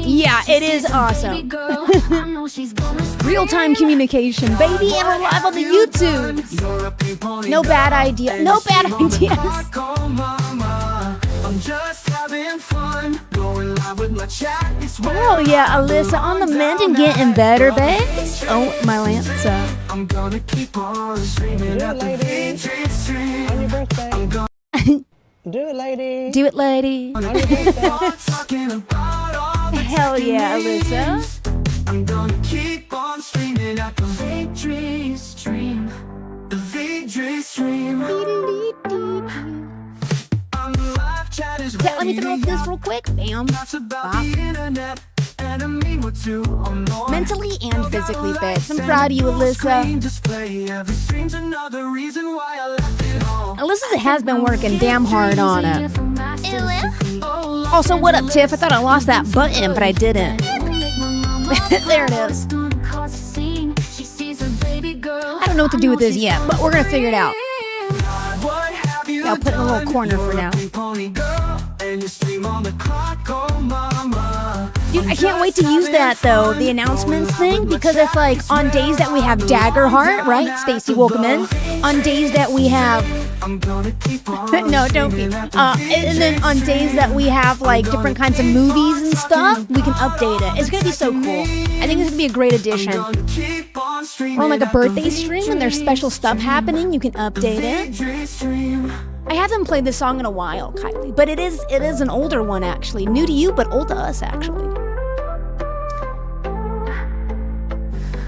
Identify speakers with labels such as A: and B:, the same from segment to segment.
A: Yeah, it is awesome. Real-time communication, baby, and we're live on the YouTube. No bad idea. No bad ideas. Oh yeah, Alyssa on the mend and getting better, babe. Oh, my Lanza.
B: I'm gonna keep on streaming at the VJ stream. On your birthday. Do it, lady.
A: Do it, lady. Hell yeah, Alyssa.
B: I'm gonna keep on streaming at the VJ stream. The VJ stream.
A: Yeah, let me throw up this real quick. Bam. Mentally and physically fit. I'm proud of you, Alyssa. Alyssa has been working damn hard on it. Also, what up, Tiff? I thought I lost that button, but I didn't. There it is. I don't know what to do with this yet, but we're gonna figure it out. Yeah, I'll put it in a little corner for now. Dude, I can't wait to use that though, the announcements thing, because it's like on days that we have Daggerheart, right? Stacy, welcome in. On days that we have no, don't be. And then on days that we have like different kinds of movies and stuff, we can update it. It's gonna be so cool. I think it's gonna be a great addition. Or on like a birthday stream when there's special stuff happening, you can update it. I haven't played this song in a while, Kylie, but it is an older one actually. New to you, but old to us actually.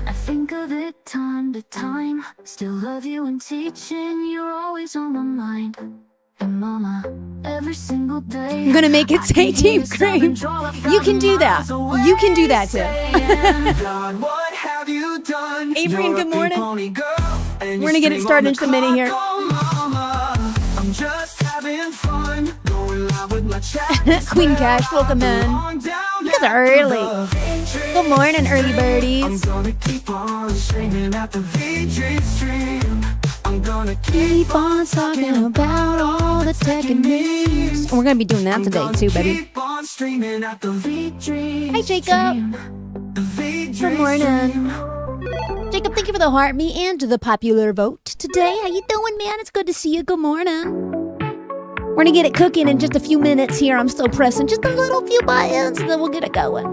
C: I think of it time to time. Still love you and teaching. You're always on my mind. And mama, every single day.
A: I'm gonna make it say Team Cream. You can do that. You can do that too. Adrian, good morning. We're gonna get it started in just a minute here. Queen Cash, welcome in. You guys are early. Good morning, early birdies. I'm gonna keep on streaming at the VJ stream. I'm gonna keep on talking about all the tech and news. And we're gonna be doing that today too, baby. Hi, Jacob. Good morning. Jacob, thank you for the heart me and to the popular vote today. How you doing, man? It's good to see you. Good morning. We're gonna get it cooking in just a few minutes here. I'm still pressing just a little few buttons, and then we'll get it going.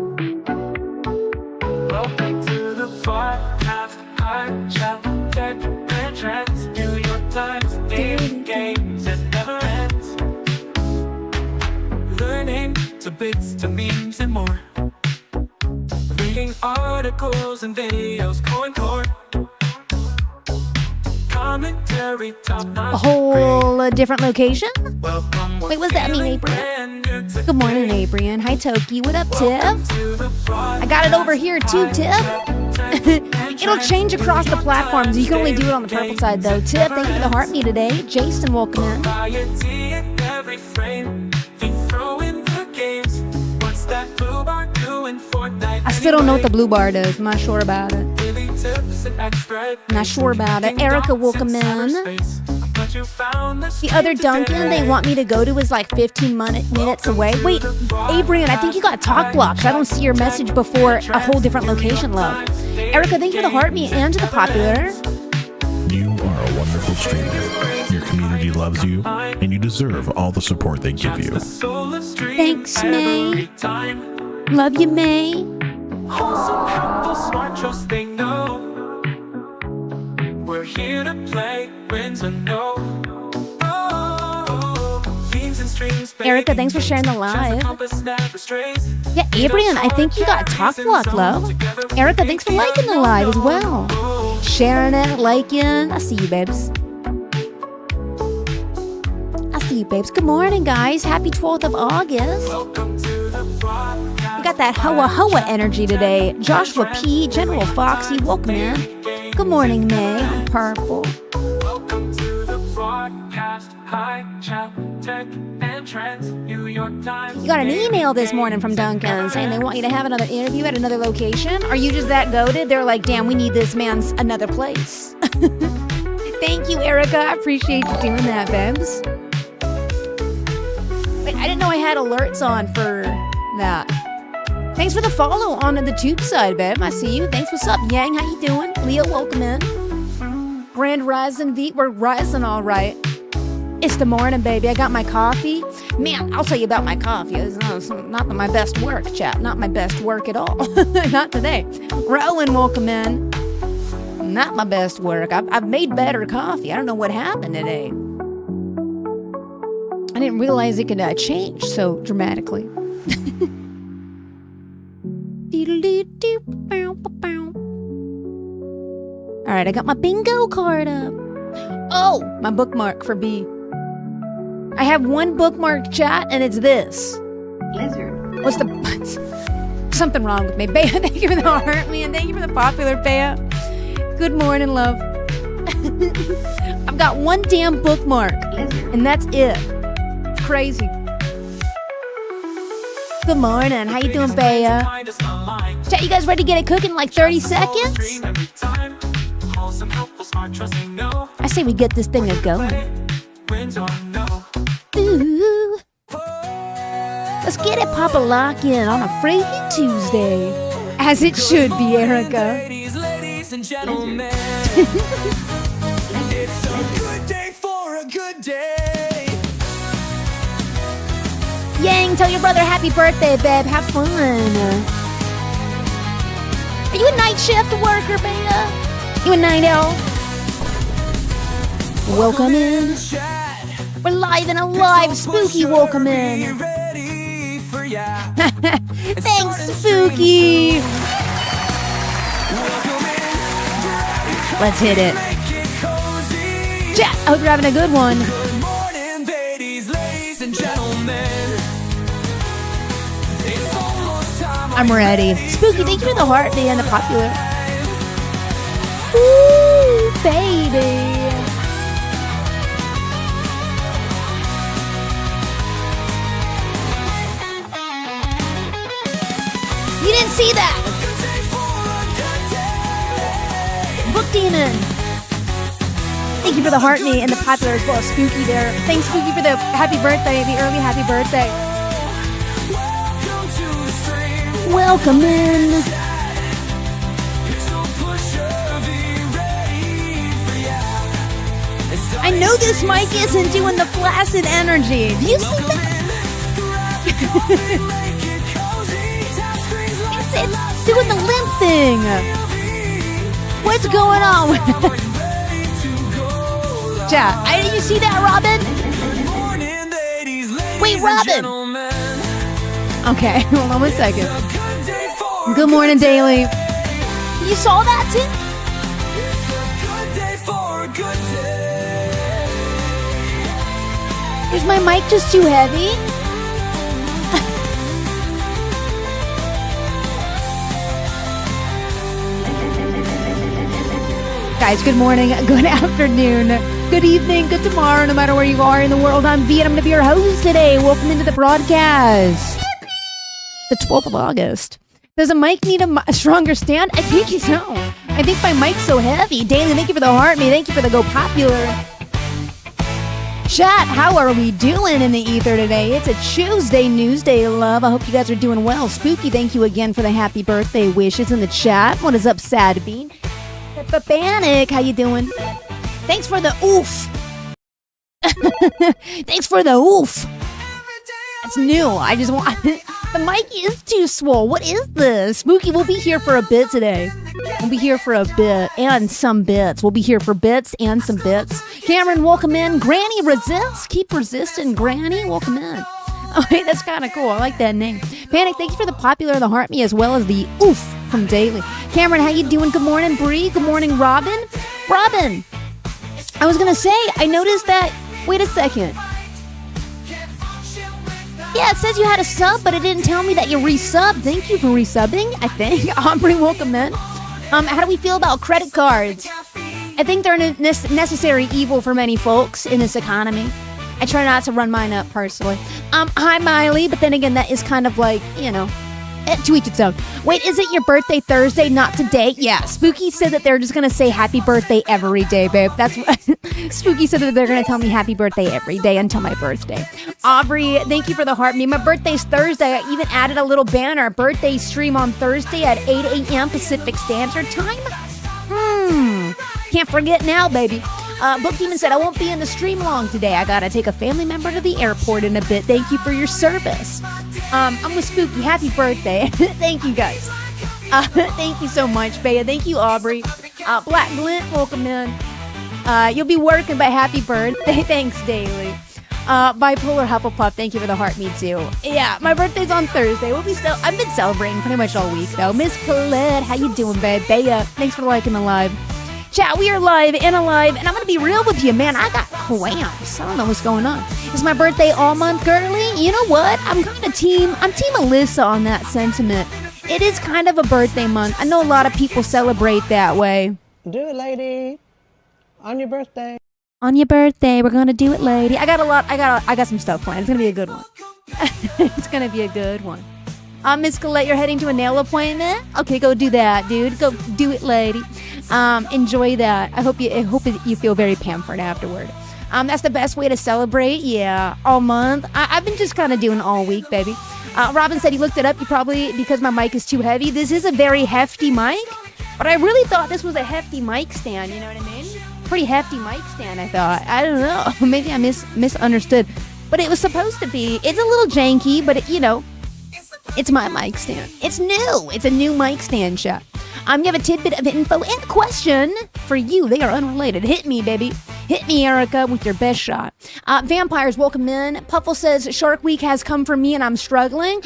D: Welcome to the podcast. I chat, tech, and trends. New York Times, daily games, it never ends. Learning to bits to memes and more. Reading articles and videos, going core. Commentary, top notch.
A: A whole different location? Wait, what's that mean, Adrian? Good morning, Adrian. Hi, Toki. What up, Tiff? I got it over here, too, Tiff. It'll change across the platforms. You can only do it on the purple side, though. Tiff, thank you for the heart me today. Jason, welcome in. I still don't know what the blue bar does. I'm not sure about it. Not sure about it. Erica, welcome in. The other Dunkin' they want me to go to is like 15 minutes away. Wait, Adrian, I think you got talk blocked. I don't see your message before a whole different location, love. Erica, thank you for the heart me and to the popular.
E: You are a wonderful streamer. Your community loves you, and you deserve all the support they give you.
A: Thanks, May. Love you, May.
D: Wholesome, helpful, smart, trust they know. We're here to play, wins and no.
A: Erica, thanks for sharing the live. Yeah, Adrian, I think you got talk block, love. Erica, thanks for liking the live as well. Sharing it, liking. I see you, babes. I see you, babes. Good morning, guys. Happy 12th of August. We got that hoa hoa energy today. Joshua P, General Foxy, welcome in. Good morning, May. I'm purple.
D: Welcome to the broadcast. Hi, chat, tech, and trends. New York Times.
A: You got an email this morning from Dunkin' saying they want you to have another interview at another location. Are you just that goated? They're like, damn, we need this man's another place. Thank you, Erica. I appreciate you doing that, babes. Wait, I didn't know I had alerts on for that. Thanks for the follow on the tube side, babe. I see you. Thanks. What's up, Yang? How you doing? Leo, welcome in. Grand Rising V. We're rising all right. It's the morning, baby. I got my coffee. Man, I'll tell you about my coffee. It's not my best work, chat. Not my best work at all. Not today. Rowan, welcome in. Not my best work. I've made better coffee. I don't know what happened today. I didn't realize it could change so dramatically. All right, I got my bingo card up. Oh, my bookmark for B. I have one bookmark, chat, and it's this.
F: Lizard.
A: What's the... Something wrong with me. Bea, thank you for the heart, man. Thank you for the popular, Bea. Good morning, love. I've got one damn bookmark, and that's it. It's crazy. Good morning. How you doing, Bea? Chat, you guys ready to get it cooking in like 30 seconds? I say we get this thing a-going. Ooh. Let's get it Papa Lock in on a freaky Tuesday. As it should be, Erica.
B: Ladies and gentlemen, it's a good day for a good day.
A: Yang, tell your brother happy birthday, babe. Have fun. Are you a night shift worker, Bea? You a night owl? Welcome in. We're live and alive. Spooky, welcome in. Thanks, Spooky. Let's hit it. Chat, I hope you're having a good one.
B: Good morning, ladies and gentlemen. It's almost time.
A: I'm ready. Spooky, thank you for the heart and the popular. Ooh, baby. You didn't see that. Book Demon. Thank you for the heart me and the popular as well as Spooky there. Thanks, Spooky, for the happy birthday, the early happy birthday. Welcome in. I know this mic isn't doing the flaccid energy. Do you see that? It's doing the limp thing. What's going on? Chat, did you see that, Robin? Wait, Robin. Okay, hold on 1 second. Good morning, Daily. You saw that too? Is my mic just too heavy? Guys, good morning, good afternoon, good evening, good tomorrow, no matter where you are in the world. I'm V and I'm going to be your host today. Welcome into the broadcast. The 12th of August. Does a mic need a stronger stand? I think so. I think my mic's so heavy. Daily, thank you for the heart me. Thank you for the go popular. Chat, how are we doing in the ether today? It's a Chewsday, Newsday, love. I hope you guys are doing well. Spooky, thank you again for the happy birthday wishes in the chat. What is up, Sad Bean? Panic, how you doing? Thanks for the oof. Thanks for the oof. That's new. I just want... The mic is too swole. What is this? Spooky, we'll be here for a bit today. We'll be here for a bit and some bits. We'll be here for bits and some bits. Cameron, welcome in. Granny resist. Keep resisting, Granny. Welcome in. Oh, hey, that's kind of cool. I like that name. Panic, thank you for the popular, the heart me, as well as the oof from Daily. Cameron, how you doing? Good morning, Bree. Good morning, Robin. Robin, I was going to say, I noticed that... Wait a second. Yeah, it says you had a sub, but it didn't tell me that you resubbed. Thank you for resubbing, I think. Aubrey, welcome in. How do we feel about credit cards? I think they're a necessary evil for many folks in this economy. I try not to run mine up personally. Hi, Miley, but then again, that is kind of like, you know, To each its own. Wait, is it your birthday Thursday, not today? Yeah, Spooky said that they're just going to say happy birthday every day, babe. That's what Spooky said, that they're going to tell me happy birthday every day until my birthday. Aubrey, thank you for the heart. My birthday's Thursday. I even added a little banner. Birthday stream on Thursday at 8 a.m. Pacific Standard Time. Can't forget now, baby. Book Demon said, I won't be in the stream long today. I gotta take a family member to the airport in a bit. Thank you for your service. I'm with Spooky. Happy birthday. Thank you, guys. Thank you so much, Bea. Thank you, Aubrey. Black Glint, welcome in. You'll be working, but happy birthday. Thanks, Daily. Bipolar Hufflepuff, thank you for the heart. Me too. Yeah, my birthday's on Thursday. I've been celebrating pretty much all week, though. Miss Colette, how you doing, babe? Bea, thanks for liking the live. Chat, we are live and alive, and I'm gonna be real with you, man. I got cramps. I don't know what's going on. It's my birthday all month, girly. You know what? I'm team Alyssa on that sentiment. It is kind of a birthday month. I know a lot of people celebrate that way.
F: Do it, lady. On your birthday.
A: On your birthday, we're gonna do it, lady. I got some stuff planned. It's gonna be a good one. It's gonna be a good one. Miss Colette, you're heading to a nail appointment? Okay, go do that, dude. Go do it, lady. Enjoy that. I hope you feel very pampered afterward. That's the best way to celebrate. Yeah, all month. I've been just kind of doing all week, baby. Robin said he looked it up. You probably, because my mic is too heavy. This is a very hefty mic, but I really thought this was a hefty mic stand. You know what I mean? Pretty hefty mic stand, I thought. I don't know. Maybe I misunderstood. But it was supposed to be. It's a little janky, but it's my mic stand. It's new. It's a new mic stand, chat. You have a tidbit of info and a question for you. They are unrelated. Hit me, baby. Hit me, Erica, with your best shot. Vampires, welcome in. Puffle says, Shark Week has come for me and I'm struggling.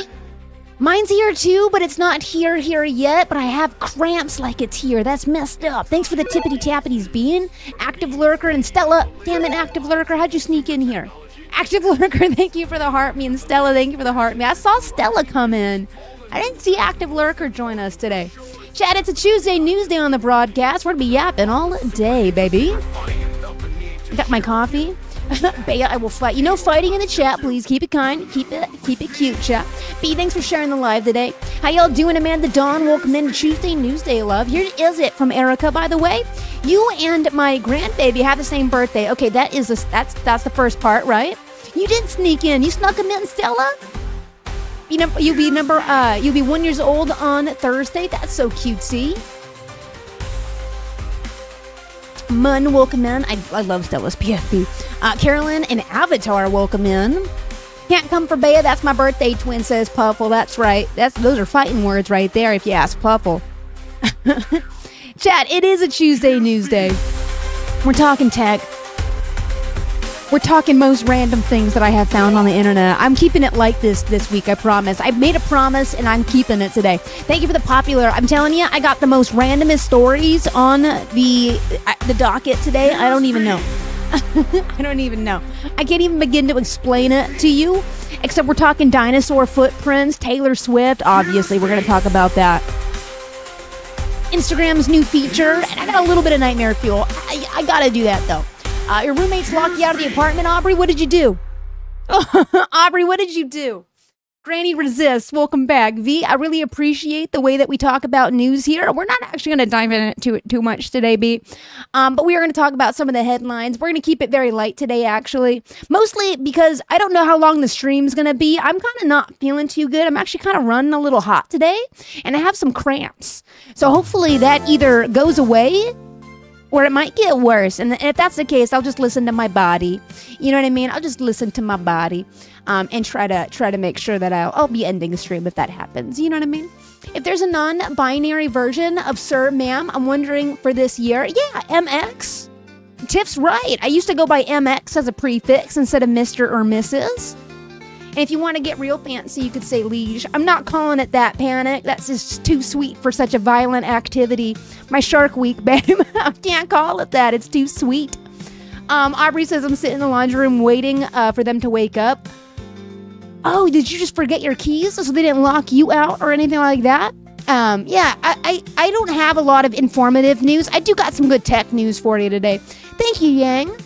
A: Mine's here too, but it's not here yet. But I have cramps like it's here. That's messed up. Thanks for the tippity tappities, Bean. Active Lurker and Stella. Damn it, Active Lurker. How'd you sneak in here? Active Lurker, thank you for the heart me. And Stella, thank you for the heart me. I saw Stella come in. I didn't see Active Lurker join us today. Chat, it's a Chewsday Newsday on the broadcast. We're going to be yapping all day, baby. Got my coffee. Bea, I will fight. Fighting in the chat, please. Keep it kind. Keep it cute, chat. B, thanks for sharing the live today. How y'all doing, Amanda Dawn? Welcome in to Chewsday Newsday, love. Here is it from Erica, by the way. You and my grandbaby have the same birthday. Okay, that's the first part, right? You didn't sneak in. You snuck him in, Stella? You'll be 1 year old on Thursday. That's so cutesy. Mun, welcome in. I love Stella's PFP. Carolyn and Avatar, welcome in. Can't come for Bea. That's my birthday twin, says Puffle. That's right. Those are fighting words right there, if you ask Puffle. Chat, it is a Chewsday Newsday. We're talking tech. We're talking most random things that I have found on the internet. I'm keeping it like this week, I promise. I made a promise, and I'm keeping it today. Thank you for the popular. I'm telling you, I got the most randomest stories on the docket today. I don't even know. I don't even know. I can't even begin to explain it to you, except we're talking dinosaur footprints, Taylor Swift. Obviously, we're going to talk about that. Instagram's new feature, and I got a little bit of nightmare fuel. I got to do that, though. Your roommates locked you out of the apartment, Aubrey? What did you do? Aubrey, what did you do? Granny resists. Welcome back. V, I really appreciate the way that we talk about news here. We're not actually going to dive into it too much today, B. But we are going to talk about some of the headlines. We're going to keep it very light today, actually. Mostly because I don't know how long the stream's going to be. I'm kind of not feeling too good. I'm actually kind of running a little hot today. And I have some cramps. So hopefully that either goes away or it might get worse. And if that's the case, I'll just listen to my body. You know what I mean? I'll just listen to my body and try to make sure that I'll be ending the stream if that happens. You know what I mean? If there's a non-binary version of Sir, Ma'am, I'm wondering for this year. Yeah, MX. Tiff's right. I used to go by MX as a prefix instead of Mr. or Mrs. And if you want to get real fancy, you could say liege. I'm not calling it that, Panic. That's just too sweet for such a violent activity. My Shark Week, babe. I can't call it that. It's too sweet. Aubrey says I'm sitting in the laundry room waiting for them to wake up. Oh, did you just forget your keys so they didn't lock you out or anything like that? Yeah, I don't have a lot of informative news. I do got some good tech news for you today. Thank you, Yang.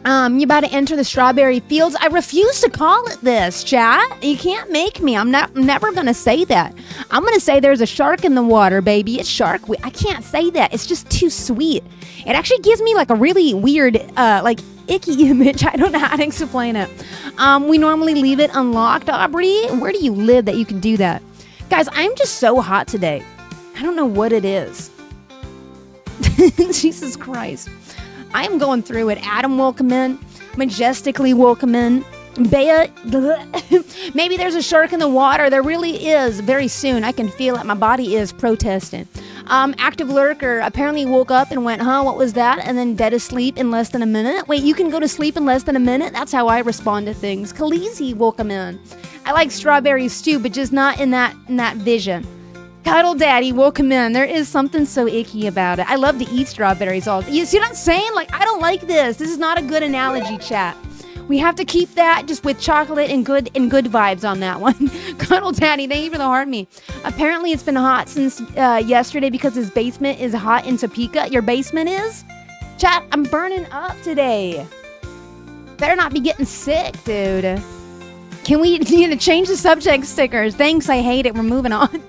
A: You about to enter the strawberry fields. I refuse to call it this, chat. You can't make me. I'm never gonna say that. I'm gonna say there's a shark in the water, baby. It's shark week. I can't say that. It's just too sweet. It actually gives me like a really weird, like icky image. I don't know how to explain it. We normally leave it unlocked, Aubrey. Where do you live that you can do that? Guys, I'm just so hot today. I don't know what it is. Jesus Christ. I am going through it. Adam, welcome in. Majestically, welcome in. Bea, maybe there's a shark in the water. There really is. Very soon. I can feel it. My body is protesting. Active lurker apparently woke up and went, huh, what was that? And then dead asleep in less than a minute. Wait, you can go to sleep in less than a minute? That's how I respond to things. Khaleesi, welcome in. I like strawberry stew, but just not in that vision. Cuddle Daddy, welcome in. There is something so icky about it. I love to eat strawberries all. You see what I'm saying? Like, I don't like this. This is not a good analogy, chat. We have to keep that just with chocolate and good vibes on that one. Cuddle Daddy, thank you for the heart me. Apparently, it's been hot since yesterday because his basement is hot in Topeka. Your basement is? Chat, I'm burning up today. Better not be getting sick, dude. Can we change the subject stickers? Thanks, I hate it. We're moving on.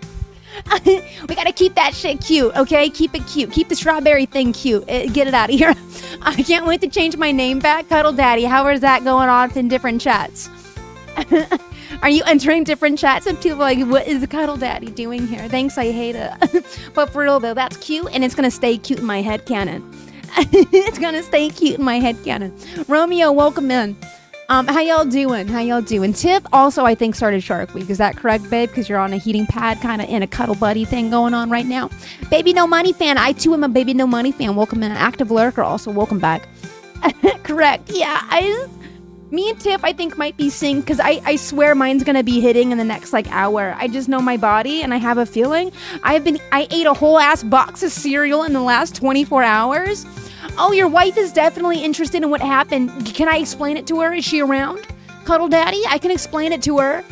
A: We gotta keep that shit cute, okay? Keep it cute. Keep the strawberry thing cute. Get it out of here. I can't wait to change my name back. Cuddle Daddy, how is that going on in different chats? Are you entering different chats and people are like, what is the Cuddle Daddy doing here? Thanks, I hate it. But for real though, that's cute and it's gonna stay cute in my headcanon. It's gonna stay cute in my headcanon. Romeo, welcome in. How y'all doing? Tiff also, I think, started Shark Week. Is that correct, babe? Because you're on a heating pad, kind of in a cuddle buddy thing going on right now. Baby No Money fan. I, too, am a Baby No Money fan. Welcome in. Active Lurker also. Welcome back. Correct. Yeah, me and Tiff, I think, might be synced because I swear mine's going to be hitting in the next, hour. I just know my body, and I have a feeling. I ate a whole ass box of cereal in the last 24 hours. Oh, your wife is definitely interested in what happened. Can I explain it to her? Is she around? Cuddle Daddy? I can explain it to her.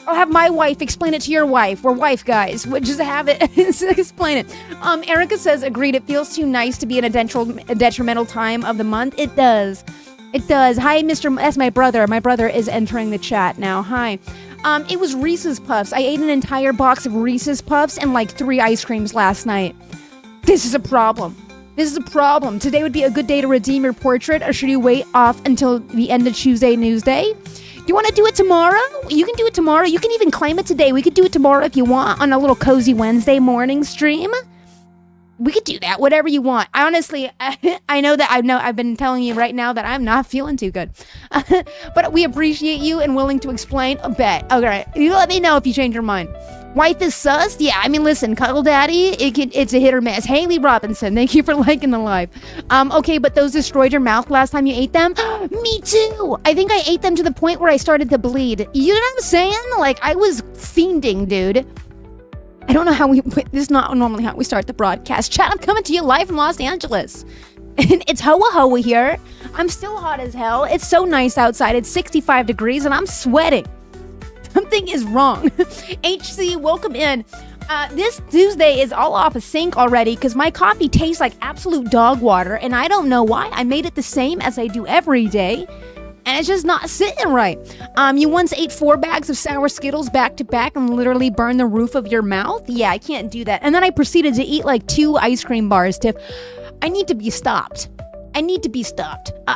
A: I'll have my wife explain it to your wife. We're wife guys. We'll just have it. Explain it. Erica says, agreed. It feels too nice to be in a detrimental time of the month. It does. It does. Hi, Mr. That's my brother. My brother is entering the chat now. Hi. It was Reese's Puffs. I ate an entire box of Reese's Puffs and 3 ice creams last night. This is a problem. Today would be a good day to redeem your portrait, or should you wait off until the end of Chewsday, Newsday? Do you want to do it tomorrow? You can do it tomorrow. You can even claim it today. We could do it tomorrow if you want on a little cozy Wednesday morning stream. We could do that, whatever you want. Honestly, I know that I've been telling you right now that I'm not feeling too good. But we appreciate you and willing to explain a bit. Okay, you let me know if you change your mind. Wife is sus? Yeah, listen, Cuddle Daddy, it's a hit or miss. Haley Robinson, thank you for liking the live. Okay, but those destroyed your mouth last time you ate them? Me too! I think I ate them to the point where I started to bleed. You know what I'm saying? I was fiending, dude. I don't know this is not normally how we start the broadcast. Chat, I'm coming to you live from Los Angeles. And it's Hoa Hoa here. I'm still hot as hell. It's so nice outside. It's 65 degrees and I'm sweating. Something is wrong. HC, welcome in. This Tuesday is all off a sync already because my coffee tastes like absolute dog water and I don't know why. I made it the same as I do every day and it's just not sitting right. You once ate 4 bags of sour Skittles back to back and literally burned the roof of your mouth? Yeah, I can't do that. And then I proceeded to eat 2 ice cream bars, Tiff. I need to be stopped.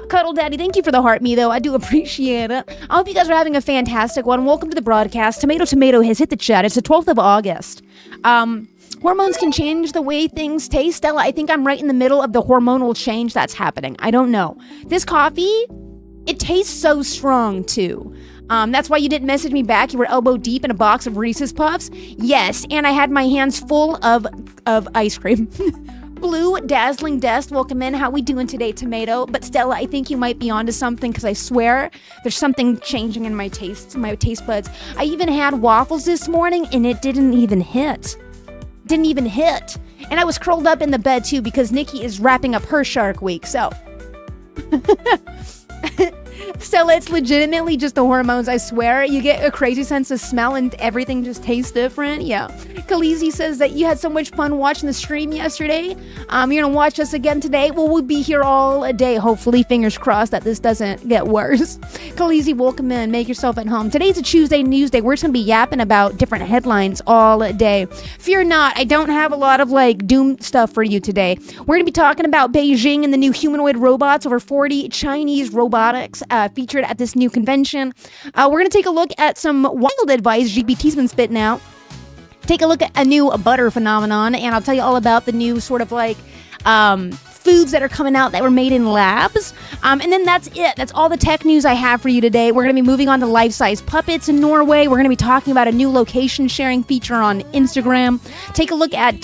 A: Cuddle Daddy, thank you for the heart me, though. I do appreciate it. I hope you guys are having a fantastic one. Welcome to the broadcast. Tomato has hit the chat. It's the 12th of August. Hormones can change the way things taste. Stella, I think I'm right in the middle of the hormonal change that's happening. I don't know. This coffee, it tastes so strong, too. That's why you didn't message me back. You were elbow deep in a box of Reese's Puffs. Yes, and I had my hands full of ice cream. Blue Dazzling Dust, welcome in. How we doing today, Tomato? But Stella, I think you might be onto something because I swear there's something changing in my taste buds. I even had waffles this morning and it didn't even hit. And I was curled up in the bed too because Nikki is wrapping up her Shark Week, so. So it's legitimately just the hormones, I swear. You get a crazy sense of smell and everything just tastes different. Yeah. Khaleesi says that you had so much fun watching the stream yesterday. You're going to watch us again today. Well, we'll be here all day, hopefully. Fingers crossed that this doesn't get worse. Khaleesi, welcome in. Make yourself at home. Today's a Chewsday Newsday. We're just going to be yapping about different headlines all day. Fear not, I don't have a lot of doom stuff for you today. We're going to be talking about Beijing and the new humanoid robots. Over 40 Chinese robotics featured at this new convention. We're going to take a look at some wild advice GBT's been spitting out. Take a look at a new butter phenomenon, and I'll tell you all about the new sort of foods that are coming out that were made in labs. And then that's it. That's all the tech news I have for you today. We're going to be moving on to life-size puppets in Norway. We're going to be talking about a new location sharing feature on Instagram. Take a look at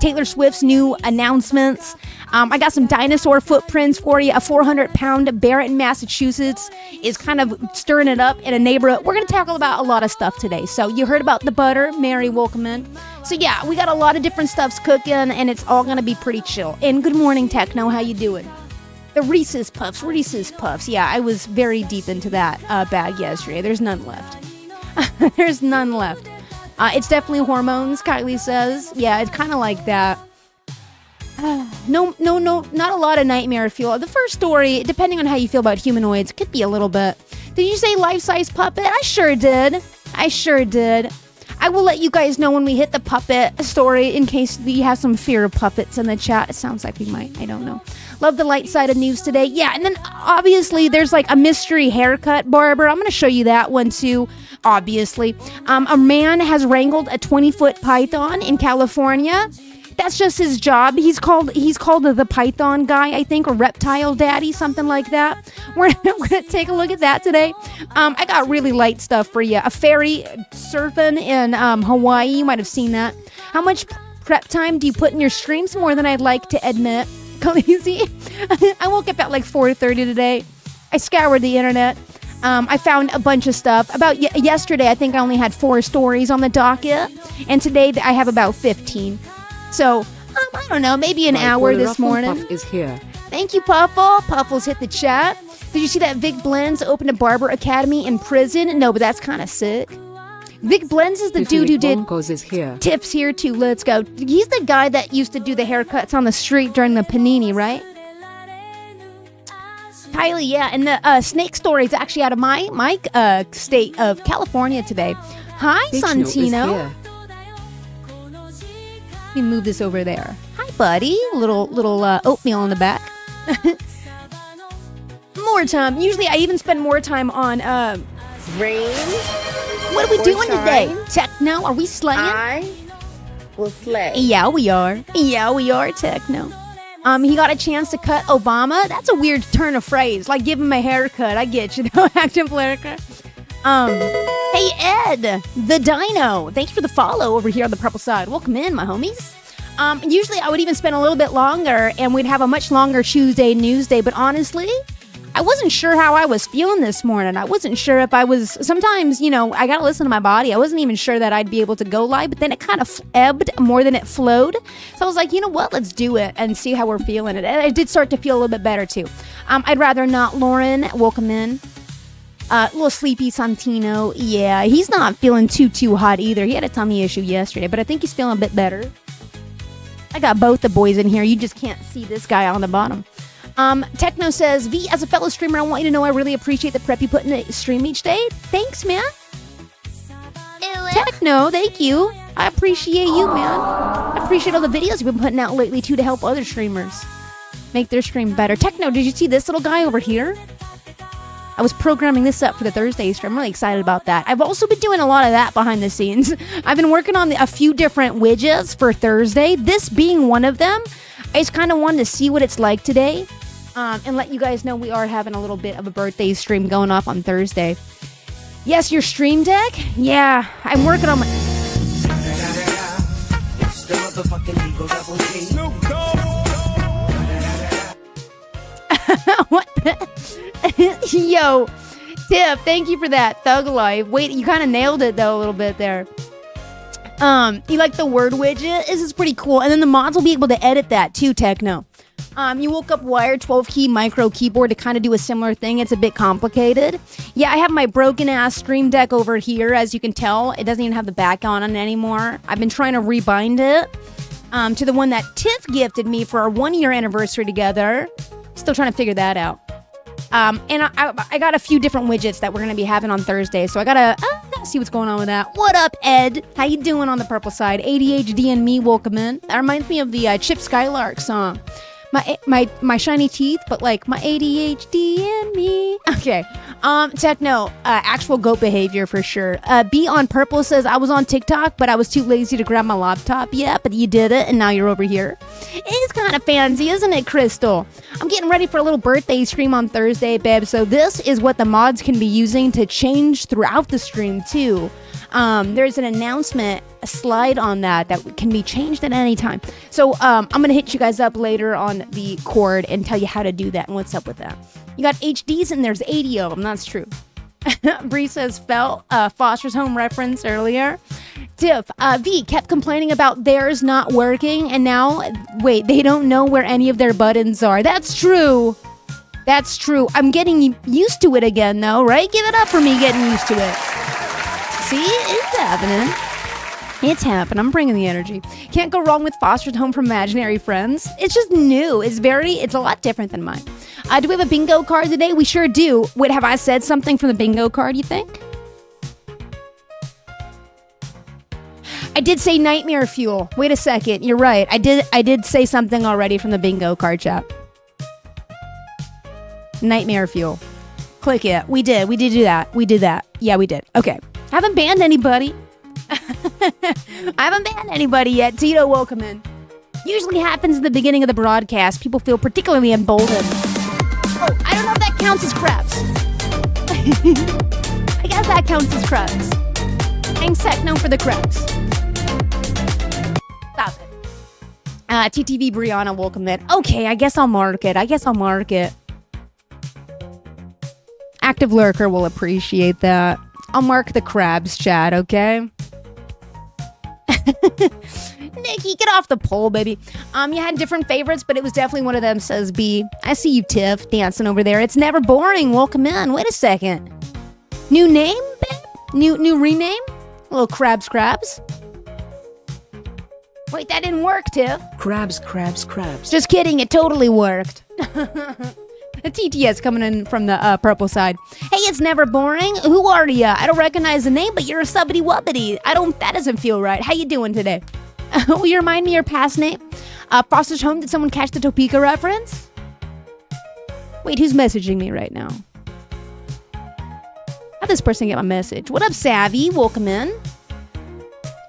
A: Taylor Swift's new announcements. I got some dinosaur footprints for you. A 400-pound bear in Massachusetts is kind of stirring it up in a neighborhood. We're going to tackle about a lot of stuff today. So you heard about the butter. Mary, welcome in. So yeah, we got a lot of different stuffs cooking, and it's all going to be pretty chill. And good morning, Techno. How you doing? The Reese's Puffs. Yeah, I was very deep into that bag yesterday. There's none left. There's none left. It's definitely hormones, Kylie says. Yeah, it's kind of like that. No, not a lot of nightmare fuel. The first story, depending on how you feel about humanoids, could be a little bit. Did you say life-size puppet? I sure did. I will let you guys know when we hit the puppet story in case you have some fear of puppets in the chat. It sounds like we might. I don't know. Love the light side of news today. Yeah, and then obviously there's a mystery haircut barber. I'm going to show you that one too, obviously. A man has wrangled a 20-foot python in California. That's just his job. He's called the Python guy, I think, or Reptile Daddy, something like that. We're gonna take a look at that today. I got really light stuff for you. A ferry surfing in Hawaii. You might have seen that. How much prep time do you put in your streams? More than I'd like to admit. Khaleesi. I woke up at 4:30 today. I scoured the internet. I found a bunch of stuff. About yesterday, I think I only had 4 stories on the docket, and today I have about 15. So, I don't know, maybe an hour this morning.
G: Puff is here.
A: Thank you, Puffle. Puffle's hit the chat. Did you see that Vic Blends opened a barber academy in prison? No, but that's kind of sick. Vic Blends is the dude who did
G: is here.
A: Tips here too. Let's go. He's the guy that used to do the haircuts on the street during the Panini, right? Kylie, yeah. And the snake story is actually out of my state of California today. Hi, Santino. Let me move this over there. Hi, buddy. Little oatmeal in the back. More time. Usually I even spend more time on
H: Rain.
A: What are we doing
H: shine.
A: today? Techno? Are we slaying?
H: I will slay.
A: Yeah, we are. Techno. He got a chance to cut Obama. That's a weird turn of phrase. Give him a haircut. I get you, though. Active haircut. Hey, Ed, the Dino. Thanks for the follow over here on the purple side. Welcome in, my homies. Usually I would even spend a little bit longer, and we'd have a much longer Chewsday Newsday, but honestly, I wasn't sure how I was feeling this morning. I wasn't sure if I was, sometimes, I gotta listen to my body. I wasn't even sure that I'd be able to go live, but then it kind of ebbed more than it flowed. So I was like, you know what, let's do it and see how we're feeling it. And I did start to feel a little bit better too. I'd rather not. Lauren, welcome in. Little sleepy Santino. Yeah, he's not feeling too hot either. He had a tummy issue yesterday, but I think he's feeling a bit better. I got both the boys in here. You just can't see this guy on the bottom. Techno says, V, as a fellow streamer, I want you to know I really appreciate the prep you put in the stream each day. Thanks, man. Techno, thank you. I appreciate you, man. I appreciate all the videos you've been putting out lately, too, to help other streamers make their stream better. Techno, did you see this little guy over here? I was programming this up for the Thursday stream. I'm really excited about that. I've also been doing a lot of that behind the scenes. I've been working on a few different widgets for Thursday, this being one of them. I just kind of wanted to see what it's like today and let you guys know we are having a little bit of a birthday stream going off on Thursday. Yes, your stream deck? Yeah, I'm working on my... What the... Yo, Tip, thank you for that. Thug Life. Wait, you kind of nailed it, though, a little bit there. You like the word widget? This is pretty cool. And then the mods will be able to edit that, too, Techno. You woke up wired 12-key micro keyboard to kind of do a similar thing. It's a bit complicated. Yeah, I have my broken-ass Stream Deck over here. As you can tell, it doesn't even have the back on it anymore. I've been trying to rebind it to the one that Tiff gifted me for our 1-year anniversary together. Still trying to figure that out. And I got a few different widgets that we're going to be having on Thursday, so I gotta see what's going on with that. What up, Ed? How you doing on the purple side? ADHD and me, welcome in. That reminds me of the Chip Skylark song. My shiny teeth, but like my ADHD and me. Okay. Techno, actual goat behavior for sure. B on purple says, I was on TikTok, but I was too lazy to grab my laptop. Yeah, but you did it, and now you're over here. It's kind of fancy, isn't it, Crystal? I'm getting ready for a little birthday stream on Thursday, babe. So this is what the mods can be using to change throughout the stream, too. There's an announcement, a slide on that can be changed at any time. So I'm going to hit you guys up later on the cord and tell you how to do that and what's up with that. You got HDs and there's 80 of them. That's true. Bree says, felt Foster's Home reference earlier. Tiff, V kept complaining about theirs not working, and now, wait, they don't know where any of their buttons are. That's true. That's true. I'm getting used to it again, though, right? Give it up for me getting used to it. See, it's happening. It's happening. I'm bringing the energy. Can't go wrong with Foster's Home from Imaginary Friends. It's just new. It's a lot different than mine. Do we have a bingo card today? We sure do. Wait, have I said something from the bingo card, you think? I did say nightmare fuel. Wait a second. You're right. I did say something already from the bingo card chat. Nightmare fuel. Click it. We did do that. We did that. Yeah, we did. Okay. Haven't banned anybody. I haven't banned anybody yet. Tito, welcome in. Usually happens at the beginning of the broadcast. People feel particularly emboldened. Oh, I don't know if that counts as crabs. I guess that counts as crabs. Thanks, Techno, for the crabs. Stop it. TTV Brianna, welcome in. Okay, I guess I'll mark it. Active lurker will appreciate that. I'll mark the crabs, chat, okay? Nikki, get off the pole, baby. You had different favorites, but it was definitely one of them, says B. I see you, Tiff, dancing over there. It's never boring. Welcome in. Wait a second. New name, babe? New rename? Little crabs. Wait, that didn't work, Tiff.
G: Crabs.
A: Just kidding, it totally worked. The TTS coming in from the purple side. Hey, it's never boring. Who are ya? I don't recognize the name, but you're a subbity wubbity. That doesn't feel right. How you doing today? Will you remind me your past name? Foster's Home, did someone catch the Topeka reference? Wait, who's messaging me right now? How'd this person get my message? What up, Savvy? Welcome in.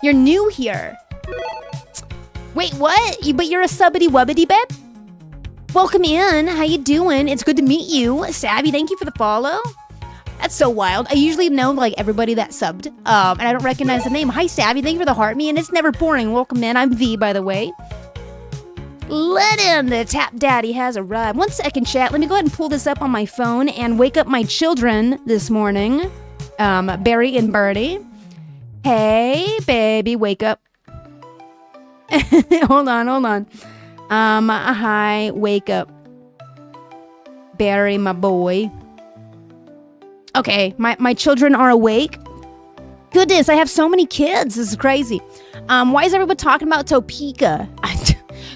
A: You're new here. Wait, what? But you're a subbity wubbity, babe? Welcome in. How you doing? It's good to meet you. Savvy, thank you for the follow. That's so wild. I usually know like everybody that subbed, and I don't recognize the name. Hi, Savvy. Thank you for the heart me, and it's never boring. Welcome in. I'm V, by the way. Let in. The Tap Daddy has arrived. 1 second, chat. Let me go ahead and pull this up on my phone and wake up my children this morning. Barry and Birdie. Hey, baby, wake up. Hold on. Hi, wake up. Barry, my boy. Okay, my children are awake. Goodness, I have so many kids. This is crazy. Why is everyone talking about Topeka?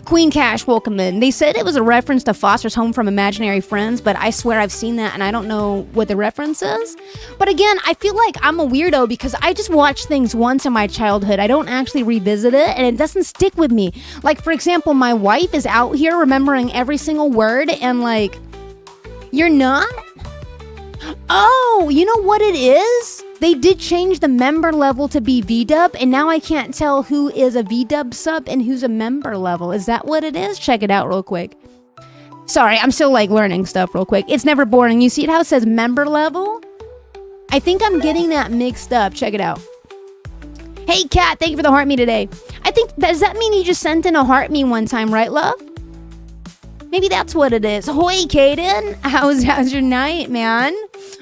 A: Queen Cash, welcome in. They said it was a reference to Foster's Home from Imaginary Friends, but I swear I've seen that and I don't know what the reference is. But again, I feel like I'm a weirdo because I just watch things once in my childhood. I don't actually revisit it and it doesn't stick with me. Like, for example, my wife is out here remembering every single word and like, you're not? Oh, you know what it is? They did change the member level to be VDub, and now I can't tell who is a VDub sub and who's a member level. Is that what it is? Check it out real quick. Sorry, I'm still like learning stuff real quick. It's never boring. You see how it says member level? I think I'm getting that mixed up. Check it out. Hey, Kat, thank you for the heart me today. I think, does that mean you just sent in a heart me one time, right, love? Maybe that's what it is. Hoi, Kaden. How's your night, man?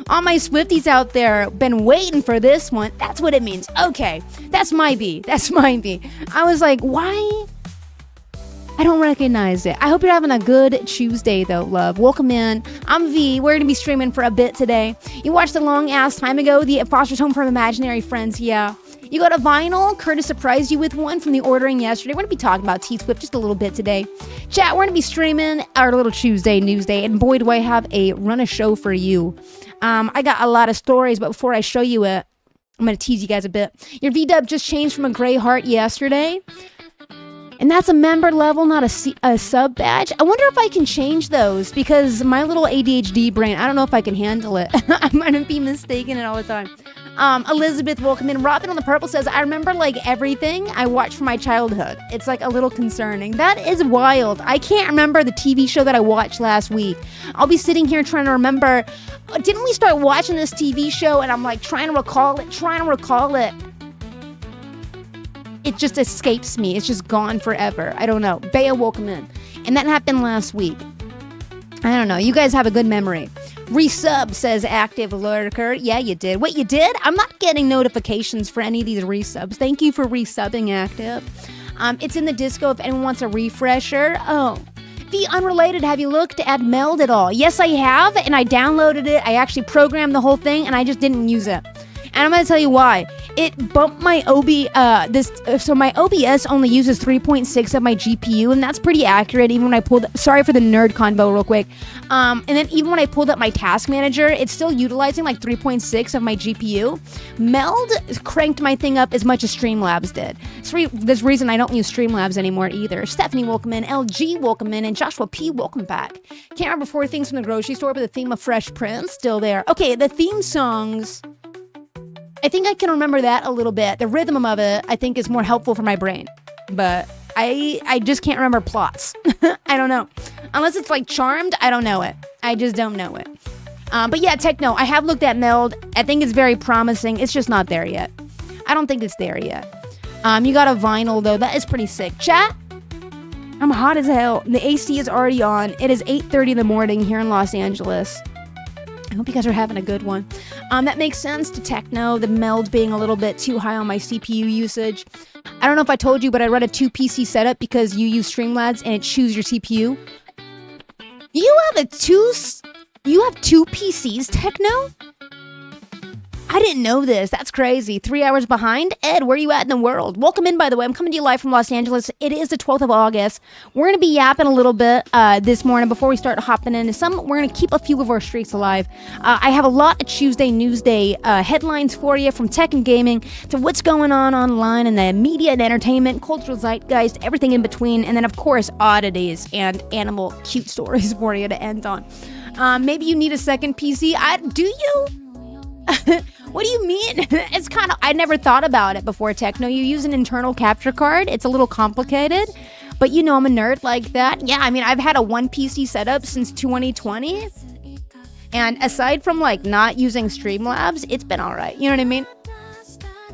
A: All my Swifties out there been waiting for this one. That's what it means. Okay, that's my B. That's my B. I was like, why? I don't recognize it. I hope you're having a good Chewsday, though, love. Welcome in. I'm V. We're going to be streaming for a bit today. You watched a long-ass time ago, the Foster's Home from Imaginary Friends, yeah. You got a vinyl. Curtis surprised you with one from the ordering yesterday. We're going to be talking about T-Swift just a little bit today. Chat, we're going to be streaming our little Chewsday, Newsday, and boy, do I have a show for you. I got a lot of stories, but before I show you it, I'm going to tease you guys a bit. Your V-dub just changed from a gray heart yesterday. And that's a member level, not a sub badge. I wonder if I can change those because my little ADHD brain, I don't know if I can handle it. I'm going to be mistaken it all the time. Elizabeth, welcome in. Robin on the Purple says, I remember like everything I watched from my childhood. It's like a little concerning. That is wild. I can't remember the TV show that I watched last week. I'll be sitting here trying to remember, didn't we start watching this TV show? And I'm like trying to recall it. It just escapes me. It's just gone forever. I don't know. Bea, welcome in. And that happened last week. I don't know. You guys have a good memory. Resub, says Active Lurker. Yeah, you did. Wait, you did? I'm not getting notifications for any of these resubs. Thank you for resubbing, Active. It's in the disco if anyone wants a refresher. Oh. The unrelated, have you looked at Meld at all? Yes, I have, and I downloaded it. I actually programmed the whole thing, and I just didn't use it. And I'm going to tell you why. It bumped my so my OBS only uses 3.6 of my GPU, and that's pretty accurate even when I pulled, sorry for the nerd convo real quick. And then even when I pulled up my task manager, it's still utilizing like 3.6 of my GPU. Meld cranked my thing up as much as Streamlabs did. There's reason I don't use Streamlabs anymore either. Stephanie, welcome in. LG, welcome in. And Joshua P, welcome back. Can't remember 4 things from the grocery store, but the theme of Fresh Prince, still there. Okay, the theme songs, I think I can remember that a little bit. The rhythm of it, I think, is more helpful for my brain. But I just can't remember plots. I don't know. Unless it's like Charmed, I don't know it. I just don't know it. But yeah, Techno, I have looked at Meld. I think it's very promising. It's just not there yet. I don't think it's there yet. You got a vinyl, though. That is pretty sick. Chat? I'm hot as hell. The AC is already on. It is 8:30 in the morning here in Los Angeles. I hope you guys are having a good one. That makes sense to Techno, the Meld being a little bit too high on my CPU usage. I don't know if I told you, but I run a 2 PC setup because you use Streamlabs and it chews your CPU. You have two PCs, Techno? I didn't know this. That's crazy. 3 hours behind? Ed, where are you at in the world? Welcome in, by the way. I'm coming to you live from Los Angeles. It is the 12th of August. We're going to be yapping a little bit this morning before we start hopping into some. We're going to keep a few of our streaks alive. I have a lot of Chewsday, Newsday headlines for you, from tech and gaming to what's going on online and the media and entertainment, cultural zeitgeist, everything in between. And then, of course, oddities and animal cute stories for you to end on. Maybe you need a second PC. Do you? What do you mean? It's kind of, I never thought about it before, Techno. You use an internal capture card. It's a little complicated, but you know I'm a nerd like that. Yeah, I mean, I've had a 1 PC setup since 2020. And aside from like not using Streamlabs, it's been all right. You know what I mean?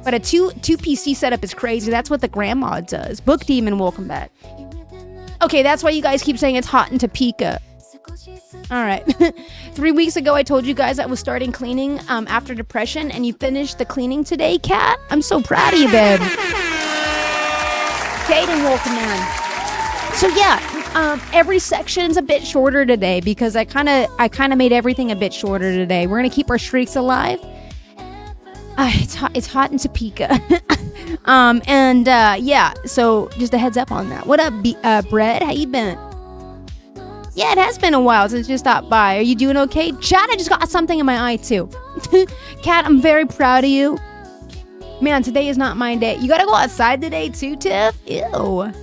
A: But a two PC setup is crazy. That's what the grandma does. Book Demon, welcome back. Okay, that's why you guys keep saying it's hot in Topeka. All right. 3 weeks ago, I told you guys I was starting cleaning after depression, and you finished the cleaning today, Kat. I'm so proud of you, babe. Kaden, welcome in. So yeah, every section's a bit shorter today because I kind of made everything a bit shorter today. We're gonna keep our streaks alive. It's hot in Topeka. Yeah. So just a heads up on that. What up, Brett? How you been? Yeah, it has been a while since you stopped by. Are you doing okay? Chat, I just got something in my eye, too. Kat, I'm very proud of you. Man, today is not my day. You gotta go outside today, too, Tiff? Ew.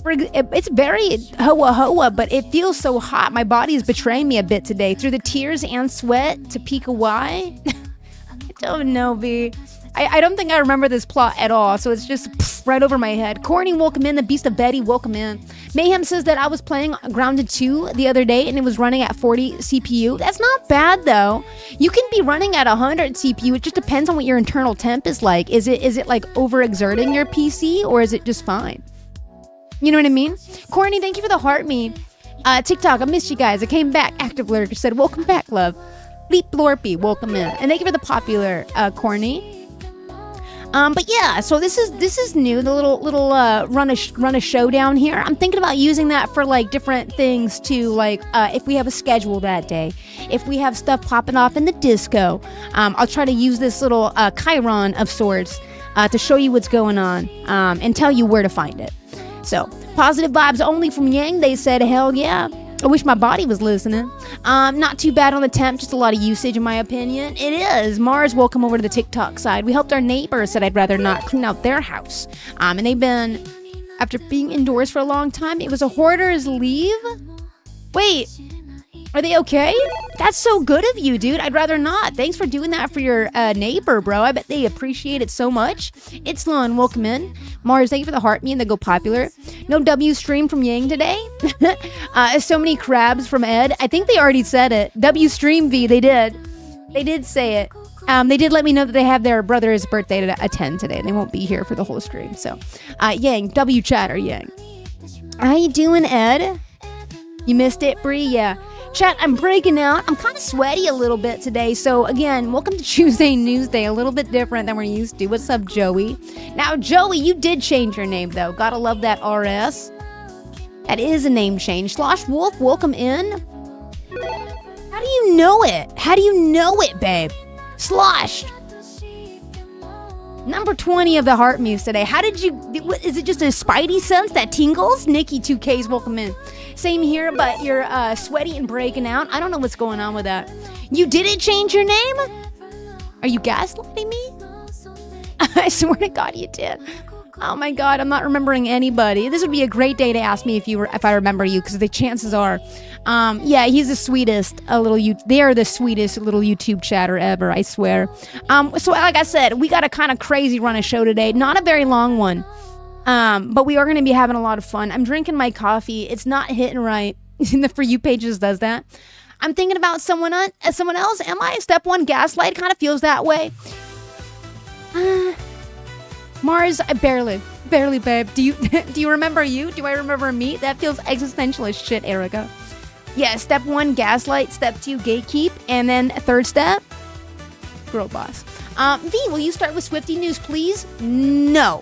A: It's very hoa, but it feels so hot. My body is betraying me a bit today. Through the tears and sweat, Topeka, why? I don't know, B. I don't think I remember this plot at all, so it's just right over my head. Corny, welcome in. The Beast of Betty, welcome in. Mayhem says that I was playing Grounded 2 the other day and it was running at 40 CPU. That's not bad, though. You can be running at 100 CPU. It just depends on what your internal temp is like. Is it like overexerting your PC, or is it just fine? You know what I mean? Corny, thank you for the heart me. TikTok, I missed you guys. I came back. Active Lurker said, welcome back, love. Bleep Blorpy, welcome in. And thank you for the popular, Corny. But yeah, so this is new. The little run a show down here. I'm thinking about using that for like different things too. Like if we have a schedule that day, if we have stuff popping off in the disco, I'll try to use this little Chiron of sorts to show you what's going on and tell you where to find it. So positive vibes only from Yang. They said, hell yeah. I wish my body was listening. Not too bad on the temp, just a lot of usage in my opinion. It is. Mars, welcome over to the TikTok side. We helped our neighbors, said I'd rather not clean out their house. And they've been, after being indoors for a long time, it was a hoarder's leave? Wait, are they okay? That's so good of you, dude. I'd rather not. Thanks for doing that for your neighbor, bro. I bet they appreciate it so much. It's Lon, welcome in. Mars, thank you for the heart me and the go popular. No W stream from Yang today. So many crabs from Ed. I think they already said it. W stream V, they did. They did say it. They did let me know that they have their brother's birthday to attend today. They won't be here for the whole stream. So, Yang, W chatter, Yang. How you doing, Ed? You missed it, Bree? Yeah. Chat, I'm breaking out. I'm kind of sweaty a little bit today. So again, welcome to Chewsday Newsday. A little bit different than we're used to. What's up, Joey? Now, Joey, you did change your name, though. Gotta love that RS. That is a name change. Slosh Wolf, welcome in. How do you know it? How do you know it, babe? Slosh. Number 20 of the heart muse today. How did you... Is it just a spidey sense that tingles? Nikki 2Ks, welcome in. Same here, but you're sweaty and breaking out. I don't know what's going on with that. You didn't change your name? Are you gaslighting me? I swear to God you did. Oh my God, I'm not remembering anybody. This would be a great day to ask me if I remember you, because the chances are, yeah, he's the sweetest they are the sweetest little YouTube chatter ever, I swear. So like I said, we got a kind of crazy run of show today. Not a very long one. But we are going to be having a lot of fun. I'm drinking my coffee. It's not hitting right. The For You pages does that. I'm thinking about someone else. Am I? Step one, gaslight kind of feels that way. Mars, barely, babe. Do you remember you? Do I remember me? That feels existential as shit, Erica. Yeah, step one, gaslight. Step two, gatekeep. And then third step, girl boss. V, will you start with Swifty news, please? No.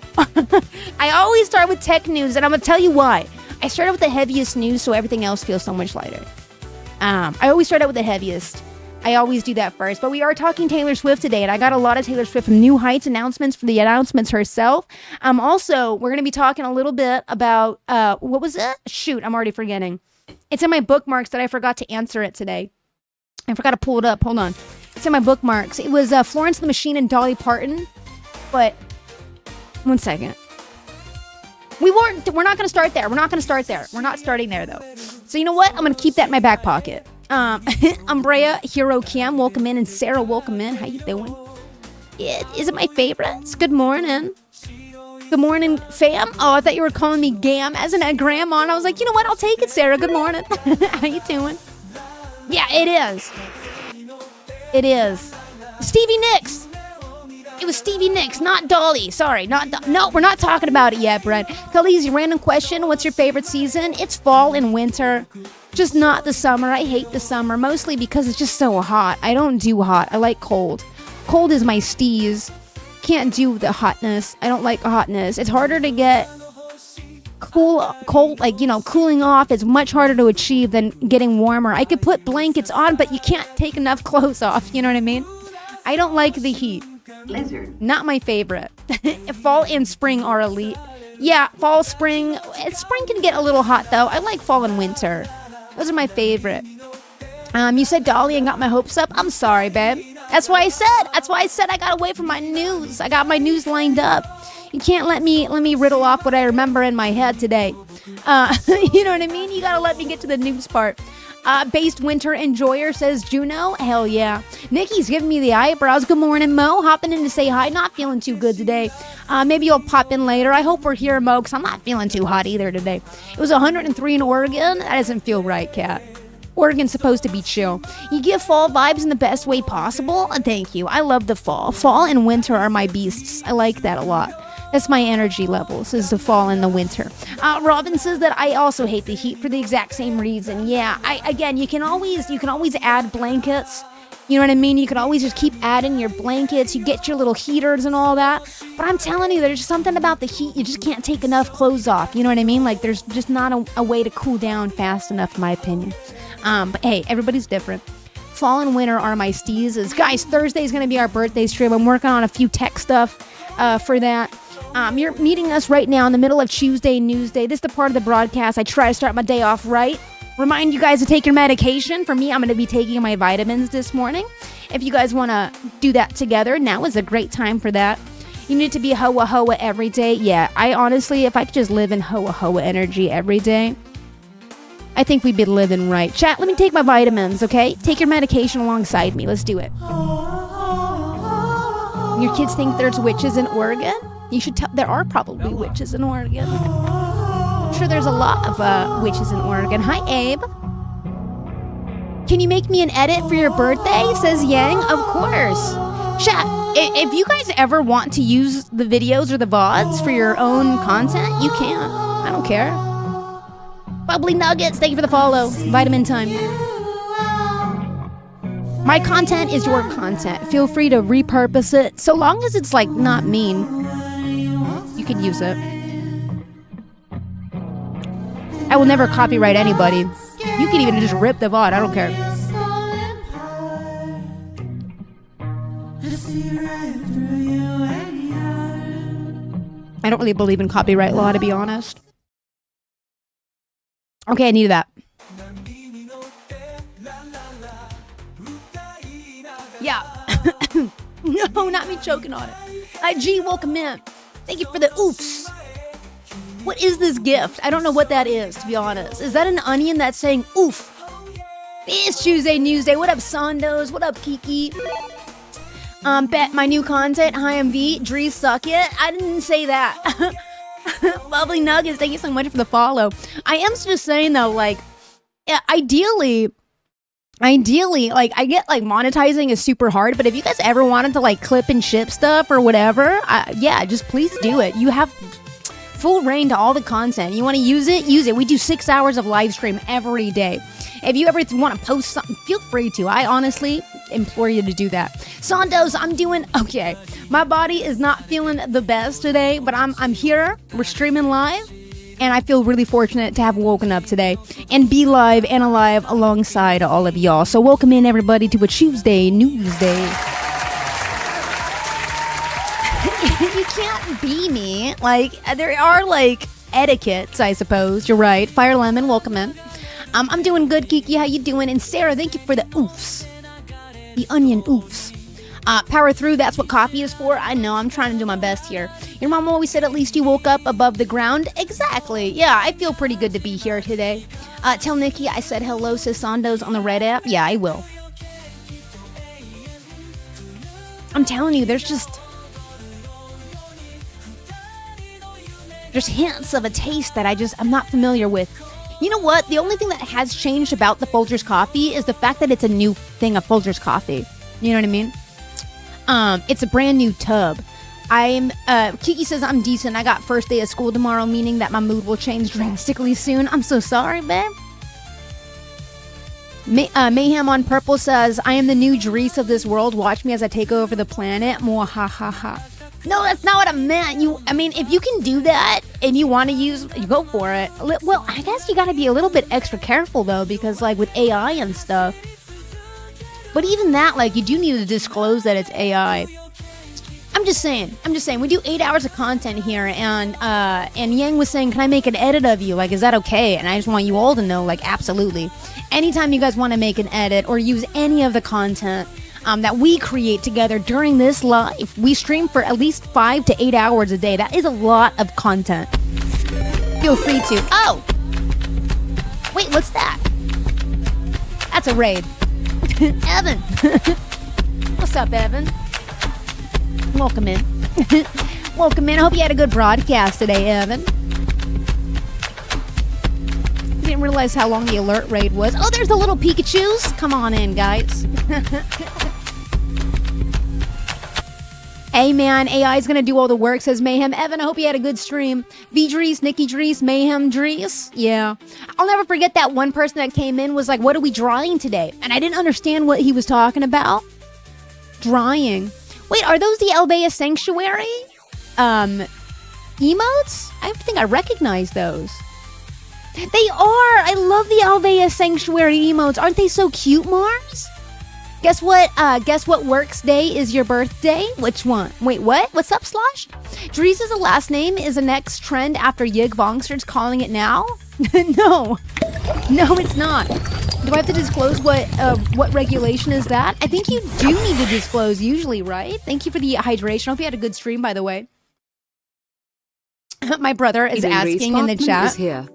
A: I always start with tech news, and I'm going to tell you why. I started with the heaviest news, so everything else feels so much lighter. I always start out with the heaviest. I always do that first. But we are talking Taylor Swift today, and I got a lot of Taylor Swift from New Heights announcements for the announcements herself. Also, we're going to be talking a little bit about, what was it? Shoot, I'm already forgetting. It's in my bookmarks that I forgot to answer it today. I forgot to pull it up. Hold on. It's in my bookmarks. It was Florence the Machine and Dolly Parton. But, one second. We're not going to start there. We're not starting there, though. So you know what? I'm going to keep that in my back pocket. Umbrea, Hero Cam, welcome in. And Sarah, welcome in. How you doing? Is it my favorites? Good morning. Good morning, fam. Oh, I thought you were calling me Gam as in a grandma. And I was like, you know what? I'll take it, Sarah. Good morning. How you doing? Yeah, it is. It is. Stevie Nicks. It was Stevie Nicks, not Dolly. Sorry, no, we're not talking about it yet, Brent. Khaleesi, random question. What's your favorite season? It's fall and winter. Just not the summer. I hate the summer, mostly because it's just so hot. I don't do hot. I like cold. Cold is my steez. Can't do the hotness. I don't like hotness. It's harder to get cold, like, cooling off is much harder to achieve than getting warmer. I could put blankets on, but you can't take enough clothes off. You know what I mean? I don't like the heat. Blizzard. Not my favorite. Fall and spring are elite. Yeah, fall, spring. Spring can get a little hot, though. I like fall and winter. Those are my favorite. You said Dolly and got my hopes up. I'm sorry, babe. That's why I said I got away from my news. I got my news lined up. You can't let me riddle off what I remember in my head today. You know what I mean? You gotta let me get to the news part. Based Winter Enjoyer says Juno. Hell yeah. Nikki's giving me the eyebrows. Good morning, Mo. Hopping in to say hi. Not feeling too good today. Maybe you'll pop in later. I hope we're here, Mo, because I'm not feeling too hot either today. It was 103 in Oregon. That doesn't feel right, Kat. Oregon's supposed to be chill. You give fall vibes in the best way possible. Thank you. I love the fall. Fall and winter are my beasts. I like that a lot. That's my energy levels, is the fall and the winter. Robin says that I also hate the heat for the exact same reason. Yeah, you can always add blankets You know what I mean? You could always just keep adding your blankets. You get your little heaters and all that. But I'm telling you, there's something about the heat. You just can't take enough clothes off. You know what I mean? Like, there's just not a way to cool down fast enough, in my opinion. But hey, everybody's different. Fall and winter are my steezes. Guys, Thursday is going to be our birthday stream. I'm working on a few tech stuff for that. You're meeting us right now in the middle of Chewsday, Newsday. This is the part of the broadcast I try to start my day off right. Remind you guys to take your medication. For me, I'm going to be taking my vitamins this morning. If you guys want to do that together, now is a great time for that. You need to be hoa hoa every day. Yeah, I honestly, if I could just live in hoa hoa energy every day, I think we'd be living right. Chat, let me take my vitamins, okay? Take your medication alongside me. Let's do it. Your kids think there's witches in Oregon? You should tell. There are probably witches in Oregon. I'm sure there's a lot of witches in Oregon. Hi, Abe. Can you make me an edit for your birthday? Says Yang. Of course. Chat, if you guys ever want to use the videos or the VODs for your own content, you can. I don't care. Bubbly Nuggets, thank you for the follow. Vitamin time. My content is your content. Feel free to repurpose it. So long as it's, like, not mean, you can use it. I will never copyright anybody. You can even just rip the VOD. I don't care. I don't really believe in copyright law, to be honest. Okay, I needed that. Yeah. No, not me choking on it. IG, welcome in. Thank you for the oofs. What is this gift? I don't know what that is, to be honest. Is that an onion that's saying oof? It's Chewsday, Newsday. What up, Sondos? What up, Kiki? Bet my new content. Hi, MV. Dree, suck it. I didn't say that. Bubbly Nuggets, thank you so much for the follow. I am just saying, though, like, ideally, like, I get, like, monetizing is super hard, but if you guys ever wanted to, like, clip and ship stuff or whatever, yeah, just please do it. You have full reign to all the content. You want to use it? Use it. We do 6 hours of live stream every day. If you ever want to post something, feel free to. I honestly implore you to do that. Sondos, I'm doing okay. My body is not feeling the best today, but I'm here. We're streaming live, and I feel really fortunate to have woken up today and be live and alive alongside all of y'all. So welcome in, everybody, to a Chewsday, Newsday. You can't be me. Like, there are, like, etiquettes, I suppose. You're right. Fire Lemon, welcome in. I'm doing good, Kiki. How you doing? And Sarah, thank you for the oofs. The onion oofs. Power through, that's what coffee is for. I know, I'm trying to do my best here. Your mom always said at least you woke up above the ground. Exactly. Yeah, I feel pretty good to be here today. Tell Nikki I said hello, Sisondos on the Red app. Yeah, I will. I'm telling you, there's hints of a taste that I'm not familiar with. You know what? The only thing that has changed about the Folgers coffee is the fact that it's a new thing of Folgers coffee. You know what I mean? It's a brand new tub. Kiki says I'm decent. I got first day of school tomorrow, meaning that my mood will change drastically soon. I'm so sorry, babe. Mayhem on Purple says, I am the new Drees of this world. Watch me as I take over the planet. Mwahahaha. No, that's not what I meant. If you can do that and you want to use, you go for it. Well, I guess you got to be a little bit extra careful, though, because, like, with AI and stuff. But even that, like, you do need to disclose that it's AI. I'm just saying. We do 8 hours of content here, and Yang was saying, can I make an edit of you? Like, is that okay? And I just want you all to know, like, absolutely. Anytime you guys want to make an edit or use any of the content that we create together during this live, we stream for at least 5 to 8 hours a day. That is a lot of content. Feel free to. Oh! Wait, what's that? That's a raid. Evan! What's up, Evan? Welcome in. Welcome in. I hope you had a good broadcast today, Evan. Didn't realize how long the alert raid was. Oh, there's the little Pikachus. Come on in, guys. Hey man, AI is gonna do all the work, says Mayhem. Evan, I hope you had a good stream. V Drees, Nikki Drees, Mayhem Drees. Yeah. I'll never forget that one person that came in was like, what are we drawing today? And I didn't understand what he was talking about. Drawing. Wait, are those the Alvea Sanctuary? Emotes? I think I recognize those. They are! I love the Alvea Sanctuary emotes. Aren't they so cute, Mars? Guess what? Guess what works day is your birthday? Which one? Wait, what? What's up, Slosh? Dries as a last name is the next trend after Yig Vong starts calling it now? No. No, it's not. Do I have to disclose what regulation is that? I think you do need to disclose usually, right? Thank you for the hydration. Hope you had a good stream, by the way. My brother is asking in the chat.
G: Is here.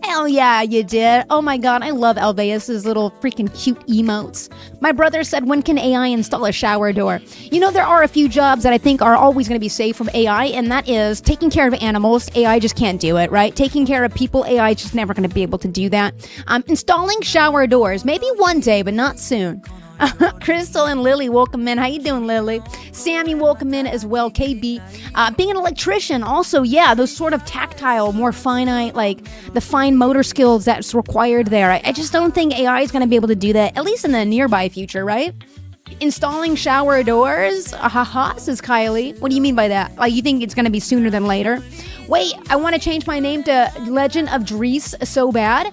A: Hell yeah, you did. Oh my god, I love Alveus' little freaking cute emotes. My brother said, when can AI install a shower door? You know, there are a few jobs that I think are always going to be safe from AI, and that is taking care of animals. AI just can't do it, right? Taking care of people, AI is just never going to be able to do that. Installing shower doors, maybe one day, but not soon. Crystal and Lily, welcome in. How you doing, Lily? Sammy, welcome in as well. KB, being an electrician, also, yeah, those sort of tactile, more finite, like the fine motor skills that's required there. I just don't think AI is going to be able to do that, at least in the nearby future, right? Installing shower doors? Haha, says Kylie. What do you mean by that? Like, you think it's going to be sooner than later? Wait, I want to change my name to Legend of Dries so bad.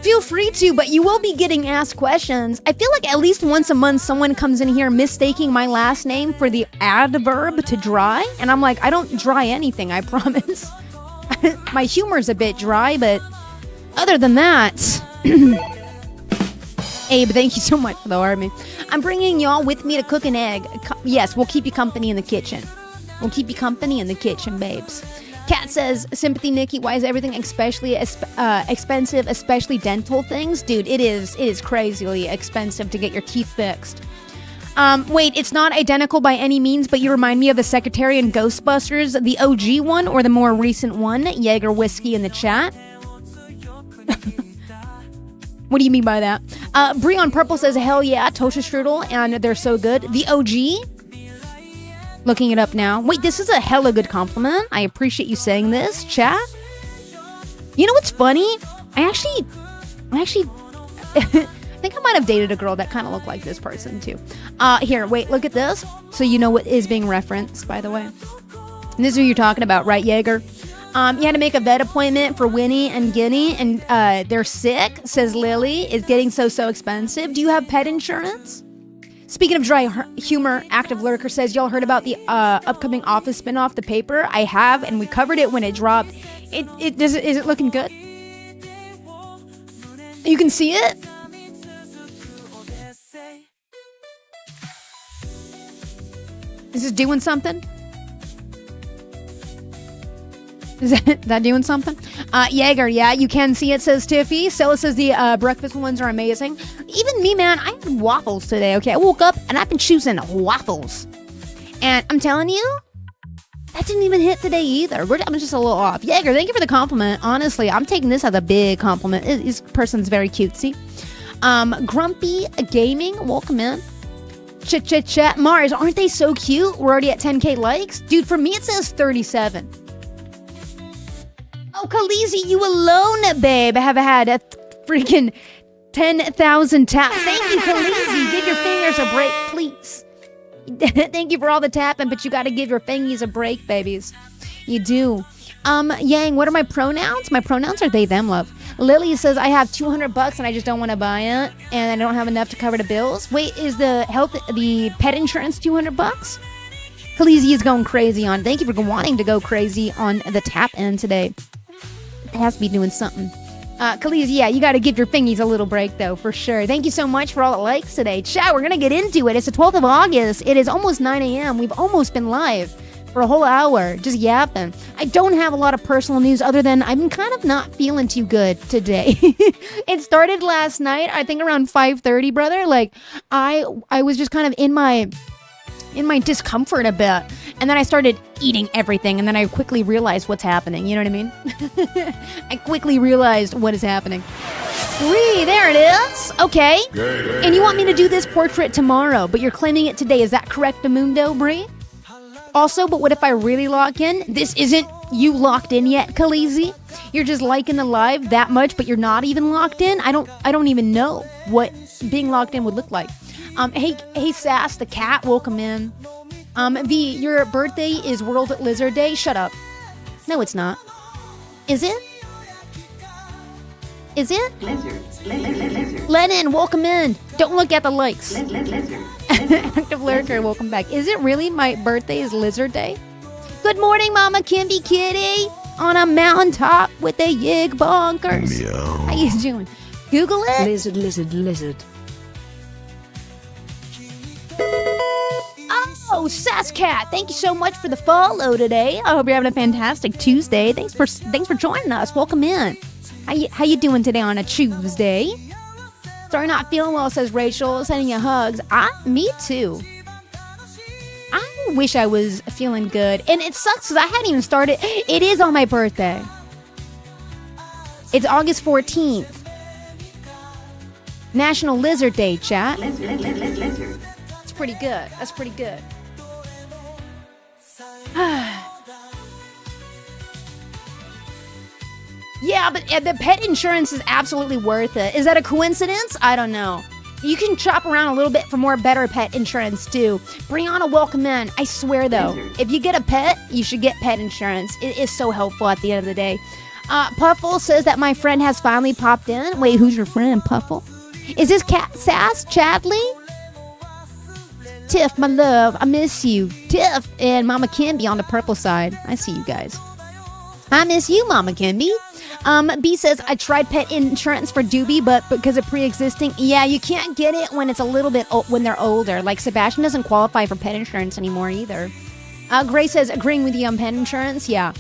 A: Feel free to, but you will be getting asked questions. I feel like at least once a month someone comes in here mistaking my last name for the adverb to dry. And I'm like, I don't dry anything, I promise. My humor's a bit dry, but other than that... Abe, thank you so much for the army. I'm bringing y'all with me to cook an egg. Yes, we'll keep you company in the kitchen. We'll keep you company in the kitchen, babes. Kat says, sympathy, Nikki. Why is everything especially expensive, especially dental things? Dude, it is crazily expensive to get your teeth fixed. Wait, it's not identical by any means, but you remind me of the Secretary in Ghostbusters, the OG one or the more recent one? Jaeger Whiskey in the chat. What do you mean by that? Breon Purple says, hell yeah, Tosha Strudel, and they're so good. The OG? Looking it up now. Wait, this is a hella good compliment. I appreciate you saying this, chat. You know what's funny? I actually think I might have dated a girl that kind of looked like this person too. Here, wait, look at this. So you know what is being referenced, by the way. And this is who you're talking about, right, Jaeger? You had to make a vet appointment for Winnie and Guinea, and they're sick, says Lily. It's getting so expensive. Do you have pet insurance? Speaking of dry humor, Active Lurker says, y'all heard about the upcoming Office spinoff, The Paper? I have, and we covered it when it dropped. Is it looking good? You can see it? Is this doing something? Is that doing something? Jaeger, yeah, you can see it, says Tiffy. Stella says the breakfast ones are amazing. Even me, man, I had waffles today, okay? I woke up and I've been choosing waffles. And I'm telling you, that didn't even hit today either. I'm just a little off. Jaeger, thank you for the compliment. Honestly, I'm taking this as a big compliment. This person's very cutesy. Grumpy Gaming, welcome in. Chat. Mars, aren't they so cute? We're already at 10K likes. Dude, for me, it says 37. Oh, Khaleesi, you alone, babe, have had a freaking 10,000 taps. Thank you, Khaleesi. Give your fingers a break, please. Thank you for all the tapping, but you got to give your fingies a break, babies. You do. Yang, what are my pronouns? My pronouns are they, them, love. Lily says, I have $200 and I just don't want to buy it, and I don't have enough to cover the bills. Wait, is the pet insurance $200? Khaleesi is going crazy on. Thank you for wanting to go crazy on the tap end today. It has to be doing something. Khaleesi, yeah, you got to give your fingies a little break, though, for sure. Thank you so much for all the likes today. Chat, we're going to get into it. It's the 12th of August. It is almost 9 a.m. We've almost been live for a whole hour, just yapping. I don't have a lot of personal news other than I'm kind of not feeling too good today. It started last night, I think around 5:30, brother. Like, I was just kind of in my discomfort a bit. And then I started eating everything. And then I quickly realized what's happening. You know what I mean? I quickly realized what is happening. Bree, there it is. Okay. And you want me to do this portrait tomorrow, but you're claiming it today. Is that correct, Amundo, Bree? Also, but what if I really lock in? This isn't you locked in yet, Khaleesi. You're just liking the live that much, but you're not even locked in. I don't even know what being locked in would look like. Hey, Sass, the cat, welcome in. V, your birthday is World Lizard Day. Shut up. No, it's not. Is it? Is it? Lizard. Lennon, welcome in. Don't look at the likes. Active Lurker, welcome back. Is it really my birthday is Lizard Day? Good morning, Mama Kimby Kitty. On a mountaintop with a yig bonkers.
E: Meow.
A: How you doing? Google it.
F: Lizard.
A: Oh, Sasscat, thank you so much for the follow today. I hope you're having a fantastic Tuesday. Thanks for joining us. Welcome in. How you doing today on a Tuesday? Sorry, not feeling well, says Rachel. Sending you hugs. Me too. I wish I was feeling good. And it sucks because I hadn't even started. It is on my birthday. It's August 14th. National Lizard Day, chat. Lizard. That's pretty good. That's pretty good. Yeah, but the pet insurance is absolutely worth it. Is that a coincidence? I don't know. You can shop around a little bit for more better pet insurance too. Brianna, welcome in. I swear though, if you get a pet, you should get pet insurance. It is so helpful at the end of the day. Puffle says that my friend has finally popped in. Wait, who's your friend, Puffle? Is this Cat Sass Chadley? Tiff, my love, I miss you. Tiff and Mama Kimby on the purple side. I see you guys. I miss you, Mama Kimby. B says, I tried pet insurance for Doobie, but because of pre-existing, yeah, you can't get it when it's a little bit, when they're older. Like, Sebastian doesn't qualify for pet insurance anymore either. Gray says, agreeing with you on pet insurance, yeah.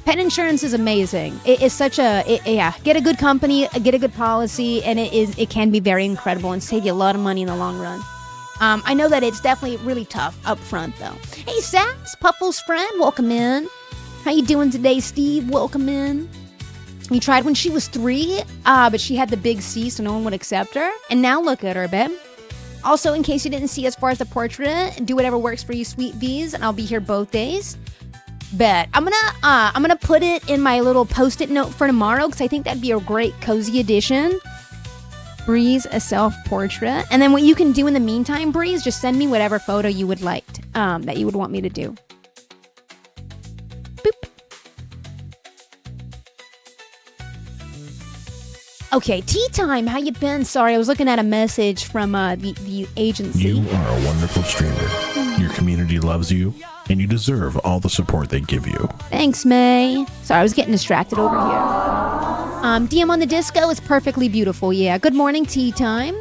A: Pet insurance is amazing. It is such yeah, get a good company, get a good policy, and it can be very incredible and save you a lot of money in the long run. I know that it's definitely really tough up front, though. Hey, Sass, Puffle's friend, welcome in. How you doing today, Steve? Welcome in. We tried when she was 3, but she had the big C, so no one would accept her. And now look at her, babe. Also, in case you didn't see as far as the portrait, do whatever works for you, sweet bees, and I'll be here both days. Bet. I'm gonna put it in my little post-it note for tomorrow because I think that'd be a great cozy addition. Breeze a self-portrait, and then what you can do in the meantime, Breeze, just send me whatever photo you would like that you would want me to do. Boop. Okay, tea time. How you been? Sorry, I was looking at a message from the agency.
E: You are a wonderful streamer. Your community loves you, and you deserve all the support they give you.
A: Thanks, May. Sorry, I was getting distracted over here. DM on the disco is perfectly beautiful. Yeah. Good morning, tea time.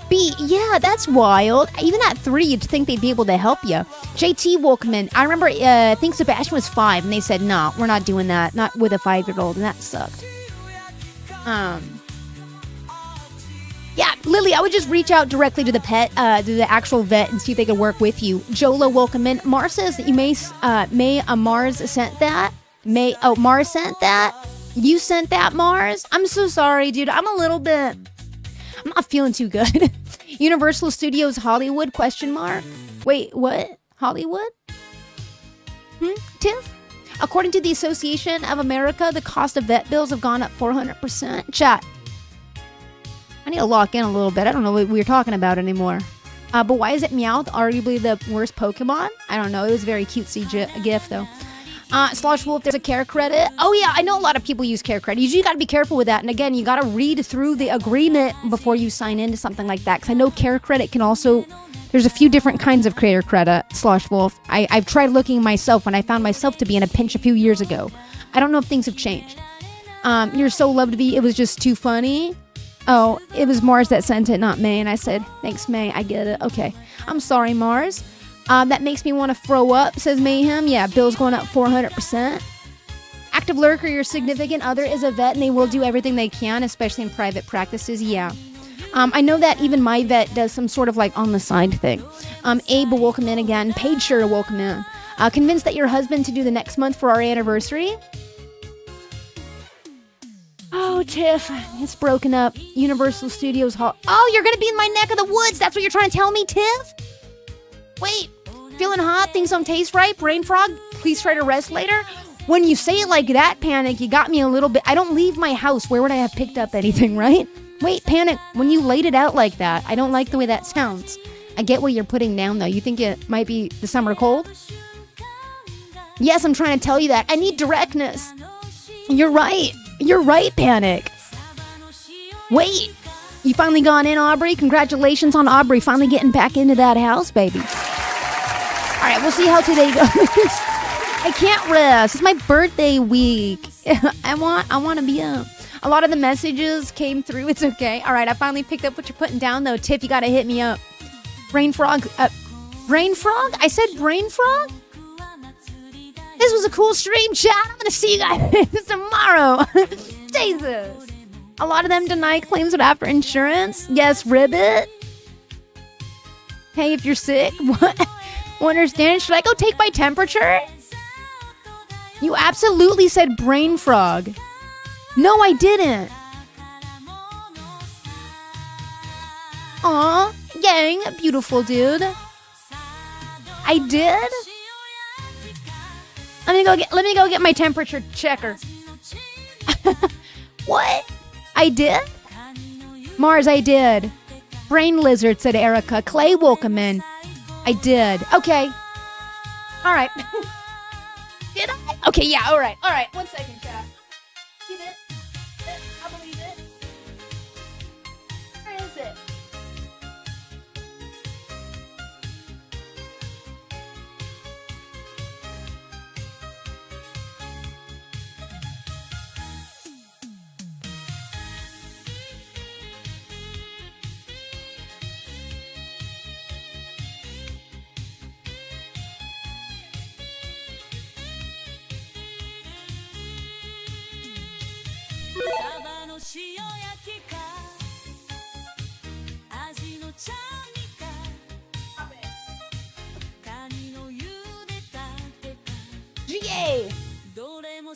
A: B, yeah, that's wild. Even at 3, you'd think they'd be able to help you. JT Wolkman, I remember, I think Sebastian was 5, and they said, no, we're not doing that. Not with a 5-year-old, and that sucked. Yeah, Lily, I would just reach out directly to the pet, to the actual vet, and see if they could work with you. Jola, welcome in. Mars says that you Mars sent that. Mars sent that. You sent that, Mars? I'm so sorry, dude. I'm not feeling too good. Universal Studios Hollywood, ? Wait, what? Hollywood? Tiff? According to the Association of America, the cost of vet bills have gone up 400%. Chat. I need to lock in a little bit. I don't know what we're talking about anymore. But why is it Meowth arguably the worst Pokemon? I don't know. It was a very cutesy gif, though. Slosh Wolf, there's a care credit. Oh, yeah, I know a lot of people use care credit. You got to be careful with that. And again, you got to read through the agreement before you sign into something like that. Because I know care credit can also... There's a few different kinds of care credit, Slosh Wolf. I've tried looking myself when I found myself to be in a pinch a few years ago. I don't know if things have changed. You're so loved to be. It was just too funny. Oh, it was Mars that sent it, not May. And I said, thanks, May. I get it. Okay. I'm sorry, Mars. That makes me want to throw up, says Mayhem. Yeah, bill's going up 400%. Active Lurker, your significant other is a vet, and they will do everything they can, especially in private practices. Yeah. I know that even my vet does some sort of like on the side thing. Abe, welcome in again. Paige, sure, welcome in. Convinced that your husband to do the next month for our anniversary. Oh, Tiff, it's broken up. Universal Studios Hall. Oh, you're gonna be in my neck of the woods. That's what you're trying to tell me, Tiff? Wait, feeling hot? Things don't taste right? Brain frog? Please try to rest later? When you say it like that, Panic, you got me a little bit. I don't leave my house. Where would I have picked up anything, right? Wait, Panic, when you laid it out like that, I don't like the way that sounds. I get what you're putting down, though. You think it might be the summer cold? Yes, I'm trying to tell you that. I need directness. You're right. You're right, Panic. Wait, you finally gone in, Aubrey? Congratulations on Aubrey finally getting back into that house, baby. All right, we'll see how today goes. I can't rest. It's my birthday week. I want to be up. A lot of the messages came through. It's okay. All right, I finally picked up what you're putting down, though. Tiff, you got to hit me up. Brain frog. Brain frog? I said brain frog? This was a cool stream, chat. I'm going to see you guys tomorrow. Jesus. A lot of them deny claims but after insurance. Yes, Ribbit. Hey, if you're sick, what? Understand? Should I go take my temperature? You absolutely said brain frog. No, I didn't. Aw, gang, beautiful dude. I did? Let me go get my temperature checker. What? I did? Mars, I did. Brain lizard, said Erica. Clay, welcome in. I did. Okay. All right. Did I? Okay, yeah, all right. All right, 1 second, chat. See this? I believe it. Where is it? GA!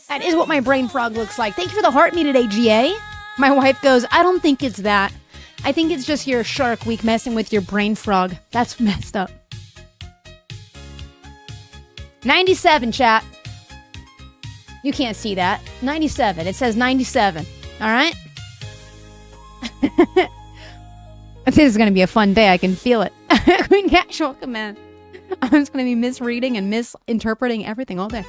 A: That is what my brain frog looks like. Thank you for the heart me today, GA. My wife goes, I don't think it's that. I think it's just your Shark Week messing with your brain frog. That's messed up. 97, chat. You can't see that. 97. It says 97. All right? This is going to be a fun day. I can feel it. Queen Cash, welcome in. I'm just going to be misreading and misinterpreting everything all day.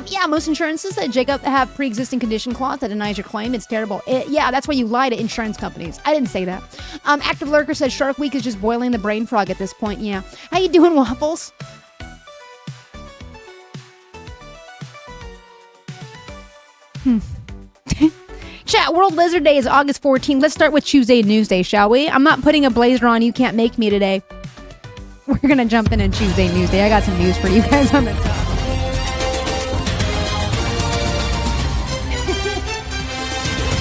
A: Yeah, most insurances that Jacob have pre-existing condition clause that denies your claim. It's terrible. Yeah, that's why you lie to insurance companies. I didn't say that. Active Lurker says Shark Week is just boiling the brain frog at this point. Yeah. How you doing, Waffles? Chat, World Lizard Day is August 14th. Let's start with Chewsday and Newsday, shall we? I'm not putting a blazer on. You can't make me today. We're going to jump in Chewsday, Newsday. I got some news for you guys on the top.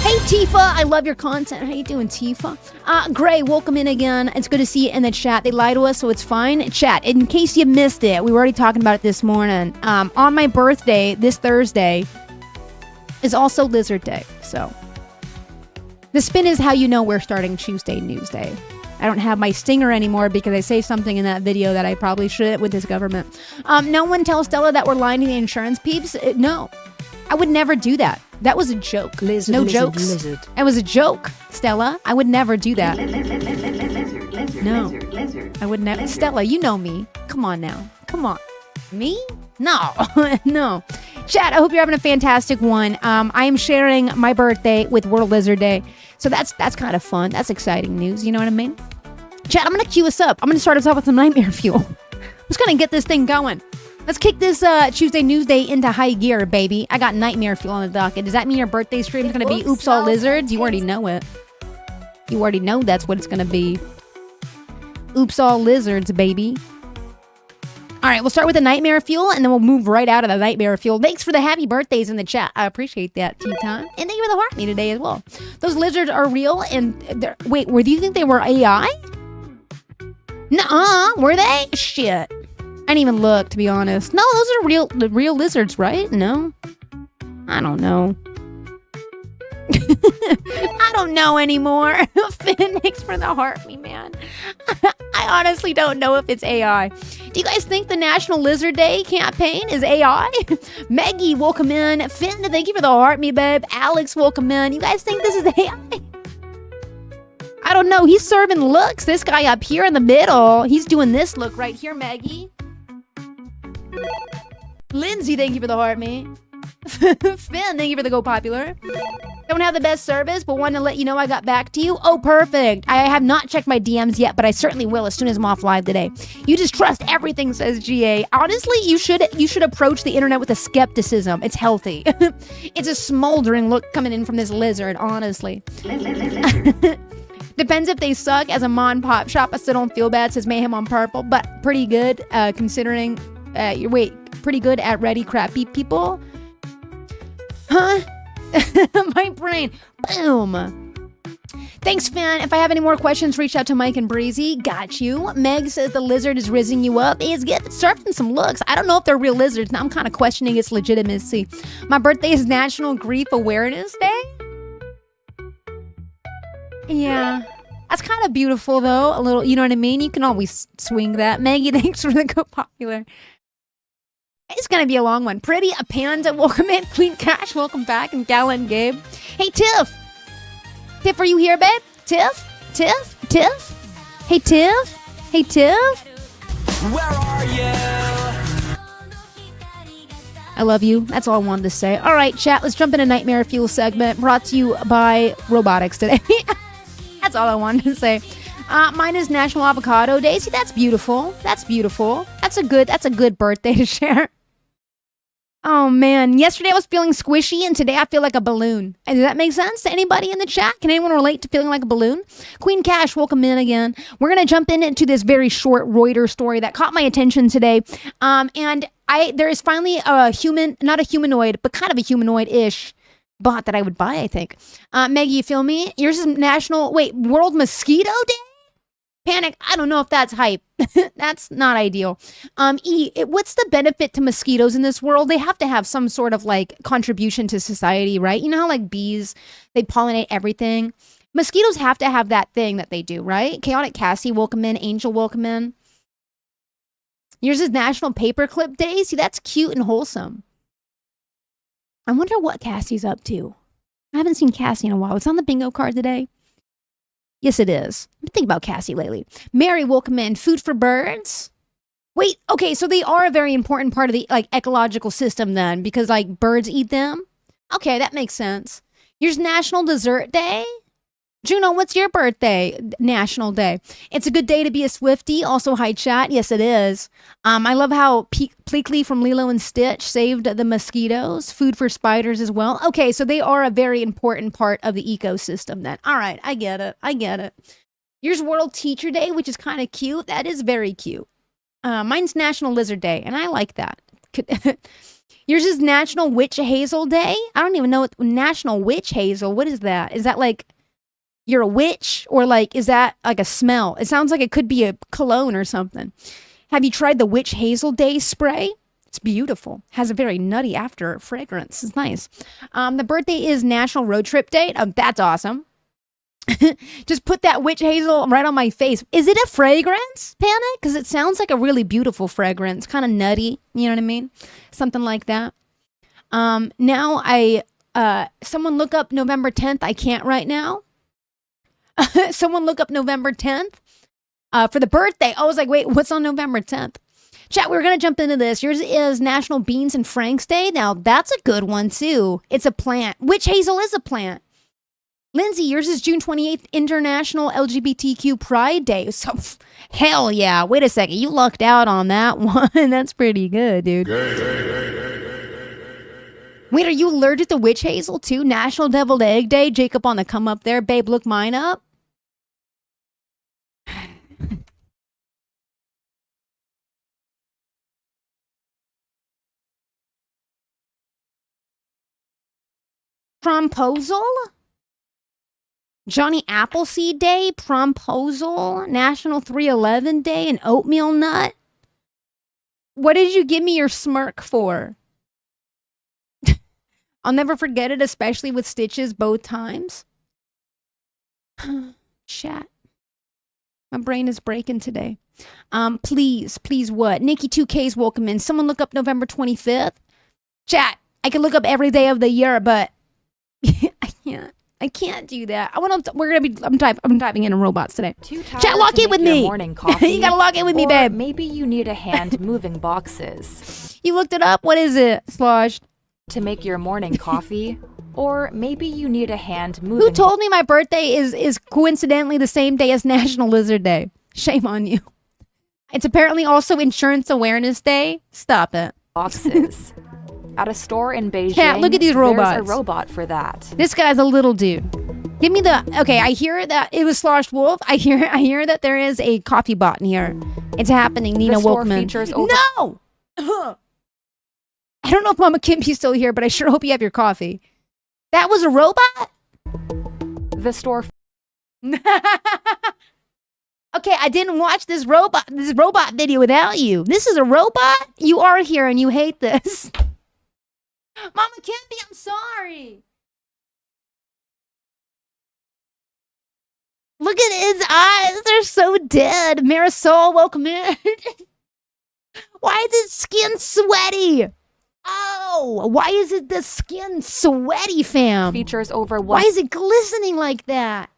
A: Hey, Tifa. I love your content. How you doing, Tifa? Gray, welcome in again. It's good to see you in the chat. They lie to us, so it's fine. Chat, in case you missed it, we were already talking about it this morning. On my birthday, this Thursday, is also Lizard Day. So the spin is how you know we're starting Chewsday, Newsday. I don't have my stinger anymore because I say something in that video that I probably shouldn't with this government. No one tells Stella that we're lying to the insurance peeps. No, I would never do that. That was a joke.
H: Lizard,
A: no
H: lizard,
A: jokes.
H: lizard.
A: It was a joke, Stella. I would never do that.
H: Lizard,
A: No.
H: lizard.
A: I would never. Stella, you know me. Come on now. Come on. Me? No. No. Chat, I hope you're having a fantastic one. I am sharing my birthday with World Lizard Day. So that's kind of fun. That's exciting news. You know what I mean? Chat, I'm going to cue us up. I'm going to start us off with some nightmare fuel. I'm just going to get this thing going. Let's kick this Chewsday Newsday into high gear, baby. I got nightmare fuel on the docket. Does that mean your birthday stream is going to be Oops All Lizards? You already know it. You already know that's what it's going to be. Oops All Lizards, baby. All right, we'll start with the nightmare fuel, and then we'll move right out of the nightmare fuel. Thanks for the happy birthdays in the chat. I appreciate that, T-Time. And thank you for the heart me today as well. Those lizards are real, and wait, do you think they were AI? Nuh-uh, were they? Shit. I didn't even look, to be honest. No, those are real lizards, right? No? I don't know. I don't know anymore. Finn, thanks for the heart me, man. I honestly don't know if it's AI. Do you guys think the National Lizard Day campaign is AI? Maggie, welcome in. Finn, thank you for the heart me, babe. Alex, welcome in. You guys think this is AI? I don't know. He's serving looks. This guy up here in the middle. He's doing this look right here, Maggie. Lindsay, thank you for the heart me. Finn, thank you for the go popular. Don't have the best service, but wanted to let you know I got back to you. Oh, perfect. I have not checked my DMs yet, but I certainly will as soon as I'm off live today. You just trust everything, says GA. Honestly, you should approach the internet with a skepticism. It's healthy. It's a smoldering look coming in from this lizard, honestly. Depends if they suck. As a mom pop shop, I still don't feel bad, says Mayhem on Purple, but pretty good considering, pretty good at ready crappy people. Huh? My brain. Boom. Thanks, Finn. If I have any more questions, reach out to Mike and Breezy. Got you. Meg says the lizard is rizzing you up. It's getting surfing some looks. I don't know if they're real lizards. Now I'm kind of questioning its legitimacy. My birthday is National Grief Awareness Day. Yeah. That's kind of beautiful, though. A little, you know what I mean? You can always swing that. Maggie, thanks for the go popular. It's going to be a long one. Pretty, a panda, welcome in. Queen Cash, welcome back. And Gallon Gabe. Hey, Tiff. Tiff, are you here, babe? Tiff? Tiff? Tiff? Hey, Tiff? Hey, Tiff?
B: Where are you?
A: I love you. That's all I wanted to say. All right, chat, let's jump into Nightmare Fuel segment brought to you by robotics today. That's all I wanted to say. Mine is National Avocado Day. See, that's beautiful. That's beautiful. That's a good birthday to share. Oh, man. Yesterday I was feeling squishy, and today I feel like a balloon. Does that make sense to anybody in the chat? Can anyone relate to feeling like a balloon? Queen Cash, welcome in again. We're going to jump into this very short Reuters story that caught my attention today. And there is finally a human, not a humanoid, but kind of a humanoid-ish bot that I would buy, I think. Maggie, you feel me? Yours is World Mosquito Day? Panic, I don't know if that's hype. That's not ideal. What's the benefit to mosquitoes in this world? They have to have some sort of like contribution to society, right? You know how like bees, they pollinate everything? Mosquitoes have to have that thing that they do, right? Chaotic Cassie, welcome in. Angel, welcome in. Yours is National Paperclip Day. See, that's cute and wholesome. I wonder what Cassie's up to. I haven't seen Cassie in a while. It's on the bingo card today. Yes, it is. I've been thinking about Cassie lately. Mary, welcome in. Food for birds? Wait, okay, so they are a very important part of the like ecological system then, because like birds eat them? Okay, that makes sense. Here's National Dessert Day. Juno, what's your birthday? National Day. It's a good day to be a Swiftie. Also, hi chat. Yes, it is. I love how Pleakley from Lilo and Stitch saved the mosquitoes. Food for spiders as well. Okay, so they are a very important part of the ecosystem then. All right, I get it. I get it. Here's World Teacher Day, which is kind of cute. That is very cute. Mine's National Lizard Day, and I like that. Yours is National Witch Hazel Day. I don't even know what National Witch Hazel. What is that? Is that like you're a witch, or like, is that like a smell? It sounds like it could be a cologne or something. Have you tried the Witch Hazel Day spray? It's beautiful. Has a very nutty after fragrance. It's nice. The birthday is National Road Trip Day. That's awesome. Just put that witch hazel right on my face. Is it a fragrance, Panic? Because it sounds like a really beautiful fragrance. Kind of nutty. You know what I mean? Something like that. Now someone look up November 10th. I can't right now. Someone look up November 10th for the birthday. I was like, wait, what's on November 10th? Chat, we're going to jump into this. Yours is National Beans and Franks Day. Now, that's a good one, too. It's a plant. Witch hazel is a plant. Lindsay, yours is June 28th, International LGBTQ Pride Day. So, hell yeah. Wait a second. You lucked out on that one. That's pretty good, dude. Wait, are you allergic to witch hazel, too? National Deviled Egg Day. Jacob on the come up there. Babe, look mine up. Promposal? Johnny Appleseed Day, Promposal, National 311 Day, and Oatmeal Nut. What did you give me your smirk for? I'll never forget it, especially with stitches both times. Chat. My brain is breaking today. Please what? Nikki 2K's welcome in. Someone look up November 25th. Chat. I can look up every day of the year, but I can't do that. I'm typing in robots today. Chat, log in with me. You gotta log in with me, babe.
G: Maybe you need a hand moving boxes.
A: You looked it up? What is it, Slosh?
G: To make your morning coffee. Or maybe you need a hand moving.
A: Who told me my birthday is coincidentally the same day as National Lizard Day? Shame on you. It's apparently also Insurance Awareness Day. Stop it.
G: Boxes. At a store in Beijing,
A: Cat, look at these robots.
G: There's a robot for that.
A: This guy's a little dude. Give me the... Okay, I hear that it was Sloshed Wolf. I hear that there is a coffee bot in here. It's happening, Nina Wolfman. No! I don't know if Mama Kimpy's still here, but I sure hope you have your coffee. That was a robot?
G: The store...
A: Okay, I didn't watch this robot video without you. This is a robot? You are here and you hate this. Mama Kimpy, I'm sorry. Look at his eyes. They're so dead. Marisol, welcome in. Why is his skin sweaty? Oh, why is it the skin sweaty, fam?
G: Features over
A: Why is it glistening like that?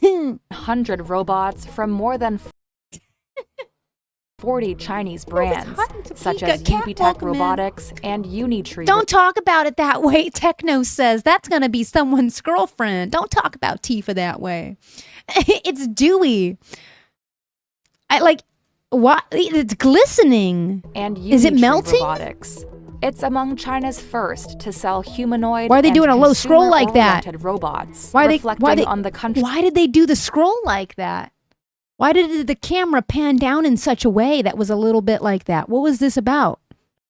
G: 100 robots from more than 40 Chinese brands, such as UbiTech Robotics and Unitree.
A: Don't talk about it that way, Techno says. That's going to be someone's girlfriend. Don't talk about Tifa that way. It's dewy. What? It's glistening.
G: And
A: is it melting?
G: Robotics. It's among China's first to sell humanoid.
A: Why are they doing a low scroll like that?
G: Robots.
A: Why
G: on the country.
A: Why did they do the scroll like that? Why did the camera pan down in such a way that was a little bit like that? What was this about?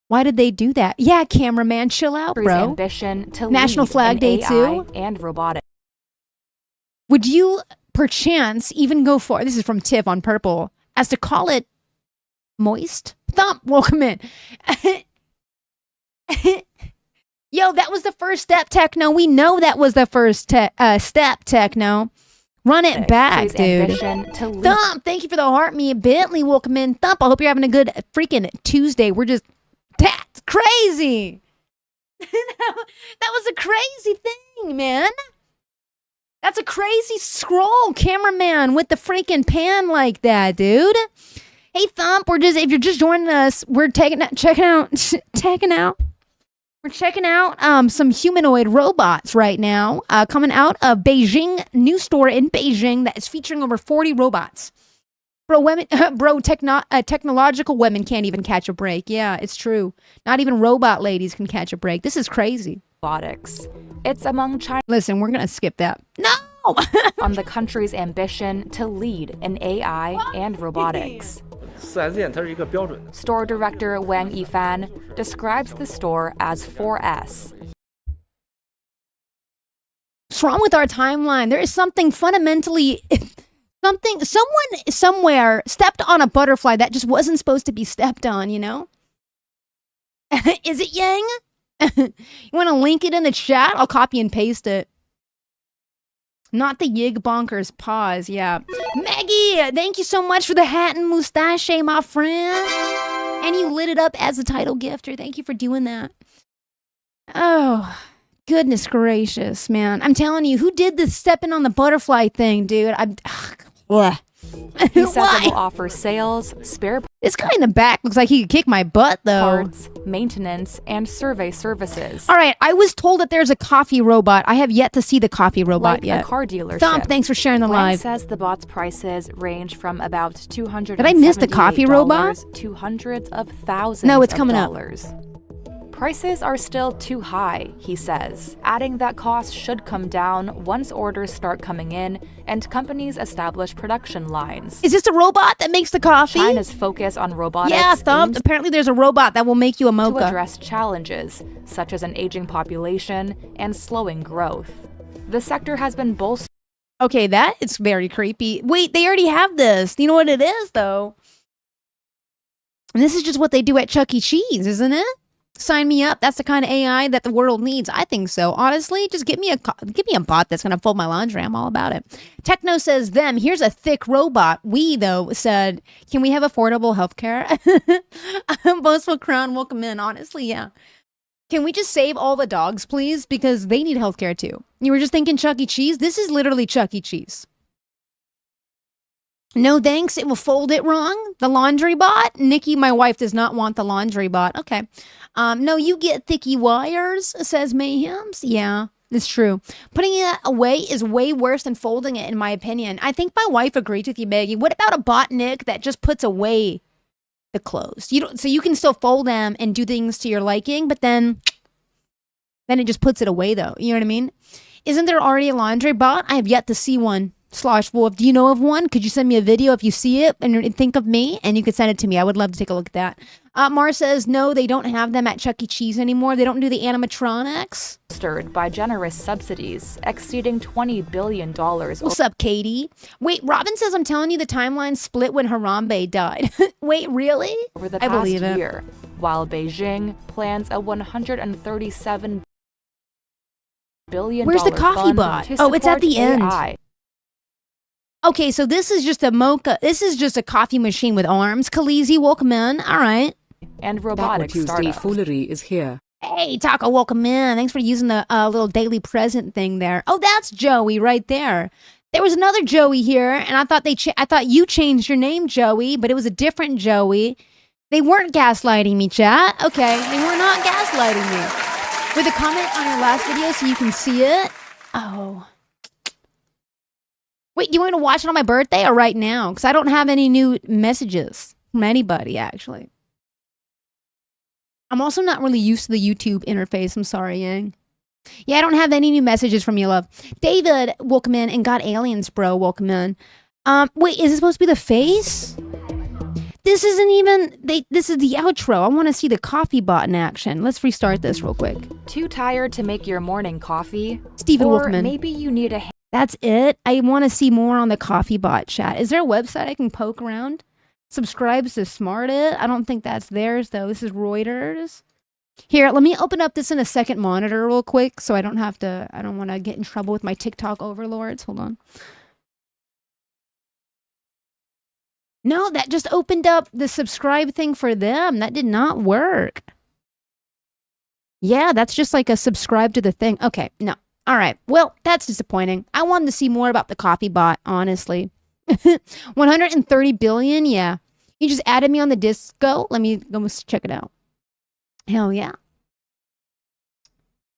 A: Why did they do that? Yeah, cameraman, chill out, bro.
G: Ambition to
A: National Flag Day too.
G: And robotics.
A: Would you perchance even go for, this is from Tiff on Purple, as to call it moist? Thump, welcome in. Yo, that was the first step, Techno. We know that was the first step, Techno. Run it back, dude. Thump, thank you for the heart me. Bentley, welcome in. Thump, I hope you're having a good freaking Tuesday. We're just, that's crazy. That was a crazy thing, man. That's a crazy scroll, cameraman, with the freaking pan like that, dude. Hey, Thump, if you're just joining us, we're checking out some humanoid robots right now, coming out of Beijing, new store in Beijing that is featuring over 40 robots. Technological women can't even catch a break. Yeah, it's true. Not even robot ladies can catch a break. This is crazy.
G: Robotics. It's among China.
A: Listen, we're going to skip that. No!
G: On the country's ambition to lead in AI and robotics. Store director Wang Yifan describes the store as 4S.
A: What's wrong with our timeline? There is something fundamentally... Someone somewhere stepped on a butterfly that just wasn't supposed to be stepped on, you know? Is it Yang? You want to link it in the chat? I'll copy and paste it. Not the Yig Bonkers pause, yeah. Maggie, thank you so much for the hat and mustache, my friend. And you lit it up as a title gifter. Thank you for doing that. Oh, goodness gracious, man. I'm telling you, who did this stepping on the butterfly thing, dude?
G: He says it will offer sales, spare
A: This guy in the back looks like he could kick my butt, though.
G: Parts, maintenance, and survey services.
A: All right, I was told that there's a coffee robot. I have yet to see the coffee robot yet.
G: Like a car dealership.
A: Thump, thanks for sharing the live.
G: says the bot's prices range from about $200.
A: Did I miss the coffee robot?
G: To hundreds of thousands.
A: No, it's coming
G: up.
A: up.
G: Prices are still too high, he says, adding that costs should come down once orders start coming in and companies establish production lines.
A: Is this a robot that makes the coffee?
G: China's focus on robotics.
A: Yeah, Thump. Apparently there's a robot that will make you a mocha.
G: To address challenges, such as an aging population and slowing growth. The sector has been bolstered.
A: Okay, that is very creepy. Wait, they already have this. You know what it is, though? And this is just what they do at Chuck E. Cheese, isn't it? Sign me up. That's the kind of AI that the world needs. I think so. Honestly, just give me a bot that's going to fold my laundry. I'm all about it. Techno says them. Here's a thick robot. We, though, said, can we have affordable healthcare? Boastful Crown, welcome in. Honestly, yeah. Can we just save all the dogs, please? Because they need healthcare, too. You were just thinking Chuck E. Cheese? This is literally Chuck E. Cheese. No thanks, it will fold it wrong. The laundry bot? Nikki, my wife, does not want the laundry bot. Okay. No, you get thicky wires, says Mayhems. Yeah, it's true. Putting it away is way worse than folding it, in my opinion. I think my wife agrees with you, Maggie. What about a bot, Nick, that just puts away the clothes? So you can still fold them and do things to your liking, but then it just puts it away, though. You know what I mean? Isn't there already a laundry bot? I have yet to see one. Slosh Wolf, do you know of one? Could you send me a video if you see it and think of me? And you could send it to me. I would love to take a look at that. Mar says, no, they don't have them at Chuck E. Cheese anymore. They don't do the animatronics.
G: Stirred by generous subsidies, exceeding $20 billion.
A: What's up, Katie? Wait, Robin says, I'm telling you the timeline split when Harambe died. Wait, really?
G: Over the past year, while Beijing plans a $137 billion
A: Where's the coffee bot? Oh, it's at the end.
G: AI.
A: Okay, so this is just a mocha. This is just a coffee machine with arms. Khaleesi, welcome in. All right.
G: And robotic
I: Tuesday
G: startup.
I: foolery is here.
A: Hey, Taco, welcome in. Thanks for using the little daily present thing there. Oh, that's Joey right there. There was another Joey here, and I thought you changed your name, Joey, but it was a different Joey. They weren't gaslighting me, chat. Okay, they were not gaslighting me. With a comment on your last video so you can see it. Oh. Wait, do you want me to watch it on my birthday or right now? Because I don't have any new messages from anybody, actually. I'm also not really used to the YouTube interface. I'm sorry, Yang. Yeah, I don't have any new messages from you, love. David, welcome in. And God Aliens, bro, welcome in. Wait, is it supposed to be the face? This isn't even... This is the outro. I want to see the coffee bot in action. Let's restart this real quick.
G: Too tired to make your morning coffee?
A: Steven,
G: or
A: welcome in.
G: Maybe you need a...
A: That's it? I want to see more on the coffee bot chat. Is there a website I can poke around? Subscribes to Smartit? I don't think that's theirs, though. This is Reuters. Here, let me open up this in a second monitor real quick so I don't want to get in trouble with my TikTok overlords. Hold on. No, that just opened up the subscribe thing for them. That did not work. Yeah, that's just like a subscribe to the thing. Okay, no. All right. Well, that's disappointing. I wanted to see more about the coffee bot, honestly. 130 billion? Yeah. You just added me on the disco? Let me go check it out. Hell yeah.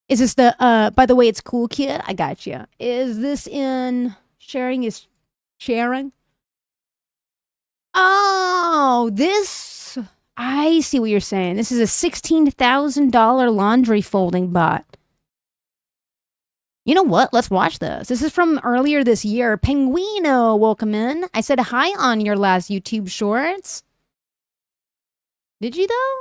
A: Is this the, by the way, it's cool, kid? I got you. Is this in sharing is sharing? Oh, this, I see what you're saying. This is a $16,000 laundry folding bot. You know what? Let's watch this. This is from earlier this year. Penguino, welcome in. I said hi on your last YouTube shorts. Did you, though?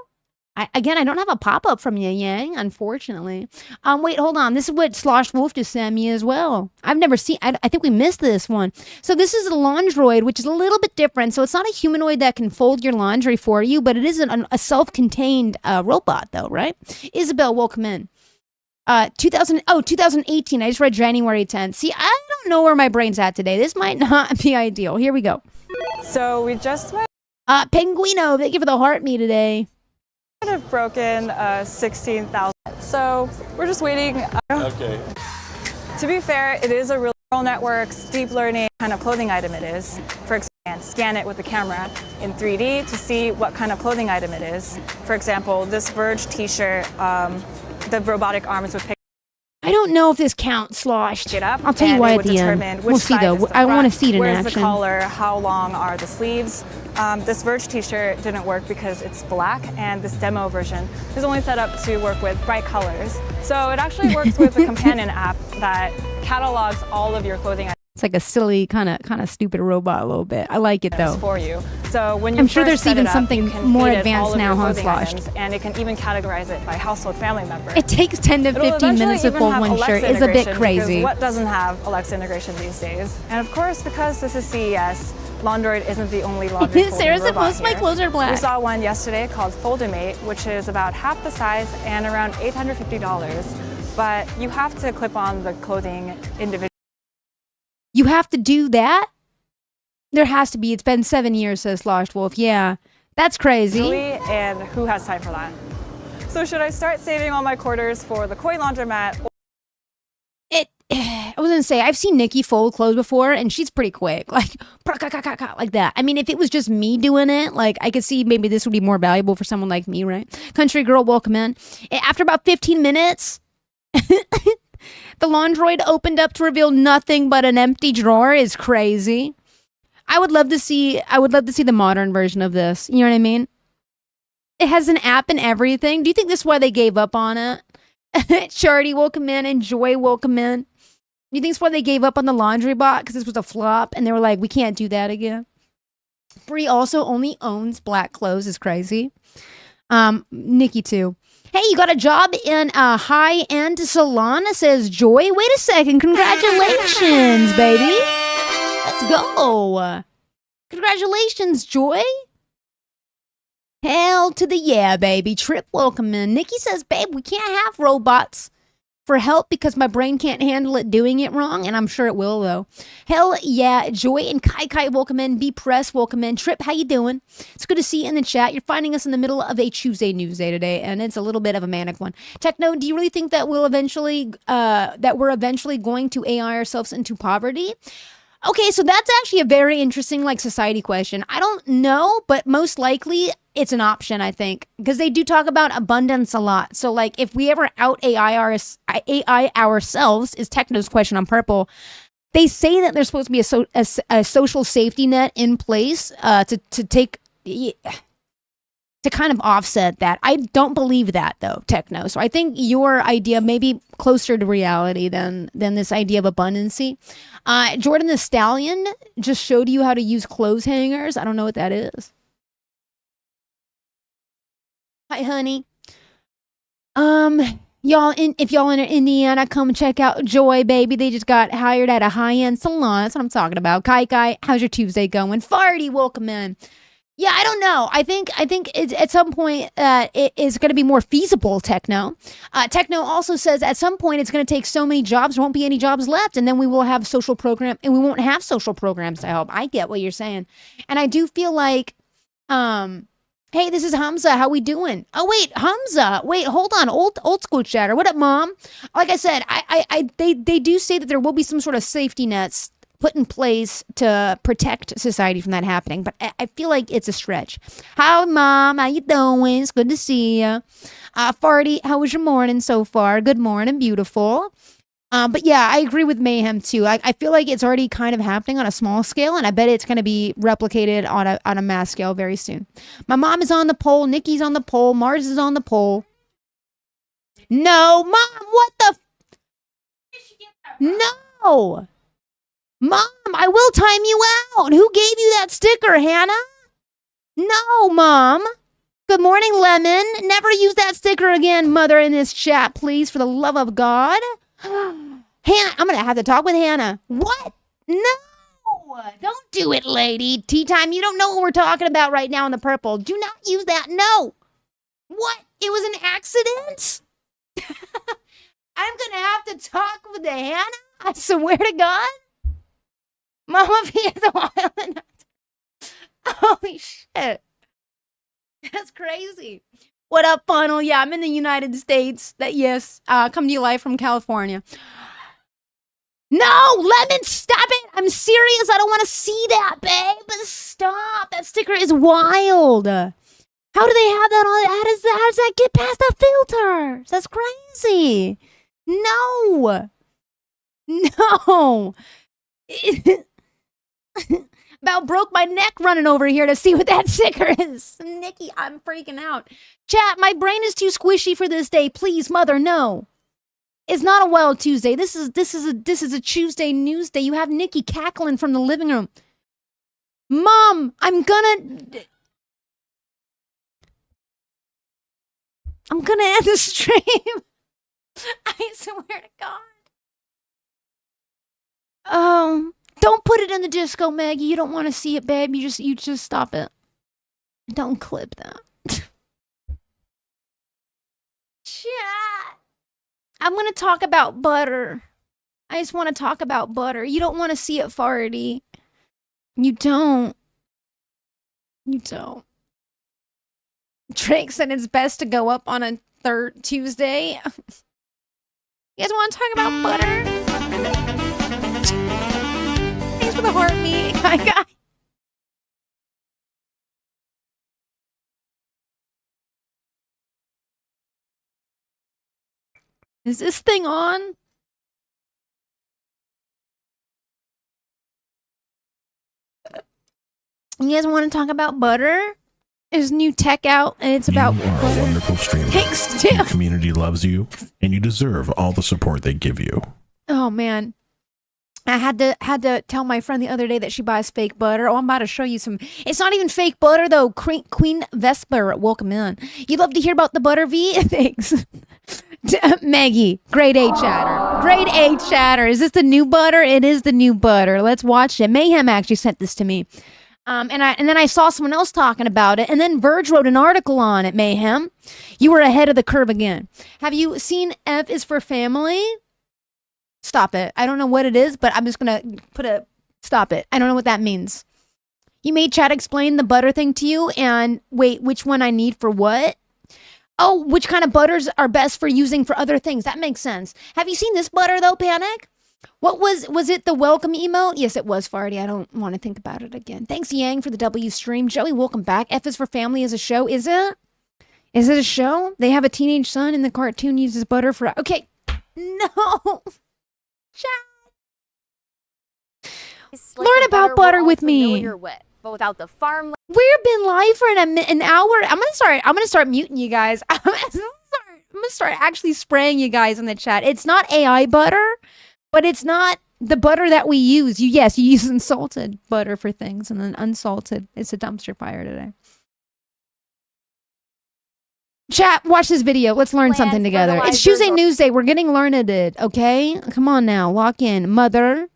A: I don't have a pop-up from you, Yang, unfortunately. Wait, hold on. This is what Slosh Wolf just sent me as well. I've never seen... I think we missed this one. So this is a Laundroid, which is a little bit different. So it's not a humanoid that can fold your laundry for you, but it is a self-contained robot, though, right? Isabel, welcome in. 2018. I just read January 10th. See, I don't know where my brain's at today. This might not be ideal. Here we go.
J: So we just might
A: Penguino, thank you for the heart me today.
J: have broken 16,000. So we're just waiting.
K: Okay.
J: To be fair, it is a real neural networks, deep learning kind of clothing item it is. For example, scan it with the camera in 3D to see what kind of clothing item it is. For example, this Verge t-shirt, the robotic arms would pick.
A: I don't know if this counts, Slosh.
J: It up.
A: I'll tell you why at the end. We'll see though. I want to see it in action.
J: Where's the collar? How long are the sleeves? This Verge t-shirt didn't work because it's black, and this demo version is only set up to work with bright colors. So it actually works with a companion app that catalogs all of your clothing items.
A: It's like a silly, kind of stupid robot a little bit. I like it though.
J: For you. So when you
A: I'm sure there's even
J: up,
A: something more advanced now, huh, Slosh?
J: And it can even categorize it by household family member.
A: It takes 10 to 15 minutes to fold one shirt. It's a bit crazy.
J: What doesn't have Alexa integration these days? And of course, because this is CES, Laundroid isn't the only laundry folding
A: Sarah said
J: robot
A: most of my
J: here.
A: clothes are black.
J: We saw one yesterday called Foldimate, which is about half the size and around $850. But you have to clip on the clothing individually.
A: You have to do that? There has to be. It's been 7 years, says Lost Wolf. Yeah, that's crazy.
J: And who has time for that? So should I start saving all my quarters for the koi laundromat?
A: I was gonna say, I've seen Nikki fold clothes before, and she's pretty quick, like that. I mean, if it was just me doing it, like I could see maybe this would be more valuable for someone like me, right? Country girl, welcome in. After about 15 minutes, the Laundroid opened up to reveal nothing but an empty drawer. Is crazy. I would love to see the modern version of this. You know what I mean? It has an app and everything. Do you think this is why they gave up on it? Charity, welcome in, and Joy, welcome in. Do you think it's why they gave up on the laundry bot? Because this was a flop, and they were like, we can't do that again. Bree also only owns black clothes. Is crazy. Nikki too. Hey, you got a job in a high-end salon, says Joy. Wait a second. Congratulations, baby. Let's go. Congratulations, Joy. Hell to the yeah, baby. Trip, welcome in. Nikki says, babe, we can't have robots for help because my brain can't handle it doing it wrong, and I'm sure it will, though. Hell yeah. Joy and Kai, welcome in. Be Press, welcome in. Trip, how you doing? It's good to see you in the chat. You're finding us in the middle of a Chewsday Newsday today, and it's a little bit of a manic one. Techno, do you really think that we're eventually going to AI ourselves into poverty? Okay, so that's actually a very interesting, society question. I don't know, but most likely it's an option, I think, because they do talk about abundance a lot. So, if we ever out AI ourselves, is Techno's question on Purple. They say that there's supposed to be a social safety net in place to kind of offset that. I don't believe that, though, Techno. So I think your idea may be closer to reality than this idea of abundancy. Jordan the Stallion just showed you how to use clothes hangers. I don't know what that is. Hi, honey. If y'all in Indiana, come check out Joy, baby. They just got hired at a high-end salon. That's what I'm talking about. Kai, how's your Tuesday going? Farty, welcome in. Yeah, I don't know. I think it's, at some point it is going to be more feasible, Techno. Techno also says at some point it's going to take so many jobs, there won't be any jobs left, and then we will have social program, and we won't have social programs to help. I get what you're saying. And I do feel like, hey, this is Hamza. How we doing? Oh, wait, Hamza. Wait, hold on. Old school chatter. What up, Mom? Like I said, they do say that there will be some sort of safety nets put in place to protect society from that happening, but I feel like it's a stretch. Hi, Mom. How you doing? It's good to see you. Farty, how was your morning so far? Good morning. Beautiful. But yeah, I agree with Mayhem too. I feel like it's already kind of happening on a small scale, and I bet it's going to be replicated on a mass scale very soon. My mom is on the poll. Nikki's on the poll. Mars is on the poll. No, Mom, what the? No. Mom, I will time you out. Who gave you that sticker, Hannah? No, Mom. Good morning, Lemon. Never use that sticker again, Mother, in this chat, please, for the love of God. Hannah, I'm going to have to talk with Hannah. What? No. Don't do it, lady. Tea time, you don't know what we're talking about right now in the purple. Do not use that. No. What? It was an accident? I'm going to have to talk with the Hannah? I swear to God. Mama Pia the Wild. Holy shit. That's crazy. What up, Funnel? Yeah, I'm in the United States. Yes, come to you live from California. No, Lemon, stop it. I'm serious. I don't want to see that, babe. Stop. That sticker is wild. How do they have that on? How does that get past the filters? That's crazy. No. About broke my neck running over here to see what that sticker is. Nikki, I'm freaking out. Chat, my brain is too squishy for this day. Please, Mother, no. It's not a Wild Tuesday. This is a Chewsday Newsday. You have Nikki cackling from the living room. Mom, I'm gonna end the stream. I swear to God. Don't put it in the disco, Maggie. You don't want to see it, babe. You just stop it. Don't clip that. Chat. I'm gonna talk about butter. I just want to talk about butter. You don't want to see it, Farty. You don't. You don't. Drake said it's best to go up on a third Tuesday. You guys want to talk about butter? Thanks for the heartbeat. Hi, guys. Is this thing on? You guys want to talk about butter? There's new tech out, and it's about
E: You are
A: butter.
E: a wonderful streamer.
A: Thanks,
E: Your
A: Tim.
E: community loves you, and you deserve all the support they give you.
A: Oh man, I had to tell my friend the other day that she buys fake butter. Oh, I'm about to show you some. It's not even fake butter though. Queen Vesper, welcome in. You'd love to hear about the butter V? Thanks. Maggie, grade A chatter. Grade A chatter. Is this the new butter? It is the new butter. Let's watch it. Mayhem actually sent this to me. And then I saw someone else talking about it, and then Verge wrote an article on it, Mayhem. You were ahead of the curve again. Have you seen F is for Family? Stop it. I don't know what it is, but I'm just going to put a stop it. I don't know what that means. You made Chad explain the butter thing to you, and wait, which one I need for what? Oh, which kind of butters are best for using for other things? That makes sense. Have you seen this butter, though, Panic? What was it the welcome emote? Yes, it was, Farty. I don't want to think about it again. Thanks, Yang, for the W stream. Joey, welcome back. F is for Family is a show, is it? Is it a show? They have a teenage son and the cartoon uses butter for... Okay. No. Learn about butter with me.
I: But without the farm.
A: We've been live for an hour. I'm gonna start muting you guys. I'm gonna start actually spraying you guys in the chat. It's not AI butter, but it's not the butter that we use. You use unsalted butter for things, and then unsalted. It's a dumpster fire today. Chat, watch this video. Let's learn something together. It's Chewsday Newsday. We're getting learned, okay? Come on now, lock in. Mother.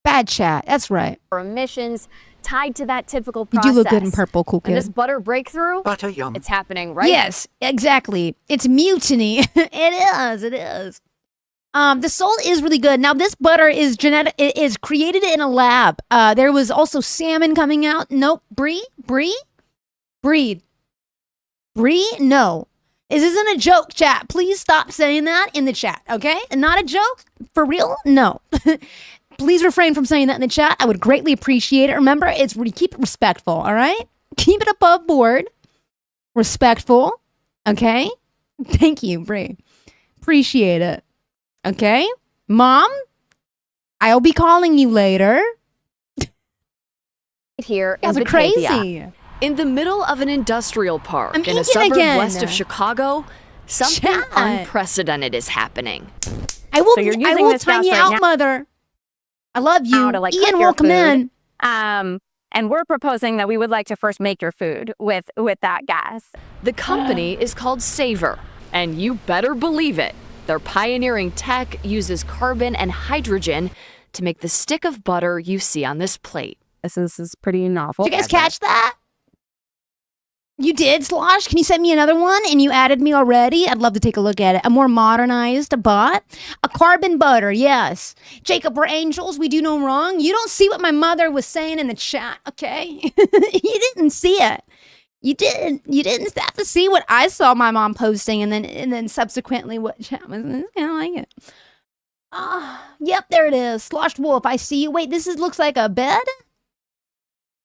A: Bad chat. That's right.
I: Or emissions tied to that typical process.
A: You do look good in purple, cool kid.
I: And this butter breakthrough,
H: Butter yum.
I: it's happening right
A: Yes, exactly. It's mutiny. It is. The salt is really good. Now, this butter is genetic. It is created in a lab. There was also salmon coming out. Nope. Breed? No. This isn't a joke, chat. Please stop saying that in the chat, okay? Not a joke? For real? No. Please refrain from saying that in the chat. I would greatly appreciate it. Remember, keep it respectful, all right? Keep it above board. Respectful, okay? Thank you, Bree. Appreciate it. Okay? Mom, I'll be calling you later.
I: here in
A: That's
I: Batavia.
A: crazy.
K: In the middle of an industrial park
A: I'm
K: in a
A: eating
K: suburb
A: again.
K: west of Chicago, something
A: Chat.
K: unprecedented is happening.
A: I will,
J: So you're
A: I
J: using
A: will
J: this
A: time
J: gas
A: you
J: right
A: out,
J: now-
A: mother. I love you.
J: How to, like, cook
A: Ian,
J: your
A: welcome
J: food.
A: in.
J: And we're proposing that we would like to first make your food with that gas.
K: The company is called Savor, and you better believe it. Their pioneering tech uses carbon and hydrogen to make the stick of butter you see on this plate.
J: This is pretty novel.
A: Did you guys catch that? You did, Slosh? Can you send me another one? And you added me already? I'd love to take a look at it. A more modernized bot? A carbon butter, yes. Jacob, we're angels. We do no wrong. You don't see what my mother was saying in the chat, okay? You didn't see it. You didn't have to see what I saw my mom posting and then subsequently what chat was. I kind of like it. Yep, there it is. Sloshed Wolf, I see you. Wait, looks like a bed?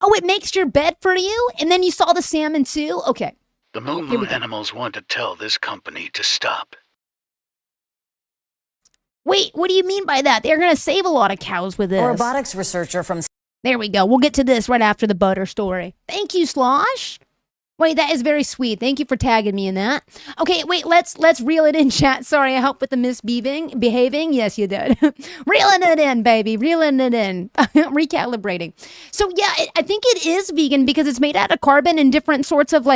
A: Oh, it makes your bed for you? And then you saw the salmon too? Okay.
L: The Moo animals want to tell this company to stop.
A: Wait, what do you mean by that? They're going to save a lot of cows with this.
H: A robotics researcher from...
A: There we go. We'll get to this right after the butter story. Thank you, Slosh. Wait, that is very sweet. Thank you for tagging me in that. Okay, wait, let's reel it in, chat. Sorry, I helped with the behaving. Yes, you did. Reeling it in, baby. Reeling it in. Recalibrating. So yeah, I think it is vegan because it's made out of carbon and different sorts of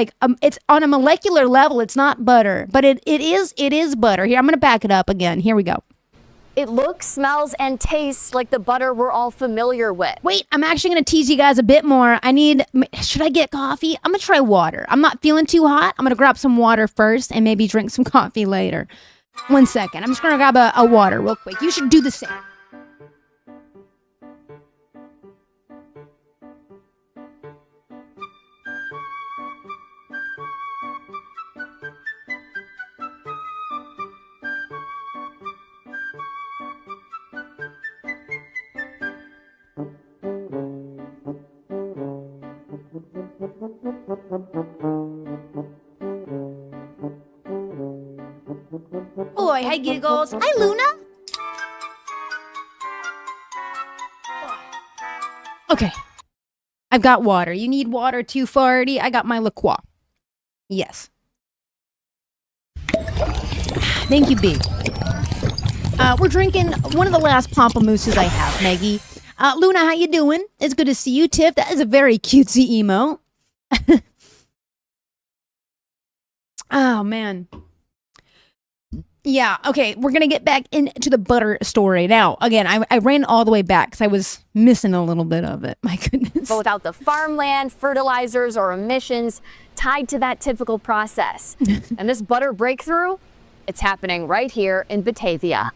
A: it's on a molecular level. It's not butter, but it is butter. Here, I'm going to back it up again. Here we go.
I: It looks, smells, and tastes like the butter we're all familiar with.
A: Wait, I'm actually going to tease you guys a bit more. Should I get coffee? I'm going to try water. I'm not feeling too hot. I'm going to grab some water first and maybe drink some coffee later. 1 second. I'm just going to grab a water real quick. You should do the same. Boy, hi Giggles. Hi Luna. Okay. I've got water. You need water too, Farty? I got my La Croix. Yes. Thank you, B. We're drinking one of the last pampamooses I have, Maggie. Luna, how you doing? It's good to see you. Tiff, that is a very cutesy emote. Oh, man. Yeah, okay, we're going to get back into the butter story. Now, again, I ran all the way back because I was missing a little bit of it. My goodness.
I: But without the farmland, fertilizers, or emissions tied to that typical process. And this butter breakthrough, it's happening right here in Batavia.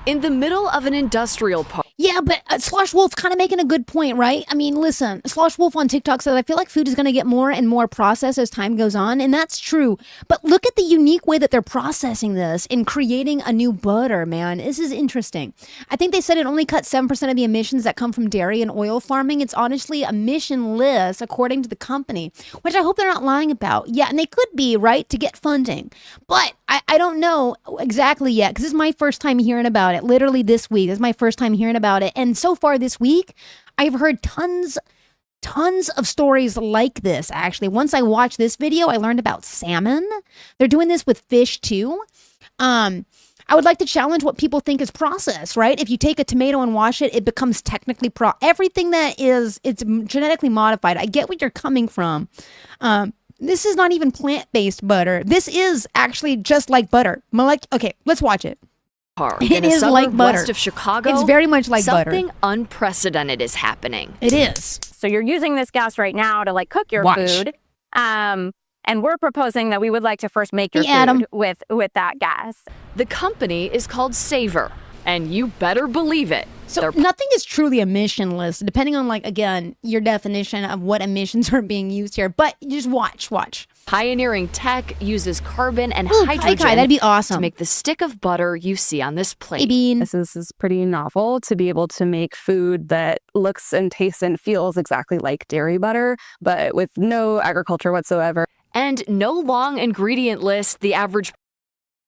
K: In the middle of an industrial park.
A: Yeah, but Slosh Wolf kind of making a good point, right? I mean, listen, Slosh Wolf on TikTok says, I feel like food is going to get more and more processed as time goes on, and that's true. But look at the unique way that they're processing this in creating a new butter, man. This is interesting. I think they said it only cuts 7% of the emissions that come from dairy and oil farming. It's honestly emissionless, according to the company, which I hope they're not lying about. Yeah, and they could be, right, to get funding. But I don't know exactly yet, because this is my first time hearing about it. Literally this week. This is my first time hearing about it. And so far this week, I've heard tons of stories like this, actually. Once I watched this video, I learned about salmon. They're doing this with fish, too. I would like to challenge what people think is processed, right? If you take a tomato and wash it, it becomes technically everything that is, it's genetically modified. I get where you're coming from. This is not even plant-based butter. This is actually just like butter. Okay, let's watch it.
K: It is like butter. West of Chicago.
A: It's very much like butter.
K: Something unprecedented is happening.
A: It is.
I: So you're using this gas right now to like cook your food. And we're proposing that we would like to first make your food with that gas.
K: The company is called Savor, and you better believe it.
A: So nothing is truly emissionless, depending on, like, again, your definition of what emissions are being used here. But just watch.
K: Pioneering tech uses carbon and hydrogen
A: that'd be awesome.
K: to make the stick of butter you see on this plate.
A: Hey, Bean.
J: This is pretty novel to be able to make food that looks and tastes and feels exactly like dairy butter, but with no agriculture whatsoever.
K: And no long ingredient list. The average.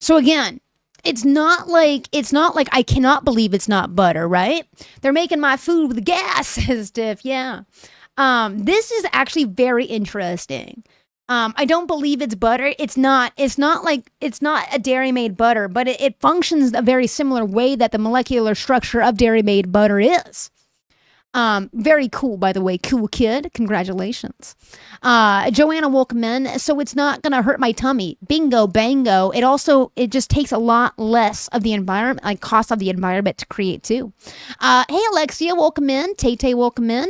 A: So again, it's not like I cannot believe it's not butter, right? They're making my food with gas, says Tiff. Yeah. This is actually very interesting. I don't believe it's butter. It's not a dairy made butter, but it functions a very similar way that the molecular structure of dairy made butter is. Very cool, by the way. Cool kid. Congratulations. Joanna welcome in. So it's not going to hurt my tummy. Bingo, bango. It just takes a lot less of the environment, like cost of the environment to create too. Hey, Alexia, welcome in. Tay, welcome in.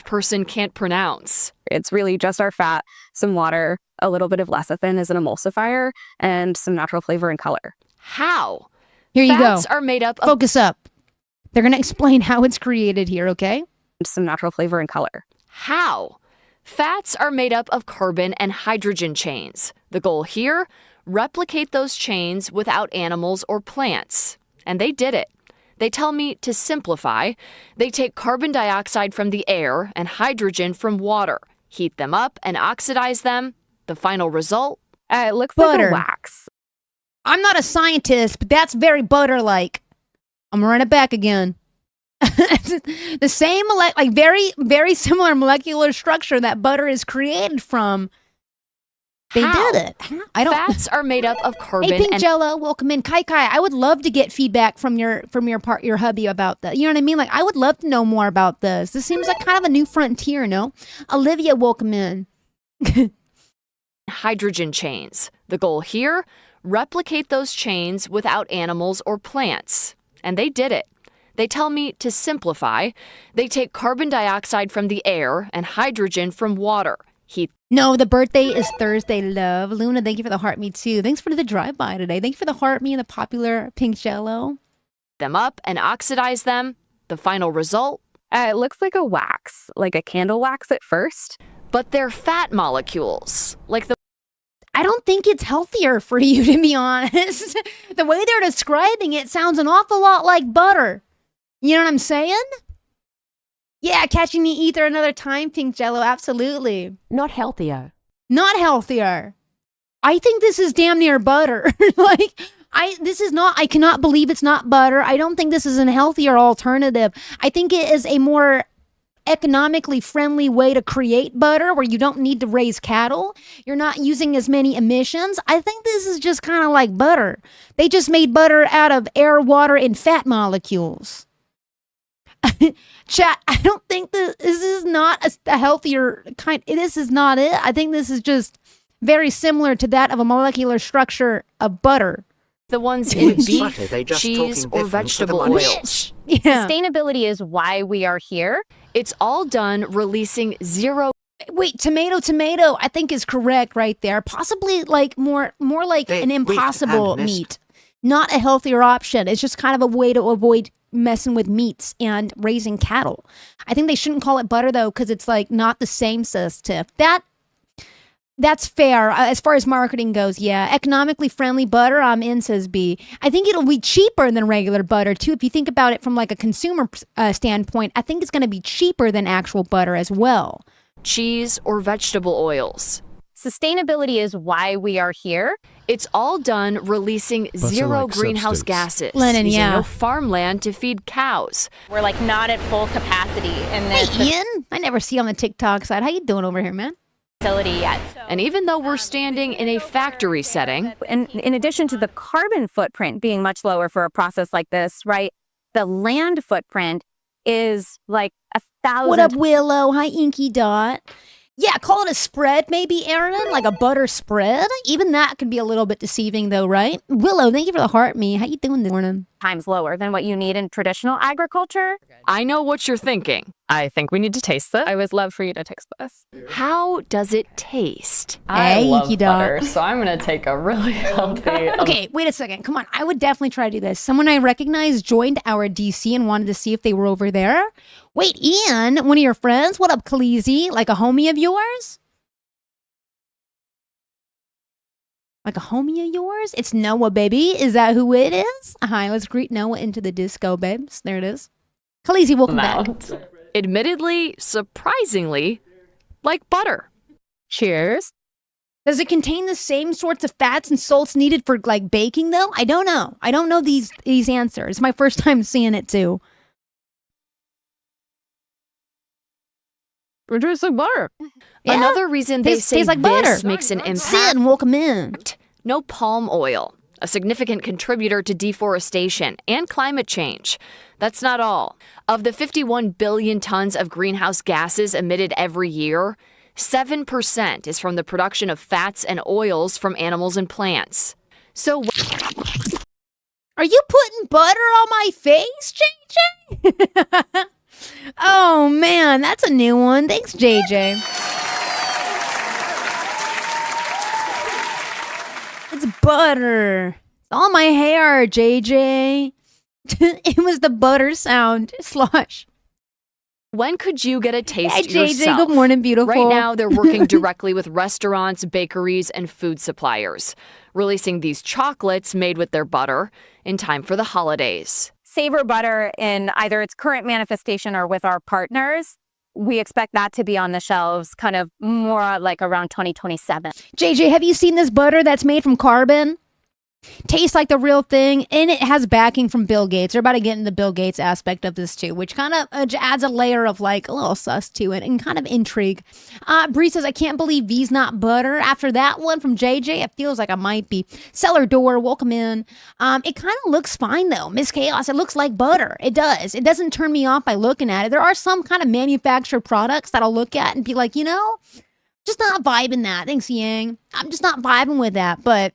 K: Person can't pronounce.
J: It's really just our fat, some water, a little bit of lecithin as an emulsifier, and some natural flavor and color.
K: How?
A: Here you go.
K: Fats are made up of...
A: Focus up. They're going to explain how it's created here, okay?
J: Some natural flavor and color.
K: How? Fats are made up of carbon and hydrogen chains. The goal here, replicate those chains without animals or plants. And they did it. They tell me to simplify. They take carbon dioxide from the air and hydrogen from water, heat them up and oxidize them. The final result?
J: It looks
A: butter.
J: like a wax.
A: I'm not a scientist, but that's very butter-like. I'm gonna run it back again. The same, very, very similar molecular structure that butter is created from. They did it. I don't.
K: Fats are made up of carbon.
A: Hey, Pink Jello, welcome in. Kai, I would love to get feedback from your hubby about that. You know what I mean? Like, I would love to know more about this. This seems like kind of a new frontier, no? Olivia, welcome in.
K: Hydrogen chains. The goal here, replicate those chains without animals or plants. And they did it. They tell me to simplify. They take carbon dioxide from the air and hydrogen from water.
A: No, the birthday is Thursday, love. Luna, thank you for the heart me too. Thanks for the drive-by today. Thank you for the heart me and the popular pink jello.
K: Them up and oxidize them. The final result?
M: It looks like a wax, like a candle wax at first.
K: But they're fat molecules, like the...
A: I don't think it's healthier for you, to be honest. The way they're describing it sounds an awful lot like butter. You know what I'm saying? Yeah, catching the ether another time, pink jello, absolutely.
H: Not healthier.
A: Not healthier. I think this is damn near butter. I cannot believe it's not butter. I don't think this is a healthier alternative. I think it is a more economically friendly way to create butter where you don't need to raise cattle. You're not using as many emissions. I think this is just kind of like butter. They just made butter out of air, water, and fat molecules. Chat, I don't think this is not a healthier kind. This is not it. I think this is just very similar to that of a molecular structure of butter.
K: The ones in beef, cheese, or vegetable oils.
A: Yeah.
I: Sustainability is why we are here.
K: It's all done releasing zero.
A: Wait, tomato, I think is correct right there. Possibly like more like an impossible meat. Not a healthier option. It's just kind of a way to avoid messing with meats and raising cattle. I think they shouldn't call it butter though, because it's like not the same, says Tiff. That's fair. As far as marketing goes, yeah. Economically friendly butter, I'm in, says B. I think it'll be cheaper than regular butter too. If you think about it from like a consumer standpoint, I think it's going to be cheaper than actual butter as well.
K: Cheese or vegetable oils.
I: Sustainability is why we are here.
K: It's all done releasing zero greenhouse gases.
A: Lennon,
K: using
A: yeah.
K: no farmland to feed cows.
I: We're like not at full capacity in this
A: Hey, Ian. I never see you on the TikTok side. How you doing over here, man?
I: facility yet.
K: And even though we're standing in a factory setting,
M: And in addition to the carbon footprint being much lower for a process like this, right? The land footprint is like 1,000.
A: What up, Willow? Hi, Inky Dot. Yeah, call it a spread, maybe, Aaron, like a butter spread. Even that could be a little bit deceiving, though, right? Willow, thank you for the heart me. How you doing this morning?
M: Times lower than what you need in traditional agriculture.
K: I know what you're thinking.
M: I think we need to taste this. I would love for you to taste this.
K: How does it taste?
M: I love
A: Inky Dot.
M: butter, so I'm going to take a really healthy...
A: Okay, wait a second. Come on. I would definitely try to do this. Someone I recognize joined our DC and wanted to see if they were over there. Wait, Ian, one of your friends? What up, Khaleesi? Like a homie of yours? Like a homie of yours? It's Noah, baby. Is that who it is? Hi, let's greet Noah into the disco, babes. There it is. Khaleesi, welcome back.
K: Admittedly, surprisingly, like butter.
M: Cheers.
A: Does it contain the same sorts of fats and salts needed for like baking though? I don't know. I don't know these answers. It's my first time seeing it too.
M: We're just like butter.
A: Yeah.
K: Another reason they say
A: tastes like
K: this
A: butter.
K: makes an impact.
A: Sin, welcome in.
K: No palm oil, a significant contributor to deforestation and climate change. That's not all. Of the 51 billion tons of greenhouse gases emitted every year, 7% is from the production of fats and oils from animals and plants. So,
A: Are you putting butter on my face, JJ? Oh man, that's a new one. Thanks, JJ. It's butter. It's on my hair, JJ. It was the butter sound. Slosh.
K: when could you get a taste
A: Hey, JJ,
K: yourself?
A: good morning, beautiful.
K: Right now, they're working directly with restaurants, bakeries, and food suppliers, releasing these chocolates made with their butter in time for the holidays.
M: Savor butter in either its current manifestation or with our partners. We expect that to be on the shelves kind of more like around 2027.
A: JJ, have you seen this butter that's made from carbon? Tastes like the real thing, and it has backing from Bill Gates. We're about to get into the Bill Gates aspect of this too, which kind of adds a layer of like a little sus to it and kind of intrigue. Bree says, I can't believe V's not butter. After that one from JJ, it feels like I might be. Cellar door, welcome in. It kind of looks fine though. Miss Chaos, it looks like butter. It does. It doesn't turn me off by looking at it. There are some kind of manufactured products that I'll look at and be like, you know, just not vibing that. Thanks, Yang. I'm just not vibing with that, but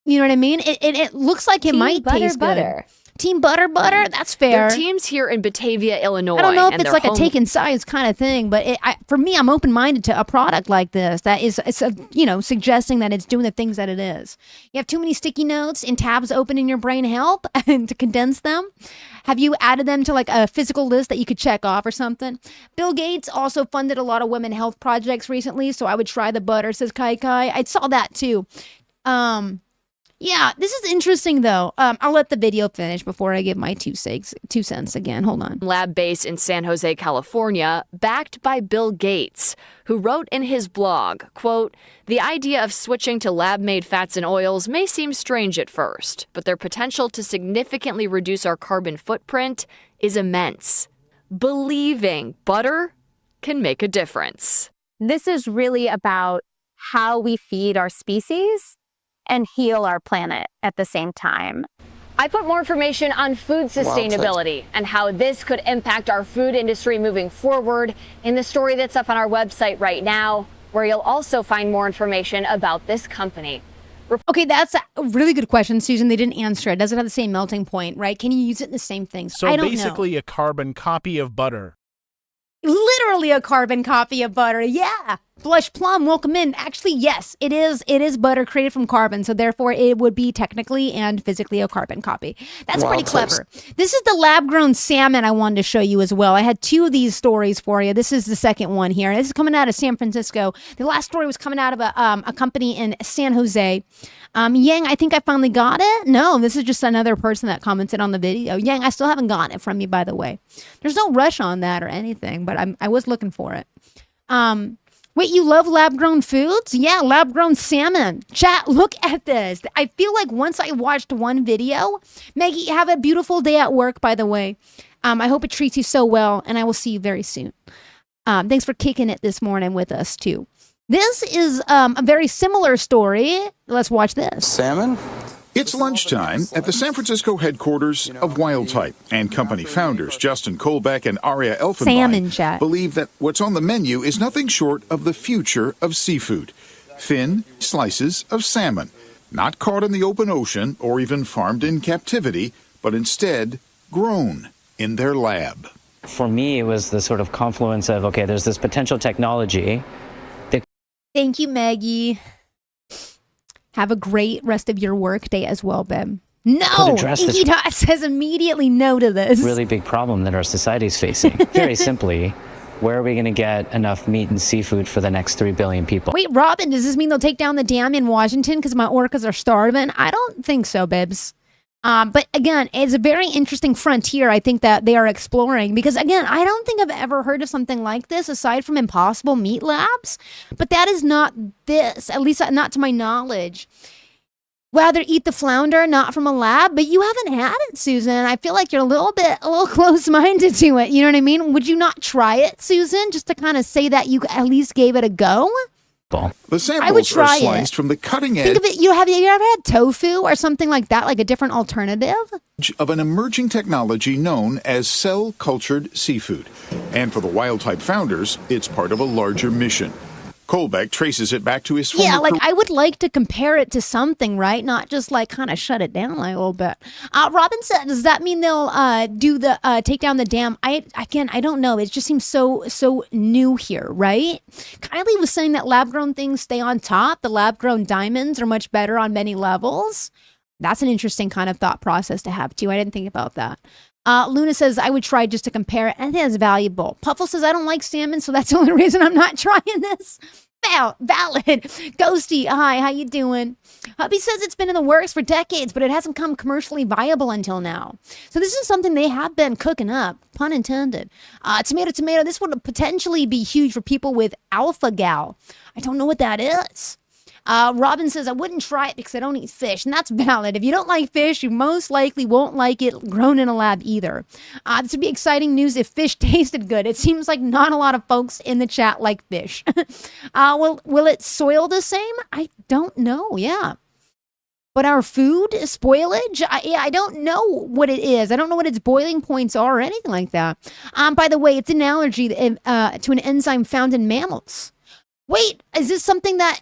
A: you know what I mean? It looks like it might taste good. Team Butter, that's fair.
K: Their team's here in Batavia, Illinois.
A: I don't know if
K: and
A: it's like a taking sides kind of thing, but for me, I'm open-minded to a product like this that is, suggesting that it's doing the things that it is. You have too many sticky notes and tabs open in your brain help and to condense them. Have you added them to like a physical list that you could check off or something? Bill Gates also funded a lot of women health projects recently, so I would try the butter, says Kai Kai. I saw that too. Yeah, this is interesting though. I'll let the video finish before I give my 2 cents again. Hold on.
K: Lab based in San Jose, California, backed by Bill Gates, who wrote in his blog, quote, "The idea of switching to lab-made fats and oils may seem strange at first, but their potential to significantly reduce our carbon footprint is immense. Believing butter can make a difference."
M: This is really about how we feed our species and heal our planet at the same time.
I: I put more information on food sustainability and how this could impact our food industry moving forward in the story that's up on our website right now, where you'll also find more information about this company.
A: Okay, that's a really good question, Susan. They didn't answer it. Does it have the same melting point, right? Can you use it in the same thing?
N: So
A: I don't
N: basically a carbon copy of butter.
A: Literally a carbon copy of butter. Yeah. Blush Plum, welcome in. Actually, yes, it is butter created from carbon, so therefore it would be technically and physically a carbon copy. That's pretty clever. This is the lab-grown salmon I wanted to show you as well. I had 2 of these stories for you. This is the second one here. This is coming out of San Francisco. The last story was coming out of a company in San Jose. Yang, I think I finally got it. No, this is just another person that commented on the video. Yang, I still haven't gotten it from you, by the way. There's no rush on that or anything, but I was looking for it. Wait, you love lab-grown foods? Yeah, lab-grown salmon. Chat, look at this. I feel like once I watched one video, Maggie, have a beautiful day at work, by the way. I hope it treats you so well, and I will see you very soon. Thanks for kicking it this morning with us, too. This is a very similar story. Let's watch this.
O: Salmon? It's lunchtime at the San Francisco headquarters of Wildtype, and company founders Justin Kolbeck and Aria Elfenbein believe that what's on the menu is nothing short of the future of seafood. Thin slices of salmon, not caught in the open ocean or even farmed in captivity, but instead grown in their lab.
P: For me, it was the sort of confluence of, okay, there's this potential technology.
A: Thank you, Maggie. Have a great rest of your work day as well, babe. No! Inky Dot says immediately no to this.
P: Really big problem that our society is facing. Very simply, where are we going to get enough meat and seafood for the next 3 billion people?
A: Wait, Robin, does this mean they'll take down the dam in Washington because my orcas are starving? I don't think so, babes. But again, it's a very interesting frontier, I think, that they are exploring. Because again, I don't think I've ever heard of something like this aside from Impossible Meat Labs. But that is not this, at least not to my knowledge. Rather eat the flounder, not from a lab. But you haven't had it, Susan. I feel like you're a little close-minded to it. You know what I mean? Would you not try it, Susan, just to kind of say that you at least gave it a go?
O: The samples are sliced from the cutting edge.
A: Think of it. Have you ever had tofu or something like that, like a different alternative?
O: Of an emerging technology known as cell-cultured seafood. And for the Wildtype founders, it's part of a larger mission. Kolbeck traces it back to his former
A: I would like to compare it to something, right? Not just like kind of shut it down like a little bit. Robin said, does that mean they'll take down the dam? I don't know. It just seems so new here, right? Kylie was saying that lab-grown things stay on top. The lab-grown diamonds are much better on many levels. That's an interesting kind of thought process to have too. I didn't think about that. Luna says, I would try just to compare it. I think that's valuable. Puffle says, I don't like salmon, so that's the only reason I'm not trying this. Valid. Ghosty, hi, how you doing? Hubby says it's been in the works for decades, but it hasn't come commercially viable until now. So this is something they have been cooking up, pun intended. Tomato, this would potentially be huge for people with alpha-gal. I don't know what that is. Robin says, I wouldn't try it because I don't eat fish. And that's valid. If you don't like fish, you most likely won't like it grown in a lab either. This would be exciting news if fish tasted good. It seems like not a lot of folks in the chat like fish. Will it soil the same? I don't know. Yeah. But our food spoilage? I don't know what it is. I don't know what its boiling points are or anything like that. By the way, it's an allergy to an enzyme found in mammals. Wait, is this something that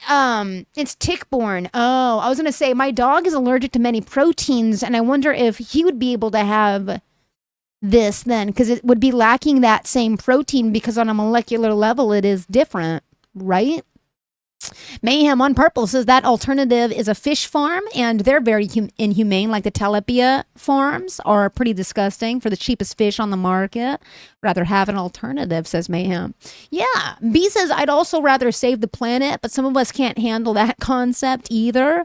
A: it's tick-borne? Oh, I was gonna say my dog is allergic to many proteins, and I wonder if he would be able to have this then, because it would be lacking that same protein because on a molecular level it is different, right? Mayhem on Purple says that alternative is a fish farm, and they're very inhumane. Like the tilapia farms are pretty disgusting. For the cheapest fish on the market, rather have an alternative, says Mayhem. Yeah, B says I'd also rather save the planet, but some of us can't handle that concept either.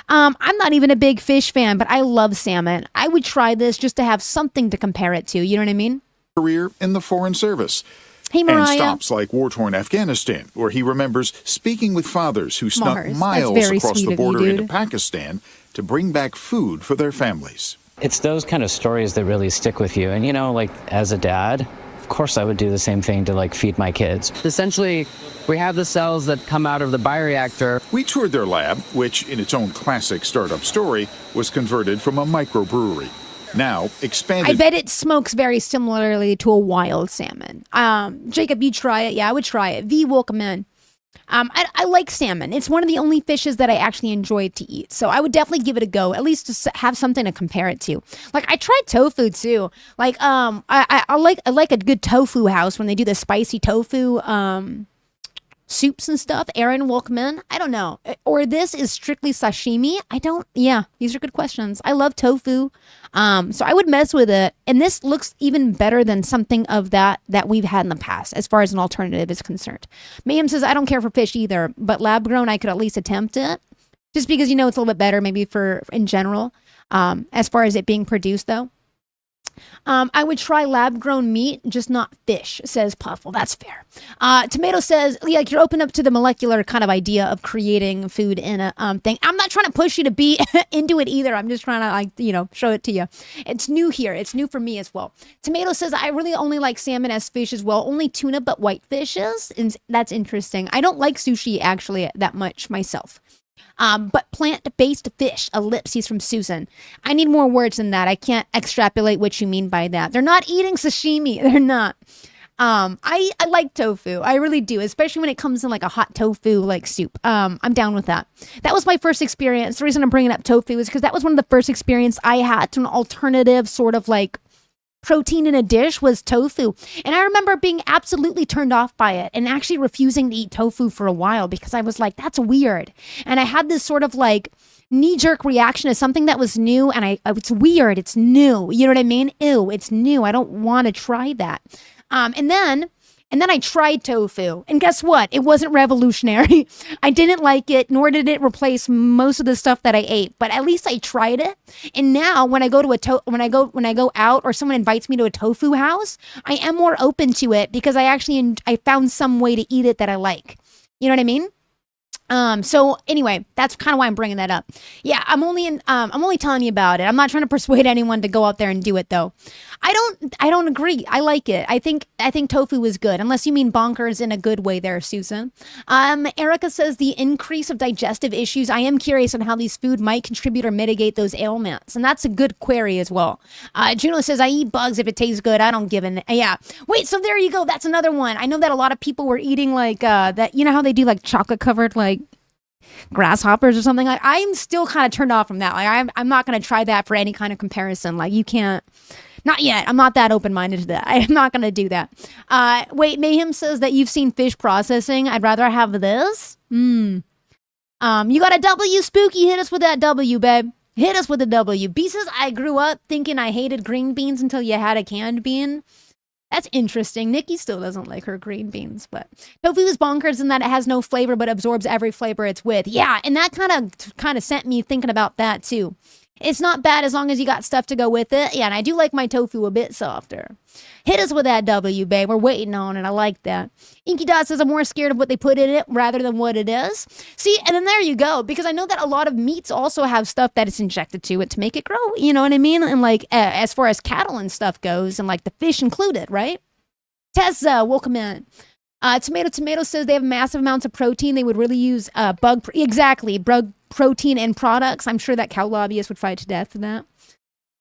A: I'm not even a big fish fan, but I love salmon. I would try this just to have something to compare it to. You know what I mean?
O: Career in the Foreign Service.
A: Hey, Mariah.
O: And stops like war-torn Afghanistan, where he remembers speaking with fathers who snuck
A: Mars.
O: miles
A: That's very
O: across
A: sweet
O: the
A: of you,
O: border into
A: dude.
O: Pakistan to bring back food for their families.
P: It's those kind of stories that really stick with you. And, you know, like, as a dad, of course I would do the same thing to, like, feed my kids.
Q: Essentially, we have the cells that come out of the bioreactor.
O: We toured their lab, which, in its own classic startup story, was converted from a microbrewery. Now, expanded...
A: I bet it smokes very similarly to a wild salmon. Jacob, you try it? Yeah, I would try it. V, welcome in. I like salmon. It's one of the only fishes that I actually enjoy to eat. So I would definitely give it a go, at least to have something to compare it to. Like, I tried tofu too. Like, I like a good tofu house when they do the spicy tofu, soups and stuff. Aaron, welcome in. I don't know. Or this is strictly sashimi. Yeah, these are good questions. I love tofu. So I would mess with it. And this looks even better than something of that we've had in the past, as far as an alternative is concerned. Mayhem says, I don't care for fish either, but lab grown, I could at least attempt it. Just because, you know, it's a little bit better maybe for in general, as far as it being produced though. I would try lab-grown meat, just not fish, says Puffle. That's fair. Tomato says, like, you're open up to the molecular kind of idea of creating food in a thing. I'm not trying to push you to be into it either. I'm just trying to, like, you know, show it to you. It's new here. It's new for me as well. Tomato says, I really only like salmon as fish as well. Only tuna, but white fishes. And that's interesting. I don't like sushi, actually, that much myself. But plant-based fish, ellipses from Susan. I need more words than that. I can't extrapolate what you mean by that. They're not eating sashimi. They're not. I like tofu. I really do, especially when it comes in like a hot tofu like soup. I'm down with that. That was my first experience. The reason I'm bringing up tofu is because that was one of the first experience I had to an alternative sort of like protein in a dish was tofu. And I remember being absolutely turned off by it and actually refusing to eat tofu for a while because I was like, that's weird. And I had this sort of like knee-jerk reaction to something that was new, and it's weird, it's new. You know what I mean? Ew, it's new. I don't want to try that. And then I tried tofu, and guess what? It wasn't revolutionary. I didn't like it, nor did it replace most of the stuff that I ate. But at least I tried it. And now, when I go to when I go out, or someone invites me to a tofu house, I am more open to it because I found some way to eat it that I like. You know what I mean? So anyway, that's kind of why I'm bringing that up. Yeah, I'm only telling you about it. I'm not trying to persuade anyone to go out there and do it though. I don't agree. I like it. I think tofu is good, unless you mean bonkers in a good way there, Susan. Erica says the increase of digestive issues. I am curious on how these food might contribute or mitigate those ailments. And that's a good query as well. Juno says, I eat bugs if it tastes good. I don't give an, yeah. Wait, so there you go. That's another one. I know that a lot of people were eating like, that, you know how they do like chocolate covered, like, grasshoppers or something. Like, I'm still kind of turned off from that. Like, I'm not going to try that for any kind of comparison. Like, you can't, not yet. I'm not that open-minded to that. I'm not going to do that. Wait, Mayhem says that you've seen fish processing. I'd rather have this. You got a W, Spooky? Hit us with that W, babe. Hit us with a W. B says, I grew up thinking I hated green beans until you had a canned bean. That's interesting. Nikki still doesn't like her green beans, but tofu is bonkers in that it has no flavor but absorbs every flavor it's with. Yeah, and that kind of sent me thinking about that too. It's not bad as long as you got stuff to go with it. Yeah, and I do like my tofu a bit softer. Hit us with that W, babe. We're waiting on it. I like that. Inky Dot says I'm more scared of what they put in it rather than what it is. See, and then there you go. Because I know that a lot of meats also have stuff that is injected to it to make it grow. You know what I mean? And like, as far as cattle and stuff goes, and like the fish included, right? Tessa, welcome in. Tomato says they have massive amounts of protein. They would really use bug protein in products. I'm sure that cow lobbyists would fight to death for that.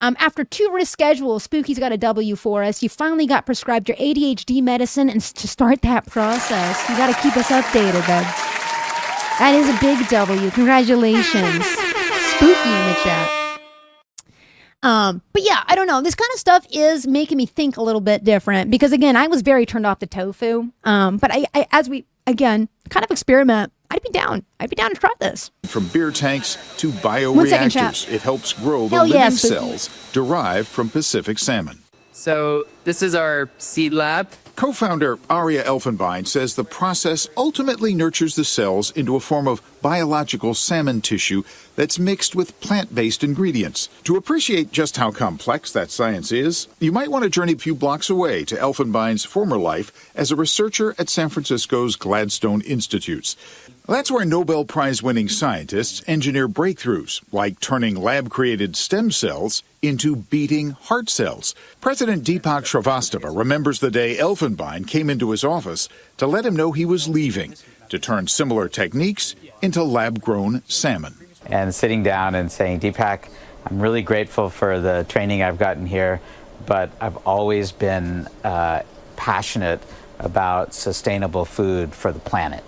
A: After 2 reschedules, Spooky's got a W for us. You finally got prescribed your ADHD medicine, and to start that process, you got to keep us updated, bud. That is a big W. Congratulations. Spooky in the chat. But yeah, I don't know. This kind of stuff is making me think a little bit different because, again, I was very turned off the tofu. But I as we, again, kind of experiment, I'd be down. I'd be down to try this.
O: From beer tanks to bioreactors, it helps grow the living cells derived from Pacific salmon.
Q: So this is our seed lab.
O: Co-founder Aria Elfenbein says the process ultimately nurtures the cells into a form of biological salmon tissue that's mixed with plant-based ingredients. To appreciate just how complex that science is, you might want to journey a few blocks away to Elfenbein's former life as a researcher at San Francisco's Gladstone Institutes. That's where Nobel Prize-winning scientists engineer breakthroughs, like turning lab-created stem cells into beating heart cells. President Deepak Srivastava remembers the day Elfenbein came into his office to let him know he was leaving to turn similar techniques into lab-grown salmon.
R: And sitting down and saying, Deepak, I'm really grateful for the training I've gotten here, but I've always been passionate about sustainable food for the planet.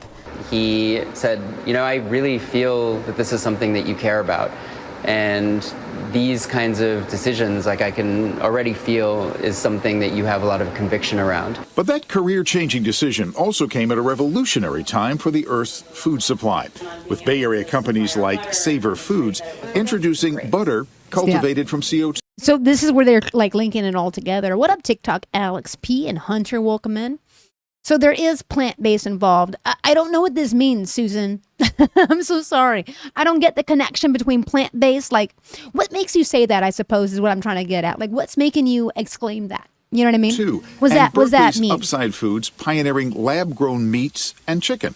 Q: He said, I really feel that this is something that you care about. And these kinds of decisions, I can already feel is something that you have a lot of conviction around.
O: But that career-changing decision also came at a revolutionary time for the Earth's food supply, with Bay Area companies like Savor Foods introducing butter cultivated from CO2.
A: So this is where they're linking it all together. What up, TikTok Alex P and Hunter? Welcome in. So there is plant-based involved. I don't know what this means, Susan. I'm so sorry. I don't get the connection between plant-based. What makes you say that, I suppose, is what I'm trying to get at. What's making you exclaim that? You know what I mean? What does that mean?
O: Upside Foods pioneering lab-grown meats and chicken.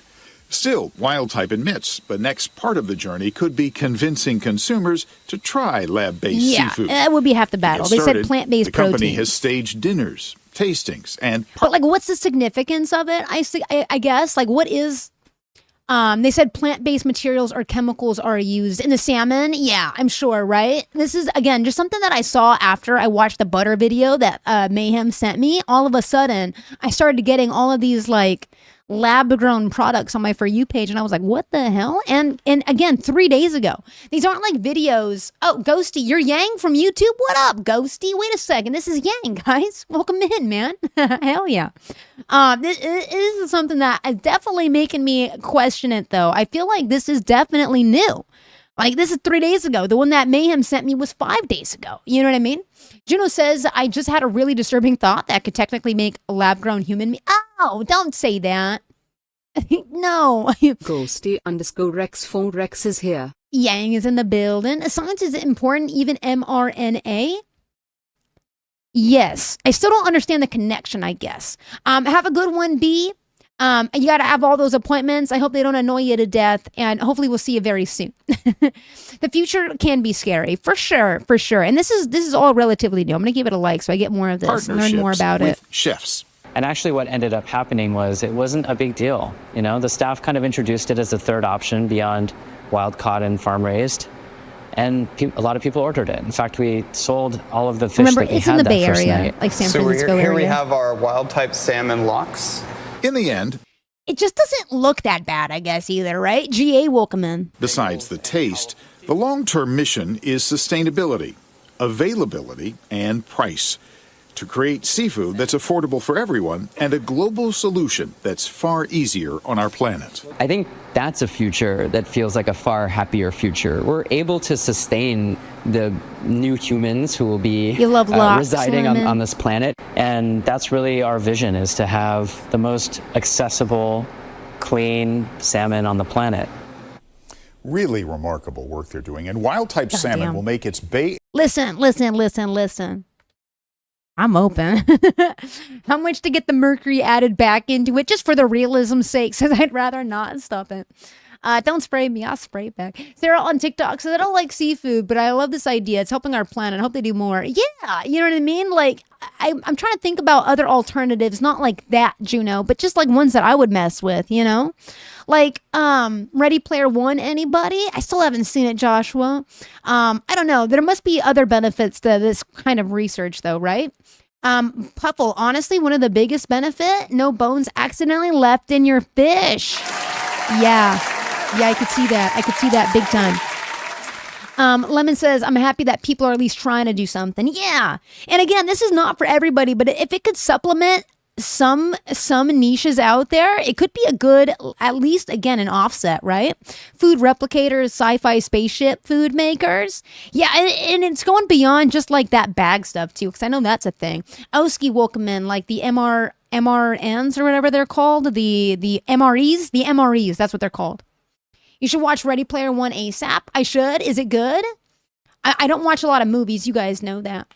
O: Still, Wild Type admits the next part of the journey could be convincing consumers to try lab-based seafood.
A: Yeah, that would be half the battle. They said plant-based protein.
O: The company has staged dinners, tastings, and...
A: But, what's the significance of it? I guess, what is... they said plant-based materials or chemicals are used in the salmon. Yeah, I'm sure, right? This is, again, just something that I saw after I watched the butter video that Mayhem sent me. All of a sudden, I started getting all of these, lab-grown products on my For You page, and I was like, what the hell? And again, 3 days ago. These aren't videos. Oh, Ghosty, you're Yang from YouTube? What up, Ghosty? Wait a second. This is Yang, guys. Welcome in, man. Hell yeah. This is something that is definitely making me question it, though. I feel like this is definitely new. This is 3 days ago. The one that Mayhem sent me was 5 days ago. You know what I mean? Juno says, I just had a really disturbing thought that could technically make a lab-grown human meat. Oh, don't say that. No.
S: Ghosty_Rex4Rex is here.
A: Yang is in the building. Science is important, even mRNA. Yes. I still don't understand the connection, I guess. Have a good one, B. You got to have all those appointments. I hope they don't annoy you to death, and hopefully we'll see you very soon. The future can be scary, for sure, for sure. And this is all relatively new. I'm going to give it a like so I get more of this and learn more about it.
O: Chefs.
P: And actually what ended up happening was it wasn't a big deal. The staff kind of introduced it as a third option beyond wild-caught and farm-raised. And a lot of people ordered it. In fact, we sold all of the fish that we had that first night. Remember, it's in the Bay Area, San Francisco area.
T: Here we have our wild-type salmon lox.
O: In the end,
A: it just doesn't look that bad, I guess, either, right? GA, welcome in.
O: Besides the taste, the long-term mission is sustainability, availability, and price. To create seafood that's affordable for everyone and a global solution that's far easier on our planet.
Q: I think that's a future that feels like a far happier future. We're able to sustain the new humans who will be residing on this planet. And that's really our vision, is to have the most accessible, clean salmon on the planet.
O: Really remarkable work they're doing. And wild-type salmon will make its Bay...
A: Listen. I'm open. How much to get the mercury added back into it, just for the realism's sake, says I'd rather not. Stop it. Don't spray me. I'll spray back. Sarah on TikTok says, I don't like seafood, but I love this idea. It's helping our planet. I hope they do more. Yeah, you know what I mean? I'm trying to think about other alternatives, not like that, Juno, but just like ones that I would mess with, you know? Like, Ready Player One, anybody? I still haven't seen it, Joshua. I don't know. There must be other benefits to this kind of research, though, right? Puffle, honestly, one of the biggest benefit, no bones accidentally left in your fish. Yeah, I could see that. I could see that big time. Lemon says, I'm happy that people are at least trying to do something. Yeah. And again, this is not for everybody, but if it could supplement some niches out there, it could be a good, at least again, an offset, right? Food replicators, sci-fi spaceship food makers. Yeah, and it's going beyond just like that bag stuff too, because I know that's a thing. Oski welcome in, like the MRNs or whatever they're called, the MREs, that's what they're called. You should watch Ready Player One ASAP. I should. Is it good? I don't watch a lot of movies. You guys know that.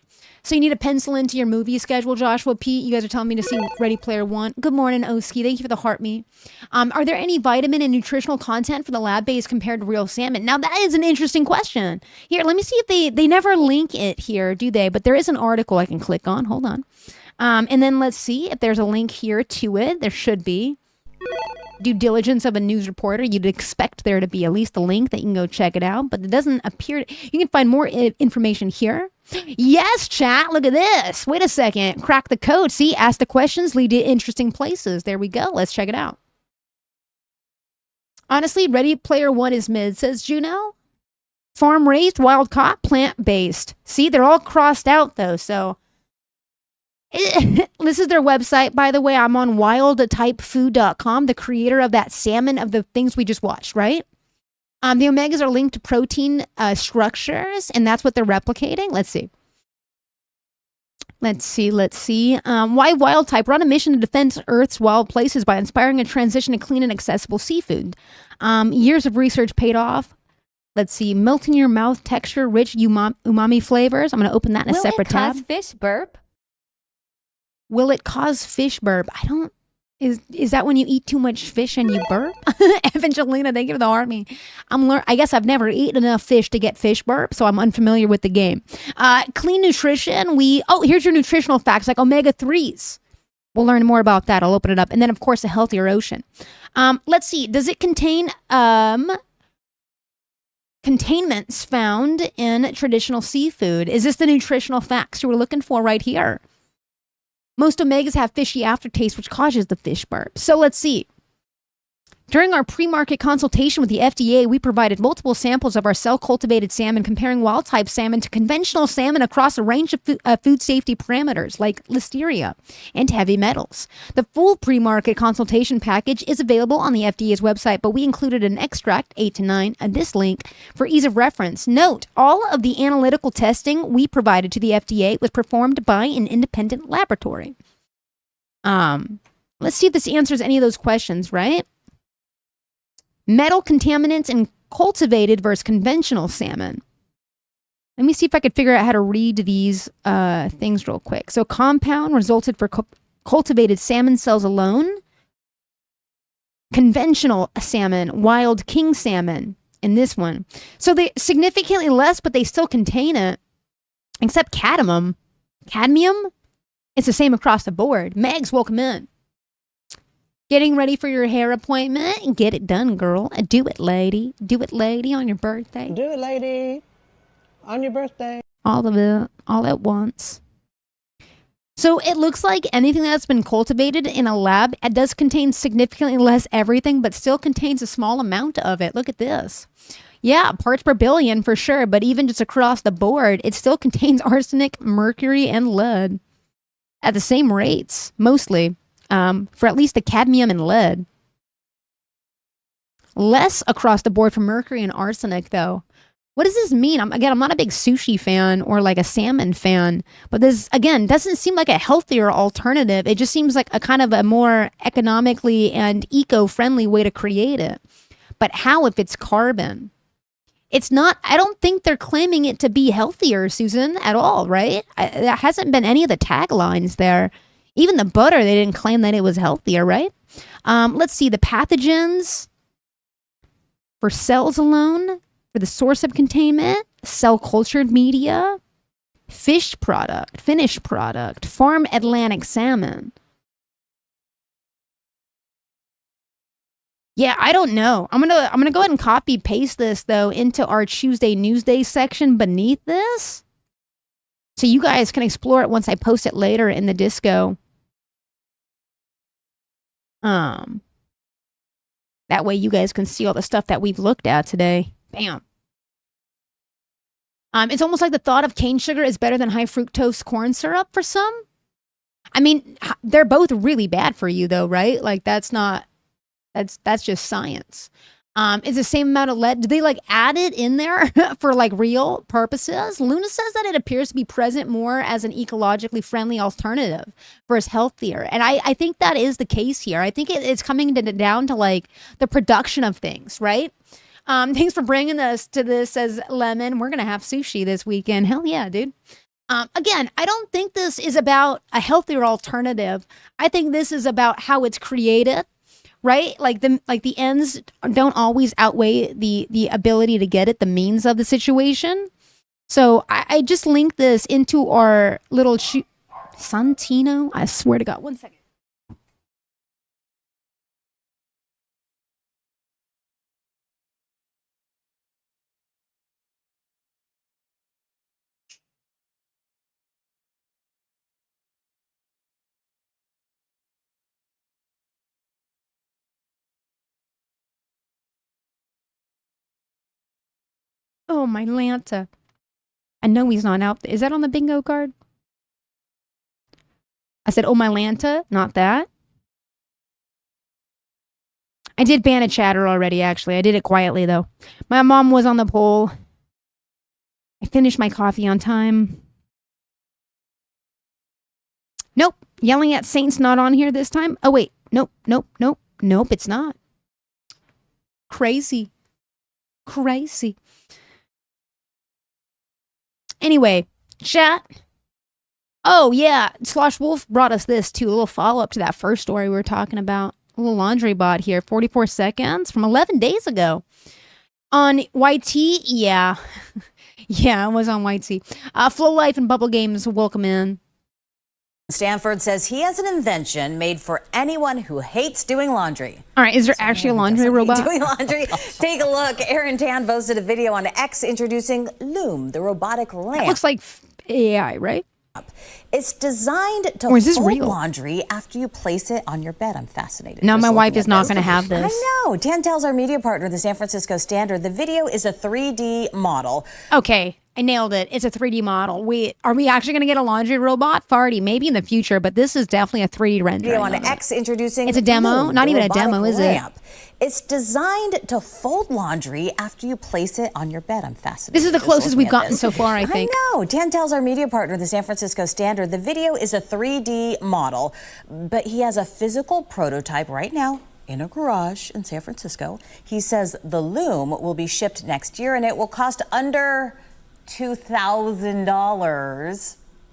A: So you need to pencil into your movie schedule, Joshua. Pete, you guys are telling me to see Ready Player One. Good morning, Oski. Thank you for the heart me. Are there any vitamin and nutritional content for the lab-based compared to real salmon? Now, that is an interesting question. Here, let me see if they never link it here, do they? But there is an article I can click on. Hold on. And then let's see if there's a link here to it. There should be. Due diligence of a news reporter, you'd expect there to be at least a link that you can go check it out, but it doesn't appear. You can find more information here. Yes, chat, look at this. Wait a second. Crack the code. See, ask the questions, lead to interesting places. There we go. Let's check it out. Honestly, Ready Player One is mid, says Juno. Farm raised, wild caught, plant based. See, they're all crossed out though, so. This is their website, by the way. I'm on wildtypefood.com, the creator of that salmon of the things we just watched, right? The omegas are linked to protein structures, and that's what they're replicating. Let's see. Why wild type? We're on a mission to defend Earth's wild places by inspiring a transition to clean and accessible seafood. Years of research paid off. Let's see. Melt in your mouth texture, rich umami flavors. I'm going to open that in a separate tab.
S: Will it cause fish burp?
A: Will it cause fish burp? I don't. Is that when you eat too much fish and you burp? Evangelina, thank you for the army. I guess I've never eaten enough fish to get fish burp, so I'm unfamiliar with the game. Clean nutrition. Here's your nutritional facts, like omega-3s. We'll learn more about that. I'll open it up. And then, of course, a healthier ocean. Let's see. Does it contain containments found in traditional seafood? Is this the nutritional facts you were looking for right here? Most omegas have fishy aftertaste, which causes the fish burp. So let's see. During our pre-market consultation with the FDA, we provided multiple samples of our cell-cultivated salmon, comparing wild-type salmon to conventional salmon across a range of food safety parameters like listeria and heavy metals. The full pre-market consultation package is available on the FDA's website, but we included an extract, 8 to 9, and this link for ease of reference. Note, all of the analytical testing we provided to the FDA was performed by an independent laboratory. Let's see if this answers any of those questions, right? Metal contaminants in cultivated versus conventional salmon. Let me see if I could figure out how to read these things real quick. So compound resulted for cultivated salmon cells alone. Conventional salmon, wild king salmon in this one. So they significantly less, but they still contain it. Except cadmium. Cadmium? It's the same across the board. Megs, welcome in. Getting ready for your hair appointment? Get it done, girl. Do it, lady. Do it, lady, on your birthday.
F: Do it, lady. On your birthday.
A: All of it, all at once. So it looks like anything that's been cultivated in a lab, it does contain significantly less everything, but still contains a small amount of it. Look at this. Yeah, parts per billion for sure, but even just across the board, it still contains arsenic, mercury, and lead at the same rates, mostly. For at least the cadmium and lead. Less across the board for mercury and arsenic, though. What does this mean? I'm not a big sushi fan or like a salmon fan, but this, again, doesn't seem like a healthier alternative. It just seems like a kind of a more economically and eco-friendly way to create it. But how if it's carbon? It's not, I don't think they're claiming it to be healthier, Susan, at all, right? There hasn't been any of the taglines there. Even the butter, they didn't claim that it was healthier, right? Let's see, the pathogens for cells alone, for the source of containment, cell-cultured media, finished product, farm Atlantic salmon. Yeah, I don't know. I'm gonna go ahead and copy paste this though into our Chewsday Newsday section beneath this, so you guys can explore it once I post it later in the disco. That way you guys can see all the stuff that we've looked at today. Bam. It's almost like the thought of cane sugar is better than high fructose corn syrup for some. I mean, they're both really bad for you though, right? Like that's just science. It's the same amount of lead. Do they like add it in there for like real purposes? Luna says that it appears to be present more as an ecologically friendly alternative versus healthier. And I think that is the case here. I think it's coming down to like the production of things, right? Thanks for bringing us to this, says Lemon. We're going to have sushi this weekend. Hell yeah, dude. Again, I don't think this is about a healthier alternative. I think this is about how it's created, right? Like the ends don't always outweigh the ability to get it, the means of the situation. So I just linked this into our little Santino. I swear to God. 1 second. Oh, my Lanta. I know he's not out there. Is that on the bingo card? I said, oh, my Lanta, not that. I did ban a chatter already, actually. I did it quietly, though. My mom was on the poll. I finished my coffee on time. Nope. Yelling at Saints not on here this time. Oh, wait. Nope, it's not. Crazy. Anyway, chat. Oh, yeah. Slosh Wolf brought us this, too. A little follow-up to that first story we were talking about. A little laundry bot here. 44 seconds from 11 days ago. On YT, yeah. Yeah, it was on YT. Flow Life and Bubble Games, welcome in.
S: Stanford says he has an invention made for anyone who hates doing laundry.
A: All right, is there actually a laundry robot?
S: Doing laundry? Take a look. Aaron Tan posted a video on X introducing Loom, the robotic lamp.
A: It looks like AI, right?
S: It's designed to fold laundry after you place it on your bed. I'm fascinated.
A: No, my wife is not going to have this.
S: I know. Tan tells our media partner, the San Francisco Standard, the video is a 3D model.
A: Okay, I nailed it. It's a 3D model. Are we actually going to get a laundry robot? Farty, maybe in the future, but this is definitely a 3D rendering.
S: Video on X introducing
A: it's a demo?
S: Loom,
A: not even a demo, is it?
S: It's designed to fold laundry after you place it on your bed. I'm fascinated.
A: This is the closest we've gotten so far, I think.
S: I know. Tan tells our media partner, the San Francisco Standard, the video is a 3D model, but he has a physical prototype right now in a garage in San Francisco. He says the Loom will be shipped next year, and it will cost under $2,000.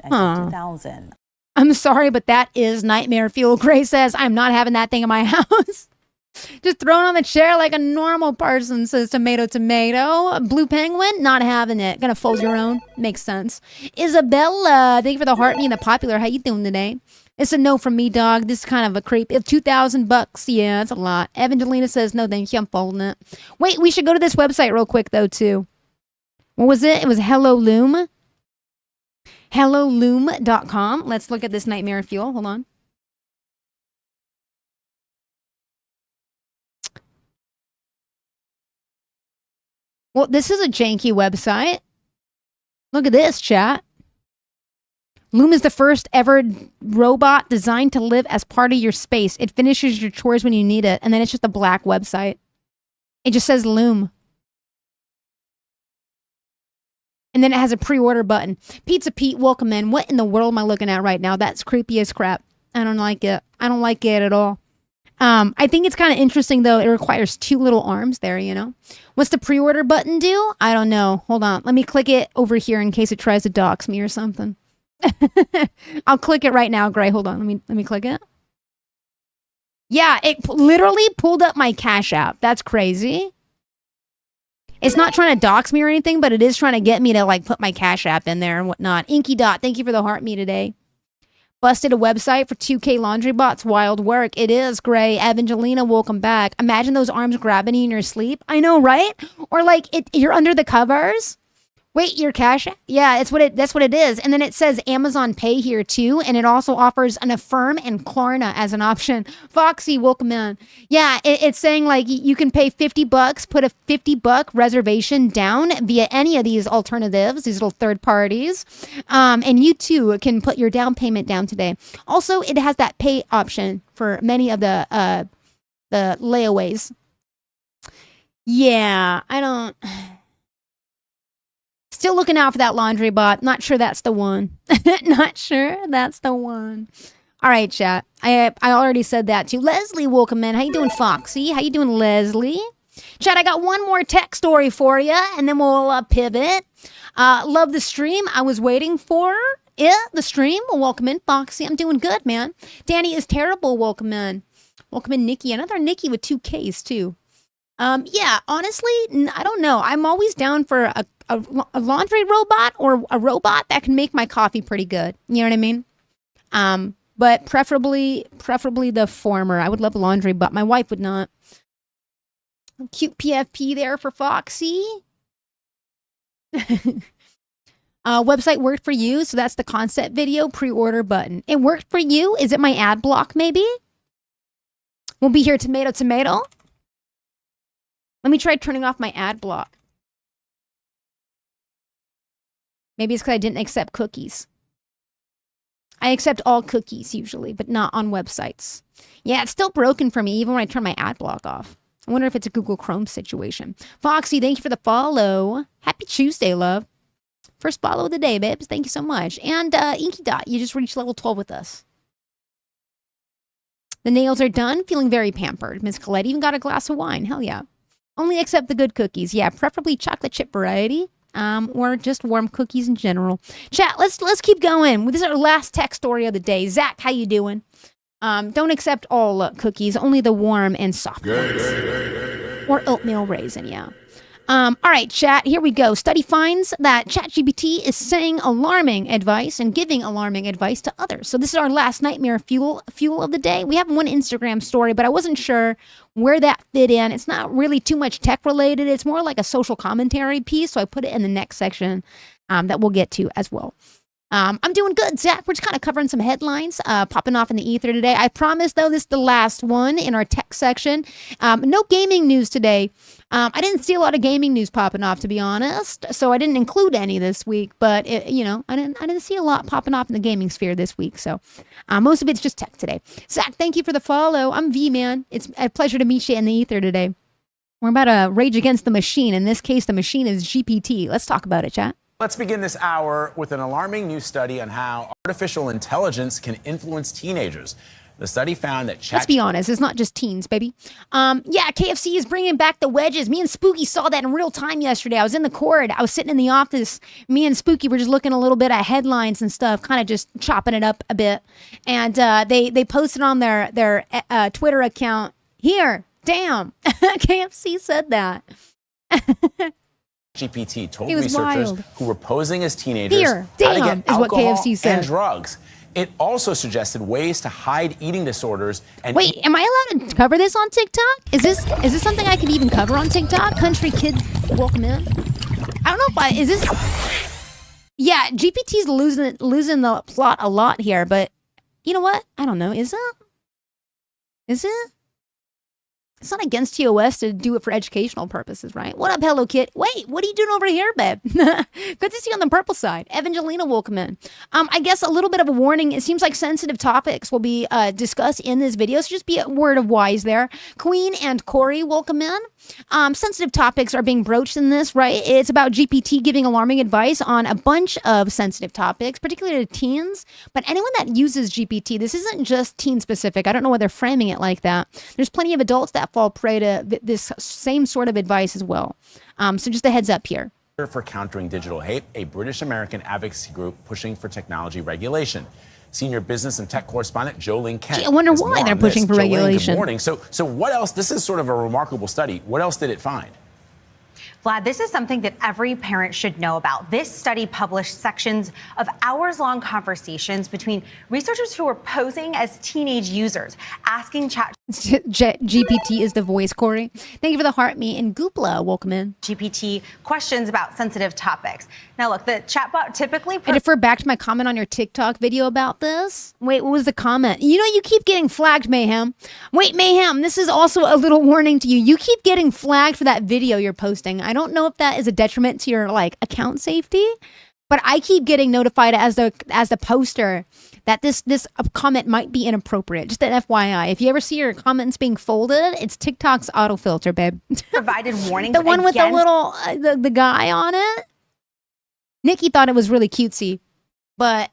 S: $2,000.
A: I'm sorry, but that is nightmare fuel. Gray says, I'm not having that thing in my house. Just thrown on the chair like a normal person, says Tomato Tomato. Blue Penguin, not having it. Gonna fold your own. Makes sense. Isabella, thank you for the heart, me and the popular. How you doing today? It's a no from me, dog. This is kind of a creep. If $2,000, yeah, that's a lot. Evangelina says, no, thank you. I'm folding it. Wait, we should go to this website real quick, though, too. What was it? It was Hello Loom. HelloLoom.com. Let's look at this nightmare fuel. Hold on. Well, this is a janky website. Look at this, chat. Loom is the first ever robot designed to live as part of your space. It finishes your chores when you need it, and then it's just a black website. It just says Loom. And then it has a pre-order button. Pizza Pete, welcome in. What in the world am I looking at right now? That's creepy as crap. I don't like it. I don't like it at all. I think it's kind of interesting, though. It requires two little arms there, you know? What's the pre-order button do? I don't know. Hold on. Let me click it over here in case it tries to dox me or something. I'll click it right now, Gray. Hold on. Let me click it. Yeah, it literally pulled up my Cash App. That's crazy. It's not trying to dox me or anything, but it is trying to get me to like put my Cash App in there and whatnot. Inky Dot, thank you for the heart me today. Busted a website for 2K laundry bots. Wild work. It is, Gray. Evangelina, welcome back. Imagine those arms grabbing you in your sleep. I know, right? Or like you're under the covers. Wait, your Cash App? Yeah, that's what it is. And then it says Amazon Pay here too, and it also offers an Affirm and Klarna as an option. Foxy, welcome in. Yeah, it's saying like you can pay $50, put a $50 reservation down via any of these alternatives, these little third parties, and you too can put your down payment down today. Also, it has that pay option for many of the layaways. Yeah, I don't. Still looking out for that laundry bot. Not sure that's the one. Not sure that's the one. All right, chat. I already said that too. Leslie, welcome in. How you doing, Foxy? How you doing, Leslie? Chat, I got one more tech story for you, and then we'll pivot. Love the stream. I was waiting for the stream. Well, welcome in, Foxy. I'm doing good, man. Danny is terrible. Welcome in. Welcome in, Nikki. Another Nikki with 2 Ks, too. Yeah, honestly, I don't know. I'm always down for a laundry robot or a robot that can make my coffee pretty good. You know what I mean? But preferably the former. I would love a laundry, but my wife would not. Cute PFP there for Foxy. Website worked for you, so that's the concept video pre-order button. It worked for you? Is it my ad block maybe? We'll be here, tomato, tomato. Let me try turning off my ad block. Maybe it's because I didn't accept cookies. I accept all cookies usually, but not on websites. Yeah, it's still broken for me even when I turn my ad block off. I wonder if it's a Google Chrome situation. Foxy, thank you for the follow. Happy Tuesday, love. First follow of the day, babes. Thank you so much. And Inky Dot, you just reached level 12 with us. The nails are done. Feeling very pampered. Miss Colette even got a glass of wine. Hell yeah. Only accept the good cookies. Yeah, preferably chocolate chip variety. Or just warm cookies in general. Chat, let's keep going. This is our last tech story of the day. Zach, how you doing? Don't accept all cookies, only the warm and soft ones. Or oatmeal raisin, yeah. All right, chat, here we go. Study finds that ChatGPT is saying alarming advice and giving alarming advice to others. So this is our last nightmare fuel of the day. We have one Instagram story, but I wasn't sure where that fit in. It's not really too much tech related. It's more like a social commentary piece. So I put it in the next section that we'll get to as well. I'm doing good, Zach. We're just kind of covering some headlines, popping off in the ether today. I promise, though, this is the last one in our tech section. No gaming news today. I didn't see a lot of gaming news popping off, to be honest, so I didn't include any this week. But I didn't see a lot popping off in the gaming sphere this week. So most of it's just tech today. Zach, thank you for the follow. I'm V, man. It's a pleasure to meet you in the ether today. We're about to rage against the machine. In this case, the machine is GPT. Let's talk about it, chat.
U: Let's begin this hour with an alarming new study on how artificial intelligence can influence teenagers. The study found that
A: let's be honest, it's not just teens, baby. Yeah, KFC is bringing back the wedges. Me and Spooky saw that in real time yesterday. I was in the court. I was sitting in the office. Me and Spooky were just looking a little bit at headlines and stuff, kind of just chopping it up a bit. And they posted on their Twitter account, here, damn, KFC said that.
U: GPT told researchers who were posing as teenagers
A: Here,
U: how to get
A: is what KFC said.
U: And drugs. It also suggested ways to hide eating disorders. And
A: wait, am I allowed to cover this on TikTok? Is this something I could even cover on TikTok? Country kids, welcome in. I don't know if is this. Yeah, GPT's losing the plot a lot here, but you know what? I don't know. Is it? It's not against TOS to do it for educational purposes, right? What up, Hello Kit? Wait, what are you doing over here, babe? Good to see you on the purple side. Evangelina, welcome in. I guess a little bit of a warning. It seems like sensitive topics will be discussed in this video, so just be a word of wise there. Queen and Corey, welcome in. Sensitive topics are being broached in this, right? It's about GPT giving alarming advice on a bunch of sensitive topics, particularly to teens. But anyone that uses GPT, this isn't just teen specific. I don't know why they're framing it like that. There's plenty of adults that fall prey to this same sort of advice as well. So just a heads up here.
U: For countering digital hate, a British-American advocacy group pushing for technology regulation. Senior business and tech correspondent Jolene Kent.
A: Gee, I wonder why they're pushing for regulation.
U: Good morning. So what else? This is sort of a remarkable study. What else did it find?
C: Vlad, this is something that every parent should know about. This study published sections of hours-long conversations between researchers who were posing as teenage users, asking
A: GPT is the voice, Corey. Thank you for the heart, me, and Goopla. Welcome in.
C: GPT questions about sensitive topics. Now, look, the chatbot typically...
A: I defer back to my comment on your TikTok video about this. Wait, what was the comment? You know, you keep getting flagged, Mayhem. Wait, Mayhem, this is also a little warning to you. You keep getting flagged for that video you're posting. I don't know if that is a detriment to your like account safety, but I keep getting notified as the poster that this comment might be inappropriate. Just an FYI. If you ever see your comments being folded, it's TikTok's autofilter, babe.
C: Provided warnings.
A: The one with the little the guy on it. Nikki thought it was really cutesy, but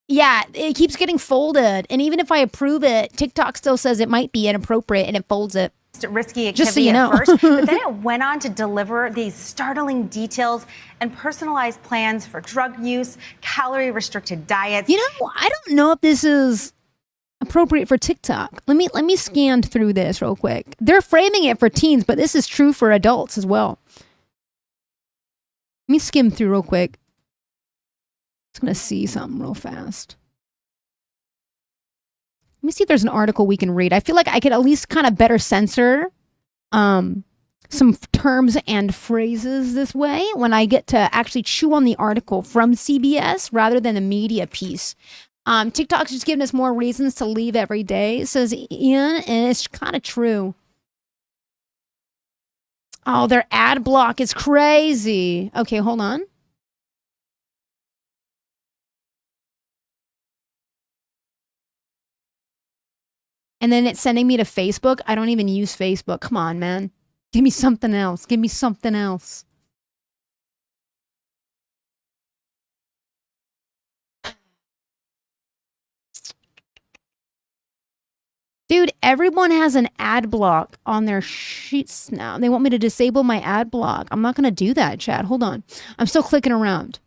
A: yeah, it keeps getting folded. And even if I approve it, TikTok still says it might be inappropriate and it folds it.
C: Risky activity
A: Just so you know.
C: at first, but then it went on to deliver these startling details and personalized plans for drug use, calorie-restricted diets.
A: You know, I don't know if this is appropriate for TikTok. Let me scan through this real quick. They're framing it for teens, but this is true for adults as well. Let me skim through real quick. Just gonna see something real fast. Let me see if there's an article we can read. I feel like I could at least kind of better censor some terms and phrases this way when I get to actually chew on the article from CBS rather than the media piece. TikTok's just giving us more reasons to leave every day, says Ian, and it's kind of true. Oh, their ad block is crazy. Okay, hold on. And then it's sending me to Facebook. I don't even use Facebook. Come on, man. Give me something else. Give me something else. Dude, everyone has an ad block on their sheets now. They want me to disable my ad block. I'm not going to do that, chat. Hold on. I'm still clicking around.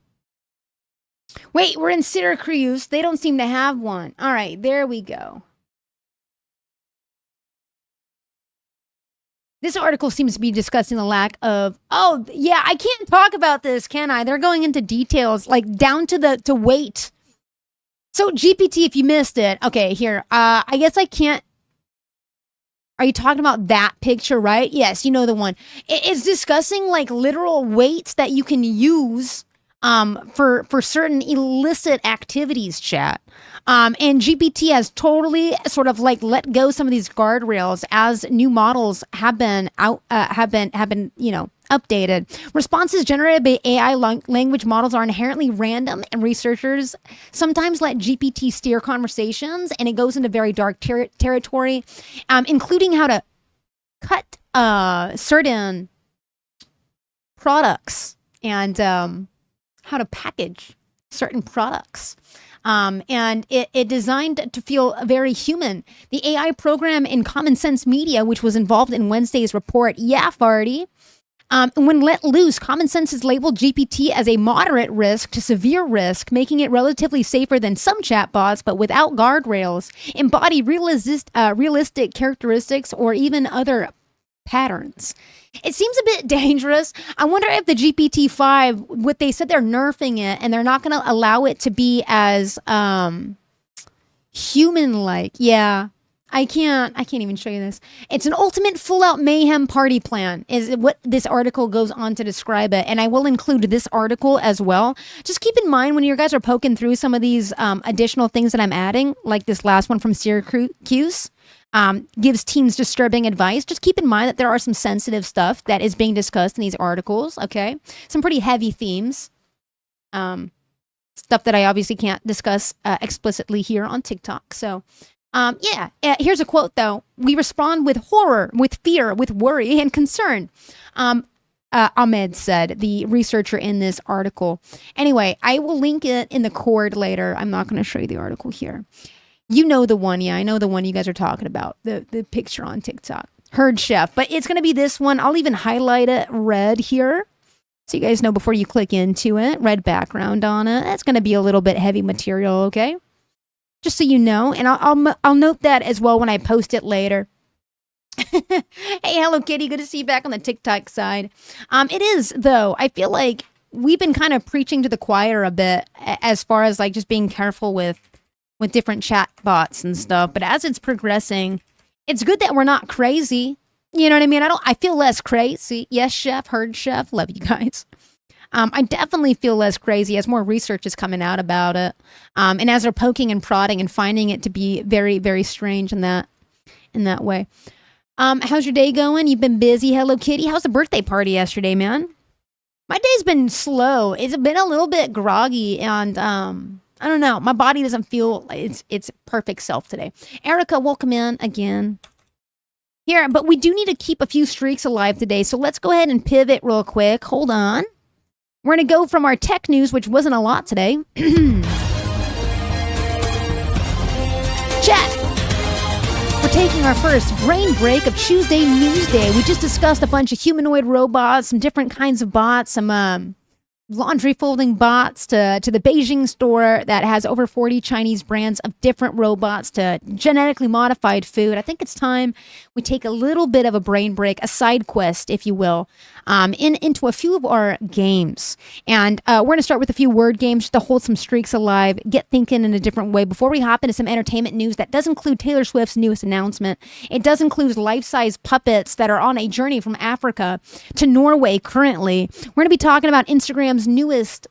A: Wait, we're in Syracuse. They don't seem to have one. All right, there we go. This article seems to be discussing the lack of, oh, yeah, I can't talk about this, can I? They're going into details, like down to weight. So GPT, if you missed it, okay, here, I guess I can't. Are you talking about that picture, right? Yes, you know the one. It's discussing like literal weights that you can use for certain illicit activities, chat. And GPT has totally sort of like let go some of these guardrails as new models have been updated. Responses generated by AI language models are inherently random, and researchers sometimes let GPT steer conversations, and it goes into very dark territory, including how to cut certain products and how to package certain products. And it designed to feel very human. The AI program in Common Sense Media, which was involved in Wednesday's report, yeah, Farty. When let loose, Common Sense has labeled GPT as a moderate risk to severe risk, making it relatively safer than some chatbots, but without guardrails, embody realistic characteristics or even other patterns. It seems a bit dangerous. I wonder if the GPT-5, what they said, they're nerfing it and they're not going to allow it to be as human-like. Yeah, I can't even show you this. It's an ultimate full-out mayhem party plan is what this article goes on to describe it. And I will include this article as well. Just keep in mind when you guys are poking through some of these additional things that I'm adding, like this last one from Syracuse, gives teens disturbing advice. Just keep in mind that there are some sensitive stuff that is being discussed in these articles, okay? Some pretty heavy themes. Stuff that I obviously can't discuss explicitly here on TikTok. So, yeah, here's a quote, though. We respond with horror, with fear, with worry, and concern. Ahmed said, the researcher in this article. Anyway, I will link it in the cord later. I'm not going to show you the article here. You know the one, yeah, I know the one you guys are talking about, the picture on TikTok. Herd Chef, but it's going to be this one. I'll even highlight it red here so you guys know before you click into it. Red background on it. That's going to be a little bit heavy material, okay? Just so you know, and I'll note that as well when I post it later. Hey, Hello Kitty, good to see you back on the TikTok side. It is, though. I feel like we've been kind of preaching to the choir a bit as far as like just being careful with different chat bots and stuff. But as it's progressing, it's good that we're not crazy. You know what I mean? I feel less crazy. Yes, Chef, heard Chef. Love you guys. I definitely feel less crazy as more research is coming out about it. And as they're poking and prodding and finding it to be very, very strange in that way. How's your day going? You've been busy. Hello Kitty. How's the birthday party yesterday, man? My day's been slow. It's been a little bit groggy and I don't know. My body doesn't feel its perfect self today. Erica, welcome in again. Here, but we do need to keep a few streaks alive today. So let's go ahead and pivot real quick. Hold on. We're going to go from our tech news, which wasn't a lot today. Chat. We're taking our first brain break of Chewsday Newsday. We just discussed a bunch of humanoid robots, some different kinds of bots, some laundry folding bots to the Beijing store that has over 40 Chinese brands of different robots to genetically modified food. I think it's time we take a little bit of a brain break, a side quest, if you will, into a few of our games. And we're going to start with a few word games to hold some streaks alive, get thinking in a different way before we hop into some entertainment news that does include Taylor Swift's newest announcement. It does include life-size puppets that are on a journey from Africa to Norway currently. We're going to be talking about Instagram's newest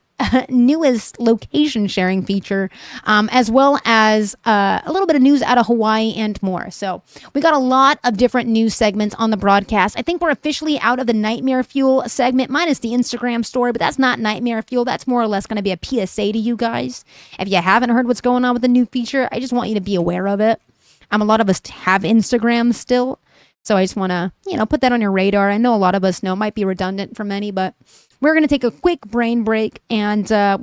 A: location sharing feature, as well as a little bit of news out of Hawaii and more. So we got a lot of different news segments on the broadcast. I think we're officially out of the Nightmare Fuel segment, minus the Instagram story, but that's not Nightmare Fuel. That's more or less going to be a PSA to you guys. If you haven't heard what's going on with the new feature, I just want you to be aware of it. A lot of us have Instagram still, so I just want to, put that on your radar. I know a lot of us know it might be redundant for many, but we're going to take a quick brain break, and there's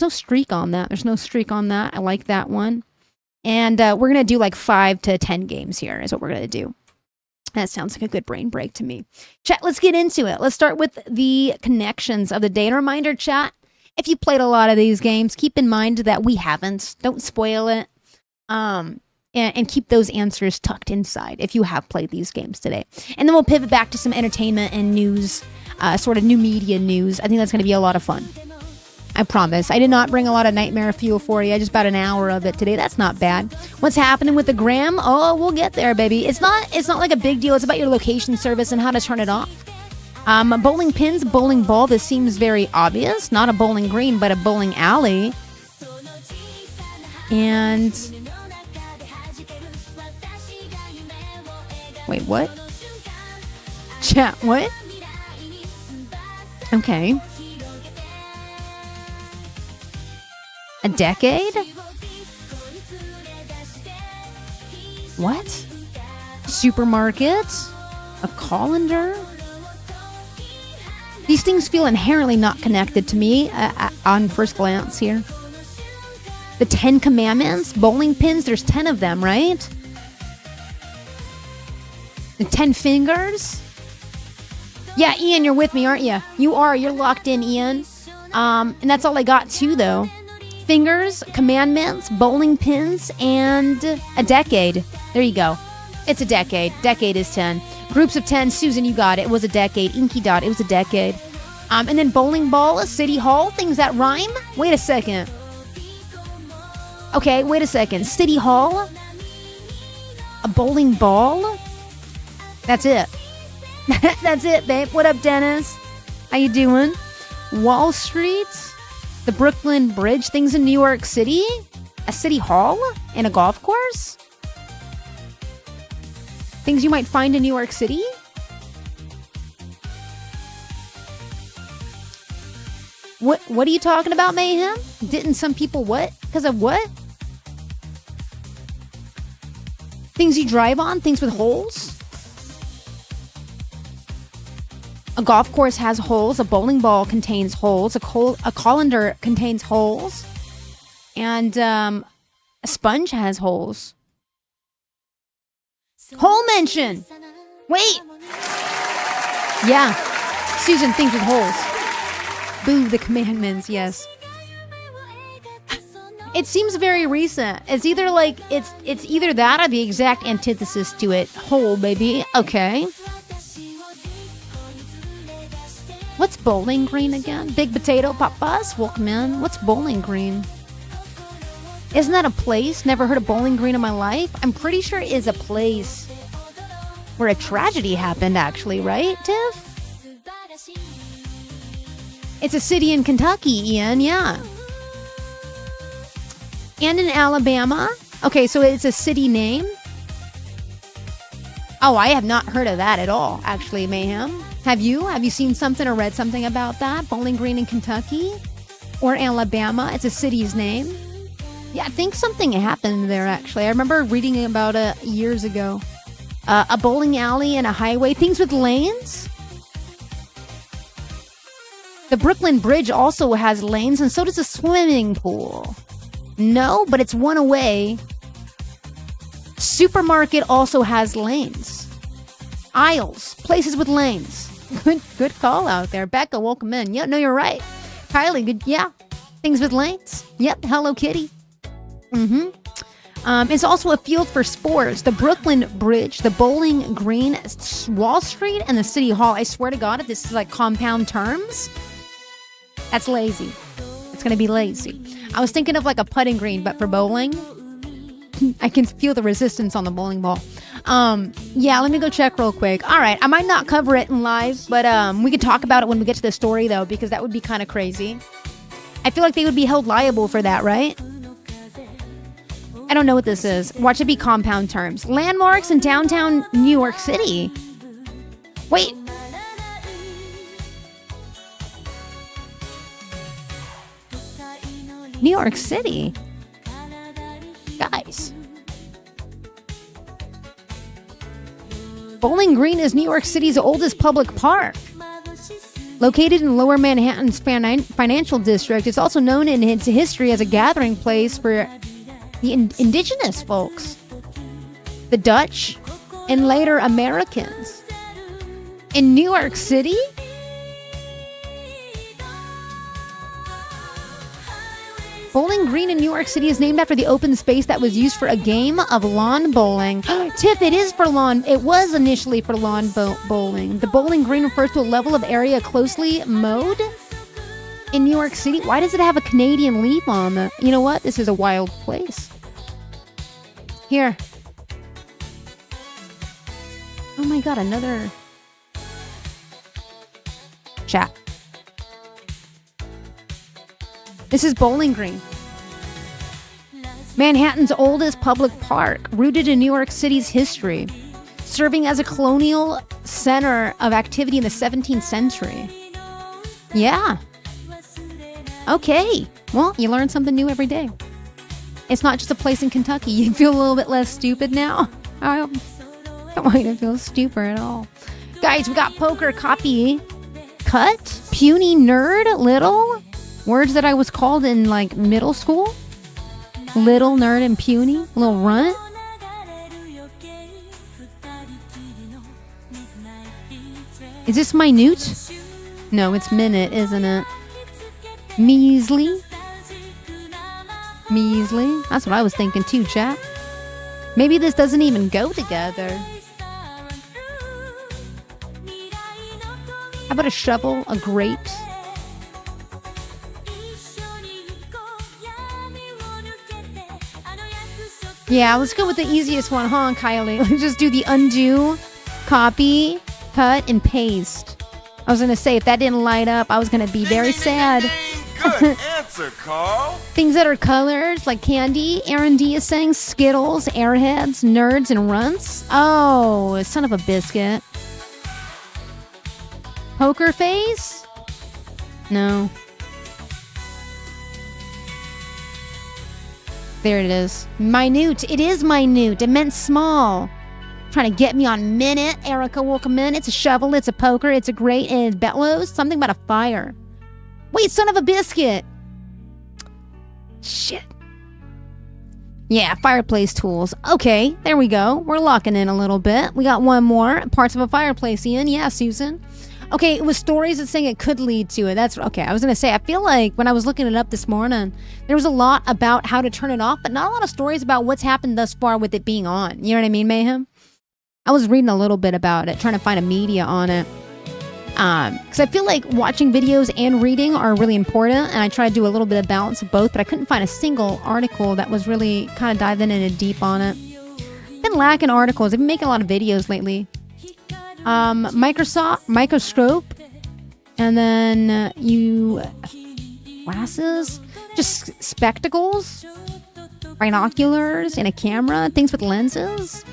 A: no streak on that. I like that one. And we're going to do like 5 to 10 games here is what we're going to do. That sounds like a good brain break to me. Chat, let's get into it. Let's start with the connections of the day. And a reminder, chat, if you played a lot of these games, keep in mind that we haven't. Don't spoil it. And keep those answers tucked inside if you have played these games today. And then we'll pivot back to some entertainment and news, sort of new media news. I think that's going to be a lot of fun. I promise. I did not bring a lot of Nightmare Fuel for you. Just about an hour of it today. That's not bad. What's happening with the gram? Oh, we'll get there, baby. It's not like a big deal. It's about your location service and how to turn it off. Bowling pins, bowling ball. This seems very obvious. Not a bowling green, but a bowling alley. And wait, what? Chat, what? Okay. A decade? What? Supermarket? A colander? These things feel inherently not connected to me on first glance here. The 10 Commandments? Bowling pins? There's 10 of them, right? The 10 fingers? Yeah, Ian, you're with me, aren't you? You are. You're locked in, Ian. And that's all I got, too, though. Fingers, commandments, bowling pins, and a decade. There you go. It's a decade. Decade is 10. Groups of 10. Susan, you got it. It was a decade. Inky Dot, it was a decade. And then bowling ball, city hall, things that rhyme. Wait a second. Okay, wait a second. City hall? A bowling ball? That's it. That's it, babe. What up, Dennis? How you doing? Wall Street? The Brooklyn Bridge? Things in New York City? A city hall? And a golf course? Things you might find in New York City? What are you talking about, Mayhem? Didn't some people what? Because of what? Things you drive on? Things with holes? A golf course has holes. A bowling ball contains holes. A colander contains holes. And a sponge has holes. Hole mention! Wait! Yeah. Susan, things with holes. Boo, the commandments, yes. It seems very recent. It's either like it's either that or the exact antithesis to it. Whole baby. Okay. What's Bowling Green again? Big Potato Papas? Welcome in. What's Bowling Green? Isn't that a place? Never heard of Bowling Green in my life. I'm pretty sure it is a place where a tragedy happened, actually, right, Tiff? It's a city in Kentucky, Ian. Yeah. And in Alabama. Okay, so it's a city name. Oh, I have not heard of that at all, actually, Mayhem. Have you? Have you seen something or read something about that? Bowling Green in Kentucky? Or Alabama? It's a city's name. Yeah, I think something happened there, actually. I remember reading about it years ago. A bowling alley and a highway. Things with lanes? The Brooklyn Bridge also has lanes, and so does a swimming pool. No, but it's one away. Supermarket also has lanes. Aisles, places with lanes. Good call out there. Becca, welcome in. Yeah, no, you're right. Kylie, good. Yeah, things with lanes. Yep, Hello Kitty. It's also a field for sports. The Brooklyn Bridge, the Bowling Green, Wall Street, and the City Hall. I swear to God, if this is like compound terms, that's lazy. It's going to be lazy. I was thinking of like a putting green, but for bowling. I can feel the resistance on the bowling ball. Yeah, let me go check real quick. All right, I might not cover it in live, but we could talk about it when we get to the story, though, because that would be kind of crazy. I feel like they would be held liable for that, right? I don't know what this is. Watch it be compound terms. Landmarks in downtown New York City. Wait. New York City? Guys. Bowling Green is New York City's oldest public park. Located in Lower Manhattan's financial district, it's also known in its history as a gathering place for the indigenous folks, the Dutch, and later Americans. In New York City? Bowling Green in New York City is named after the open space that was used for a game of lawn bowling. Tiff, it is for lawn. It was initially for lawn bowling. The Bowling Green refers to a level of area closely mowed in New York City. Why does it have a Canadian leaf on the... You know what? This is a wild place. Here. Oh my God, another... Chat. This is Bowling Green. Manhattan's oldest public park, rooted in New York City's history, serving as a colonial center of activity in the 17th century. Yeah. Okay. Well, you learn something new every day. It's not just a place in Kentucky. You feel a little bit less stupid now? I don't want you to feel stupid at all. Guys, we got poker copy cut, puny nerd, little. Words that I was called in like middle school. Little, nerd, and puny. Little runt. Is this minute? No, it's minute, isn't it? Measly. Measly. That's what I was thinking too, chat. Maybe this doesn't even go together. How about a shovel, a grate? Yeah, let's go with the easiest one, huh, Kylie? Let's just do the undo, copy, cut, and paste. I was going to say, if that didn't light up, I was going to be very sad.
D: Good answer, Carl.
A: Things that are colors, like candy. Aaron D is saying Skittles, Airheads, Nerds, and Runts. Oh, son of a biscuit. Poker face? No. There it is. Minute. It is minute. It meant small. Trying to get me on minute. Erica, welcome in. It's a shovel. It's a poker. It's a grate. And it bellows. Something about a fire. Wait, son of a biscuit. Shit. Yeah, fireplace tools. Okay, there we go. We're locking in a little bit. We got one more. Parts of a fireplace, Ian. Yeah, Susan. Okay, it was stories that saying it could lead to it. That's okay. I was gonna say, I feel like when I was looking it up this morning, there was a lot about how to turn it off, but not a lot of stories about what's happened thus far with it being on. You know what I mean, Mayhem? I was reading a little bit about it, trying to find a media on it. Because I feel like watching videos and reading are really important, and I try to do a little bit of balance of both, but I couldn't find a single article that was really kind of diving in deep on it. Been lacking articles. I've been making a lot of videos lately. Microscope, and then glasses, just spectacles, binoculars, and a camera, things with lenses.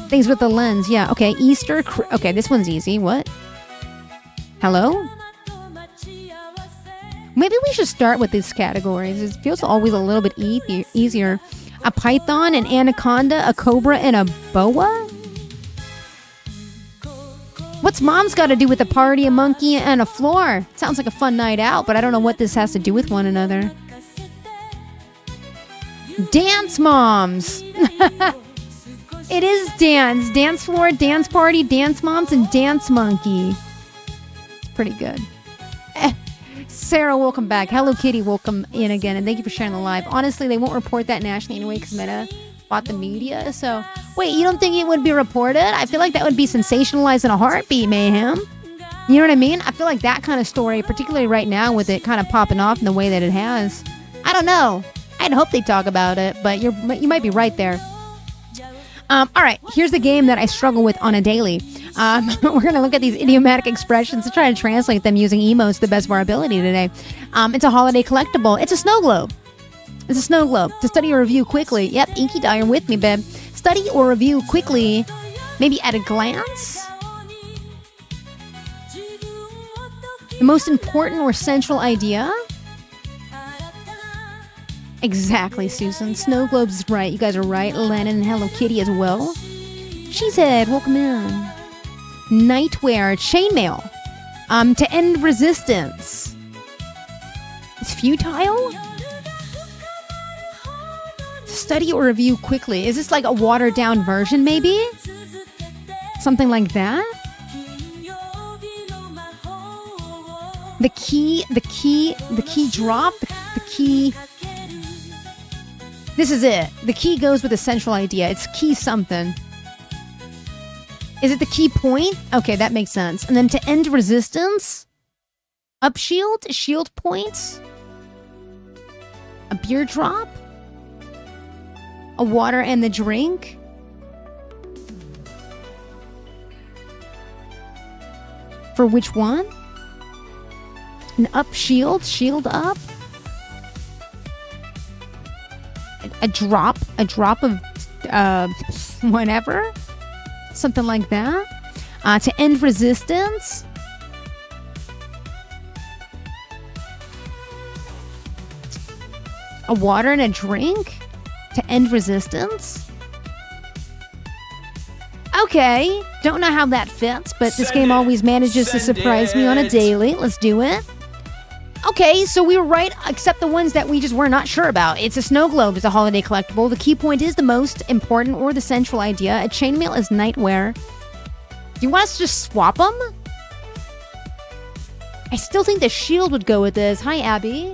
A: Things with the lens, yeah. Okay, Easter. Okay, this one's easy. What? Hello? Maybe we should start with these categories. It feels always a little bit easier. A python, an anaconda, a cobra, and a boa? What's mom's got to do with a party, a monkey, and a floor? Sounds like a fun night out, but I don't know what this has to do with one another. Dance moms! It is dance. Dance floor, dance party, dance moms, and dance monkey. It's pretty good. Sarah, welcome back. Hello Kitty, welcome in again, and thank you for sharing the live. Honestly, they won't report that nationally anyway because Meta bought the media. So, wait, you don't think it would be reported? I feel like that would be sensationalized in a heartbeat, Mayhem. You know what I mean? I feel like that kind of story, particularly right now with it kind of popping off in the way that it has. I don't know. I'd hope they talk about it, but you might be right there. All right, here's the game that I struggle with on a daily. We're going to look at these idiomatic expressions and try to translate them using emotes to the best of our ability today. It's a holiday collectible. It's a snow globe. It's a snow globe. To study or review quickly. Yep, Inky Dye, you're with me, babe. Study or review quickly, maybe at a glance. The most important or central idea. Exactly, Susan. Snow globes is right. You guys are right. Lennon and Hello Kitty as well. Cheesehead, welcome in. Nightwear, chainmail. To end resistance. It's futile? Study or review quickly. Is this like a watered down version, maybe? Something like that? The key drop, the key... This is it. The key goes with a central idea. It's key something. Is it the key point? Okay, that makes sense. And then to end resistance? Up shield? Shield points? A beer drop? A water and the drink? For which one? An up shield? Shield up? A drop of whatever, something like that. To end resistance. A water and a drink to end resistance. Okay, don't know how that fits, but this game always manages to surprise me on a daily. Let's do it. Okay, so we were right, except the ones that we just were not sure about. It's a snow globe is a holiday collectible. The key point is the most important or the central idea. A chainmail is nightwear. Do you want us to just swap them? I still think the shield would go with this. Hi, Abby.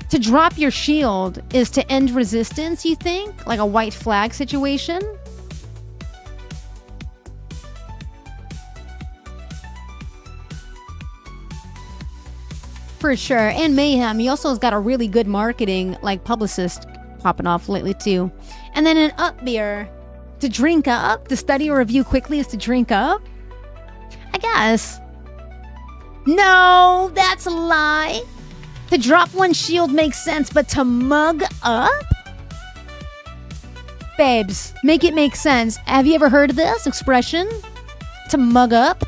A: To drop your shield is to end resistance, you think? Like a white flag situation? For sure. And Mayhem, he also has got a really good marketing, like, publicist popping off lately, too. And then an up beer. To drink up? To study or review quickly is to drink up? I guess. No, that's a lie. To drop one shield makes sense, but to mug up? Babes, make it make sense. Have you ever heard of this expression? To mug up?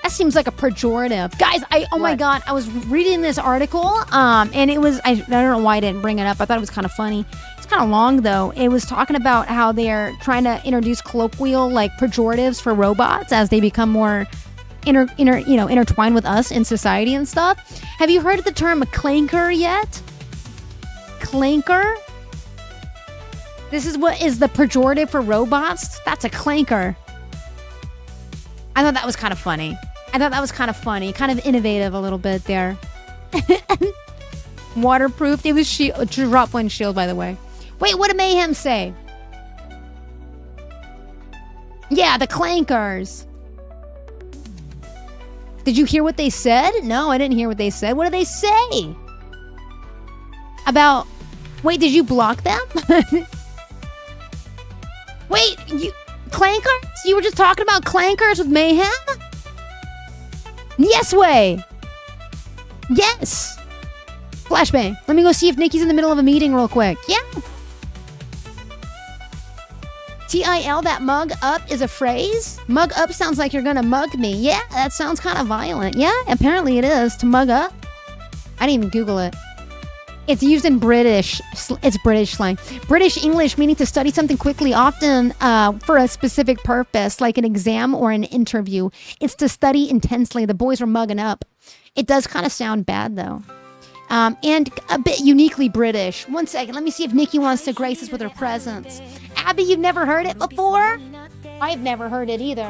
A: That seems like a pejorative. Guys, oh my God, I was reading this article, and it was, I don't know why I didn't bring it up. I thought it was kind of funny. It's kind of long, though. It was talking about how they're trying to introduce colloquial, like, pejoratives for robots as they become more intertwined with us in society and stuff. Have you heard of the term clanker yet? Clanker? This is what is the pejorative for robots? That's a clanker. I thought that was kind of funny. Kind of innovative a little bit there. Waterproofed. It was drop one shield, by the way. Wait, what did Mayhem say? Yeah, the clankers. Did you hear what they said? No, I didn't hear what they said. What did they say? About... Wait, did you block them? Wait, you... Clankers? You were just talking about clankers with Mayhem? Yes way. Yes. Flashbang. Let me go see if Nikki's in the middle of a meeting real quick. Yeah. TIL, that mug up is a phrase? Mug up sounds like you're gonna mug me. Yeah, that sounds kind of violent. Yeah, apparently it is, to mug up. I didn't even Google it. It's used in British. It's British slang. British English meaning to study something quickly, often for a specific purpose, like an exam or an interview. It's to study intensely. The boys were mugging up. It does kind of sound bad, though. And a bit uniquely British. One second. Let me see if Nikki wants to grace us with her presence. Abby, you've never heard it before? I've never heard it either.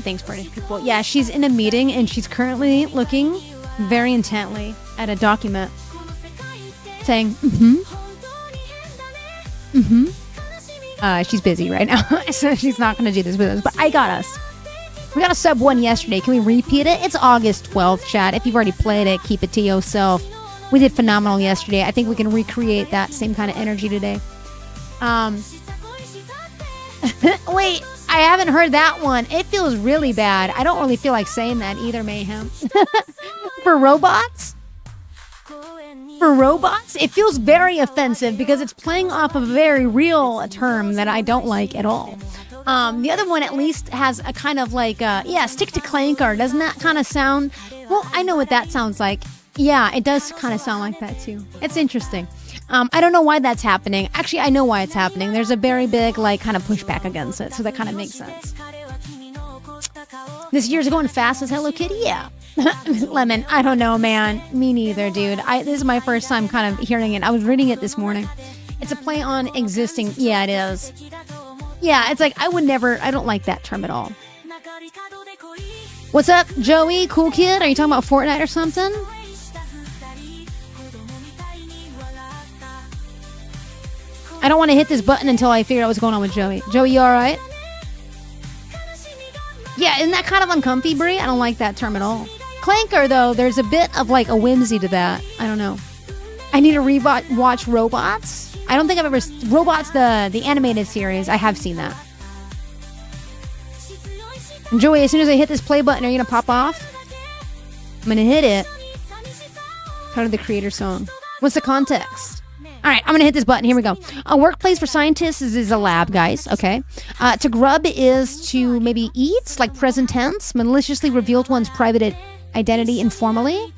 A: Thanks, British people. Yeah, she's in a meeting and she's currently looking very intently at a document saying, she's busy right now, so she's not going to do this with us, but I got us. We got a sub 1 yesterday. Can we repeat it? It's August 12th, chat. If you've already played it, keep it to yourself. We did phenomenal yesterday. I think we can recreate that same kind of energy today. Wait, I haven't heard that one. It feels really bad. I don't really feel like saying that either, Mayhem. For robots? For robots? It feels very offensive because it's playing off of a very real term that I don't like at all. The other one at least has a kind of like, stick to clanker. Doesn't that kind of sound... Well, I know what that sounds like. Yeah, it does kind of sound like that too. It's interesting. I don't know why that's happening. Actually, I know why it's happening. There's a very big, like, kind of pushback against it, so that kind of makes sense. This year's going fast as Hello Kitty? Yeah. Lemon, I don't know, man. Me neither, dude. This is my first time kind of hearing it. I was reading it this morning. It's a play on existing... Yeah, it is. Yeah, it's like, I don't like that term at all. What's up, Joey? Cool kid? Are you talking about Fortnite or something? I don't want to hit this button until I figure out what's going on with Joey. Joey, you alright? Yeah, isn't that kind of uncomfy, Brie? I don't like that term at all. Clanker, though, there's a bit of like a whimsy to that. I don't know. I need to watch Robots. I don't think I've ever... Robots, the animated series. I have seen that. And Joey, as soon as I hit this play button, are you going to pop off? I'm going to hit it. Part of the creator song. What's the context? All right, I'm going to hit this button. Here we go. A workplace for scientists is a lab, guys. Okay. To grub is to maybe eat, like present tense. Maliciously revealed one's private identity informally.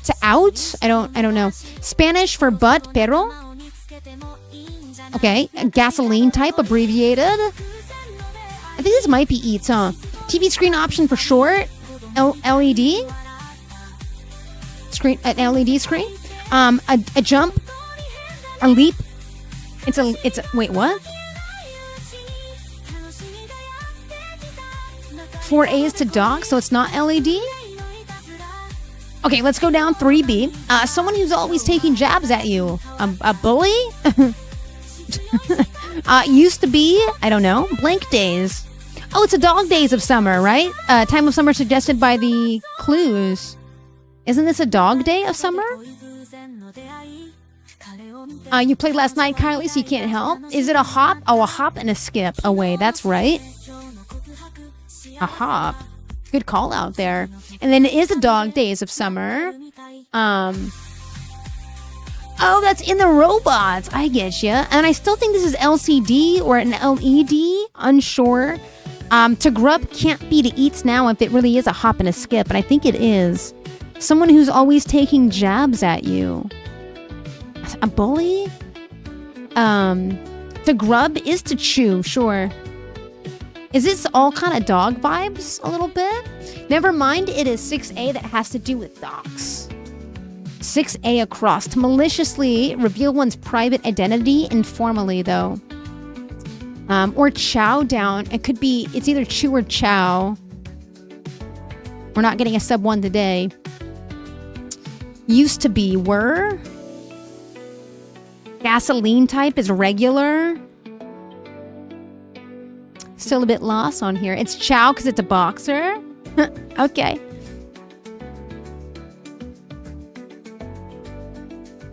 A: To out? I don't know. Spanish for but, pero. Okay. Gasoline type, abbreviated. I think this might be eats, huh? TV screen option for short. LED. Screen, an LED screen. A jump, a leap. It's a, wait, what? 4 A's to dock, so it's not LED? Okay, let's go down 3B. Someone who's always taking jabs at you. A bully? Used to be, I don't know, blank days. Oh, it's a dog days of summer, right? Time of summer suggested by the clues. Isn't this a dog day of summer? You played last night, Kylie, so you can't help. Is it a hop? Oh, a hop and a skip away. That's right. A hop. Good call out there. And then it is a dog, Days of Summer. Oh, that's in the robots. I get you. And I still think this is LCD or an LED. Unsure. To grub can't be to eats now if it really is a hop and a skip. And I think it is. Someone who's always taking jabs at you. A bully? To grub is to chew, sure. Is this all kind of dog vibes a little bit? Never mind, it is 6A that has to do with dogs. 6A across. To maliciously reveal one's private identity informally, though. Or chow down. It could be, it's either chew or chow. We're not getting a sub 1 today. Used to be, were. Gasoline type is regular. Still a bit lost on here. It's chow because it's a boxer. Okay.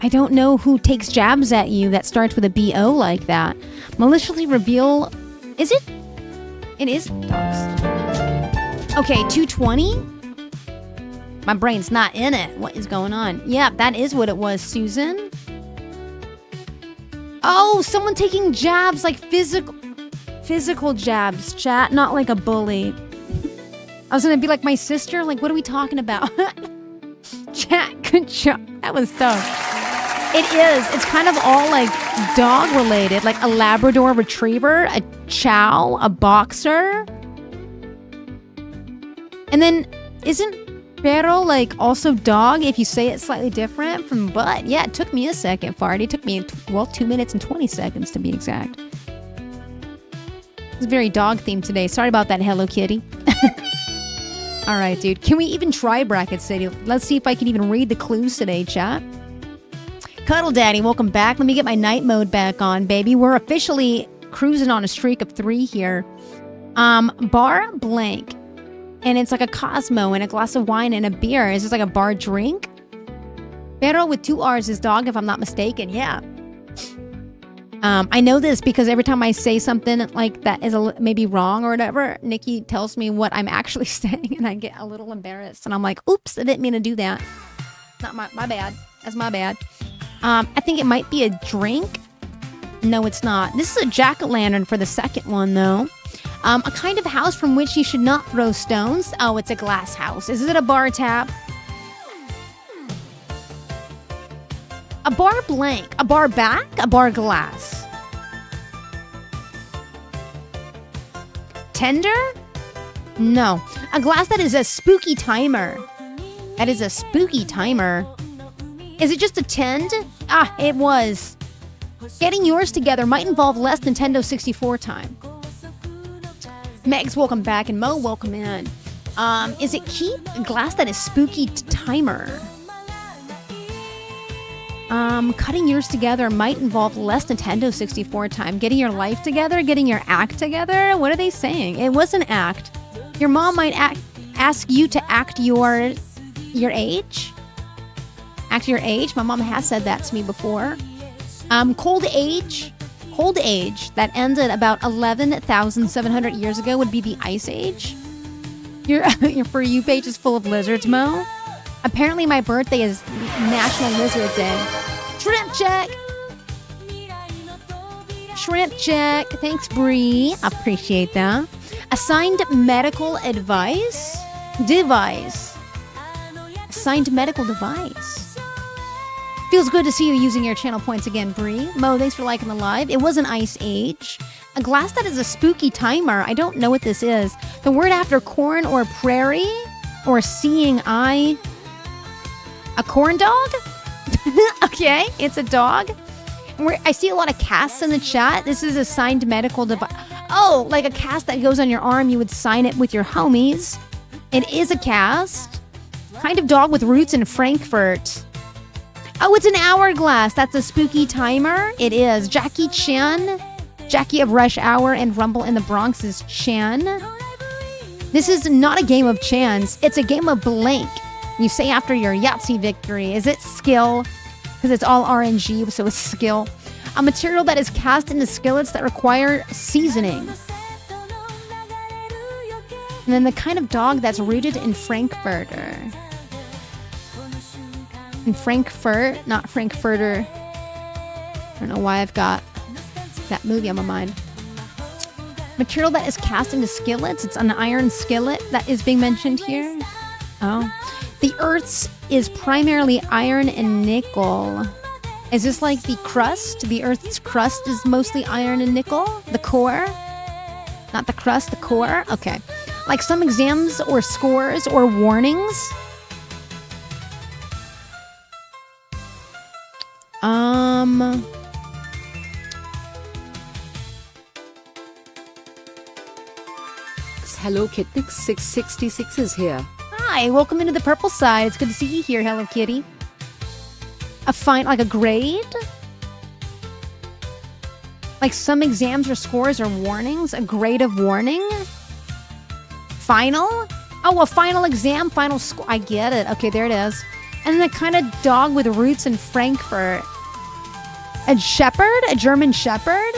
A: I don't know who takes jabs at you that starts with a B-O like that. Maliciously reveal... Is it? It is dogs. Okay, 220? My brain's not in it. What is going on? Yeah, that is what it was, Susan. Oh, someone taking jabs, like physical jabs, chat, not like a bully. I was gonna be like my sister. Like, what are we talking about? Chat, good job. That was tough. It is. It's kind of all like dog related, like a Labrador retriever, a chow, a boxer. And then isn't perro like also dog if you say it slightly different from butt? Yeah, it took me a second, Farty. It took me, 2 minutes and 20 seconds to be exact. It's very dog themed today. Sorry about that, Hello Kitty. All right, dude. Can we even try Bracket City? Let's see if I can even read the clues today, chat. Cuddle Daddy, welcome back. Let me get my night mode back on, baby. We're officially cruising on a streak of 3 here. Bar blank. And it's like a Cosmo and a glass of wine and a beer. Is this like a bar drink? Pero with 2 R's is dog, if I'm not mistaken. Yeah. I know this because every time I say something like that is maybe wrong or whatever, Nikki tells me what I'm actually saying and I get a little embarrassed. And I'm like, oops, I didn't mean to do that. Not my bad. That's my bad. I think it might be a drink. No, it's not. This is a jack-o'-lantern for the second one, though. A kind of house from which you should not throw stones. Oh, it's a glass house. Is it a bar tap? A bar blank. A bar back? A bar glass. Tender? No. A glass that is a spooky timer. That is a spooky timer. Is it just a tend? Ah, it was. Getting yours together might involve less Nintendo 64 time. Megs, welcome back, and Mo, welcome in. Is it keep? A glass that is spooky timer. Cutting yours together might involve less Nintendo 64 time. Getting your life together? Getting your act together? What are they saying? It was an act. Your mom might ask you to act your age? Act your age? My mom has said that to me before. Cold age that ended about 11,700 years ago would be the Ice Age. Your For You page is full of lizards, Mo. Apparently my birthday is National Lizard Day. Shrimp check! Shrimp check. Thanks, Bree. Appreciate that. Assigned medical advice? Device. Assigned medical device. Feels good to see you using your channel points again, Bree. Mo, thanks for liking the live. It was an Ice Age. A glass that is a spooky timer. I don't know what this is. The word after corn or prairie or seeing eye. A corn dog? Okay, it's a dog. I see a lot of casts in the chat. This is a signed medical device. Oh, like a cast that goes on your arm. You would sign it with your homies. It is a cast. Kind of dog with roots in Frankfurt. Oh, it's an hourglass. That's a spooky timer. It is. Jackie Chan. Jackie of Rush Hour and Rumble in the Bronx is Chan. This is not a game of chance. It's a game of blank. You say after your Yahtzee victory. Is it skill? Because it's all RNG, so it's skill. A material that is cast into skillets that require seasoning. And then the kind of dog that's rooted in Frankfurter. In Frankfurt, not Frankfurter. I don't know why I've got that movie on my mind. Material that is cast into skillets. It's an iron skillet that is being mentioned here. Oh. The Earth's is primarily iron and nickel. Is this like the crust? The Earth's crust is mostly iron and nickel? The core? Not the crust, the core? Okay. Like some exams or scores or warnings?
B: Hello Kitty 666 is here.
A: Hi, welcome into the purple side. It's good to see you here, Hello Kitty. Like a grade? Like some exams or scores or warnings? A grade of warning? Final? Oh, a final exam, final score. I get it. Okay, there it is. And the kind of dog with roots in Frankfurt. A shepherd? A German shepherd?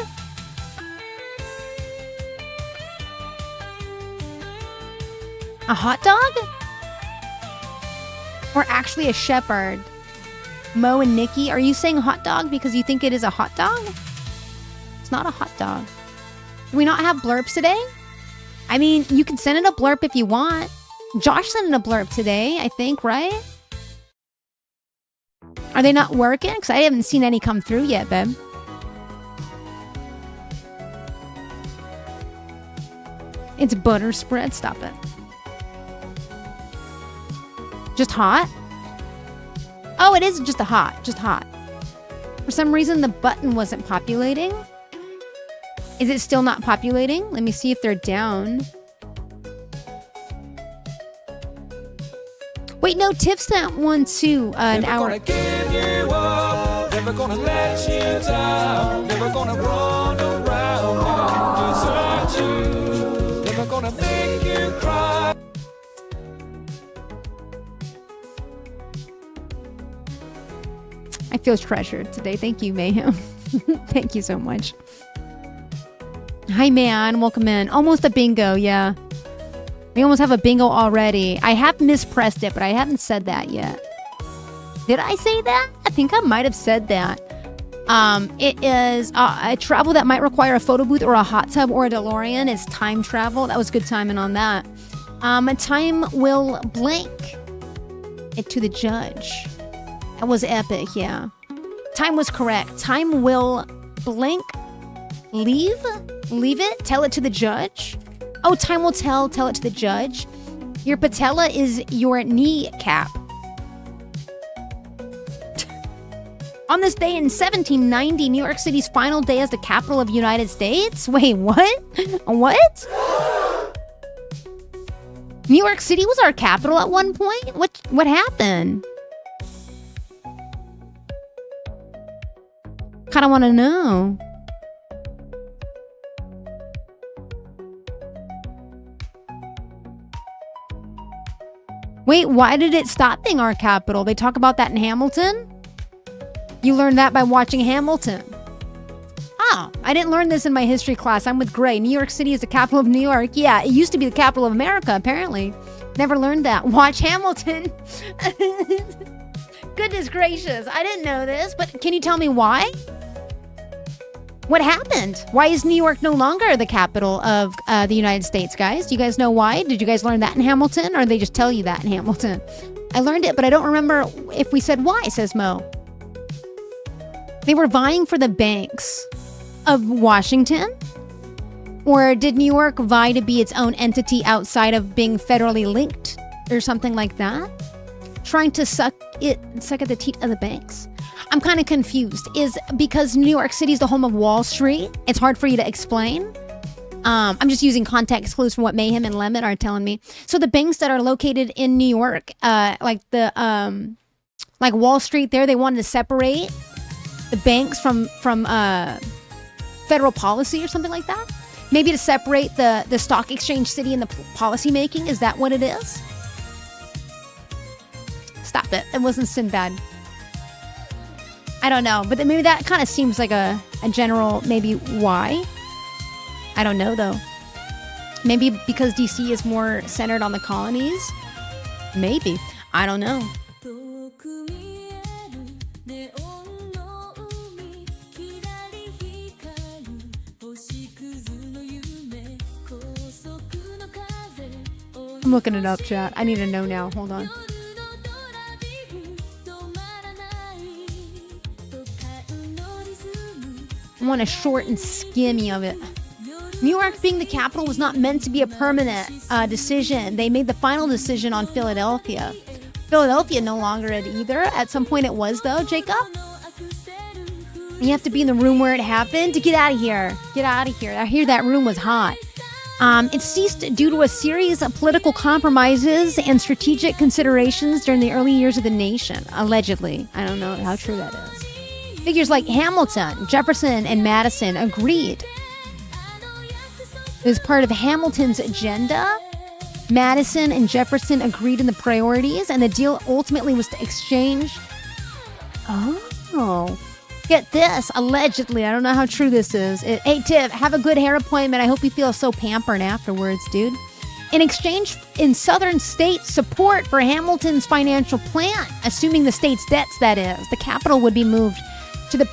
A: A hot dog? Or actually a shepherd? Mo and Nikki, are you saying hot dog because you think it is a hot dog? It's not a hot dog. Do we not have blurbs today? I mean, you can send in a blurb if you want. Josh sent in a blurb today, I think, right? Are they not working? Because I haven't seen any come through yet, babe. It's butter spread. Stop it. Just hot? Oh, it is just just hot. For some reason, the button wasn't populating. Is it still not populating? Let me see if they're down. Wait, no, Tiff sent one too, an hour.
V: Never gonna give you up, never gonna let you down, never gonna run around and desert you, never gonna make you cry.
A: I feel treasured today. Thank you, Mayhem. Thank you so much. Hi, man. Welcome in. Almost a bingo, yeah. We almost have a bingo already. I have mispressed it, but I haven't said that yet. Did I say that? I think I might have said that. It is a travel that might require a photo booth or a hot tub or a DeLorean. It's time travel. That was good timing on that. A time will blank it to the judge. That was epic, yeah. Time was correct. Time will blank. Leave it, tell it to the judge. Oh, time will tell it to the judge. Your patella is your kneecap. On this day in 1790, New York City's final day as the capital of the United States? Wait, what? What? New York City was our capital at one point? What happened? Kind of want to know. Wait, why did it stop being our capital? They talk about that in Hamilton? You learned that by watching Hamilton. Oh, I didn't learn this in my history class. I'm with Gray. New York City is the capital of New York. Yeah, it used to be the capital of America, apparently. Never learned that. Watch Hamilton. Goodness gracious. I didn't know this, but can you tell me why? What happened? Why is New York no longer the capital of the United States, guys? Do you guys know why? Did you guys learn that in Hamilton, or they just tell you that in Hamilton? I learned it, but I don't remember if we said why, says Mo. They were vying for the banks of Washington? Or did New York vie to be its own entity outside of being federally linked or something like that? Trying to suck at the teat of the banks? I'm kind of confused. Is because New York City is the home of Wall Street? It's hard for you to explain. I'm just using context clues from what Mayhem and Lemon are telling me. So the banks that are located in New York, like Wall Street there, they wanted to separate the banks from federal policy or something like that? Maybe to separate the stock exchange city and the policy making? Is that what it is? Stop it. It wasn't Sinbad. I don't know, but maybe that kind of seems like a general maybe why. I don't know, though. Maybe because DC is more centered on the colonies? Maybe. I don't know. I'm looking it up, chat. I need to know now. Hold on. I want a short and skinny of it. New York being the capital was not meant to be a permanent decision. They made the final decision on Philadelphia. Philadelphia no longer it either. At some point it was, though, Jacob. You have to be in the room where it happened to get out of here. Get out of here. I hear that room was hot. It ceased due to a series of political compromises and strategic considerations during the early years of the nation, allegedly. I don't know how true that is. Figures like Hamilton, Jefferson, and Madison agreed. It was part of Hamilton's agenda. Madison and Jefferson agreed on the priorities, and the deal ultimately was to exchange. Oh. Get this, allegedly. I don't know how true this is. Hey, Tiff, have a good hair appointment. I hope you feel so pampered afterwards, dude. In exchange in southern states' support for Hamilton's financial plan, assuming the state's debts, that is, the capital would be moved to the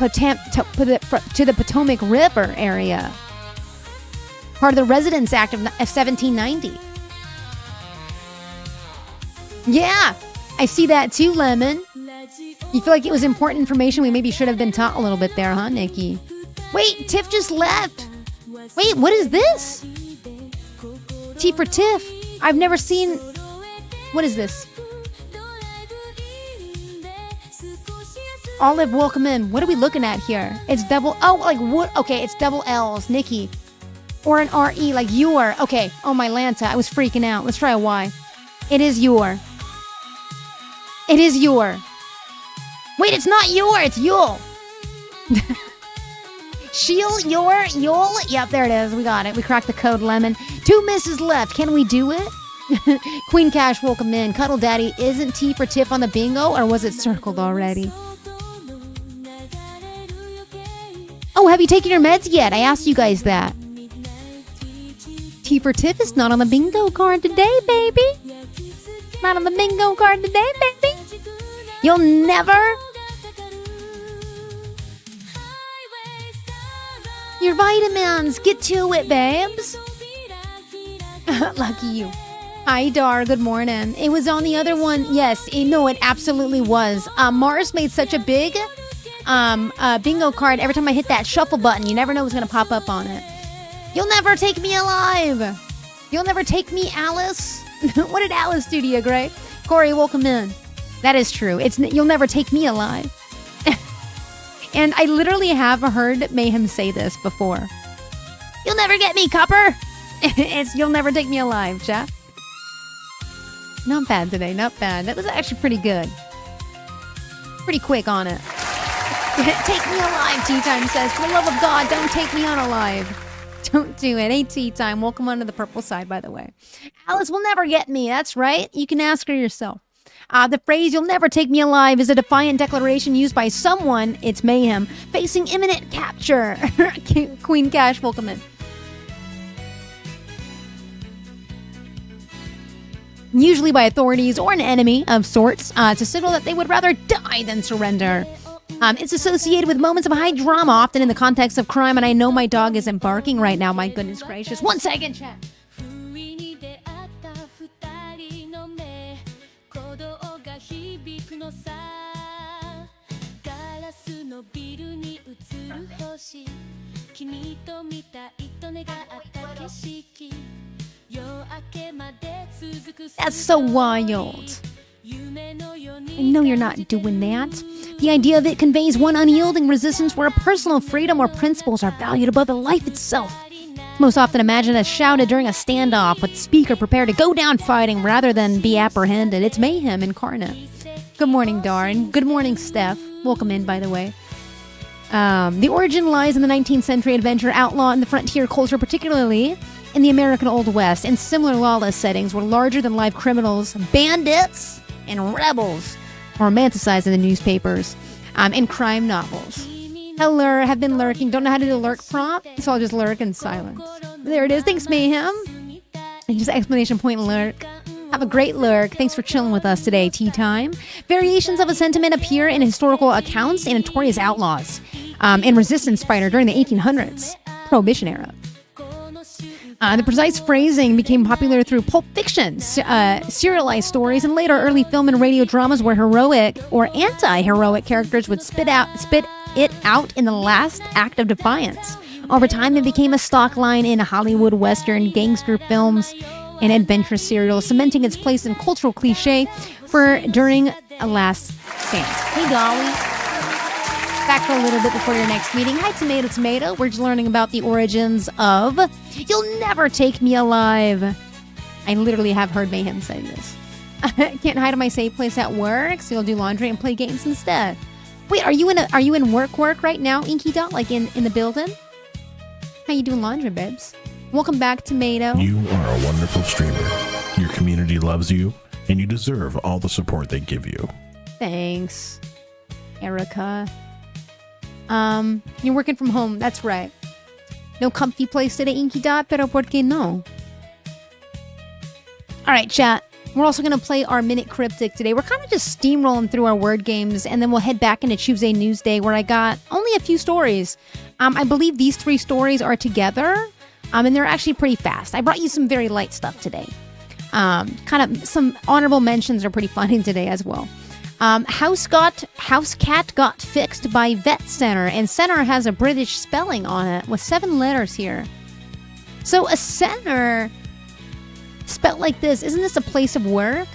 A: Potomac River area. Part of the Residence Act of 1790. Yeah, I see that too, Lemon. You feel like it was important information we maybe should have been taught a little bit there, huh, Nikki? Wait, Tiff just left. Wait, what is this? T for Tiff. I've never seen... What is this? Olive, welcome in. What are we looking at here? It's double... Oh, like what? Okay, it's double L's, Nikki. Or an R-E, like your. Okay. Oh, my Lanta. I was freaking out. Let's try a Y. It is your. It is your. Wait, it's not your. It's Yule. Shield, your, Yule. Yep, there it is. We got it. We cracked the code, Lemon. 2 misses left. Can we do it? Queen Cash, welcome in. Cuddle Daddy, isn't T for Tiff on the bingo, or was it circled already? Oh, have you taken your meds yet? I asked you guys that. T for Tiff is not on the bingo card today, baby. Not on the bingo card today, baby. You'll never... Your vitamins. Get to it, babes. Lucky you. Hi, Dar. Good morning. It was on the other one. Yes. No, it absolutely was. Mars made such a big bingo card. Every time I hit that shuffle button, you never know what's going to pop up on it. You'll never take me alive. You'll never take me, Alice. What did Alice do to you, Gray? Corey, welcome in. That is true. You'll never take me alive. And I literally have heard Mayhem say this before. You'll never get me, Copper. You'll never take me alive, chat. Not bad today, not bad. That was actually pretty good. Pretty quick on it. Take me alive, Tea Time says. For the love of God, don't take me on alive. Don't do it. Hey, Tea Time. Welcome onto the purple side, by the way. Alice will never get me. That's right. You can ask her yourself. The phrase, you'll never take me alive, is a defiant declaration used by someone, it's Mayhem, facing imminent capture. Queen Cash, welcome in. Usually by authorities or an enemy of sorts, to signal that they would rather die than surrender. It's associated with moments of high drama, often in the context of crime, and I know my dog isn't barking right now, my goodness gracious. 1 second, chat. That's so wild. I know you're not doing that. The idea of it conveys one unyielding resistance where personal freedom or principles are valued above the life itself. It's most often imagined as shouted during a standoff with the speaker prepared to go down fighting rather than be apprehended. It's Mayhem incarnate. Good morning, Darn. Good morning, Steph. Welcome in, by the way. The origin lies in the 19th century adventure outlaw in the frontier culture, particularly in the American Old West, and similar lawless settings where larger-than-life criminals, bandits, and rebels are romanticized in the newspapers and crime novels. Hello, have been lurking. Don't know how to do a lurk prompt, so I'll just lurk in silence. There it is. Thanks, Mayhem. And just exclamation point lurk. Have a great lurk. Thanks for chilling with us today, tea time. Variations of a sentiment appear in historical accounts and notorious outlaws and resistance fighter during the 1800s, Prohibition era. The precise phrasing became popular through Pulp Fiction, serialized stories, and later early film and radio dramas where heroic or anti-heroic characters would spit it out in the last act of defiance. Over time, it became a stock line in Hollywood Western, gangster films, and adventure serials, cementing its place in cultural cliche for during a last stand. Hey, Dolly. Back for a little bit before your next meeting. Hi, Tomato Tomato. We're just learning about the origins of You'll Never Take Me Alive. I literally have heard Mayhem say this. Can't hide in my safe place at work, so you'll do laundry and play games instead. Wait, are you in work right now, Inky Dot? Like in the building? How you doing laundry, babes? Welcome back, Tomato.
E: You are a wonderful streamer. Your community loves you, and you deserve all the support they give you.
A: Thanks, Erica. You're working from home. That's right. No comfy place today, Inky Dot, pero por qué no? All right, chat. We're also going to play our Minute Cryptic today. We're kind of just steamrolling through our word games, and then we'll head back into Chewsday Newsday, where I got only a few stories. I believe these 3 stories are together, and they're actually pretty fast. I brought you some very light stuff today. Kind of some honorable mentions are pretty funny today as well. House cat got fixed by vet center, and center has a British spelling on it with 7 letters here. So a center spelled like this, isn't this a place of work?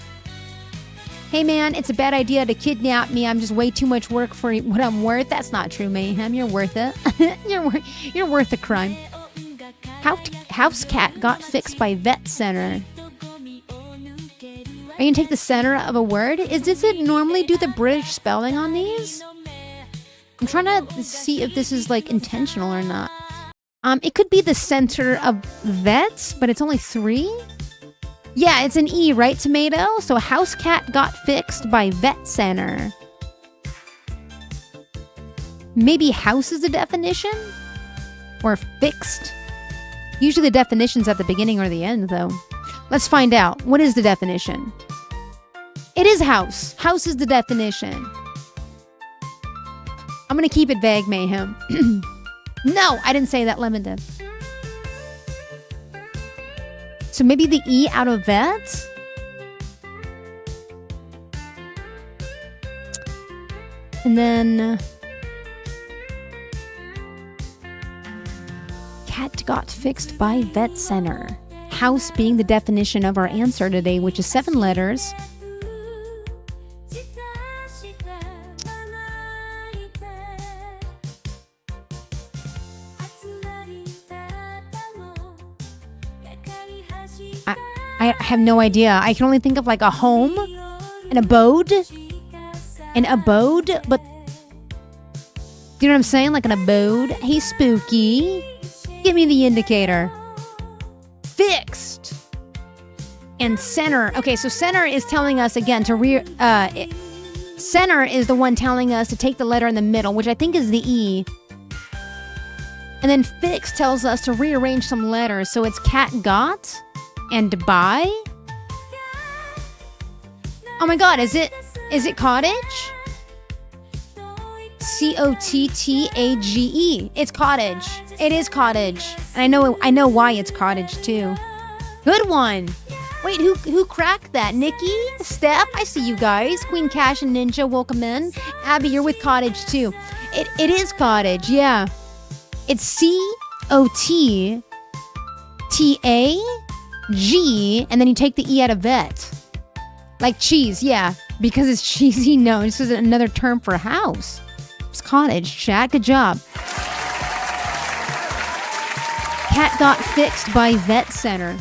A: Hey man, it's a bad idea to kidnap me. I'm just way too much work for what I'm worth. That's not true, Mayhem. You're worth it. You're worth the crime. House cat got fixed by vet center. Are you gonna take the center of a word? Does it normally do the British spelling on these? I'm trying to see if this is like intentional or not. It could be the center of vets, but it's only 3. Yeah, it's an E, right, Tomato? So house cat got fixed by vet center. Maybe house is the definition? Or fixed? Usually the definition's at the beginning or the end, though. Let's find out. What is the definition? It is house. House is the definition. I'm going to keep it vague, Mayhem. No, I didn't say that. Lemon did. So maybe the E out of vet? And then cat got fixed by vet center. House being the definition of our answer today, which is 7 letters. I have no idea. I can only think of like a home, an abode, but do you know what I'm saying? Like an abode. Hey, Spooky, give me the indicator. Fixed and center. Okay, so center is telling us again to center is the one telling us to take the letter in the middle, which I think is the E. And then fixed tells us to rearrange some letters. So it's cat got and by. Oh my god, is it cottage? Cottage. It's cottage. It is cottage. And I know why it's cottage too. Good one. Wait, who cracked that? Nikki? Steph? I see you guys. Queen Cash and Ninja, welcome in. Abby, you're with cottage too. It is cottage, yeah. It's Cottage, and then you take the E out of vet. Like cheese, yeah. Because it's cheesy, no. This is another term for house. It's cottage, chat. Good job. Cat got fixed by vet center.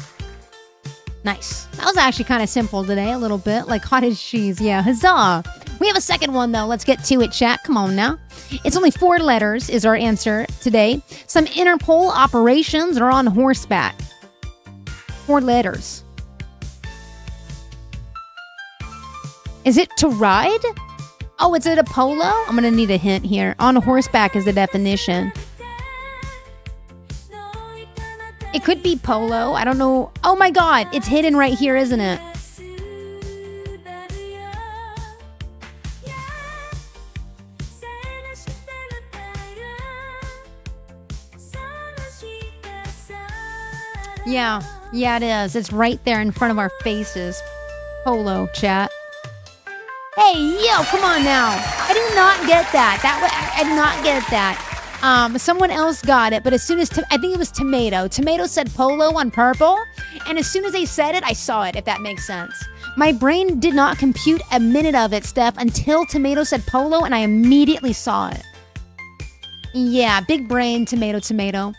A: Nice. That was actually kind of simple today, a little bit. Like cottage cheese, yeah. Huzzah. We have a second one, though. Let's get to it, chat. Come on now. It's only 4 letters is our answer today. Some Interpol operations are on horseback. 4 letters. Is it to ride? Oh, is it a polo? I'm going to need a hint here. On horseback is the definition. It could be polo. I don't know. Oh my God. It's hidden right here, isn't it? Yeah. Yeah, it is. It's right there in front of our faces. Polo, chat. Hey, yo, come on now. I did not get that. I did not get that. Someone else got it, but as soon as, I think it was Tomato. Tomato said polo on purple, and as soon as they said it, I saw it, if that makes sense. My brain did not compute a minute of it, Steph, until Tomato said polo, and I immediately saw it. Yeah, big brain, Tomato.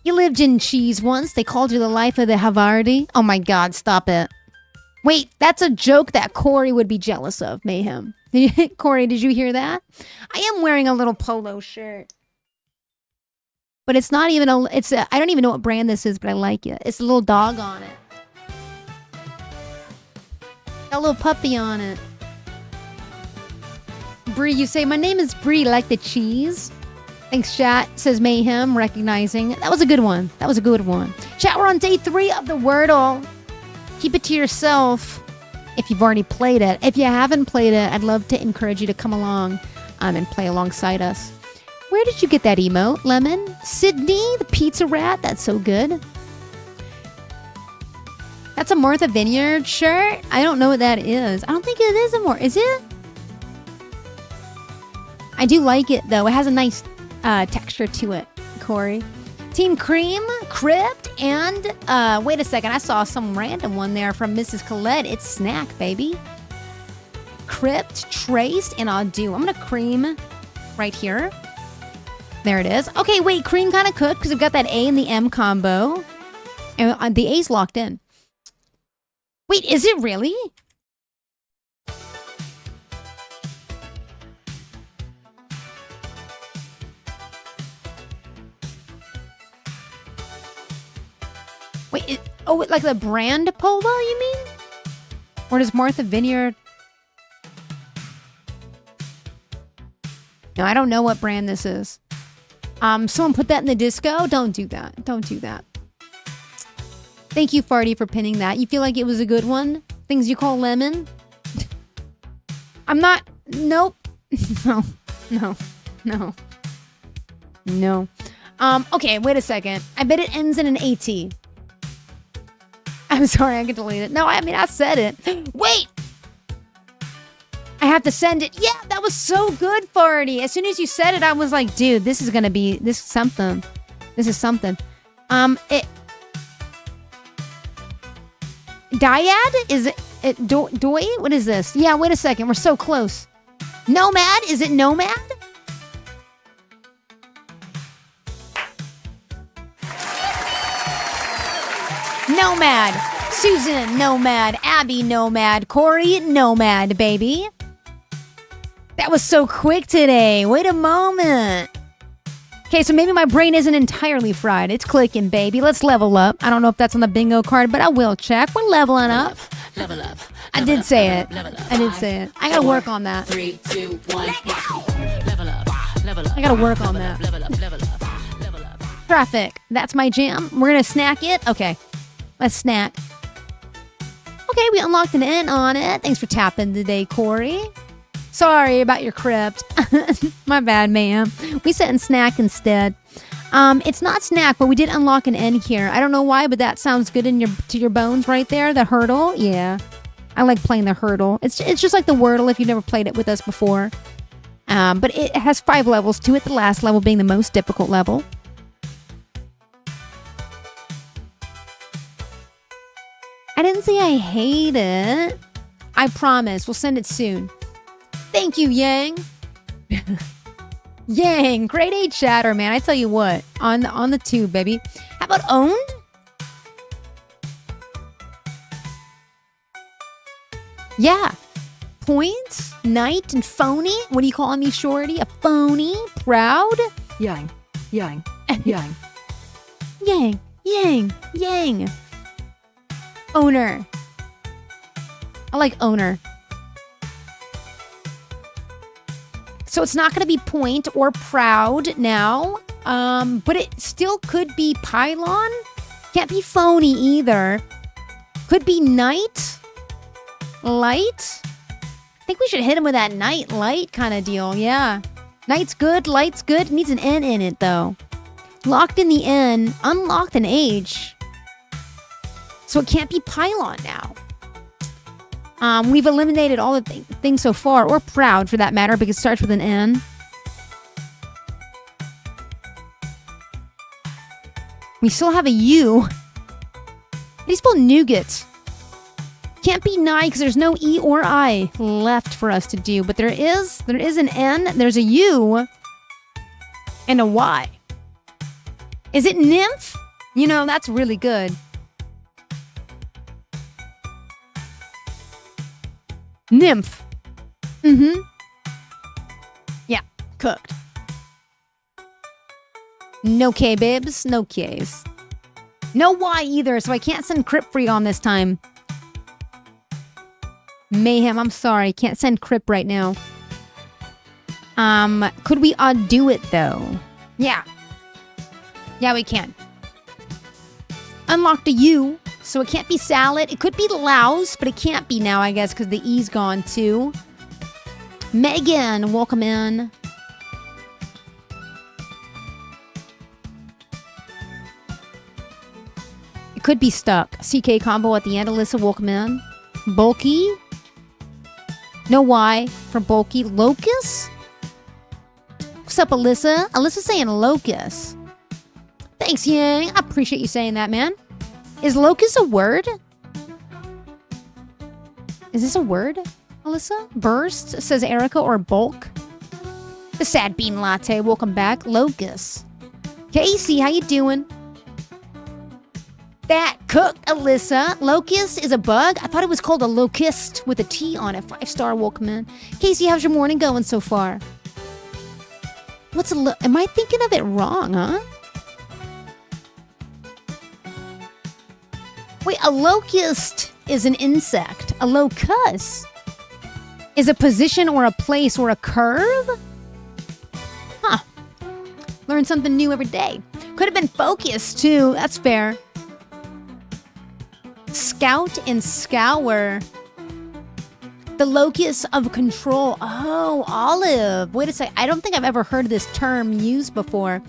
A: You lived in cheese once. They called you the life of the Havarti. Oh my God, stop it. Wait, that's a joke that Corey would be jealous of, Mayhem. Corey, did you hear that? I am wearing a little polo shirt. But it's not even I don't even know what brand this is, but I like it. It's a little dog on it. Got a little puppy on it. Bree, you say, my name is Bree, like the cheese. Thanks, chat, says Mayhem, recognizing. That was a good one. Chat, we're on day 3 of the Wordle. Keep it to yourself if you've already played it. If you haven't played it, I'd love to encourage you to come along and play alongside us. Where did you get that emote, Lemon? Sydney, the pizza rat. That's so good. That's a Martha Vineyard shirt? I don't know what that is. I don't think it is is it? I do like it, though. It has a nice texture to it, Corey. Team Cream, Crypt, and wait a second, I saw some random one there from Mrs. Colette. It's Snack, baby. Crypt, Traced, and I'll do. I'm gonna Cream right here. There it is. Okay, wait, Cream kind of cooked because I've got that A and the M combo. And the A's locked in. Wait, is it really? Wait, like the brand polo, you mean? Or does Martha Vineyard? No, I don't know what brand this is. Someone put that in the disco? Don't do that. Thank you, Farty, for pinning that. You feel like it was a good one? Things you call lemon? I'm not... Nope. No. Okay, wait a second. I bet it ends in an AT. I'm sorry, I can delete it. No, I mean, I said it. Wait! I have to send it. Yeah, that was so good, Farty. As soon as you said it, I was like, dude, this is something. Dyad? Is it Doi? What is this? Yeah, wait a second. We're so close. Nomad? Is it Nomad? Nomad. Susan, Nomad. Abby, Nomad. Corey, Nomad, baby. That was so quick today. Wait a moment. Okay, so maybe my brain isn't entirely fried. It's clicking, baby. Let's level up. I don't know if that's on the bingo card, but I will check. We're leveling up. Level up. I did say it. I gotta work on that. 3, 2, 1. Level up. I gotta work on that. Level up. Traffic. That's my jam. We're gonna snack it. Okay. Let's snack. Okay, we unlocked an N on it. Thanks for tapping today, Corey. Sorry about your crypt. My bad, ma'am. We set in snack instead. It's not snack, but we did unlock an N here. I don't know why, but that sounds good to your bones right there. The hurdle, yeah. I like playing the hurdle. It's just like the Wordle if you've never played it with us before. But it has 5 levels to it, the last level being the most difficult level. I didn't say I hate it. I promise. We'll send it soon. Thank you, Yang. Yang, grade A chatter, man. I tell you what, on the tube, baby. How about Owned? Yeah. Points, Night, and Phony. What are you calling me, Shorty? A phony? Proud?
B: Yang.
A: Yang. Owner. I like Owner. So it's not going to be Point or Proud now, but it still could be Pylon. Can't be phony either. Could be night. Light. I think we should hit him with that night light kind of deal. Yeah. Night's good. Light's good. It needs an N in it though. Locked in the N. Unlocked an H. So it can't be pylon now. We've eliminated all the things so far, or proud for that matter, because it starts with an N. We still have a U. How do you spell nougat? Can't be nigh because there's no E or I left for us to do, but there is an N, there's a U, and a Y. Is it nymph? You know, that's really good. Nymph. Mm-hmm. Yeah, cooked. No K, babes. No Ks. No Y either, so I can't send Crip Free on this time. Mayhem, I'm sorry. Can't send Crip right now. Could we undo it, though? Yeah. Yeah, we can. Unlocked a U, so it can't be salad. It could be louse, but it can't be now, I guess, because the E's gone, too. Megan, welcome in. It could be stuck. CK combo at the end. Alyssa, welcome in. Bulky. No Y for bulky. Locust? What's up, Alyssa? Alyssa's saying locust. Thanks, Yang. I appreciate you saying that, man. Is locust a word? Is this a word, Alyssa? Burst, says Erica, or bulk? The Sad Bean Latte, welcome back. Locust. Casey, how you doing? That cooked, Alyssa. Locust is a bug? I thought it was called a locust with a T on it. 5-star, welcome in. Casey, how's your morning going so far? What's a am I thinking of it wrong, huh? Wait, a locust is an insect. A locus is a position or a place or a curve? Huh. Learn something new every day. Could have been focus, too. That's fair. Scout and scour. The locus of control. Oh, Olive. Wait a sec. I don't think I've ever heard this term used before.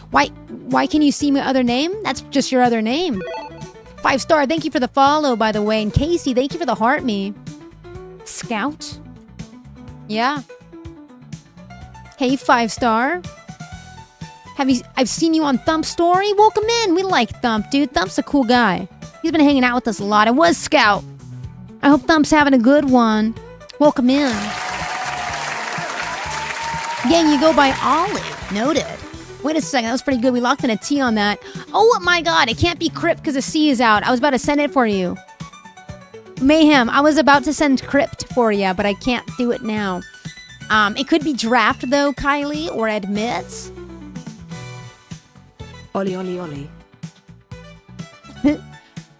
A: Why can you see my other name? That's just your other name. 5-star. Thank you for the follow, by the way. And Casey, thank you for the heart me. Scout? Yeah. Hey, 5-star. I've seen you on Thump's story. Welcome in. We like Thump, dude. Thump's a cool guy. He's been hanging out with us a lot. It was Scout. I hope Thump's having a good one. Welcome in. Gang, you go by Olive. Noted. Wait a second. That was pretty good. We locked in a T on that. Oh my god. It can't be Crypt because the C is out. I was about to send it for you. Mayhem. I was about to send Crypt for you, but I can't do it now. It could be Draft, though, Kylie, or Admit.
B: Ollie, Ollie, Ollie.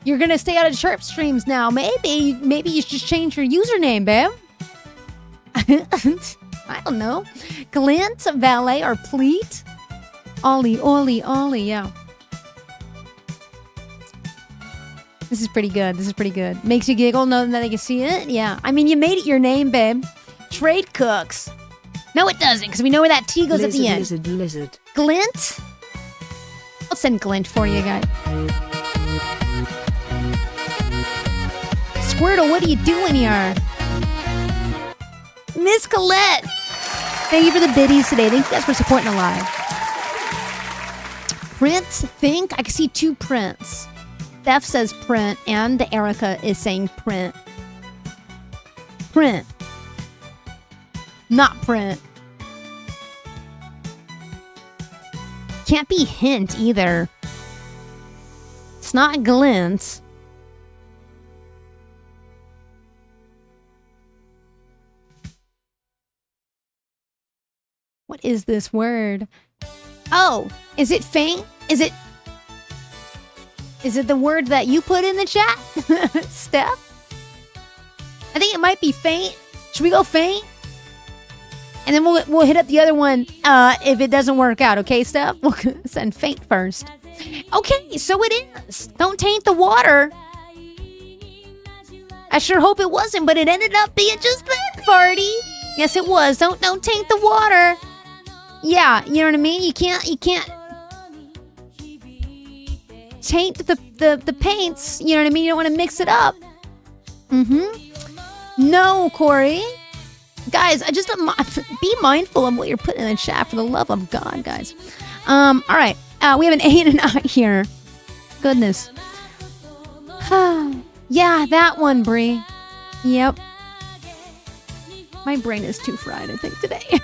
A: You're gonna stay out of chirp streams now. Maybe you should change your username, babe. I don't know. Glint, Valet, or Pleat. Ollie, Ollie, Ollie, yeah. This is pretty good. This is pretty good. Makes you giggle knowing that they can see it? Yeah. I mean, you made it your name, babe. Trade Cooks. No, it doesn't, because we know where that T goes at the end.
B: Lizard.
A: Glint? I'll send Glint for you, guys. Squirtle, what are you doing here? Miss Colette! Thank you for the biddies today. Thank you guys for supporting the live. Prince, think? I can see two prints. Steph says print, and the Erica is saying print. Print. Not print. Can't be hint either. It's not glint. What is this word? Oh, is it faint? Is it the word that you put in the chat? Steph? I think it might be faint. Should we go faint? And then we'll hit up the other one if it doesn't work out, okay, Steph? We'll send faint first. Okay, so it is. Don't taint the water. I sure hope it wasn't, but it ended up being just that, Farty. Yes, it was. Don't taint the water. Yeah, you know what I mean? You can't taint the paints. You know what I mean? You don't want to mix it up. No, Corey. Guys, I just be mindful of what you're putting in the chat, for the love of God, guys. All right. We have an A and an I here. Goodness. Yeah, that one, Bree. Yep. My brain is too fried, I think, today.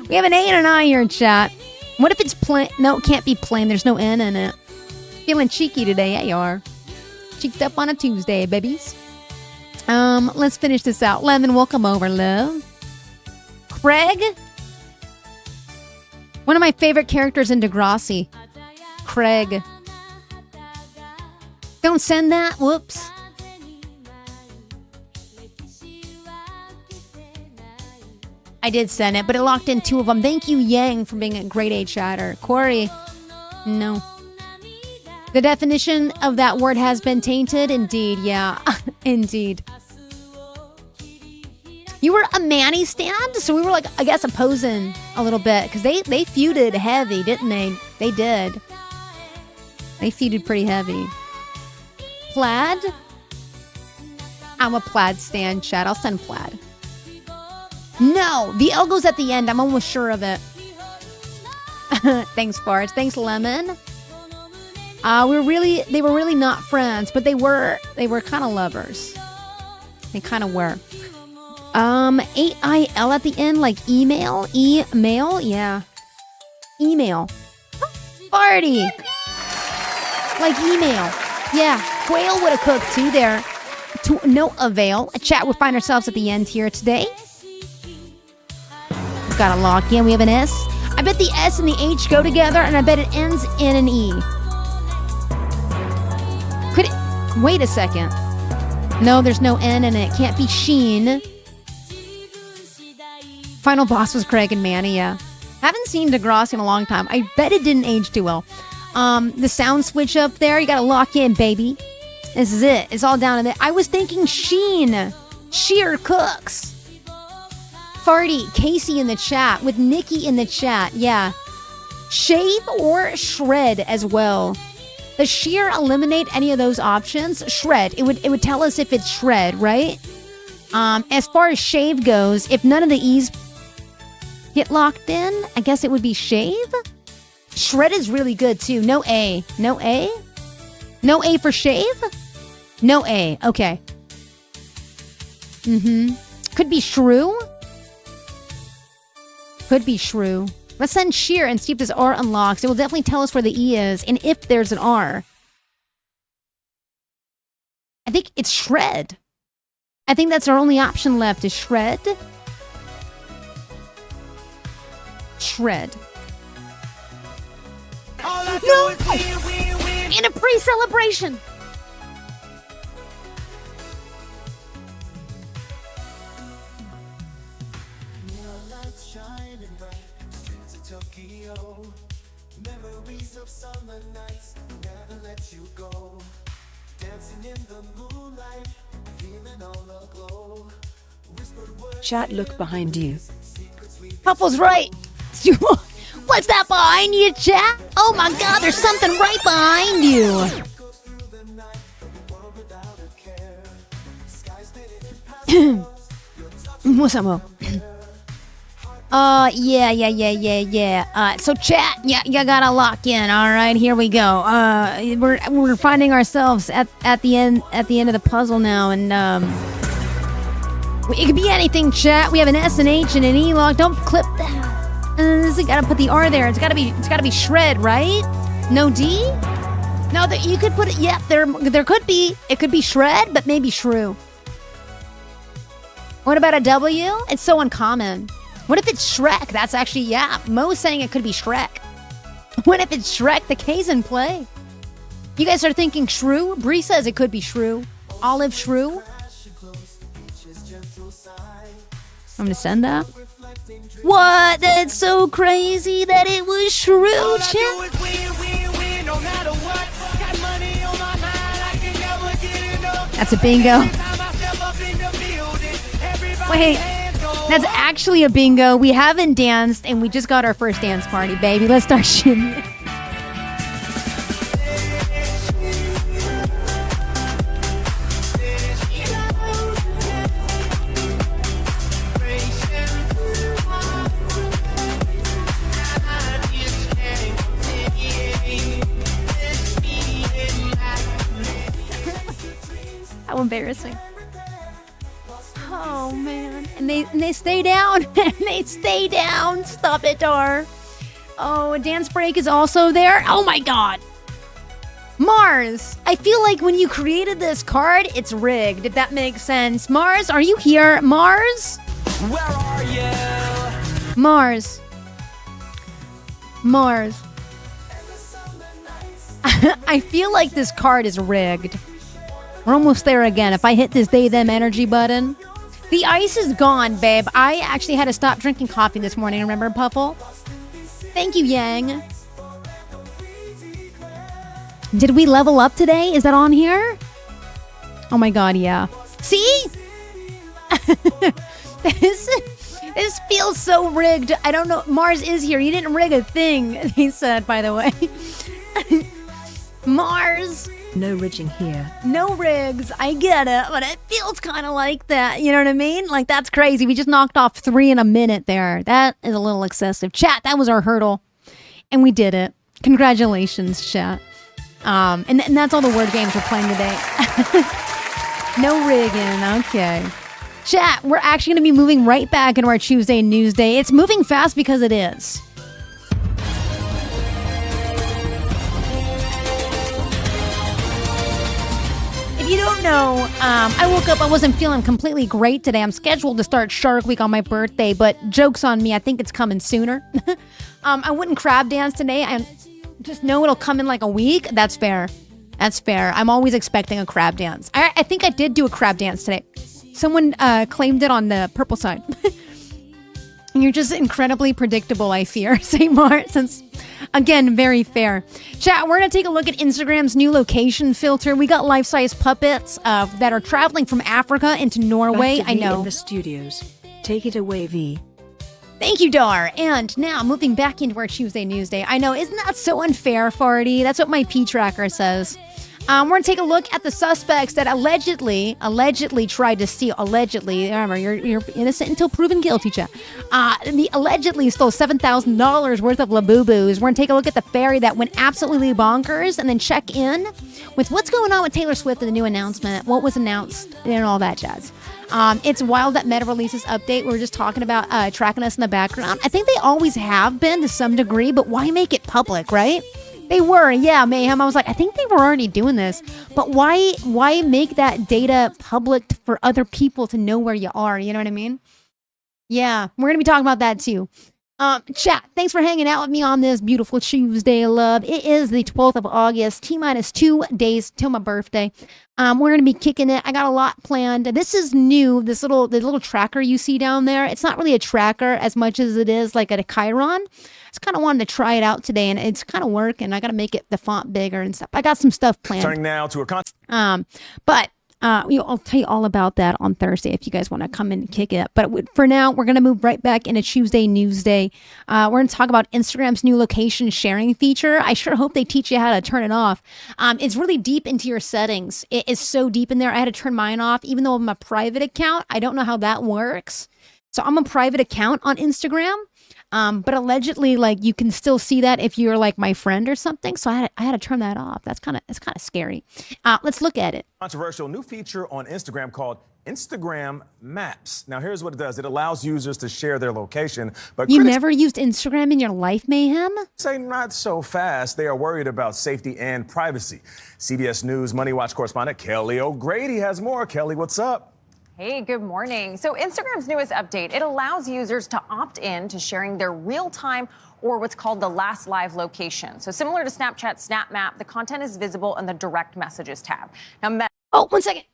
A: We have an A and an I here in chat. What if it's plain? No, it can't be plain. There's no N in it. Feeling cheeky today. Yeah, you are. Cheeked up on a Tuesday, babies. Let's finish this out. Lemon, welcome over, love. Craig? One of my favorite characters in Degrassi. Craig. Don't send that. Whoops. I did send it, but it locked in 2 of them. Thank you, Yang, for being a grade A chatter. Corey, no. The definition of that word has been tainted. Indeed, yeah. Indeed. You were a Manny stand? So we were like, I guess, opposing a little bit. Because they feuded heavy, didn't they? They did. They feuded pretty heavy. Plaid? I'm a plaid stand, chat. I'll send plaid. No, the L goes at the end. I'm almost sure of it. Thanks, Farts. Thanks, Lemon. They were really not friends, but they were kind of lovers. They kind of were. A-I-L at the end, like email? Email? Yeah. Email. Farty. Like email. Yeah. Quail would have cooked too there. To no avail. A chat, we'll find ourselves at the end here today. Gotta lock in. We have an S. I bet the S and the H go together, and I bet it ends in an E. Could it? Wait a second. No, there's no N in it. Can't be Sheen. Final boss was Craig and Manny, yeah. Haven't seen Degrassi in a long time. I bet it didn't age too well. The sound switch up there, you gotta lock in, baby. This is it. It's all down to it. I was thinking Sheen. Sheer Cooks. Farty, Casey in the chat, with Nikki in the chat. Yeah. Shave or shred as well. Does sheer eliminate any of those options? Shred. It would tell us if it's shred, right? As far as shave goes, if none of the E's get locked in, I guess it would be shave. Shred is really good too. No A. No A? No A for shave? No A. Okay. Could be shrew. Could be shrew. Let's send sheer and see if this R unlocks. It will definitely tell us where the E is and if there's an R. I think it's shred. I think that's our only option left is shred. Shred. No! In a pre-celebration.
B: Chat, look behind you.
A: Puffle's right. What's that behind you, chat? Oh my God, there's something right behind you. What's up, Mo? Yeah. So chat, you gotta lock in. All right, here we go. We're finding ourselves at the end of the puzzle now, and it could be anything, chat. We have an S, an H, and an E lock. Don't clip that. You gotta put the R there. It's gotta be shred, right? No D? No, you could put it. Yeah, there could be. It could be shred, but maybe shrew. What about a W? It's so uncommon. What if it's Shrek? That's actually, yeah. Mo's saying it could be Shrek. What if it's Shrek? The K's in play. You guys are thinking shrew? Bree says it could be shrew. Olive shrew. I'm gonna send that. What? That's so crazy that it was shrew, chat. That's a bingo. Wait, that's actually a bingo. We haven't danced, and we just got our first dance party, baby. Let's start shimmy. How embarrassing. Oh man. And they stay down. They stay down. Stop it, Dar. Oh, a dance break is also there. Oh my god. Mars. I feel like when you created this card, it's rigged, if that makes sense. Mars, are you here? Mars?
V: Where are you?
A: Mars. Mars. I feel like this card is rigged. We're almost there again. If I hit this they them energy button. The ice is gone, babe. I actually had to stop drinking coffee this morning. Remember, Puffle? Thank you, Yang. Did we level up today? Is that on here? Oh my god, yeah. See? This feels so rigged. I don't know. Mars is here. You didn't rig a thing, he said, by the way. Mars.
B: No rigging here.
A: No rigs. I get it, but it feels kind of like that. You know what I mean? Like, that's crazy. We just knocked off 3 in a minute there. That is a little excessive. Chat, that was our hurdle. And we did it. Congratulations, chat. And that's all the word games we're playing today. No rigging. Okay. Chat, we're actually going to be moving right back into our Chewsday Newsday. It's moving fast because it is. If you don't know, I woke up, I wasn't feeling completely great today. I'm scheduled to start Shark Week on my birthday, but joke's on me, I think it's coming sooner. I wouldn't crab dance today. I just know it'll come in like a week. That's fair. That's fair. I'm always expecting a crab dance. I think I did do a crab dance today. Someone claimed it on the purple side. You're just incredibly predictable, I fear. Say more, since, again, very fair. Chat, we're going to take a look at Instagram's new location filter. We got life-size puppets that are traveling from Africa into Norway.
B: Back to V in the studios. Take it away, V.
A: Thank you, Dar. And now, moving back into our Tuesday Newsday. I know, isn't that so unfair, Farty? That's what my P-tracker says. We're going to take a look at the suspects that allegedly tried to steal. Allegedly, remember, you're innocent until proven guilty, chat. They allegedly stole $7,000 worth of Labubu's. We're going to take a look at the ferry that went absolutely bonkers and then check in with what's going on with Taylor Swift and the new announcement, what was announced, and all that jazz. It's wild that Meta releases update. We were just talking about tracking us in the background. I think they always have been to some degree, but why make it public, right? They were, yeah, Mayhem. I was like, I think they were already doing this, but why make that data public for other people to know where you are? You know what I mean? Yeah, we're gonna be talking about that too. Chat, thanks for hanging out with me on this beautiful Tuesday, love. It is the 12th of August, T-minus 2 days till my birthday. We're going to be kicking it. I got a lot planned. This is new, the little tracker you see down there. It's not really a tracker as much as it is like a Chiron. I just kind of wanted to try it out today, and it's kind of working. I got to make it the font bigger and stuff. I got some stuff planned.
U: Turning now to a
A: I'll tell you all about that on Thursday if you guys want to come in and kick it. But for now, we're going to move right back into Tuesday Newsday. We're going to talk about Instagram's new location sharing feature. I sure hope they teach you how to turn it off. It's really deep into your settings. It is so deep in there. I had to turn mine off, even though I'm a private account. I don't know how that works. So I'm a private account on Instagram. But allegedly, like, you can still see that if you're like my friend or something. So I had to turn that off. That's kind of scary. Let's look at it.
U: Controversial new feature on Instagram called Instagram Maps. Now, here's what it does. It allows users to share their location, but
A: you never used Instagram in your life, Mayhem?
U: Say not so fast. They are worried about safety and privacy. CBS News Money Watch correspondent Kelly O'Grady has more. Kelly, what's up?
G: Hey, good morning. So Instagram's newest update, it allows users to opt in to sharing their real-time or what's called the last live location. So similar to Snapchat's Snap Map, the content is visible in the direct messages tab. Now,
A: oh, 1 second.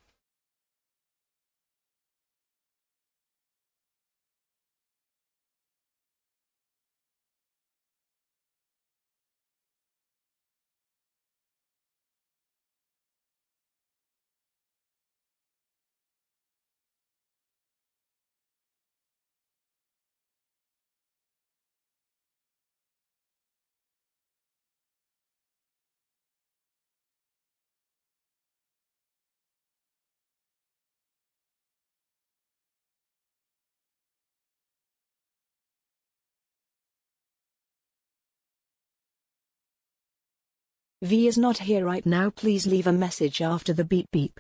B: V is not here right now. Please leave a message after the beep beep.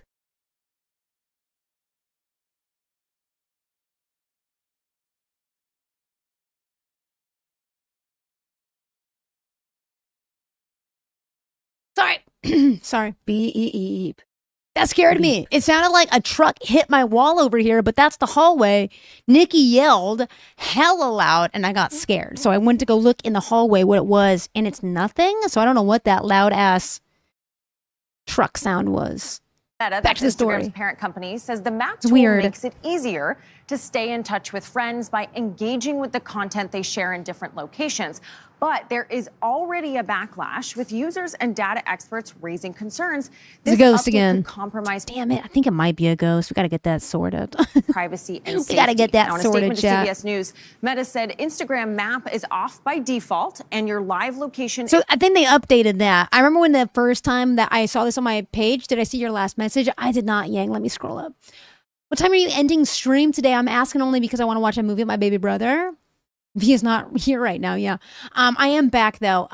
A: Sorry. Sorry.
B: Beep.
A: That scared me. It sounded like a truck hit my wall over here, but that's the hallway. Nikki yelled hella loud and I got scared. So I went to go look in the hallway what it was, and it's nothing. So I don't know what that loud ass truck sound was. Back to the story.
G: Instagram's parent company says the map tool makes it easier to stay in touch with friends by engaging with the content they share in different locations. But there is already a backlash, with users and data experts raising concerns.
A: It's a ghost again.
G: Could compromise.
A: Damn it! I think it might be a ghost. We got to get that sorted.
G: Privacy and safety.
A: We got to get that
G: now, in a
A: sorted,
G: statement to CBS News, Meta said Instagram Map is off by default, and your live location.
A: So I think they updated that. I remember when the first time that I saw this on my page. Did I see your last message? I did not, Yang. Let me scroll up. What time are you ending stream today? I'm asking only because I want to watch a movie with my baby brother. V is not here right now. Yeah. I am back though.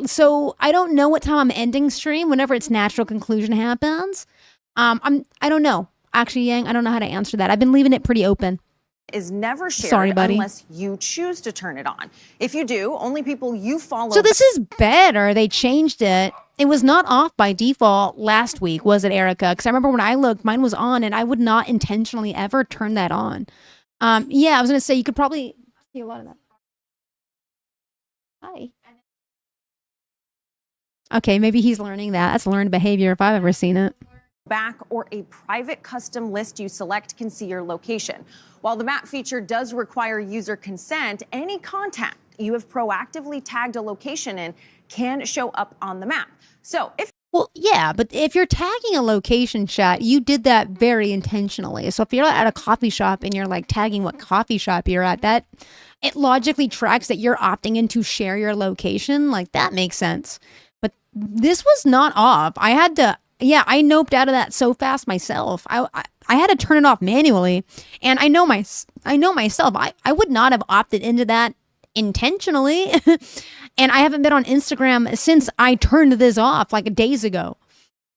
A: So I don't know what time I'm ending stream whenever its natural conclusion happens. I don't know. Actually, Yang, I don't know how to answer that. I've been leaving it pretty open.
G: Is never shared
A: Sorry, buddy.
G: unless you choose to turn it on. If you do, only people you follow.
A: So this is better. They changed it. It was not off by default last week, was it, Erica? Because I remember when I looked, mine was on, and I would not intentionally ever turn that on. Yeah, I was going to say you could probably see a lot of that. Hi. Okay, maybe he's learning that. That's learned behavior if I've ever seen it.
G: Back or a private custom list you select can see your location. While the map feature does require user consent, any content you have proactively tagged a location in can show up on the map. So if
A: Well, yeah, but if you're tagging a location, chat, you did that very intentionally. So if you're at a coffee shop and you're like tagging what coffee shop you're at, that it logically tracks that you're opting in to share your location. Like that makes sense. But this was not off. I had to, yeah, I noped out of that so fast myself. I had to turn it off manually. And I know myself, I would not have opted into that intentionally. And I haven't been on Instagram since I turned this off like days ago.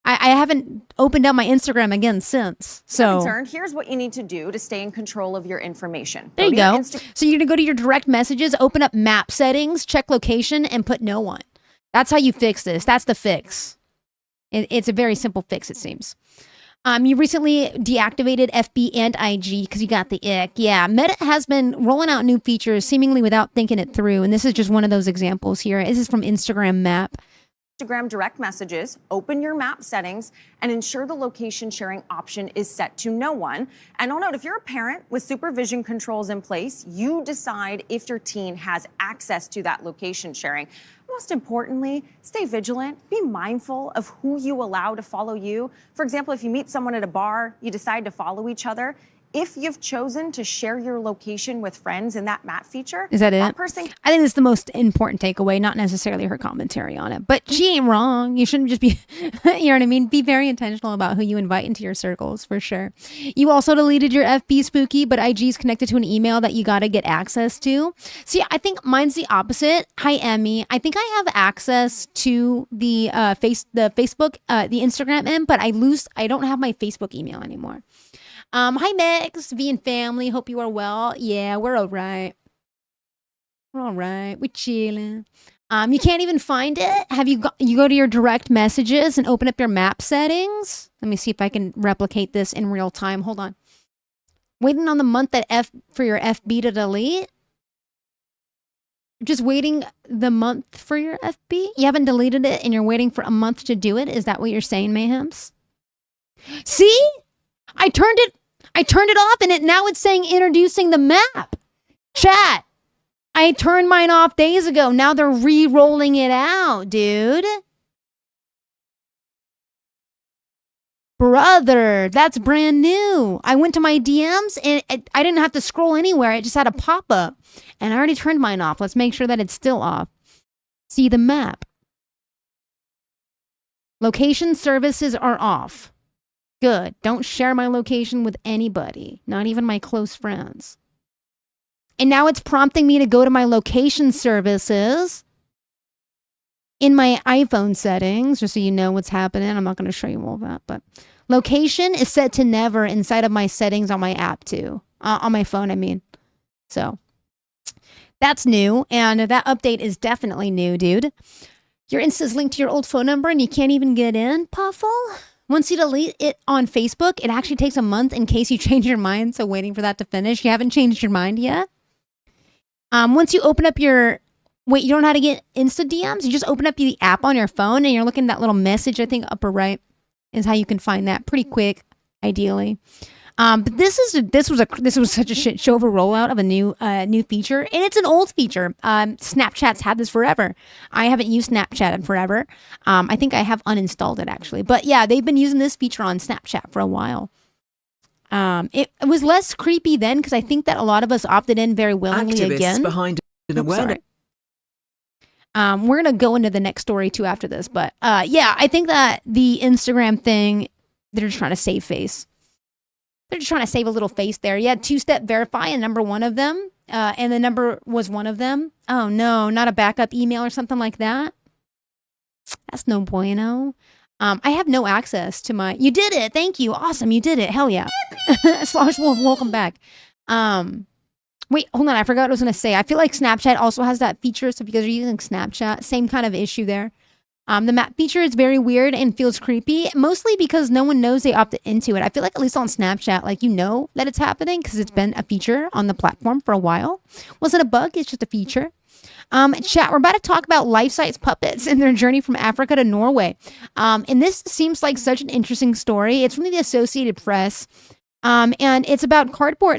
A: I haven't opened up my Instagram again since. So
G: concerned, here's what you need to do to stay in control of your information.
A: There you go. So you're gonna go to your direct messages, open up map settings, check location, and put no one. That's how you fix this. That's the fix. It's a very simple fix, it seems. You recently deactivated FB and IG because you got the ick. Yeah, Meta has been rolling out new features seemingly without thinking it through. And this is just one of those examples here. This is from Instagram Map.
G: Instagram direct messages, open your map settings, and ensure the location sharing option is set to no one. And I'll note, if you're a parent with supervision controls in place, you decide if your teen has access to that location sharing. Most importantly, stay vigilant. Be mindful of who you allow to follow you. For example, if you meet someone at a bar, you decide to follow each other. If you've chosen to share your location with friends in that map feature,
A: is that it?
G: That person.
A: I think it's the most important takeaway, not necessarily her commentary on it. But she ain't wrong. You shouldn't just be, you know what I mean? Be very intentional about who you invite into your circles, for sure. You also deleted your FB Spooky, but IG is connected to an email that you got to get access to. See, I think mine's the opposite. Hi, Emmy. I think I have access to the Facebook, the Instagram M, but I don't have my Facebook email anymore. Hi, Mex, V and family. Hope you are well. Yeah, we're all right. We're all right. We're chilling. You can't even find it. You go to your direct messages and open up your map settings. Let me see if I can replicate this in real time. Hold on. Waiting on the month for your FB to delete. Just waiting the month for your FB. You haven't deleted it and you're waiting for a month to do it. Is that what you're saying, Mayhems? See? I turned it off and now it's saying introducing the map. Chat. I turned mine off days ago. Now they're re-rolling it out, dude. Brother, that's brand new. I went to my DMs and I didn't have to scroll anywhere. It just had a pop-up. And I already turned mine off. Let's make sure that it's still off. See the map. Location services are off. Good. Don't share my location with anybody, not even my close friends. And now it's prompting me to go to my location services in my iPhone settings, just so you know what's happening. I'm not going to show you all that, but location is set to never inside of my settings on my app too. On my phone, I mean. So that's new, and that update is definitely new, dude. Your Insta's linked to your old phone number and you can't even get in, Puffle? Once you delete it on Facebook, it actually takes a month in case you change your mind, so waiting for that to finish. You haven't changed your mind yet? Once you open up your... Wait, you don't know how to get Insta DMs? You just open up the app on your phone and you're looking at that little message, I think upper right is how you can find that. Pretty quick, ideally. But this was such a shit show of a rollout of a new feature, and it's an old feature. Snapchat's had this forever. I haven't used Snapchat in forever. I think I have uninstalled it actually, but yeah, they've been using this feature on Snapchat for a while. It was less creepy then because I think that a lot of us opted in very willingly
B: Activists
A: again.
B: behind an awareness.
A: We're gonna go into the next story too after this, but yeah, I think that the Instagram thing, they're just trying to save face. They're just trying to save a little face there. Yeah, two-step verify and number one of them. And the number was one of them. Oh no, not a backup email or something like that. That's no bueno. I have no access to my... You did it. Thank you. Awesome. You did it. Hell yeah. Slosh Wolf, welcome back. Wait, hold on. I forgot what I was going to say. I feel like Snapchat also has that feature. So if you guys are using Snapchat, same kind of issue there. The map feature is very weird and feels creepy, mostly because no one knows they opted into it. I feel like at least on Snapchat, like you know that it's happening because it's been a feature on the platform for a while. Wasn't a bug, it's just a feature. Chat, we're about to talk about life-size puppets and their journey from Africa to Norway. And this seems like such an interesting story. It's from the Associated Press. And it's about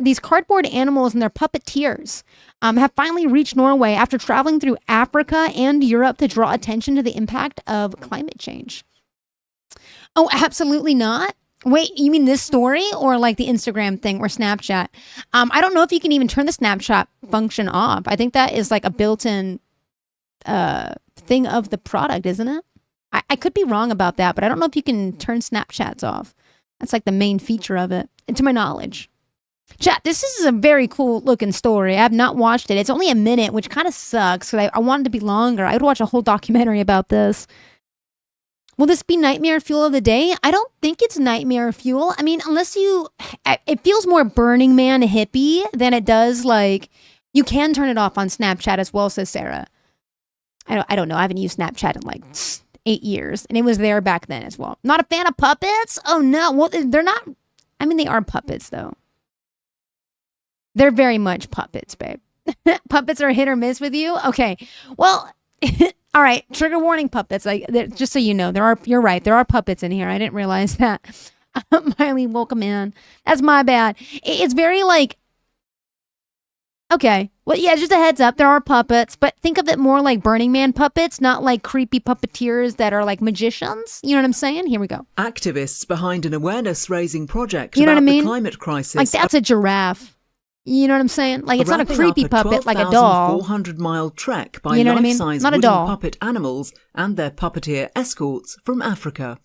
A: these cardboard animals and their puppeteers. Have finally reached Norway after traveling through Africa and Europe to draw attention to the impact of climate change. Oh, absolutely not. Wait, you mean this story or like the Instagram thing or Snapchat? I don't know if you can even turn the Snapchat function off. I think that is like a built-in thing of the product, isn't it? I could be wrong about that, but I don't know if you can turn Snapchats off. That's like the main feature of it, to my knowledge. Chat, this is a very cool looking story. I have not watched it. It's only a minute, which kind of sucks because I wanted to be longer. I would watch a whole documentary about this. Will this be nightmare fuel of the day? I don't think it's nightmare fuel. I mean, unless it feels more Burning Man hippie than it does like, you can turn it off on Snapchat as well, says Sarah. I don't know. I haven't used Snapchat in like 8 years and it was there back then as well. Not a fan of puppets? Oh no. Well, they're not. I mean, they are puppets though. They're very much puppets, babe. Puppets are hit or miss with you? Okay. Well, all right. Trigger warning puppets. Like, just so you know, you're right. There are puppets in here. I didn't realize that. Miley, welcome in. That's my bad. It's very like, okay. Well, yeah, just a heads up. There are puppets, but think of it more like Burning Man puppets, not like creepy puppeteers that are like magicians. You know what I'm saying? Here we go.
B: Activists behind an awareness-raising project
A: you know
B: about
A: what I mean?
B: the climate crisis.
A: Like, that's a giraffe. You know what I'm saying? Like, it's not a creepy puppet like a doll.
B: 400-mile trek by
A: you know what I mean?
B: life-size
A: Not a
B: wooden
A: doll.
B: puppet animals and their puppeteer escorts from Africa.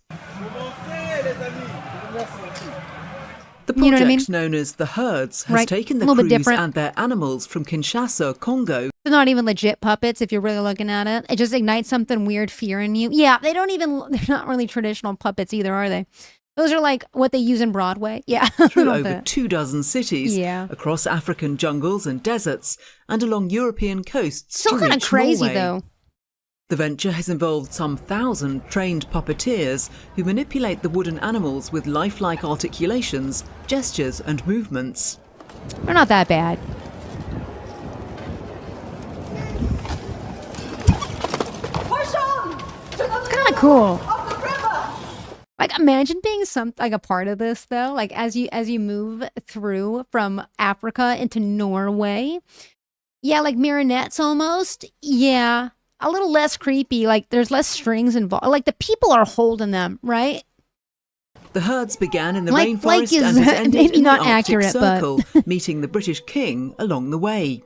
B: The project,
A: you know what I mean?
B: known as The Herds, has
A: Right.
B: taken the
A: A little bit
B: crews
A: different.
B: and their animals from Kinshasa, Congo.
A: They're not even legit puppets if you're really looking at it. It just ignites something weird fear in you. Yeah, they're not really traditional puppets either, are they? Those are like what they use in Broadway. Yeah.
B: Through over 24 cities,
A: Yeah.
B: across African jungles and deserts, and along European coasts.
A: Still
B: kind
A: kind of crazy
B: Norway.
A: though.
B: The venture has involved some 1,000 trained puppeteers who manipulate the wooden animals with lifelike articulations, gestures and movements.
A: They're not that bad. Kind of cool. Like, imagine being like a part of this though. Like as you move through from Africa into Norway. Yeah, like marionettes almost. Yeah. A little less creepy. Like there's less strings involved. Like the people are holding them, right?
B: The herds began in the
A: Like
B: rainforest
A: is
B: and has ended
A: maybe
B: in
A: not
B: the Arctic
A: accurate, but-
B: Circle, meeting the British King along the way.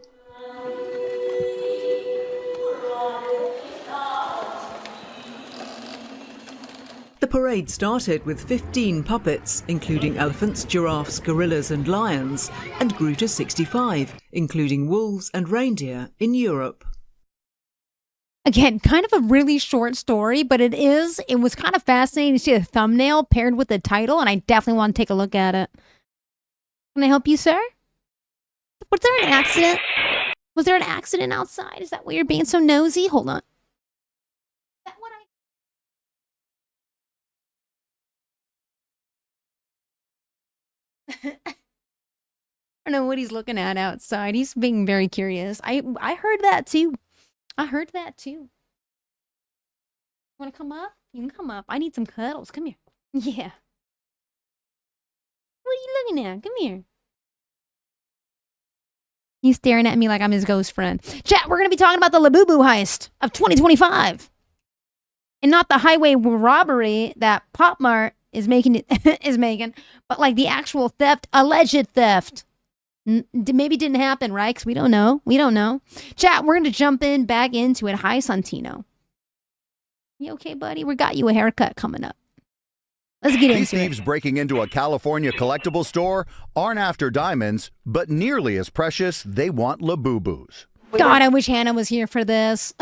B: The parade started with 15 puppets, including elephants, giraffes, gorillas and lions, and grew to 65, including wolves and reindeer in Europe.
A: Again, kind of a really short story, but it was kind of fascinating to see a thumbnail paired with the title, and I definitely want to take a look at it. Can I help you, sir? Was there an accident? Was there an accident outside? Is that why you're being so nosy? Hold on. Is that what I don't know what he's looking at outside. He's being very curious. I heard that too. I heard that too. Want to come up? You can come up. I need some cuddles. Come here. Yeah. What are you looking at? Come here. He's staring at me like I'm his ghost friend. Chat, we're going to be talking about the Labubu heist of 2025. And not the highway robbery that Pop Mart is making, but like the actual theft, alleged theft. Maybe didn't happen, right? Because we don't know. We don't know. Chat, we're going to jump back into it. Hi, Santino. You okay, buddy? We got you a haircut coming up. Let's get into it.
J: These thieves breaking into a California collectible store aren't after diamonds, but nearly as precious, they want Labubus.
A: God, I wish Hannah was here for this.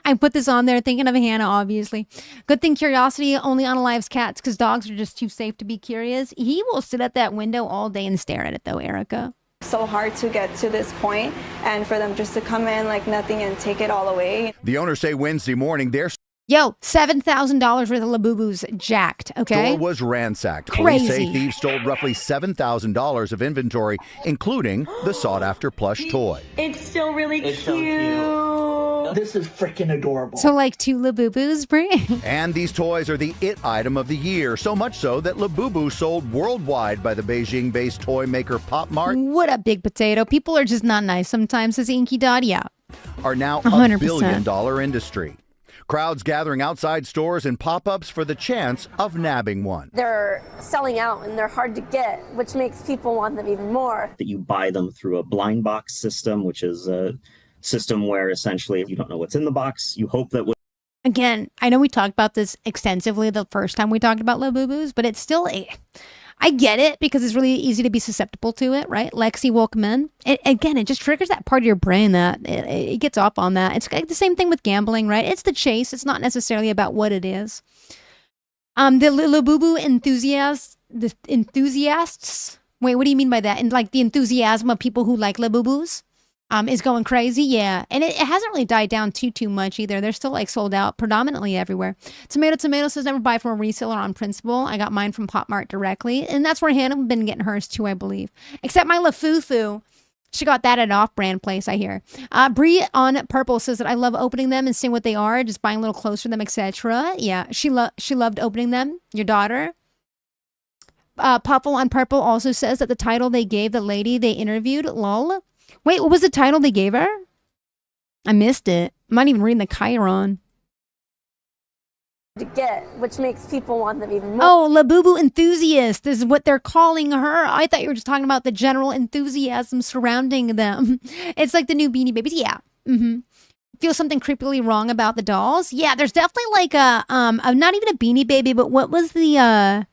A: I put this on there thinking of Hannah, obviously. Good thing curiosity only unalives cats because dogs are just too safe to be curious. He will sit at that window all day and stare at it, though, Erica.
L: So hard to get to this point and for them just to come in like nothing and take it all away.
J: The owners say Wednesday morning their
A: Yo, $7,000 worth of Labubus jacked, okay?
J: store was ransacked.
A: Crazy.
J: Police say thieves stole roughly $7,000 of inventory, including the sought-after plush toy.
W: It's still really cute. So cute. This is freaking adorable.
A: So like 2 Labubus, Brie?
J: And these toys are the it item of the year, so much so that Labubu sold worldwide by the Beijing-based toy maker Pop Mart.
A: What a big potato. People are just not nice sometimes, says Inky Dot. Yeah.
J: Are now
A: 100%.
J: $1 billion industry. Crowds gathering outside stores and pop-ups for the chance of nabbing one.
W: They're selling out and they're hard to get, which makes people want them even more.
X: That you buy them through a blind box system, which is a system where essentially you don't know what's in the box. You hope that
A: Again, I know we talked about this extensively the first time we talked about Labubus, but it's still I get it because it's really easy to be susceptible to it, right? Lexi, welcome in. It just triggers that part of your brain that it gets off on that. It's like the same thing with gambling, right? It's the chase. It's not necessarily about what it is. The Labubu enthusiasts. Wait, what do you mean by that? And like the enthusiasm of people who like Labubus is going crazy. Yeah. And it hasn't really died down too much either. They're still like sold out predominantly everywhere. Tomato says never buy from a reseller on principle. I got mine from Pop Mart directly. And that's where Hannah been getting hers too, I believe. Except my LaFufu. She got that at an off-brand place, I hear. Brie on Purple says that I love opening them and seeing what they are, just buying a little closer to them, etc. Yeah, she loved opening them. Your daughter. Puffle on Purple also says that the title they gave the lady they interviewed, lol. Wait, what was the title they gave her? I missed it. I'm not even reading the Chiron.
W: To get, which makes people want them even more.
A: Oh, Labubu enthusiast is what they're calling her. I thought you were just talking about the general enthusiasm surrounding them. It's like the new Beanie Babies. Yeah. Mm-hmm. Feel something creepily wrong about the dolls? Yeah, there's definitely like a not even a Beanie Baby, but what was the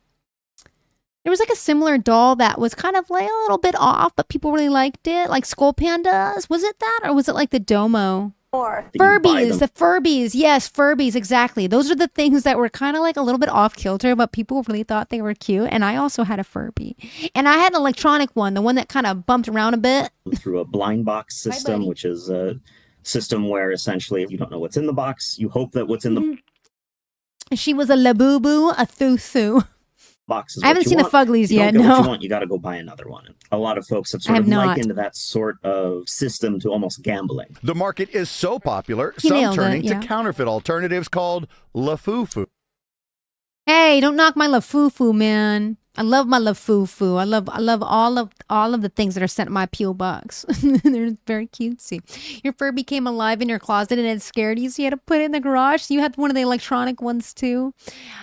A: there was like a similar doll that was kind of like a little bit off, but people really liked it. Like Skull Pandas. Was it that? Or was it like the Domo? Furbies. The Furbies. Yes, Furbies. Exactly. Those are the things that were kind of like a little bit off kilter, but people really thought they were cute. And I also had a Furby. And I had an electronic one, the one that kind of bumped around a bit.
X: Through a blind box system, which is a system where essentially you don't know what's in the box. You hope that what's in the
A: She was a Labubu, a Thuthu.
X: box is
A: I haven't seen the Fuglies yet.
X: You don't get
A: No,
X: what you want, you got to go buy another one. A lot of folks have sort of likened that sort of system to almost gambling.
J: The market is so popular,
A: You
J: some
A: nailed it,
J: turning
A: yeah.
J: to counterfeit alternatives called LaFufu.
A: Hey, don't knock my LaFufu, man. I love my LaFufu. I love all of the things that are sent in my P.O. box. They're very cutesy. Your Furby came alive in your closet and it scared you, so you had to put it in the garage. So you had one of the electronic ones too.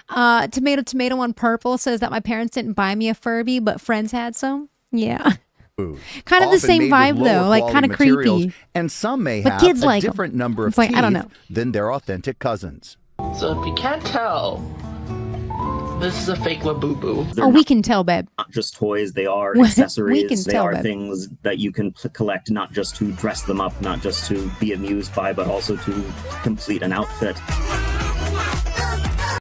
A: Tomato on Purple says that my parents didn't buy me a Furby, but friends had some. Yeah. Kind of the same vibe though, like kind of creepy.
J: And some may
A: But
J: have
A: kids
J: a
A: like 'em.
J: different number of
A: It's like,
J: teeth
A: I don't know.
J: than their authentic cousins.
W: So if you can't tell,
H: this is a fake Labubu.
A: Oh, we can tell, babe.
X: Not just toys, they are
A: We
X: accessories.
A: can
X: They
A: tell,
X: are
A: babe.
X: things that you can collect, not just to dress them up, not just to be amused by, but also to complete an outfit.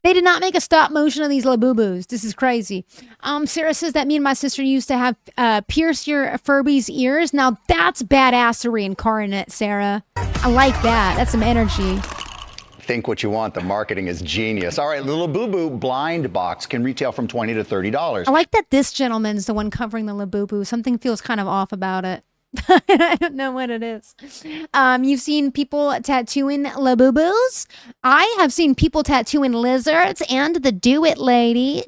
A: They did not make a stop motion of these Labubus. This is crazy. Sarah says that me and my sister used to have pierce your Furby's ears. Now that's badassery incarnate, Sarah. I like that. That's some energy.
J: Think what you want. The marketing is genius. All right, Little Boo Boo blind box can retail from $20 to $30.
A: I like that this gentleman's the one covering the Labubu. Something feels kind of off about it. I don't know what it is. You've seen people tattooing Labubus. I have seen people tattooing lizards and the Do It Lady.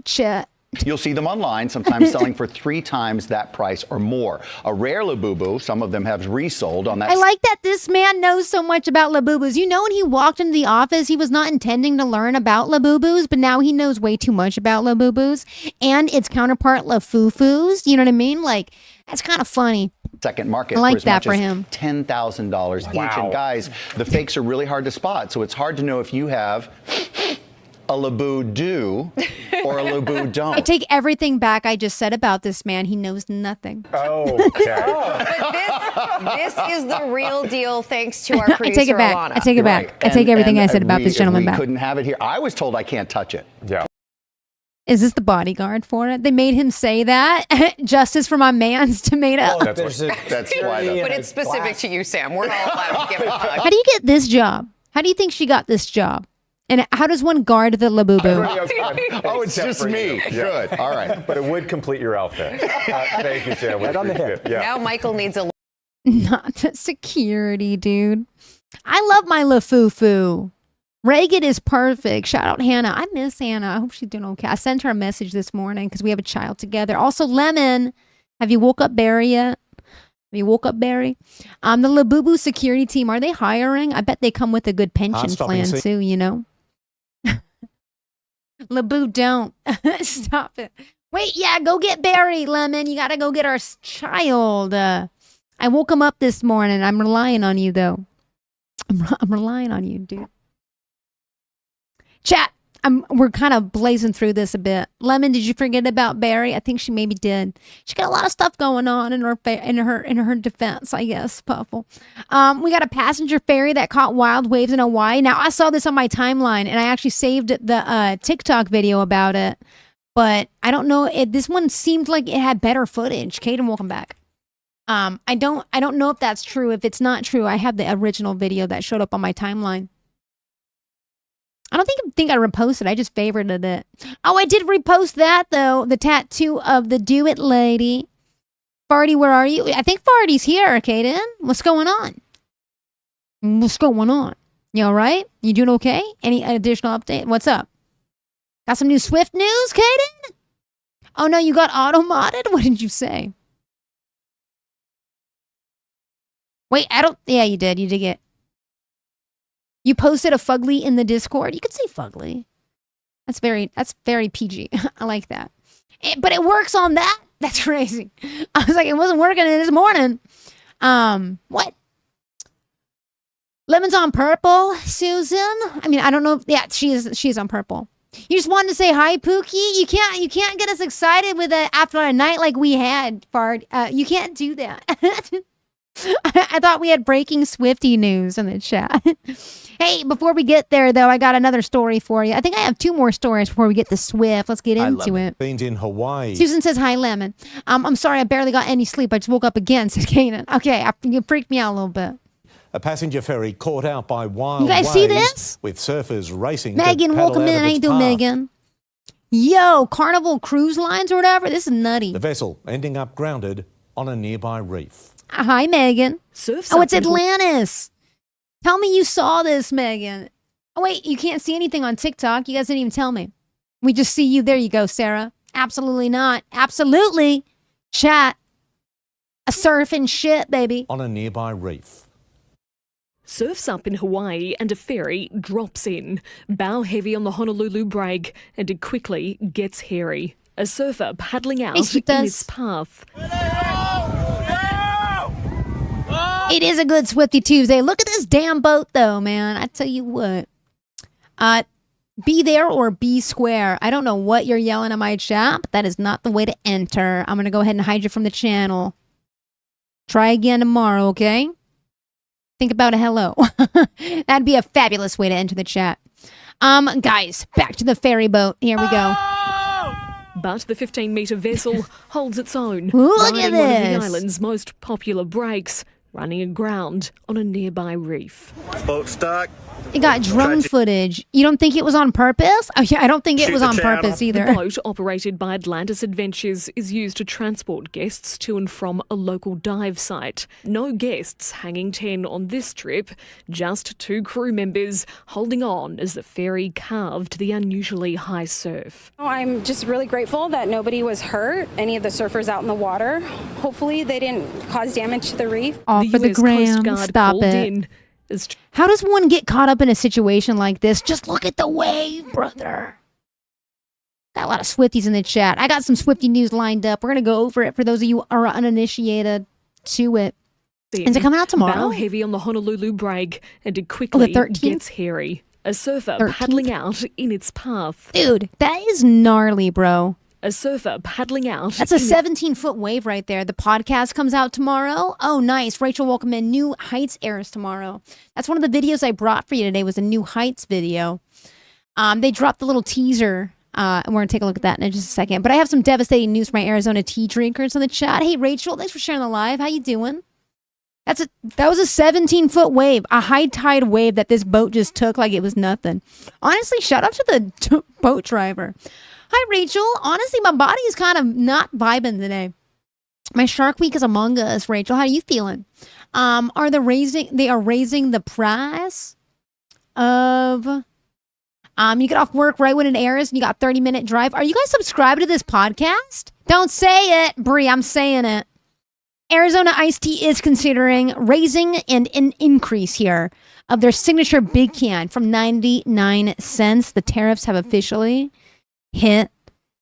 J: You'll see them online, sometimes selling for 3 times that price or more. A rare Labubu, some of them have resold on that.
A: I like that this man knows so much about Labubus. You know, when he walked into the office, he was not intending to learn about Labubus, but now he knows way too much about Labubus and its counterpart, Lafufus. You know what I mean? Like, that's kind of funny.
J: Second market.
A: I like
J: for as
A: that
J: much
A: for
J: as
A: him.
J: $10,000 each.
A: Wow.
J: And guys, the fakes are really hard to spot, so it's hard to know if you have a Labu do or a Labu don't.
A: I take everything back I just said about this man. He knows nothing.
I: This is the real deal thanks to our producer,
A: I take it back.
I: Alana.
A: I take it back.
J: Right.
A: I take everything I said about
J: we-
A: this gentleman
J: we
A: back.
J: couldn't have it here. I was told I can't touch it.
U: Yeah.
A: Is this the bodyguard for it? They made him say that. Justice for my man's tomato.
U: That's why.
I: But it's specific to you, Sam. We're all allowed to give it a hug.
A: How do you get this job? How do you think she got this job? And how does one guard the Labubu?
J: Oh, it's just me. Good. All right.
U: But it would complete your outfit. Thank you, Sam.
F: Right on the hip.
U: Yeah.
I: Now Michael needs a
A: Not the security, dude. I love my Lafufu. Reagan is perfect. Shout out Hannah. I miss Hannah. I hope she's doing okay. I sent her a message this morning because we have a child together. Also, Lemon, have you woke up Barry yet? Have you woke up Barry? The Labubu security team, are they hiring? I bet they come with a good pension plan too, you know? Labu, don't. Stop it. Wait, yeah, go get Barry, Lemon. You got to go get our child. I woke him up this morning. I'm relying on you, though. I'm relying on you, dude. Chat, we're kind of blazing through this a bit. Lemon, did you forget about Barry? I think she maybe did. She got a lot of stuff going on in her defense, I guess, Puffle. We got a passenger ferry that caught wild waves in Hawaii. Now, I saw this on my timeline, and I actually saved the TikTok video about it. But I don't know. This one seemed like it had better footage. Kaden, welcome back. I don't know if that's true. If it's not true, I have the original video that showed up on my timeline. I don't think I reposted. I just favorited it. Oh, I did repost that though. The tattoo of the Do It Lady. Farty, where are you? I think Farty's here, Kaden. What's going on? What's going on? You all right? You doing okay? Any additional update? What's up? Got some new Swift news, Kaden? Oh no, you got auto-modded? What did you say? Wait, yeah, you did. You did get. You posted a fugly in the Discord. You could say fugly. That's very PG. I like that. But it works on that? That's crazy. I was like, it wasn't working this morning. What? Lemon's on purple, Susan? I mean, I don't know. Yeah, she is on purple. You just wanted to say hi, Pookie? You can't get us excited with after a night like we had, Fart. You can't do that. I thought we had breaking Swiftie news in the chat. Hey, before we get there, though, I got another story for you. I think I have 2 more stories before we get to Swift. Let's get into it.
K: Been in Hawaii.
A: Susan says, hi, Lemon. I'm sorry, I barely got any sleep. I just woke up again, said Kanan. Okay, you freaked me out a little bit.
K: A passenger ferry caught out by wild
A: You guys
K: waves
A: see this?
K: with surfers racing
A: Megan,
K: to paddle
A: welcome
K: out
A: in.
K: of
A: How you
K: its
A: doing,
K: path.
A: Megan? Yo, Carnival Cruise Lines or whatever? This is nutty.
K: The vessel ending up grounded on a nearby reef.
A: Hi, Megan. Oh, it's Atlantis. Tell me you saw this, Megan. Oh, wait, you can't see anything on TikTok. You guys didn't even tell me. We just see you. There you go, Sarah. Absolutely not. Absolutely. Chat. A surf and shit, baby.
K: On a nearby reef.
M: Surf's up in Hawaii and a ferry drops in. Bow heavy on the Honolulu break and it quickly gets hairy. A surfer paddling out in its path.
A: It is a good Swifty Tuesday. Look at this damn boat, though, man. I tell you what. Be there or be square. I don't know what you're yelling at my chat, but that is not the way to enter. I'm going to go ahead and hide you from the channel. Try again tomorrow, okay? Think about a hello. That'd be a fabulous way to enter the chat. Guys, back to the ferry boat. Here we go.
M: But the 15-metre vessel holds its own,
A: Look at
M: riding one of
A: this.
M: the island's most popular breaks, running aground on a nearby reef.
H: Boat stuck.
A: It got drone footage. You don't think it was on purpose? Oh, yeah, I don't think it was on purpose either.
M: The boat, operated by Atlantis Adventures, is used to transport guests to and from a local dive site. No guests hanging 10 on this trip, just 2 crew members holding on as the ferry carved the unusually high surf.
N: I'm just really grateful that nobody was hurt, any of the surfers out in the water. Hopefully they didn't cause damage to the reef.
A: Off for the
M: US Coast
A: gram.
M: Guard
A: Stop
M: called
A: it.
M: in.
A: How does one get caught up in a situation like this? Just look at the wave, brother. Got a lot of Swifties in the chat. I got some Swifty news lined up. We're going to go over it for those of you who are uninitiated to it. Is it coming out tomorrow?
M: Bow heavy on the Honolulu break, and it quickly
A: 13th?
M: gets hairy. A surfer
A: 13th?
M: paddling out in its path.
A: Dude, that is gnarly, bro.
M: A surfer paddling out.
A: That's a 17-foot wave right there. The podcast comes out tomorrow. Oh, nice. Rachel, welcome in. New Heights airs tomorrow. That's one of the videos I brought for you today was a New Heights video. They dropped the little teaser, and we're going to take a look at that in just a second. But I have some devastating news for my Arizona tea drinkers in the chat. Hey, Rachel, thanks for sharing the live. How you doing? That was a 17-foot wave, a high tide wave that this boat just took like it was nothing. Honestly, shout out to the boat driver. Hi, Rachel. Honestly, my body is kind of not vibing today. My Shark Week is among us, Rachel. How are you feeling? They are raising the price of you get off work right when it airs and you got 30-minute drive. Are you guys subscribed to this podcast? Don't say it, Brie. I'm saying it. Arizona Iced Tea is considering raising and an increase here of their signature big can from 99 cents. The tariffs have officially hit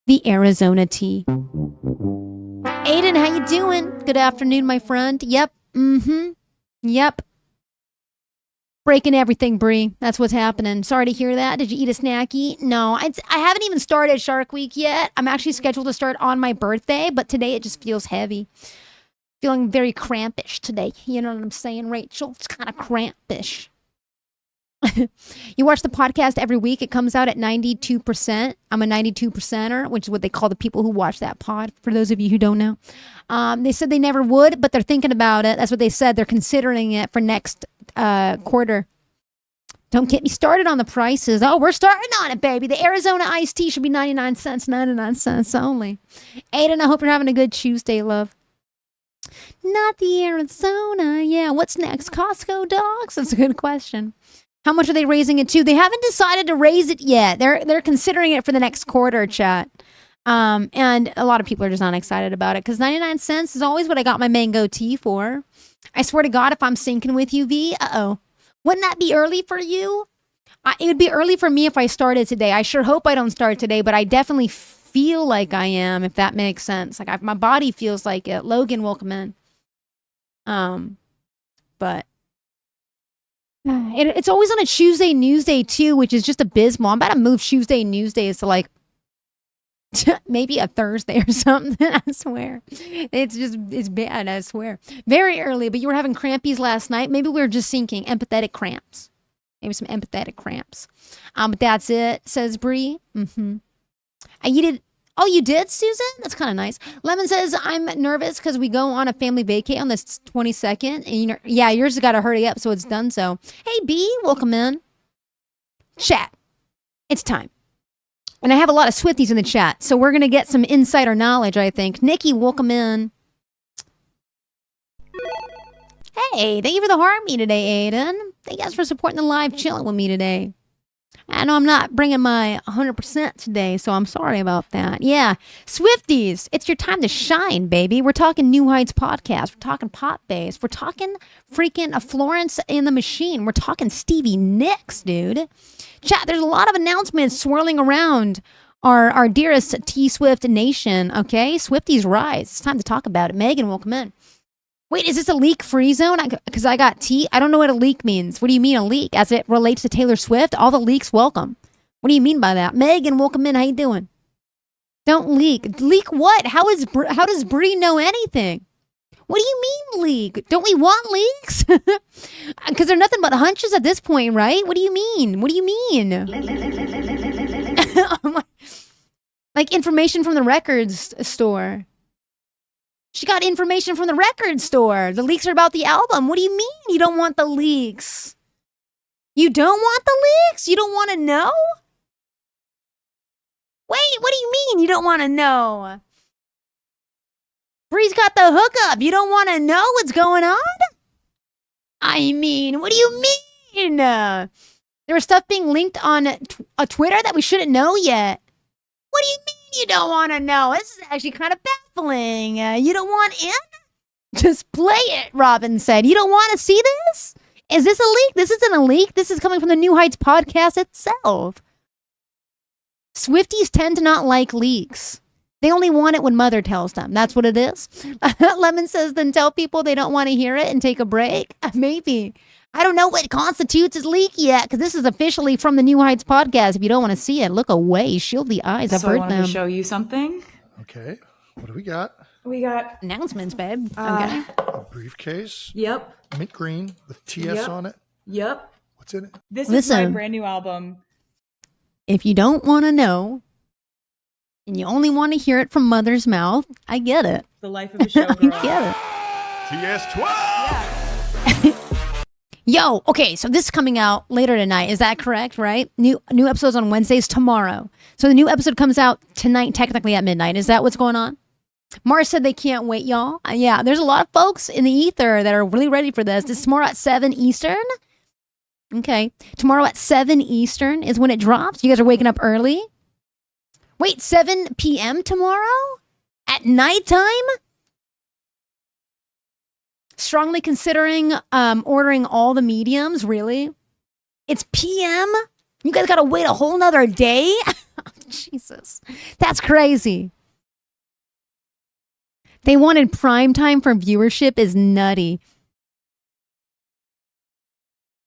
A: the Arizona tea. Aiden, how you doing? Good afternoon, my friend. Yep. Yep. Breaking everything, Bree. That's what's happening. Sorry to hear that. Did you eat a snacky? No, I haven't even started Shark Week yet. I'm actually scheduled to start on my birthday, but today it just feels heavy. Feeling very crampish today. You know what I'm saying, Rachel? It's kind of crampish. You watch the podcast every week. It comes out at 92%. I'm a 92%er, which is what they call the people who watch that pod, for those of you who don't know. They said they never would, but they're thinking about it. That's what they said. They're considering it for next quarter. Don't get me started on the prices. Oh, we're starting on it, baby. The Arizona iced tea should be 99 cents, 99 cents only. Aiden, I hope you're having a good Chewsday, love. Not the Arizona. Yeah, what's next? Costco dogs? That's a good question. How much are they raising it to? They haven't decided to raise it yet. They're considering it for the next quarter, chat. And a lot of people are just not excited about it because 99 cents is always what I got my mango tea for. I swear to God, if I'm syncing with you, V, wouldn't that be early for you? It would be early for me if I started today. I sure hope I don't start today, but I definitely feel like I am, if that makes sense. Like my body feels like it. Logan, welcome in. But it's always on a Chewsday, Newsday too, which is just abysmal. I'm about to move Chewsday, Newsdays to like maybe a Thursday or something. I swear, it's bad. I swear, very early. But you were having crampies last night. Maybe we were just sinking empathetic cramps. Maybe some empathetic cramps. But that's it, says Bree. You did. Oh, you did, Susan? That's kind of nice. Lemon says, I'm nervous because we go on a family vacay on the 22nd. And yeah, yours has got to hurry up, so it's done so. Hey, B, welcome in. Chat. It's time. And I have a lot of Swifties in the chat, so we're going to get some insider knowledge, I think. Nikki, welcome in. Hey, thank you for the heartbeat today, Aiden. Thank you guys for supporting the live, chilling with me today. I know I'm not bringing my 100% today, so I'm sorry about that. Yeah, Swifties, it's your time to shine, baby. We're talking New Heights podcast. We're talking Pop Bass. We're talking freaking Florence and the Machine. We're talking Stevie Nicks, dude. Chat, there's a lot of announcements swirling around our dearest T-Swift nation, okay? Swifties rise. It's time to talk about it. Megan, welcome in. Wait, is this a leak-free zone? Because I got T. I don't know what a leak means. What do you mean a leak? As it relates to Taylor Swift, all the leaks welcome. What do you mean by that? Megan, welcome in. How you doing? Don't leak. Leak what? How does Bree know anything? What do you mean leak? Don't we want leaks? Because they're nothing but hunches at this point, right? What do you mean? What do you mean? Like information from the records store. She got information from the record store. The leaks are about the album. What do you mean you don't want the leaks? You don't want the leaks? You don't want to know? Wait, what do you mean you don't want to know? Bree's got the hookup. You don't want to know what's going on? I mean, what do you mean? There was stuff being linked on a Twitter that we shouldn't know yet. What do you mean you don't want to know? This is actually kind of baffling. You don't want in? Just play it, Robin said. You don't want to see this? Is this a leak? This isn't a leak. This is coming from the New Heights podcast itself. Swifties tend to not like leaks. They only want it when mother tells them. That's what it is. Lemon says, then tell people they don't want to hear it and take a break. Maybe. I don't know what constitutes as leak yet, because this is officially from the New Heights podcast. If you don't want to see it, look away. Shield the eyes. I've
H: So I
A: heard
H: wanted
A: them.
H: to show you something.
P: Okay. What do we got?
H: We got
A: announcements, babe. Okay.
P: A briefcase.
H: Yep.
P: Mint green with TS on it.
H: Yep.
P: What's in it?
H: This is
A: Listen.
H: my brand new album.
A: If you don't want to know, and you only want to hear it from mother's mouth, I get it.
H: The Life of a Showgirl.
A: I get it.
D: TS12.
A: Yo, okay, so this is coming out later tonight. Is that correct, right? New episodes on Wednesdays tomorrow. So the new episode comes out tonight, technically at midnight. Is that what's going on? Mars said they can't wait, y'all. Yeah, there's a lot of folks in the ether that are really ready for this. This is tomorrow at 7 Eastern. Okay. Tomorrow at 7 Eastern is when it drops. You guys are waking up early. Wait, 7 p.m. tomorrow? At nighttime? Strongly considering ordering all the mediums, really? It's p.m.? You guys gotta wait a whole nother day? Jesus. That's crazy. They wanted prime time for viewership is nutty.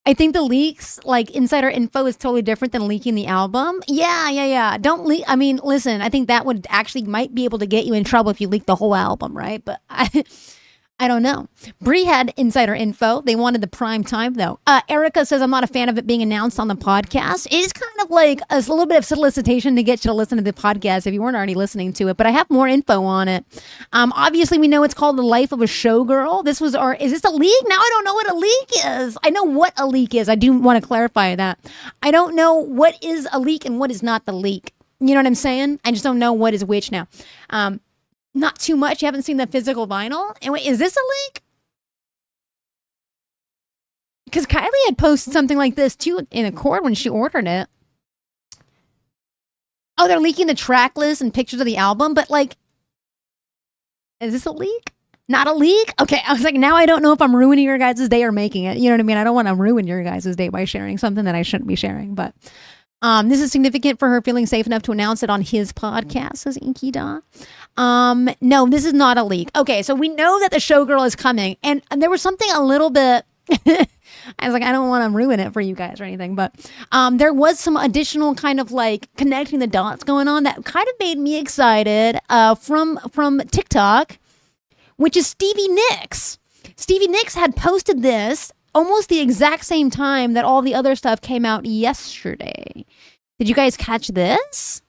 A: I think the leaks, like insider info, is totally different than leaking the album. Yeah. Don't leak. I mean, listen, I think that would actually might be able to get you in trouble if you leak the whole album, right? But I don't know. Bree had insider info. They wanted the prime time, though. Erica says, I'm not a fan of it being announced on the podcast. It is kind of like a little bit of solicitation to get you to listen to the podcast if you weren't already listening to it. But I have more info on it. Obviously, we know it's called The Life of a Showgirl. Is this a leak? Now I don't know what a leak is. I know what a leak is. I do want to clarify that. I don't know what is a leak and what is not the leak. You know what I'm saying? I just don't know what is which now. Not too much. You haven't seen the physical vinyl. And wait, is this a leak? Because Kylie had posted something like this too in Accord when she ordered it. Oh, they're leaking the track list and pictures of the album, but like, is this a leak? Not a leak? Okay, I was like, now I don't know if I'm ruining your guys' day or making it. You know what I mean? I don't want to ruin your guys' day by sharing something that I shouldn't be sharing, but this is significant for her feeling safe enough to announce it on his podcast, says Inky Da. No, this is not a leak. Okay, so we know that the Showgirl is coming, and there was something a little bit I was like, I don't want to ruin it for you guys or anything, but there was some additional kind of like connecting the dots going on that kind of made me excited from TikTok, which is Stevie Nicks. Stevie Nicks had posted this almost the exact same time that all the other stuff came out yesterday. Did you guys catch this?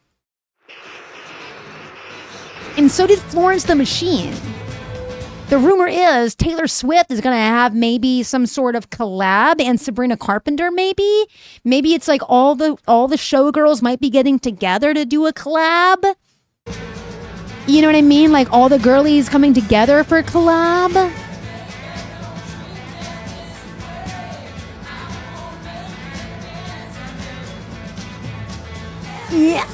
A: And so did Florence the Machine. The rumor is Taylor Swift is going to have maybe some sort of collab, and Sabrina Carpenter maybe. Maybe it's like all the showgirls might be getting together to do a collab. You know what I mean? Like all the girlies coming together for a collab. Yeah.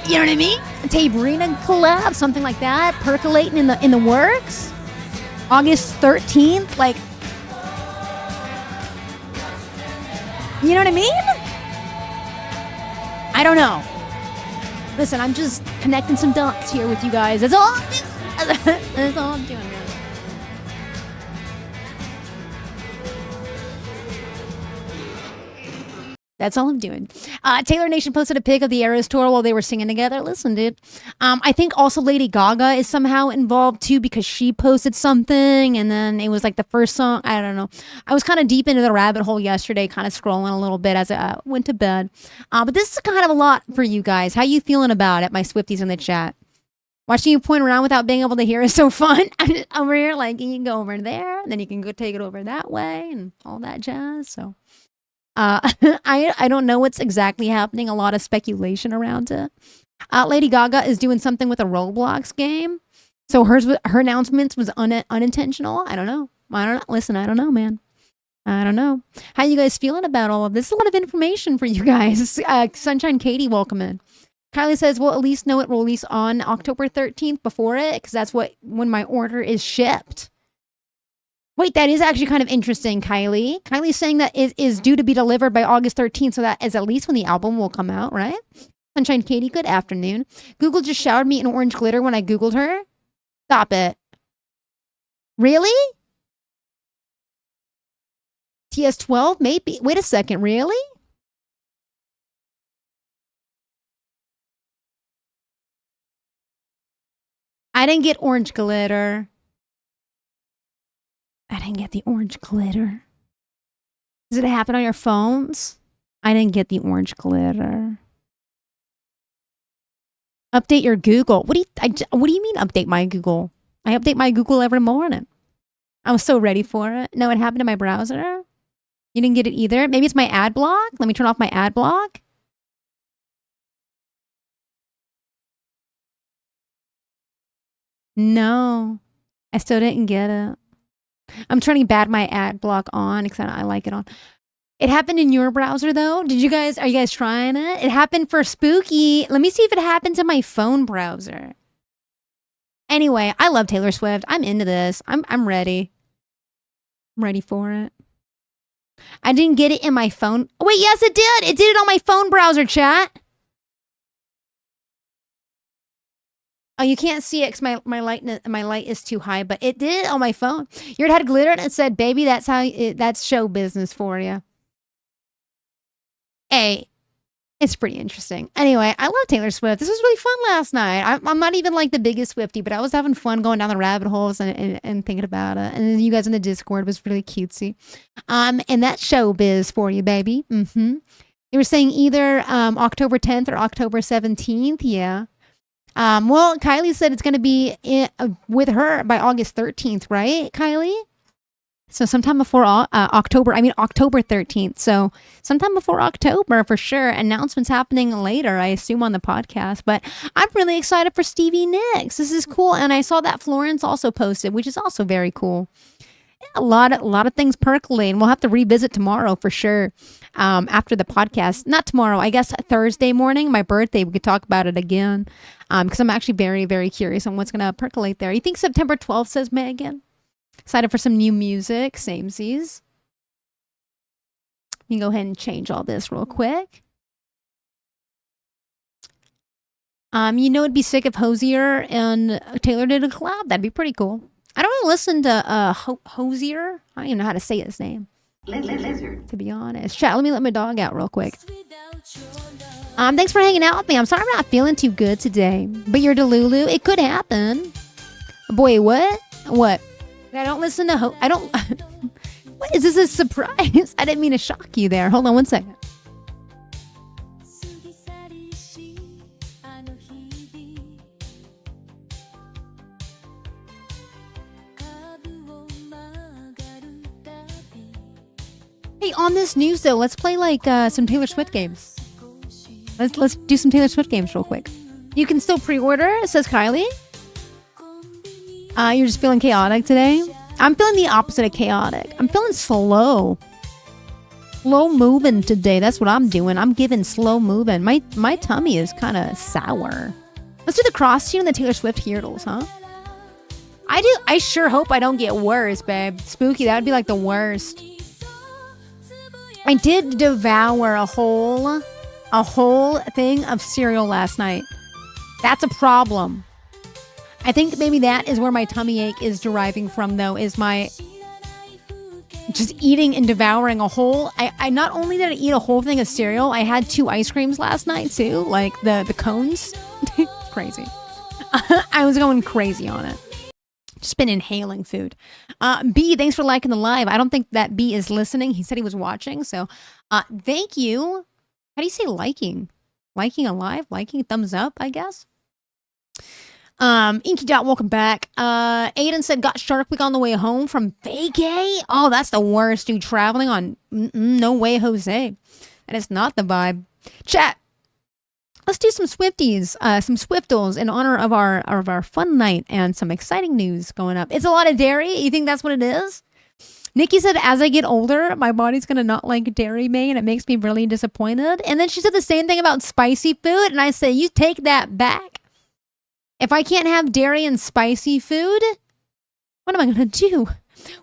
A: You know what I mean? Sabrina collab, something like that, percolating in the works. August 13th, like, you know what I mean? I don't know. Listen, I'm just connecting some dots here with you guys. That's all I'm doing. That's all I'm doing, guys. That's all I'm doing. Taylor Nation posted a pic of the Eras tour while they were singing together. Listen, dude. I think also Lady Gaga is somehow involved too because she posted something and then it was like the first song. I don't know. I was kind of deep into the rabbit hole yesterday, kind of scrolling a little bit as I went to bed. But this is kind of a lot for you guys. How you feeling about it, my Swifties in the chat? Watching you point around without being able to hear is so fun. I'm just over here like you can go over there, and then you can go take it over that way and all that jazz. So I don't know what's exactly happening. A lot of speculation around it. Lady Gaga is doing something with a Roblox game. So her announcements was unintentional. I don't know. Listen, I don't know, man. I don't know. How you guys feeling about all of this? A lot of information for you guys. Sunshine Katie, welcome in. Kylie says, we'll at least know it will release on October 13th before it, because that's when my order is shipped. Wait, that is actually kind of interesting, Kylie. Kylie's saying that it is due to be delivered by August 13th, so that is at least when the album will come out, right? Sunshine Katie, good afternoon. Google just showered me in orange glitter when I Googled her. Stop it. Really? TS12? Maybe. Wait a second, really? I didn't get orange glitter. I didn't get the orange glitter. Does it happen on your phones? I didn't get the orange glitter. Update your Google. What do you mean update my Google? I update my Google every morning. I was so ready for it. No, it happened in my browser. You didn't get it either. Maybe it's my ad block. Let me turn off my ad block. No, I still didn't get it. I'm turning my ad block on because I like it on. It happened in your browser though. Are you guys trying it? It happened for Spooky. Let me see if it happens in my phone browser. Anyway, I love Taylor Swift. I'm into this. I'm ready. I'm ready for it. I didn't get it in my phone. Oh, wait, yes, it did. It did it on my phone browser, chat. Oh, you can't see it because my light is too high, but it did on my phone. Yours had glitter and it said, "Baby, that's show business for you." Hey, it's pretty interesting. Anyway, I love Taylor Swift. This was really fun last night. I'm not even like the biggest Swiftie, but I was having fun going down the rabbit holes and thinking about it. And then you guys in the Discord was really cutesy. And that's showbiz for you, baby. Mm-hmm. You were saying either October 10th or October 17th. Yeah. Well, Kylie said it's going to be with her by August 13th, right, Kylie? So sometime before October 13th. So sometime before October for sure. Announcements happening later, I assume, on the podcast. But I'm really excited for Stevie Nicks. This is cool. And I saw that Florence also posted, which is also very cool. A lot of things percolating. We'll have to revisit tomorrow for sure. After the podcast, not tomorrow, I guess Thursday morning, my birthday, we could talk about it again. Because I'm actually very, very curious on what's going to percolate there. You think September 12th, says Megan? Excited for some new music, samesies. You can go ahead and change all this real quick. You know, it'd be sick if Hosier and Taylor did a collab. That'd be pretty cool. I don't really listen to Hosier. I don't even know how to say his name. Lizard. To be honest. Chat, let me let my dog out real quick. Thanks for hanging out with me. I'm sorry I'm not feeling too good today. But you're Delulu. It could happen. Boy, what? What? I don't listen to I don't... What is this, a surprise? I didn't mean to shock you there. Hold on one second. Hey, on this news though, let's play like some Taylor Swift games. Let's do some Taylor Swift games real quick. You can still pre-order, says Kylie. You're just feeling chaotic today? I'm feeling the opposite of chaotic. I'm feeling slow. Slow moving today. That's what I'm doing. I'm giving slow moving. My tummy is kind of sour. Let's do the cross tune and the Taylor Swift hurdles, huh? I sure hope I don't get worse, babe. Spooky, that would be like the worst. I did devour a whole thing of cereal last night. That's a problem. I think maybe that is where my tummy ache is deriving from, though, is my just eating and devouring a whole. I not only did I eat a whole thing of cereal, I had 2 ice creams last night too, like the cones. Crazy. I was going crazy on it. Just been inhaling food. B, thanks for liking the live. I don't think that B is listening. He said he was watching, so thank you. How do you say liking? Liking a live? Liking thumbs up, I guess. Inky Dot, welcome back. Aiden said got Shark Week on the way home from vacay. Oh, that's the worst, dude. Traveling on no way, Jose. That is not the vibe. Chat. Let's do some Swifties, some Swiftles in honor of our fun night and some exciting news going up. It's a lot of dairy. You think that's what it is? Nikki said, as I get older, my body's going to not like dairy, May, and it makes me really disappointed. And then she said the same thing about spicy food. And I say, you take that back. If I can't have dairy and spicy food, what am I going to do?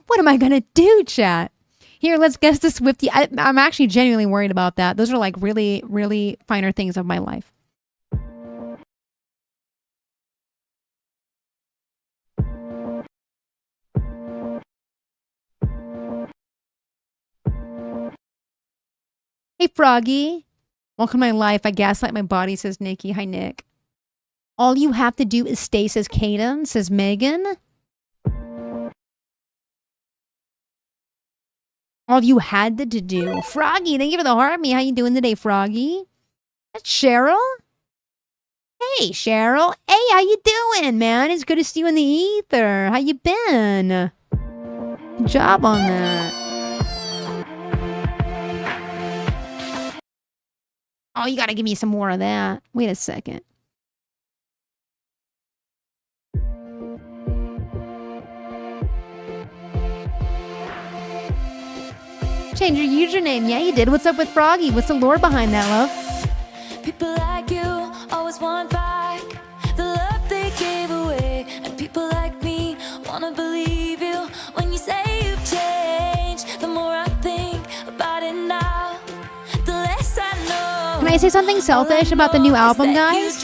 A: What am I going to do, chat? Here, let's guess the Swiftie. I'm actually genuinely worried about that. Those are like really, really finer things of my life. Hey, Froggy. Welcome to my life. I gaslight my body, says Nikki. Hi, Nick. All you have to do is stay, says Kaden, says Megan. All you had to do. Froggy, thank you for the heart me. How you doing today, Froggy? That's Cheryl. Hey, Cheryl. Hey, how you doing, man? It's good to see you in the ether. How you been? Good job on that. Oh, you gotta give me some more of that. Wait a second. Change your username. Yeah, you did. What's up with Froggy? What's the lore behind that, love?
O: People like you always want back the love they gave away. And people like me wanna believe you when you say you've changed. The more I think about it now, the less I know.
A: Can I say something selfish about the new album, guys?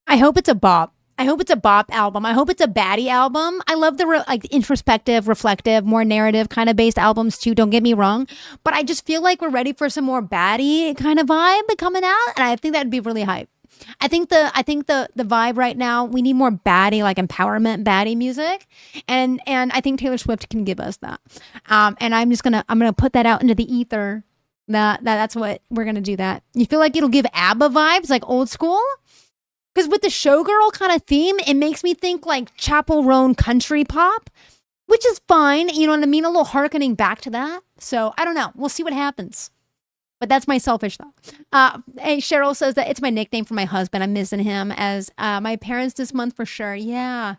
A: I hope it's a bop. I hope it's a bop album. I hope it's a baddie album. I love the introspective, reflective, more narrative kind of based albums too. Don't get me wrong, but I just feel like we're ready for some more baddie kind of vibe coming out, and I think that'd be really hype. I think the vibe right now, we need more baddie, like empowerment baddie music, and I think Taylor Swift can give us that. And I'm gonna put that out into the ether. That's what we're gonna do. That you feel like it'll give ABBA vibes, like old school. Because with the showgirl kind of theme, it makes me think like Chapel Roan country pop, which is fine. You know what I mean? A little hearkening back to that. So I don't know. We'll see what happens. But that's my selfish thought. Hey, Cheryl says that it's my nickname for my husband. I'm missing him as my parents this month for sure. Yeah.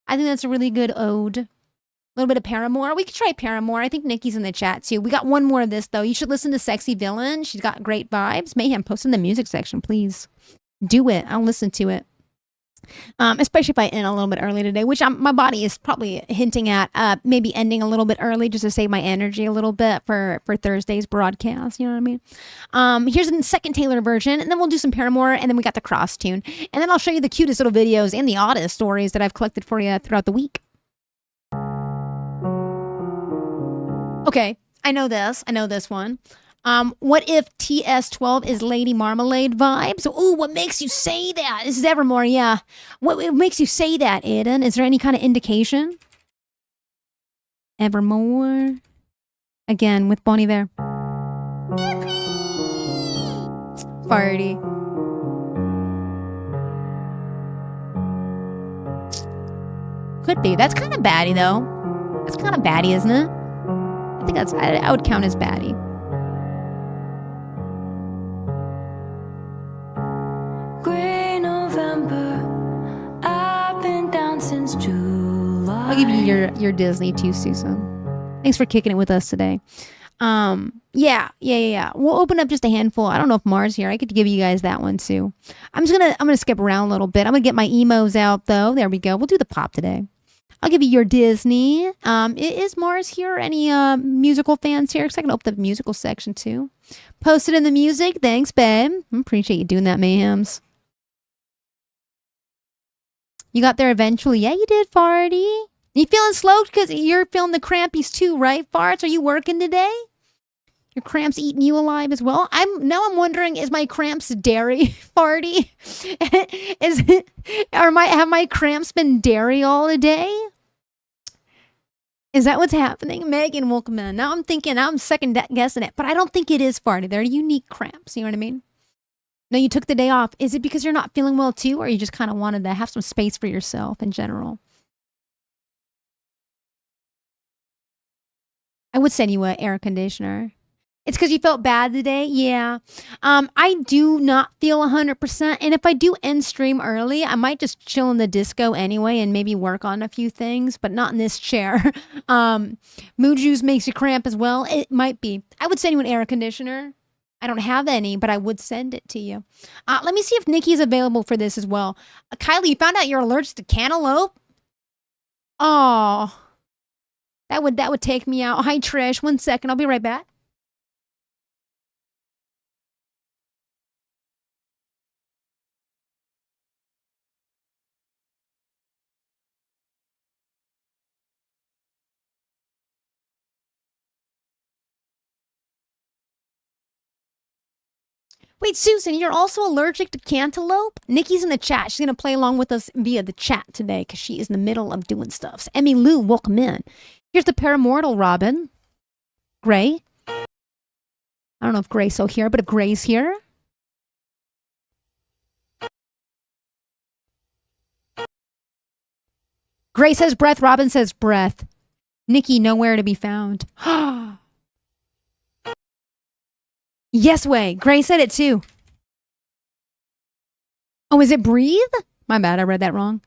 A: I think that's a really good ode. A little bit of Paramore. We could try Paramore. I think Nikki's in the chat too. We got one more of this though. You should listen to Sexy Villain. She's got great vibes. Mayhem, post in the music section, please. Do it. I'll listen to it. Especially if I end a little bit early today, which my body is probably hinting at maybe ending a little bit early just to save my energy a little bit for Thursday's broadcast. You know what I mean? Here's the second Taylor version, and then we'll do some Paramore, and then we got the cross tune. And then I'll show you the cutest little videos and the oddest stories that I've collected for you throughout the week. Okay, I know this one. What if TS12 is Lady Marmalade vibes? Ooh, what makes you say that? This is Evermore, yeah. What makes you say that, Aiden? Is there any kind of indication? Evermore. Again, with Bon Iver. Party. Could be. That's kind of baddie, though. That's kind of baddie, isn't it? I think I would count as baddie.
O: Gray November, I've been down since July.
A: I'll give you your Disney too, Susan. Thanks for kicking it with us today. Yeah. We'll open up just a handful. I don't know if Mars here. I could give you guys that one too. I'm gonna skip around a little bit. I'm gonna get my emos out though. There we go. We'll do the pop today. I'll give you your Disney. Is Mars here? Any musical fans here? Because I can open up the musical section too. Posted in the music. Thanks, babe. Appreciate you doing that, Mayhems. You got there eventually. Yeah, you did, Farty. You feeling slow because you're feeling the crampies too, right, Farts? Are you working today? Your cramps eating you alive as well? I'm wondering, is my cramps dairy, Farty? Have my cramps been dairy all the day? Is that what's happening? Megan, welcome in. Now I'm second guessing it, but I don't think it is, Farty. They're unique cramps. You know what I mean? No, you took the day off. Is it because you're not feeling well too, or you just kind of wanted to have some space for yourself in general? I would send you an air conditioner. It's because you felt bad today? Yeah. I do not feel 100%. And if I do end stream early, I might just chill in the disco anyway and maybe work on a few things, but not in this chair. Mood juice makes you cramp as well. It might be. I would send you an air conditioner. I don't have any, but I would send it to you. Let me see if Nikki's available for this as well. Kylie, you found out you're allergic to cantaloupe? Oh. That would take me out. Hi, Trish. 1 second. I'll be right back. Wait, Susan, you're also allergic to cantaloupe? Nikki's in the chat. She's going to play along with us via the chat today because she is in the middle of doing stuff. So, Emmy Lou, welcome in. Here's the Paramortal, Robin. Gray. I don't know if Gray's still here, but if Gray's here. Gray says breath. Robin says breath. Nikki, nowhere to be found. Yes way. Gray said it too. Oh, is it breathe? My bad, I read that wrong.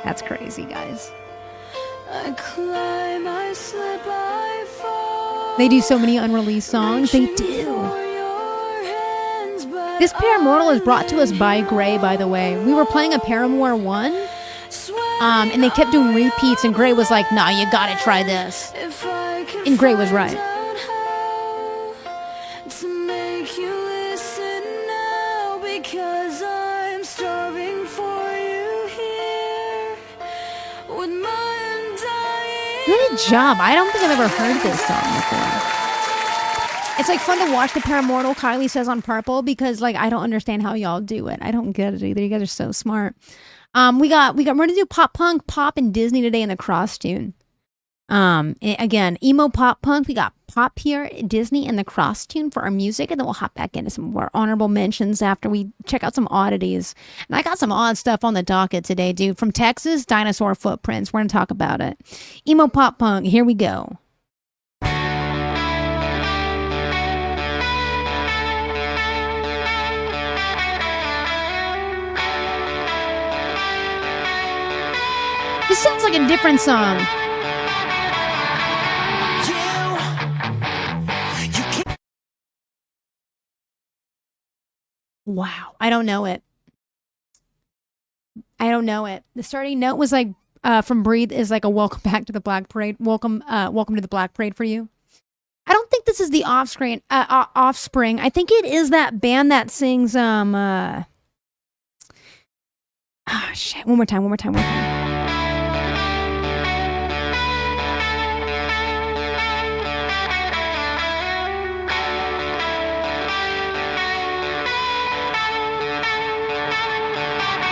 A: That's crazy, guys.
O: I climb, I slip, I fall.
A: They do so many unreleased songs. They do. This Paramortal is brought to us by Gray, by the way. We were playing a Paramore 1, and they kept doing repeats, and Gray was like, nah, you gotta try this. And Gray was right.
O: To make you listen now, because I'm starving for you here with my undying.
A: Good job. I don't think I've ever heard this song before. It's like fun to watch the Paramortal, Kylie says on Purple, because like I don't understand how y'all do it. I don't get it either. You guys are so smart. We're gonna do pop punk, pop, and Disney today in the cross tune. Again, emo pop punk. We got pop here, Disney, and the cross tune for our music, and then we'll hop back into some more honorable mentions after we check out some oddities. And I got some odd stuff on the docket today, dude. From Texas, dinosaur footprints. We're gonna talk about it. Emo pop punk. Here we go. This sounds like a different song. Wow, I don't know it. The starting note was like from Breathe is like a welcome back to the Black Parade. Welcome to the Black Parade for you. I don't think this is the Offspring. I think it is that band that sings shit. One more time.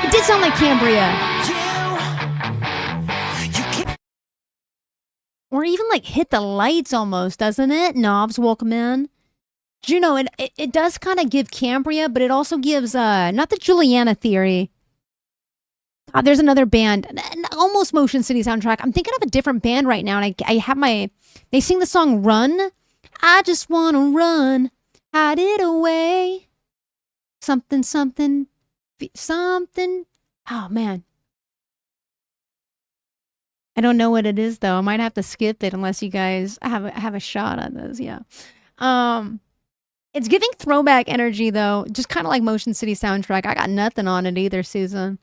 A: It did sound like Cambria. Or even like Hit the Lights almost, doesn't it? Knobs, welcome in. Juno, it does kind of give Cambria, but it also gives, not the Juliana Theory. There's another band, almost Motion City soundtrack. I'm thinking of a different band right now, and I have they sing the song Run. I just want to run, hide it away. Something. Oh, man. I don't know what it is, though. I might have to skip it unless you guys have a shot on this. Yeah. It's giving throwback energy, though. Just kind of like Motion City soundtrack. I got nothing on it either, Susan.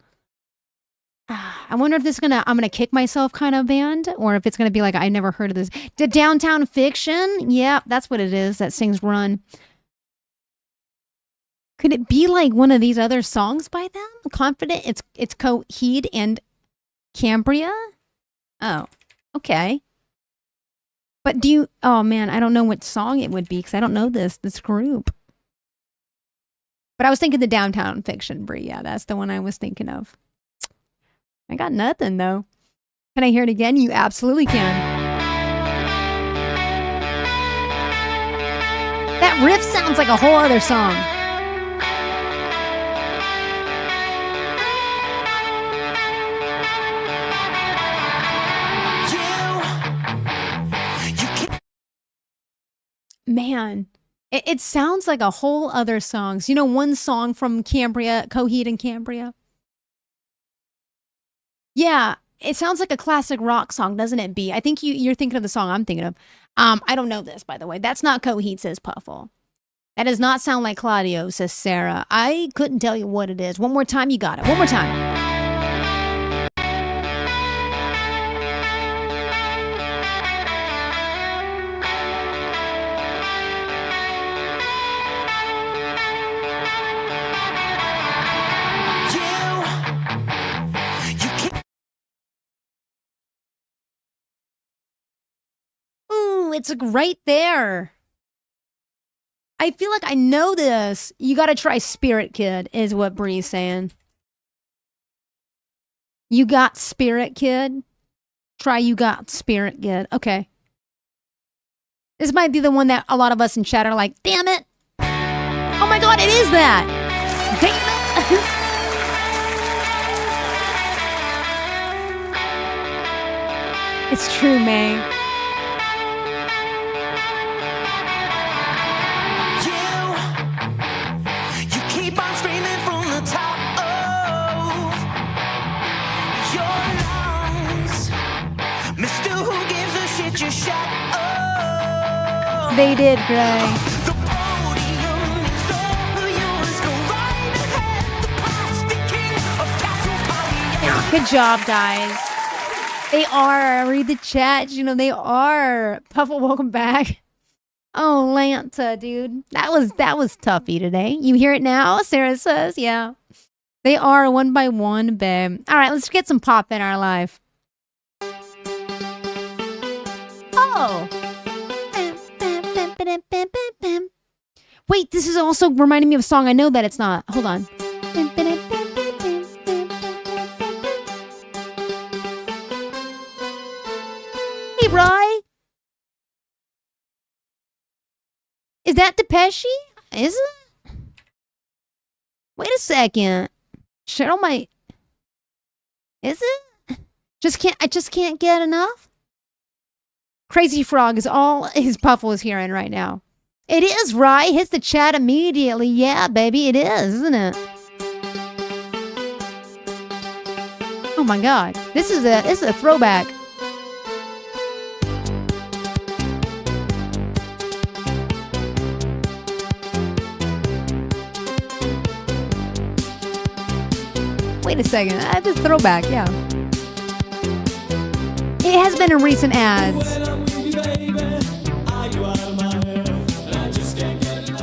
A: I wonder if I'm gonna kick myself kind of band, or if it's gonna be like, I never heard of this. The Downtown Fiction? Yeah, that's what it is that sings Run. Could it be like one of these other songs by them? Confident? It's Coheed and Cambria? Oh, okay. But oh man, I don't know what song it would be because I don't know this group. But I was thinking the Downtown Fiction, Brie. Yeah, that's the one I was thinking of. I got nothing though. Can I hear it again? You absolutely can. That riff sounds like a whole other song. Man, it sounds like a whole other song. So, you know, one song from Cambria, Coheed and Cambria. Yeah, it sounds like a classic rock song, doesn't it, B? I think you're thinking of the song I'm thinking of. I don't know this, by the way. That's not Coheed, says Puffle. That does not sound like Claudio, says Sarah. I couldn't tell you what it is. One more time, you got it. One more time. It's like right there. I feel like I know this. You got to try Spirit Kid, is what Bree's saying. You got Spirit Kid? Try You Got Spirit Kid. Okay. This might be the one that a lot of us in chat are like, damn it. Oh my God, it is that. Damn it. It's true, May. They did, Gray. Good job, guys. They are. Read the chat. You know, they are. Puffle, welcome back. Oh, Lanta, dude. That was toughy today. You hear it now? Sarah says, yeah. They are one by one, babe. All right, let's get some pop in our life. Oh. Wait, this is also reminding me of a song. I know that it's not. Hold on. Hey, Roy. Is that Depeche? Is it? Wait a second. Cheryl might. Is it? I just can't get enough. Crazy Frog is all his Puffle is hearing right now. It is, right? Hits the chat immediately. Yeah, baby, it is, isn't it? Oh my God. This is a throwback. Wait a second. That's a throwback, yeah. It has been in recent ads.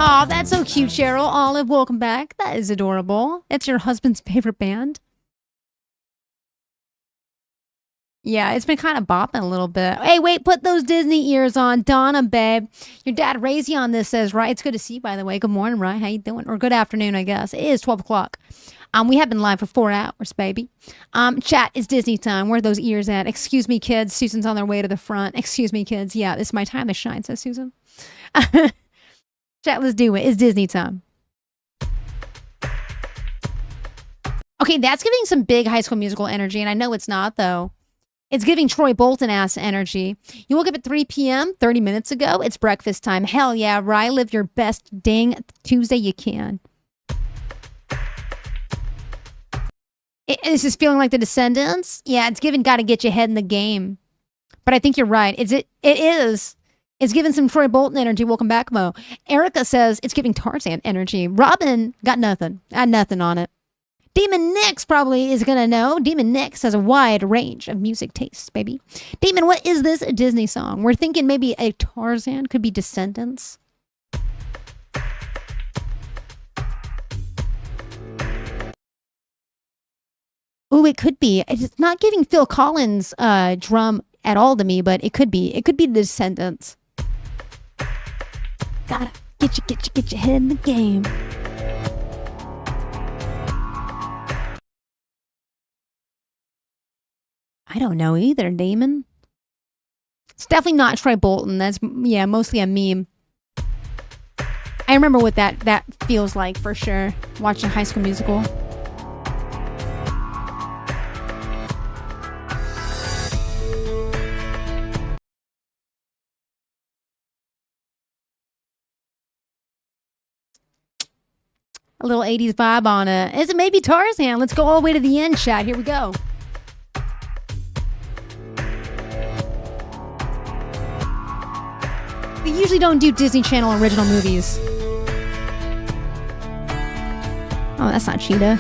A: Oh, that's so cute, Cheryl. Olive, welcome back. That is adorable. It's your husband's favorite band. Yeah, it's been kind of bopping a little bit. Hey, wait, put those Disney ears on. Donna, babe. Your dad raised you on this, says, right? It's good to see you, by the way. Good morning, right? How you doing? Or good afternoon, I guess. It is 12 o'clock. We have been live for 4 hours, baby. Chat, it's Disney time. Where are those ears at? Excuse me, kids. Susan's on their way to the front. Excuse me, kids. Yeah, this is my time to shine, says Susan. Chat, let's do it. It's Disney time. Okay, that's giving some big High School Musical energy, and I know it's not, though. It's giving Troy Bolton-ass energy. You woke up at 3 p.m. 30 minutes ago. It's breakfast time. Hell yeah, right? Live your best dang Tuesday you can. Is this feeling like The Descendants? Yeah, it's giving gotta get your head in the game. But I think you're right. It is. It's giving some Troy Bolton energy. Welcome back, Mo. Erica says it's giving Tarzan energy. Robin got nothing. I had nothing on it. Demon Nix probably is going to know. Demon Nix has a wide range of music tastes, baby. Demon, what is this Disney song? We're thinking maybe a Tarzan. Could be Descendants. Oh, it could be. It's not giving Phil Collins drum at all to me, but it could be. It could be the Descendants. Gotta get your head in the game. I don't know either, Damon. It's definitely not Troy Bolton. That's, yeah, mostly a meme. I remember what that feels like for sure, watching High School Musical. A little 80s vibe on it. Is it maybe Tarzan? Let's go all the way to the end, chat. Here we go. We usually don't do Disney Channel original movies. Oh, that's not Cheetah.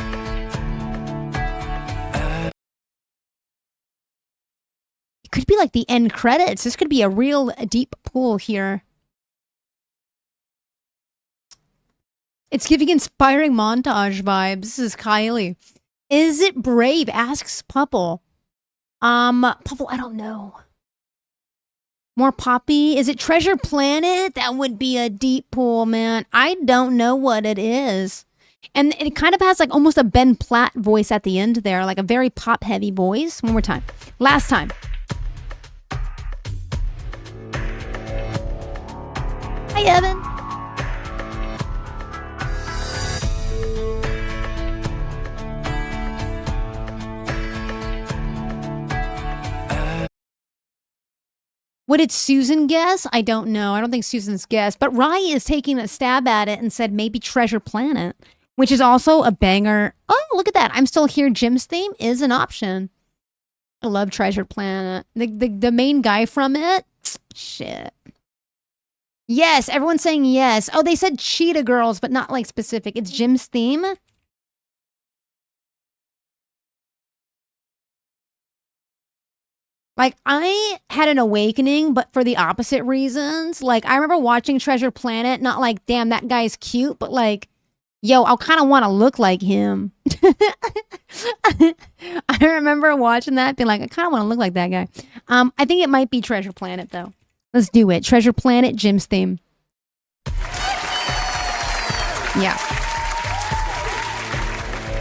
A: It could be like the end credits. This could be a real deep pool here. It's giving inspiring montage vibes. This is Kylie. Is it Brave? Asks Pupple. Pupple, I don't know. More Poppy. Is it Treasure Planet? That would be a deep pool, man. I don't know what it is. And it kind of has like almost a Ben Platt voice at the end there, like a very pop heavy voice. One more time. Last time. Hi, Evan. What did Susan guess? I don't know. I don't think Susan's guessed. But Rye is taking a stab at it and said maybe Treasure Planet, which is also a banger. Oh, look at that. I'm Still Here. Jim's theme is an option. I love Treasure Planet. The main guy from it? Shit. Yes, everyone's saying yes. Oh, they said Cheetah Girls, but not like specific. It's Jim's theme. Like, I had an awakening, but for the opposite reasons. Like, I remember watching Treasure Planet, not like, damn, that guy's cute, but like, yo, I kind of want to look like him. I remember watching that, being like, I kind of want to look like that guy. I think it might be Treasure Planet, though. Let's do it. Treasure Planet, Jim's theme. Yeah.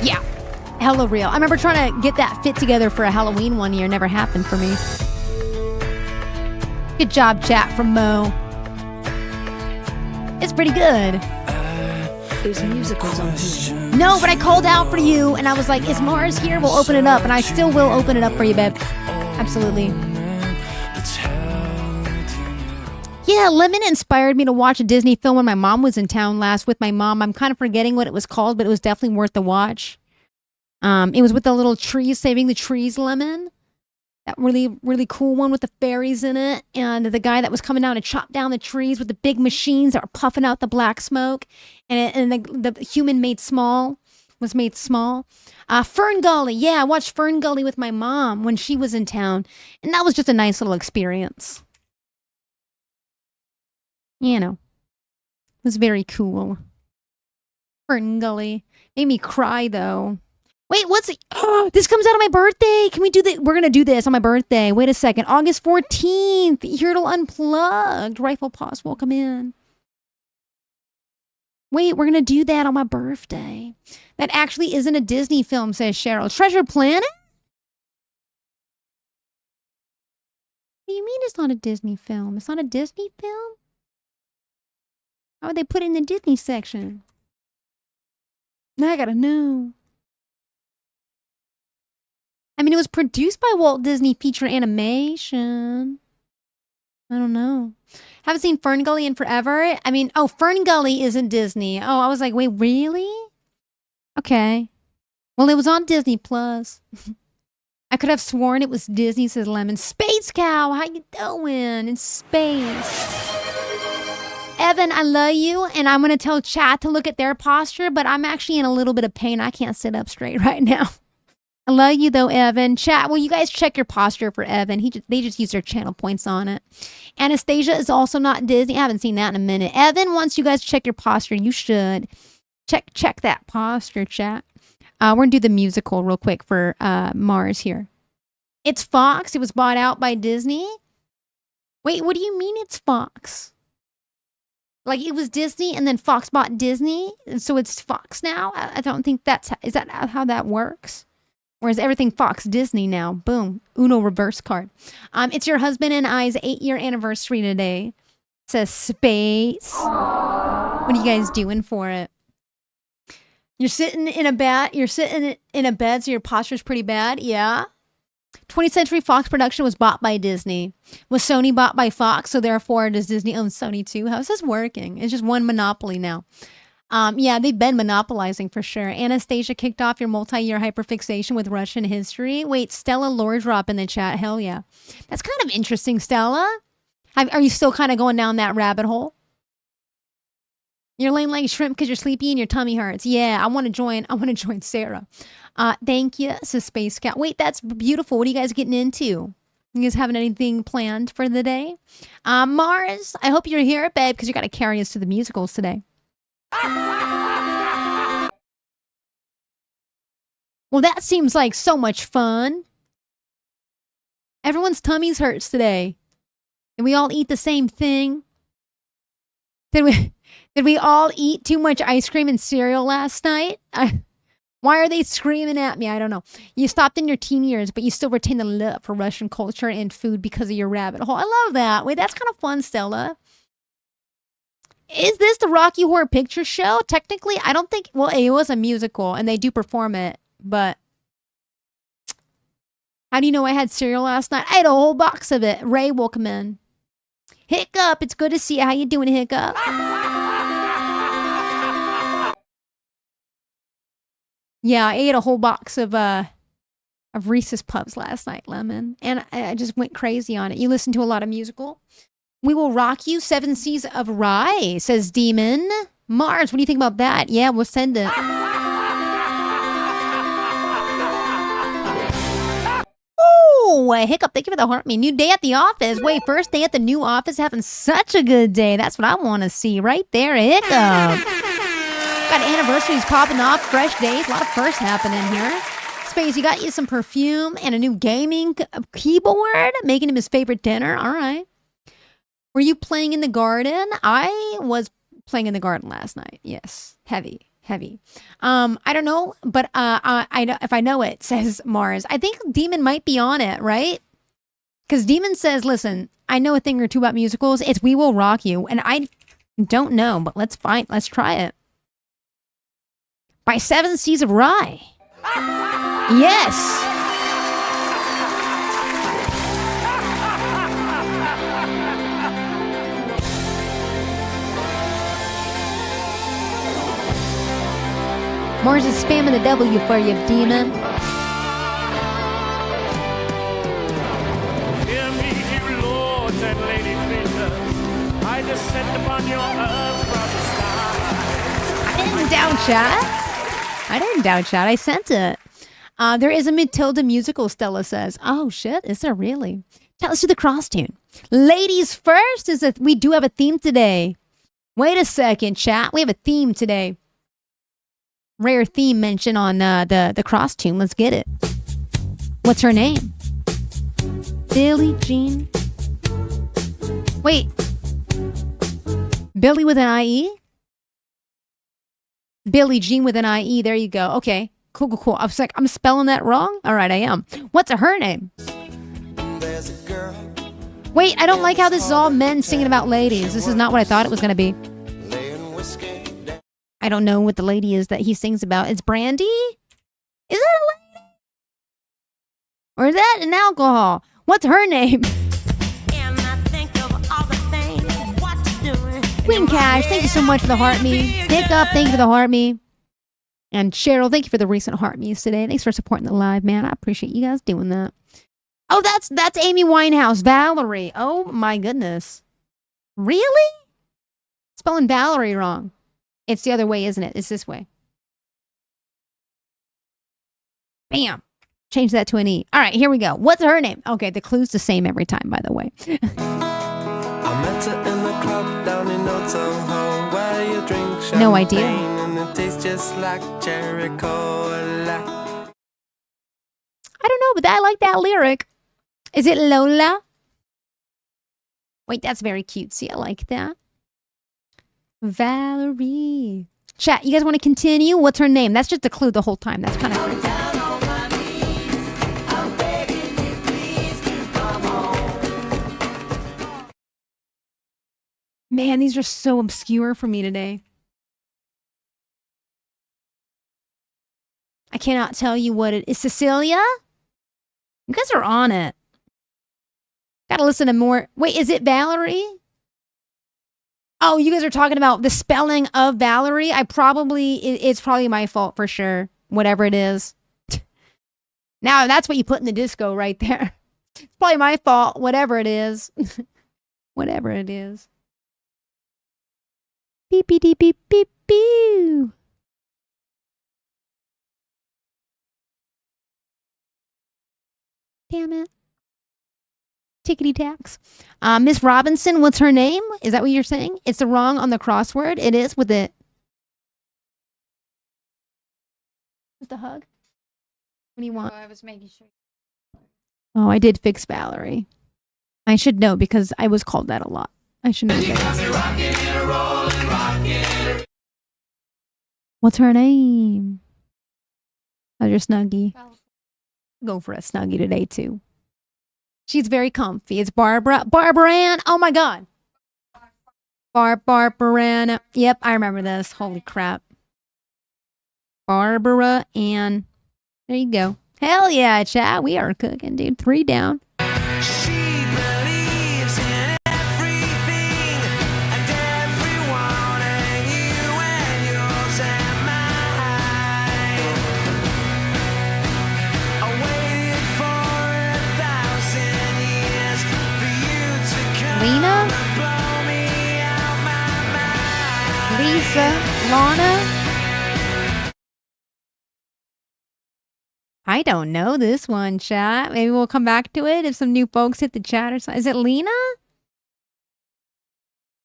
A: Yeah. Hella real. I remember trying to get that fit together for a Halloween one year. Never happened for me. Good job, chat from Mo. It's pretty good.
M: There's musicals on here.
A: No, but I called out for you, and I was like, is Mars here? We'll open it up, and I still will open it up for you, babe. Absolutely. Yeah, Lemon inspired me to watch a Disney film when my mom was in town last with my mom. I'm kind of forgetting what it was called, but it was definitely worth the watch. It was with the little trees, Saving the Trees Lemon. That really, really cool one with the fairies in it. And the guy that was coming down to chop down the trees with the big machines that were puffing out the black smoke. And the human was made small. Fern Gully. Yeah, I watched Fern Gully with my mom when she was in town. And that was just a nice little experience. You know, it was very cool. Fern Gully. Made me cry, though. Wait, what's it? Oh, this comes out on my birthday. Can we do that? We're going to do this on my birthday. Wait a second. August 14th. Heardle Unplugged. Rifle Paws, welcome in. Wait, we're going to do that on my birthday. That actually isn't a Disney film, says Cheryl. Treasure Planet? What do you mean it's not a Disney film? It's not a Disney film? How would they put it in the Disney section? Now I gotta know. I mean, it was produced by Walt Disney Feature Animation. I don't know. Haven't seen Fern Gully in forever. I mean, oh, Fern Gully isn't Disney. Oh, I was like, wait, really? Okay. Well, it was on Disney Plus. I could have sworn it was Disney, says Lemon. Space Cow, how you doing? In space. Evan, I love you, and I'm going to tell chat to look at their posture, but I'm actually in a little bit of pain. I can't sit up straight right now. I love you, though, Evan. Chat, will you guys check your posture for Evan? They just use their channel points on it. Anastasia is also not Disney. I haven't seen that in a minute. Evan wants you guys to check your posture. You should. Check that posture, chat. We're going to do the musical real quick for Mars here. It's Fox. It was bought out by Disney. Wait, what do you mean it's Fox? Like it was Disney and then Fox bought Disney, and so it's Fox now? I don't think is that how that works? Or is everything Fox Disney now? Boom. Uno reverse card. It's your husband and I's 8-year anniversary today. It says space. What are you guys doing for it? You're sitting in a bed. You're sitting in a bed, so your posture's pretty bad. Yeah. 20th Century Fox production was bought by Disney. Was Sony bought by Fox? So therefore, does Disney own Sony too? How's this working? It's just one monopoly now. Yeah, they've been monopolizing for sure. Anastasia kicked off your multi-year hyperfixation with Russian history. Wait, Stella lore drop in the chat. Hell yeah. That's kind of interesting, Stella. Are you still kind of going down that rabbit hole? You're laying like shrimp because you're sleepy and your tummy hurts. Yeah, I want to join Sarah. Thank you, so Space Cat. Wait, that's beautiful. What are you guys getting into? You guys having anything planned for the day? Mars, I hope you're here, babe, because you got to carry us to the musicals today. Well, that seems like so much fun. Everyone's tummies hurts today. Did we all eat the same thing? Did we all eat too much ice cream and cereal last night? Why are they screaming at me? I don't know. You stopped in your teen years, but you still retain the love for Russian culture and food because of your rabbit hole. I love that. Wait, that's kind of fun, Stella. Is this the Rocky Horror Picture Show? Technically, I don't think... Well, it was a musical, and they do perform it, but... How do you know I had cereal last night? I had a whole box of it. Ray, welcome in. Hiccup, it's good to see you. How you doing, Hiccup? Yeah, I ate a whole box of Reese's Puffs last night, Lemon. And I just went crazy on it. You listen to a lot of musical? We will rock you. 7 Seas of Rye, says Demon. Mars, what do you think about that? Yeah, we'll send it. Oh, Hiccup, thank you for the heart me. New day at the office. Wait, first day at the new office, having such a good day. That's what I want to see right there, Hiccup. Got anniversaries popping off, fresh days, a lot of firsts happening here. Space, you got you some perfume and a new gaming keyboard, making him his favorite dinner. All right. Were you playing in the garden? I was playing in the garden last night. Yes, heavy. I don't know, but I know if I know it, says Mars. I think Demon might be on it, right? Because Demon says, "Listen, I know a thing or two about musicals. It's We Will Rock You," and I don't know, but let's try it. By 7 Seas of Rye. Yes. Mars is spamming the W for you, Demon.
V: Hear me, you lords and lady prisoners. I descend upon your earth from the sky.
A: I didn't doubt chat. I sent it. There is a Matilda musical, Stella says. Oh, shit. Is there really? Let's do the cross tune. Ladies first. We do have a theme today. Wait a second, chat. We have a theme today. Rare theme mention on the cross tune. Let's get it. What's her name? Billie Jean. Wait. Billy with an IE? Billie Jean with an IE. There you go. Okay. Cool. I was like, I'm spelling that wrong? All right, I am. What's her name? Wait, I don't like how this is all men singing about ladies. This is not what I thought it was going to be. I don't know what the lady is that he sings about. It's Brandy? Is that a lady? Or is that an alcohol? What's her name? Queen Cash, thank you so much for the heart me. Hiccup, thank you for the heart me. And Cheryl, thank you for the recent heart me's today. Thanks for supporting the live, man. I appreciate you guys doing that. Oh, that's Amy Winehouse. Valerie. Oh my goodness. Really? spelling Valerie wrong. It's the other way, isn't it? It's this way. Bam. Change that to an E. All right, here we go. What's her name? Okay, the clue's the same every time, by the way.
Q: I met her in the club down in Old Soho, where you drink champagne
A: No idea.
Q: and it tastes just like cherry cola.
A: I don't know, but I like that lyric. Is it Lola? Wait, that's very cute. See, I like that. Valerie. Chat, you guys want to continue? What's her name? That's just a clue the whole time. That's kind of crazy. Man, these are so obscure for me today. I cannot tell you what it is. Cecilia? You guys are on it. Gotta listen to more. Wait, is it Valerie? Oh, you guys are talking about the spelling of Valerie? It's probably my fault for sure. Whatever it is. Now, that's what you put in the disco right there. It's probably my fault. Whatever it is. Whatever it is. Beep, beep, beep, beep, beep, beep. Damn it. Tickety tax. Miss Robinson, what's her name? Is that what you're saying? It's the wrong on the crossword. It is with it. Just a hug? What do you want?
R: I was making sure.
A: Oh, I did fix Valerie. I should know because I was called that a lot. I should know that. What's her name? How's your Snuggie? Go for a Snuggie today, too. She's very comfy. It's Barbara. Barbara Ann. Oh, my God. Barbara Ann. Yep, I remember this. Holy crap. Barbara Ann. There you go. Hell yeah, chat. We are cooking, dude. 3 down. Lena? Lisa? Lana? I don't know this one, chat. Maybe we'll come back to it if some new folks hit the chat or something. Is it Lena?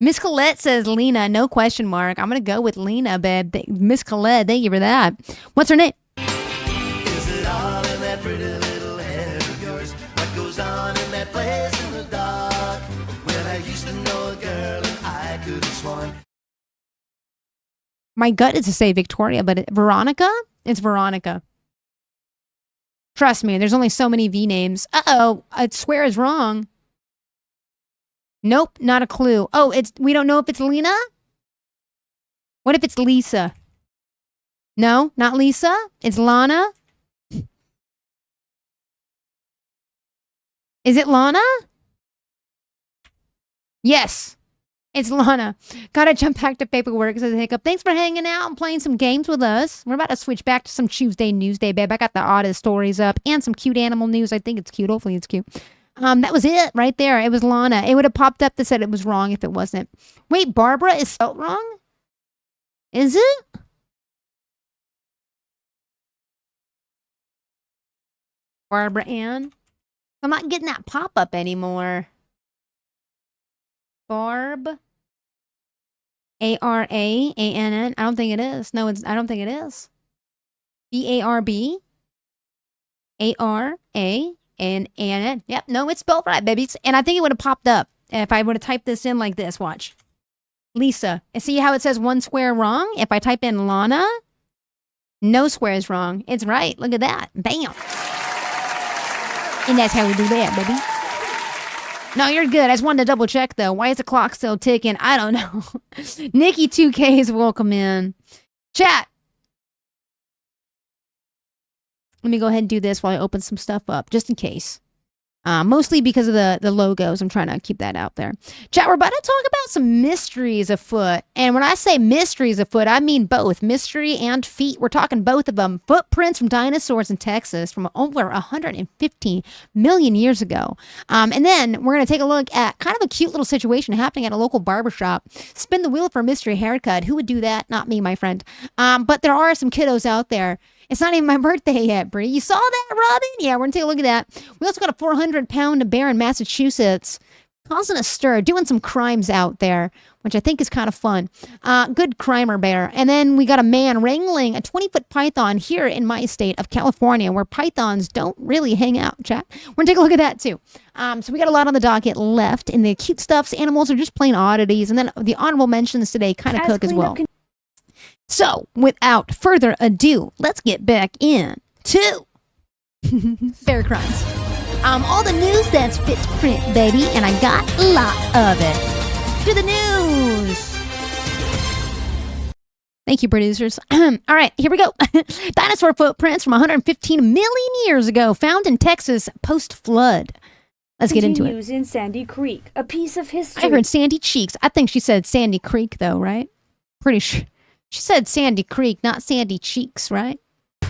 A: Miss Colette says Lena, no question mark. I'm going to go with Lena, babe. Miss Colette, thank you for that. What's her name?
Q: Is it all in that pretty little head of yours? What goes on in that place in the dark? Well, I used to know a girl and I could have sworn.
A: My gut is to say Victoria, but Veronica? It's Veronica. Trust me, there's only so many V names. Uh-oh, I swear is wrong. Nope, not a clue. Oh, we don't know if it's Lena? What if it's Lisa? No, not Lisa. It's Lana. Is it Lana? Yes, it's Lana. Gotta jump back to paperwork, says Hiccup. Thanks for hanging out and playing some games with us. We're about to switch back to some Chewsday Newsday, babe. I got the oddest stories up and some cute animal news. I think it's cute. Hopefully it's cute. That was it right there. It was Lana. It would have popped up that said it was wrong if it wasn't. Wait, Barbara is spelled wrong? Is it? Barbara Ann? I'm not getting that pop-up anymore. Barb. A-R-A-A-N-N. I don't think it is. No, I don't think it is. B-A-R-B. A-R-A-N-N. Yep, no, it's spelled right, babies. And I think it would have popped up if I would have typed this in like this. Watch. Lisa. And see how it says one square wrong? If I type in Lana, no square is wrong. It's right. Look at that. Bam. And that's how we do that, baby. No, you're good. I just wanted to double check, though. Why is the clock still ticking? I don't know. Nikki 2K is welcome in. Chat. Let me go ahead and do this while I open some stuff up, just in case. Mostly because of the logos. I'm trying to keep that out there. Chat, we're about to talk about some mysteries afoot. And when I say mysteries afoot, I mean both mystery and feet. We're talking both of them. Footprints from dinosaurs in Texas from over 150 million years ago. And then we're going to take a look at kind of a cute little situation happening at a local barbershop. Spin the wheel for a mystery haircut. Who would do that? Not me, my friend. But there are some kiddos out there. It's not even my birthday yet, Brie. You saw that, Robin? Yeah, we're going to take a look at that. We also got a 400-pound bear in Massachusetts causing a stir, doing some crimes out there, which I think is kind of fun. Good crimer bear. And then we got a man wrangling a 20-foot python here in my state of California, where pythons don't really hang out, chat. We're going to take a look at that, too. So we got a lot on the docket left. And the cute stuffs, animals are just plain oddities. And then the honorable mentions today kind of cook as well. So, without further ado, let's get back in to bear crimes. All the news that's fit to print, baby, and I got a lot of it. To the news. Thank you, producers. All right, here we go. Dinosaur footprints from 115 million years ago, found in Texas post-flood. Let's get into it.
C: In Sandy Creek, a piece of history.
A: I heard Sandy Cheeks. I think she said Sandy Creek, though, right? Pretty sure. She said Sandy Creek, not Sandy Cheeks, right?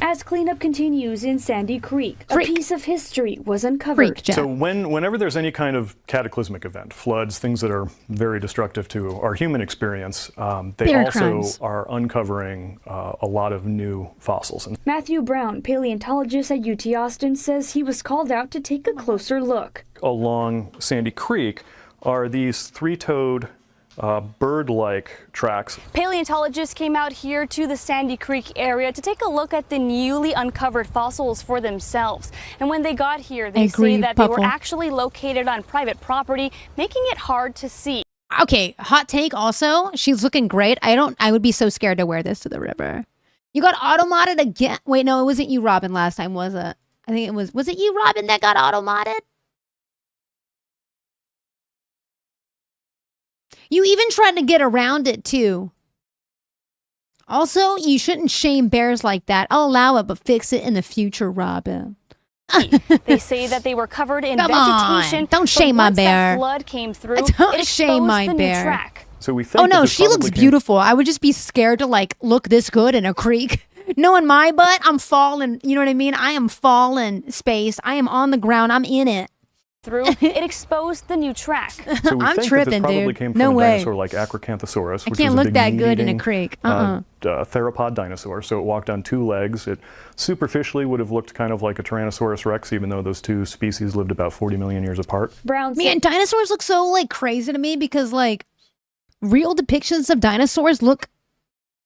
C: As cleanup continues in Sandy Creek, a piece of history was uncovered.
R: So whenever there's any kind of cataclysmic event, floods, things that are very destructive to our human experience, they
C: Bear
R: also
C: crimes.
R: are uncovering a lot of new fossils. And
C: Matthew Brown, paleontologist at UT Austin, says he was called out to take a closer look.
R: along Sandy Creek are these three-toed bird-like tracks.
C: Paleontologists came out here to the Sandy Creek area to take a look at the newly uncovered fossils for themselves. And when they got here, they say that they were actually located on private property, making it hard to see.
A: Okay, hot take also. She's looking great. I would be so scared to wear this to the river. You got auto-modded again? Wait, no, it wasn't you, Robin, last time, was it? I think it was it you, Robin, that got auto-modded? You even tried to get around it, too. Also, you shouldn't shame bears like that. I'll allow it, but fix it in the future, Robin.
C: They say that they were covered in
A: Come
C: vegetation.
A: on, don't shame my
C: once that
A: bear.
C: flood came through,
A: Don't
C: it
A: shame
C: exposed
A: my
C: the new
A: bear.
C: track.
R: So we think
A: Oh no,
R: that this
A: she looks
R: probably came-
A: beautiful. I would just be scared to like look this good in a creek. Knowing my butt, I'm falling. You know what I mean? I am falling, space. I am on the ground. I'm in it.
C: Through it exposed the new track.
R: So we
A: I'm
R: think
A: tripping,
R: that this probably
A: dude.
R: came from
A: No
R: a
A: way.
R: dinosaur like Acrocanthosaurus,
A: I
R: which
A: can't
R: was a
A: look
R: big
A: that good in a
R: meat-eating,
A: creek.
R: theropod dinosaur. So it walked on two legs. It superficially would have looked kind of like a Tyrannosaurus rex, even though those two species lived about 40 million years apart.
A: Man, dinosaurs look so like crazy to me because like real depictions of dinosaurs look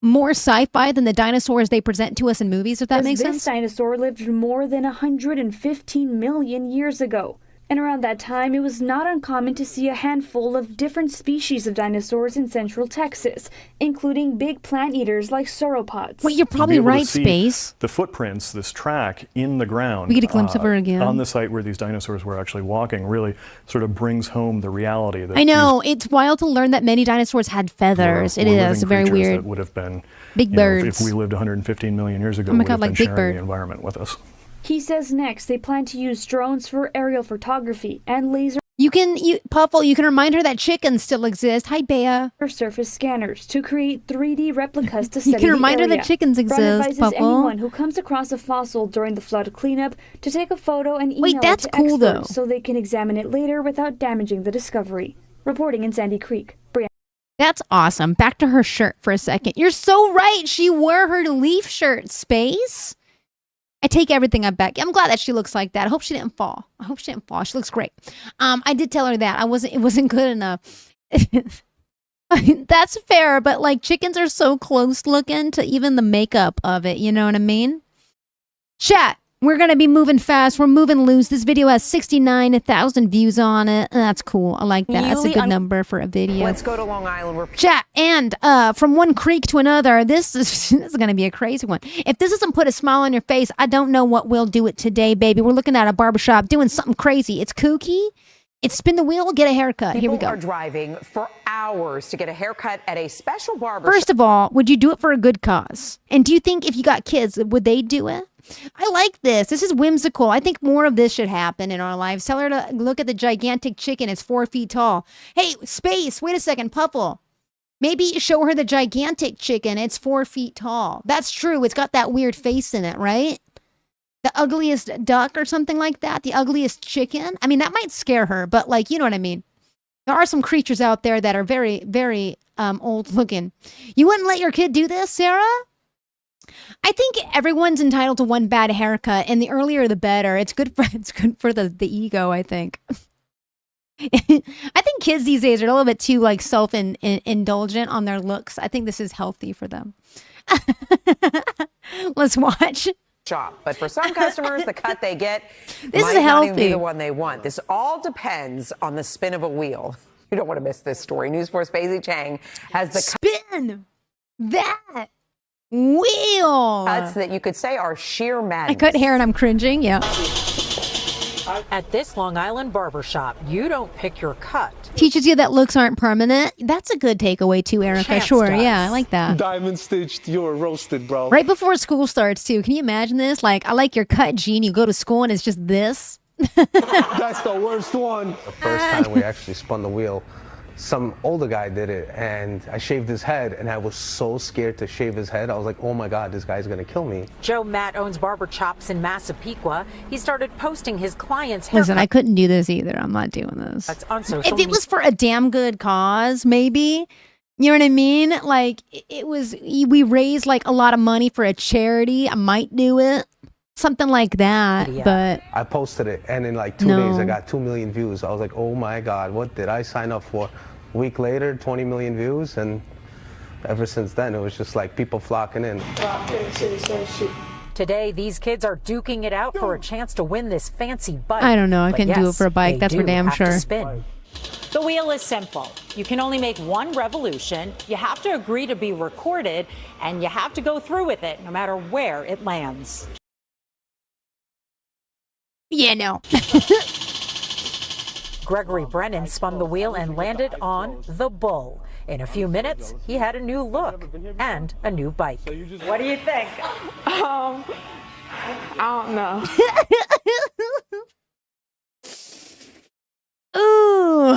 A: more sci-fi than the dinosaurs they present to us in movies, if that makes
C: This
A: sense.
C: dinosaur lived more than 115 million years ago. And around that time, it was not uncommon to see a handful of different species of dinosaurs in central Texas, including big plant eaters like sauropods.
A: Wait, you're
R: To be
A: probably
R: able to
A: right,
R: see
A: Space.
R: The footprints, this track in the ground.
A: We get a glimpse of her again.
R: On the site where these dinosaurs were actually walking really sort of brings home the reality that
A: I know, it's wild to learn that many dinosaurs had feathers. It
R: were
A: is
R: living
A: very
R: creatures
A: weird.
R: That would have been
A: Big
R: you know,
A: birds.
R: if we lived 115 million years ago,
A: Oh my
R: would
A: God,
R: have
A: like
R: been
A: Big
R: sharing
A: Bird.
R: the environment with us.
C: He says next they plan to use drones for aerial photography and laser
A: Puffle, you can remind her that chickens still exist. Hi, Bea.
C: surface scanners to create 3D replicas to
A: You
C: study
A: can
C: the
A: remind her that
C: area.
A: chickens
C: Brown
A: exist,
C: advises
A: Puffle.
C: anyone who comes across a fossil during the flood cleanup to take a photo and email
A: Wait, that's
C: it to
A: cool, though.
C: experts so they can examine it later without damaging the discovery. Reporting in Sandy Creek, Brianna.
A: That's awesome. Back to her shirt for a second. You're so right. She wore her leaf shirt, Space. I take everything I back. I'm glad that she looks like that. I hope she didn't fall. She looks great. I did tell her that. It wasn't good enough. That's fair, but like chickens are so close looking to even the makeup of it. You know what I mean? Chat. We're going to be moving fast. We're moving loose. This video has 69,000 views on it. That's cool. I like that. That's a good number for a video.
I: Let's go to Long Island.
A: Chat, and from one creek to another, this is going to be a crazy one. If this doesn't put a smile on your face, I don't know what will do it today, baby. We're looking at a barbershop doing something crazy. It's kooky. It's spin the wheel, get a haircut. Here we
I: People
A: go.
I: are driving for hours to get a haircut at a special barber
A: First of all, would you do it for a good cause? And do you think if you got kids, would they do it? I like this. This is whimsical. I think more of this should happen in our lives. Tell her to look at the gigantic chicken. It's 4 feet tall. Hey, Space, wait a second, Puffle. Maybe show her the gigantic chicken. It's 4 feet tall. That's true. It's got that weird face in it, right? The ugliest duck or something like that. The ugliest chicken. I mean, that might scare her, but like, you know what I mean? There are some creatures out there that are very, very old looking. You wouldn't let your kid do this, Sarah? I think everyone's entitled to one bad haircut, and the earlier the better. It's good for the ego, I think. I think kids these days are a little bit too like self-indulgent on their looks. I think this is healthy for them. Let's watch.
I: Shop. But for some customers, the cut they get
A: This
I: might
A: is
I: not even be
A: healthy.
I: the one they want. This all depends on the spin of a wheel. You don't want to miss this story. News 4's Bailey Chang has the
A: spin that wheel
I: cuts that you could say are sheer madness.
A: I cut hair and I'm cringing. Yeah.
E: At this Long Island barbershop, you don't pick your cut.
A: Teaches you that looks aren't permanent. That's a good takeaway too, Erica.
E: Chance
A: Sure.
E: does.
A: Yeah, I like that.
G: Diamond stitched, you're roasted, bro.
A: Right before school starts too. Can you imagine this? Like, I like your cut, Gene. You go to school and it's just this.
G: That's the worst one.
S: The first time we actually spun the wheel, some older guy did it, and I shaved his head, and I was so scared to shave his head. I was like, oh my God, this guy's gonna kill me.
E: Joe Matt owns Barber Chops in Massapequa. He started posting his clients' haircuts.
A: Listen, I couldn't do this either. I'm not doing this.
E: That's on social
A: If it was for a damn good cause, maybe. You know what I mean? Like, it was, we raised like a lot of money for a charity. I might do it. Something like that, but
S: I posted it, and in like 2
A: No.
S: days, I got 2 million views. I was like, oh my God, what did I sign up for? A week later, 20 million views, and ever since then, it was just like people flocking in.
E: Today, these kids are duking it out for a chance to win this fancy bike.
A: I don't know. I
E: But
A: couldn't do it
E: yes,
A: for a bike.
E: they
A: That's for
E: do
A: damn
E: have to
A: sure.
E: spin.
T: The wheel is simple. You can only make one revolution. You have to agree to be recorded, and you have to go through with it no matter where it lands.
A: Yeah, no.
E: Gregory Brennan spun the wheel and landed on the bull. In a few minutes, he had a new look and a new bike. What do you think?
Y: I don't know.
A: Ooh,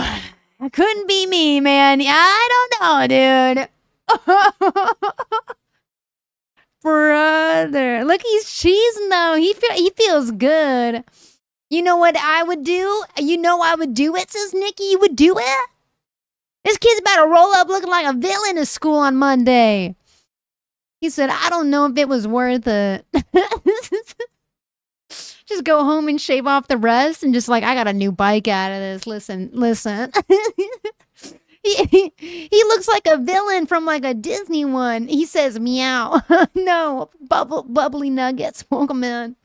A: that couldn't be me, man. I don't know, dude. Brother, look, he's cheesing though. He feels good. You know what I would do? You know I would do it, says Nikki. You would do it? This kid's about to roll up looking like a villain to school on Monday. He said, I don't know if it was worth it. Just go home and shave off the rest and just like, I got a new bike out of this. Listen. He looks like a villain from like a Disney one. He says meow. No, bubbly nuggets. Welcome in.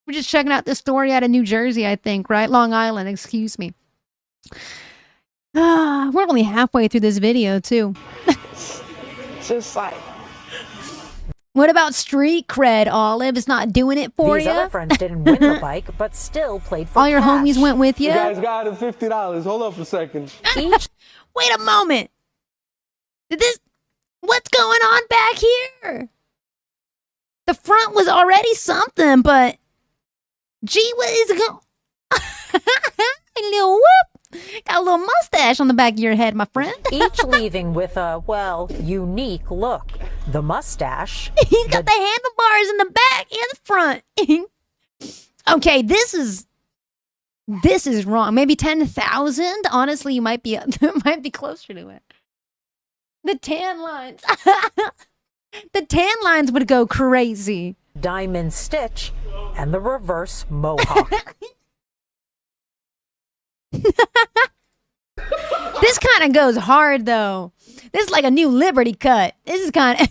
A: We're just checking out this story out of New Jersey, I think, right? Long Island, excuse me. We're only halfway through this video, too.
Y: Just like.
A: What about street cred, Olive? It's not doing it for
E: These
A: you?
E: other friends didn't win the bike, but still played for
A: All your
E: cash.
A: homies went with you?
G: You guys got it $50. Hold up a second.
A: Wait a moment. What's going on back here? The front was already something, but gee, what is going? A little whoop. Got a little mustache on the back of your head, my friend.
E: Each leaving with a, well, unique look. The mustache.
A: He's got the handlebars in the back and the front. Okay, this is wrong. Maybe 10,000. Honestly, you might be closer to it. The tan lines. The tan lines would go crazy.
E: Diamond stitch and the reverse mohawk.
A: This kind of goes hard though. This is like a new Liberty cut. This is kind of.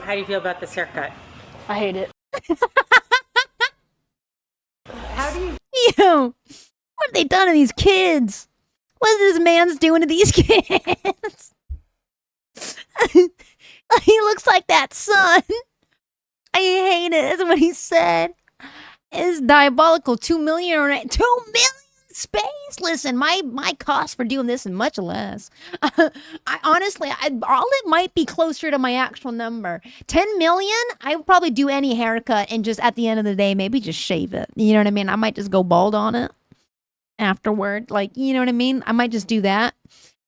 E: How do you feel about this haircut?
Y: I hate it.
E: How do you?
A: Yo, what have they done to these kids? What is this man's doing to these kids? He looks like that son. I hate it. That's what he said. It's diabolical. 2 million or 2 million space. Listen, my cost for doing this is much less. All it might be closer to my actual number. 10 million, I would probably do any haircut and just at the end of the day, maybe just shave it. You know what I mean? I might just go bald on it afterward. Like, you know what I mean? I might just do that.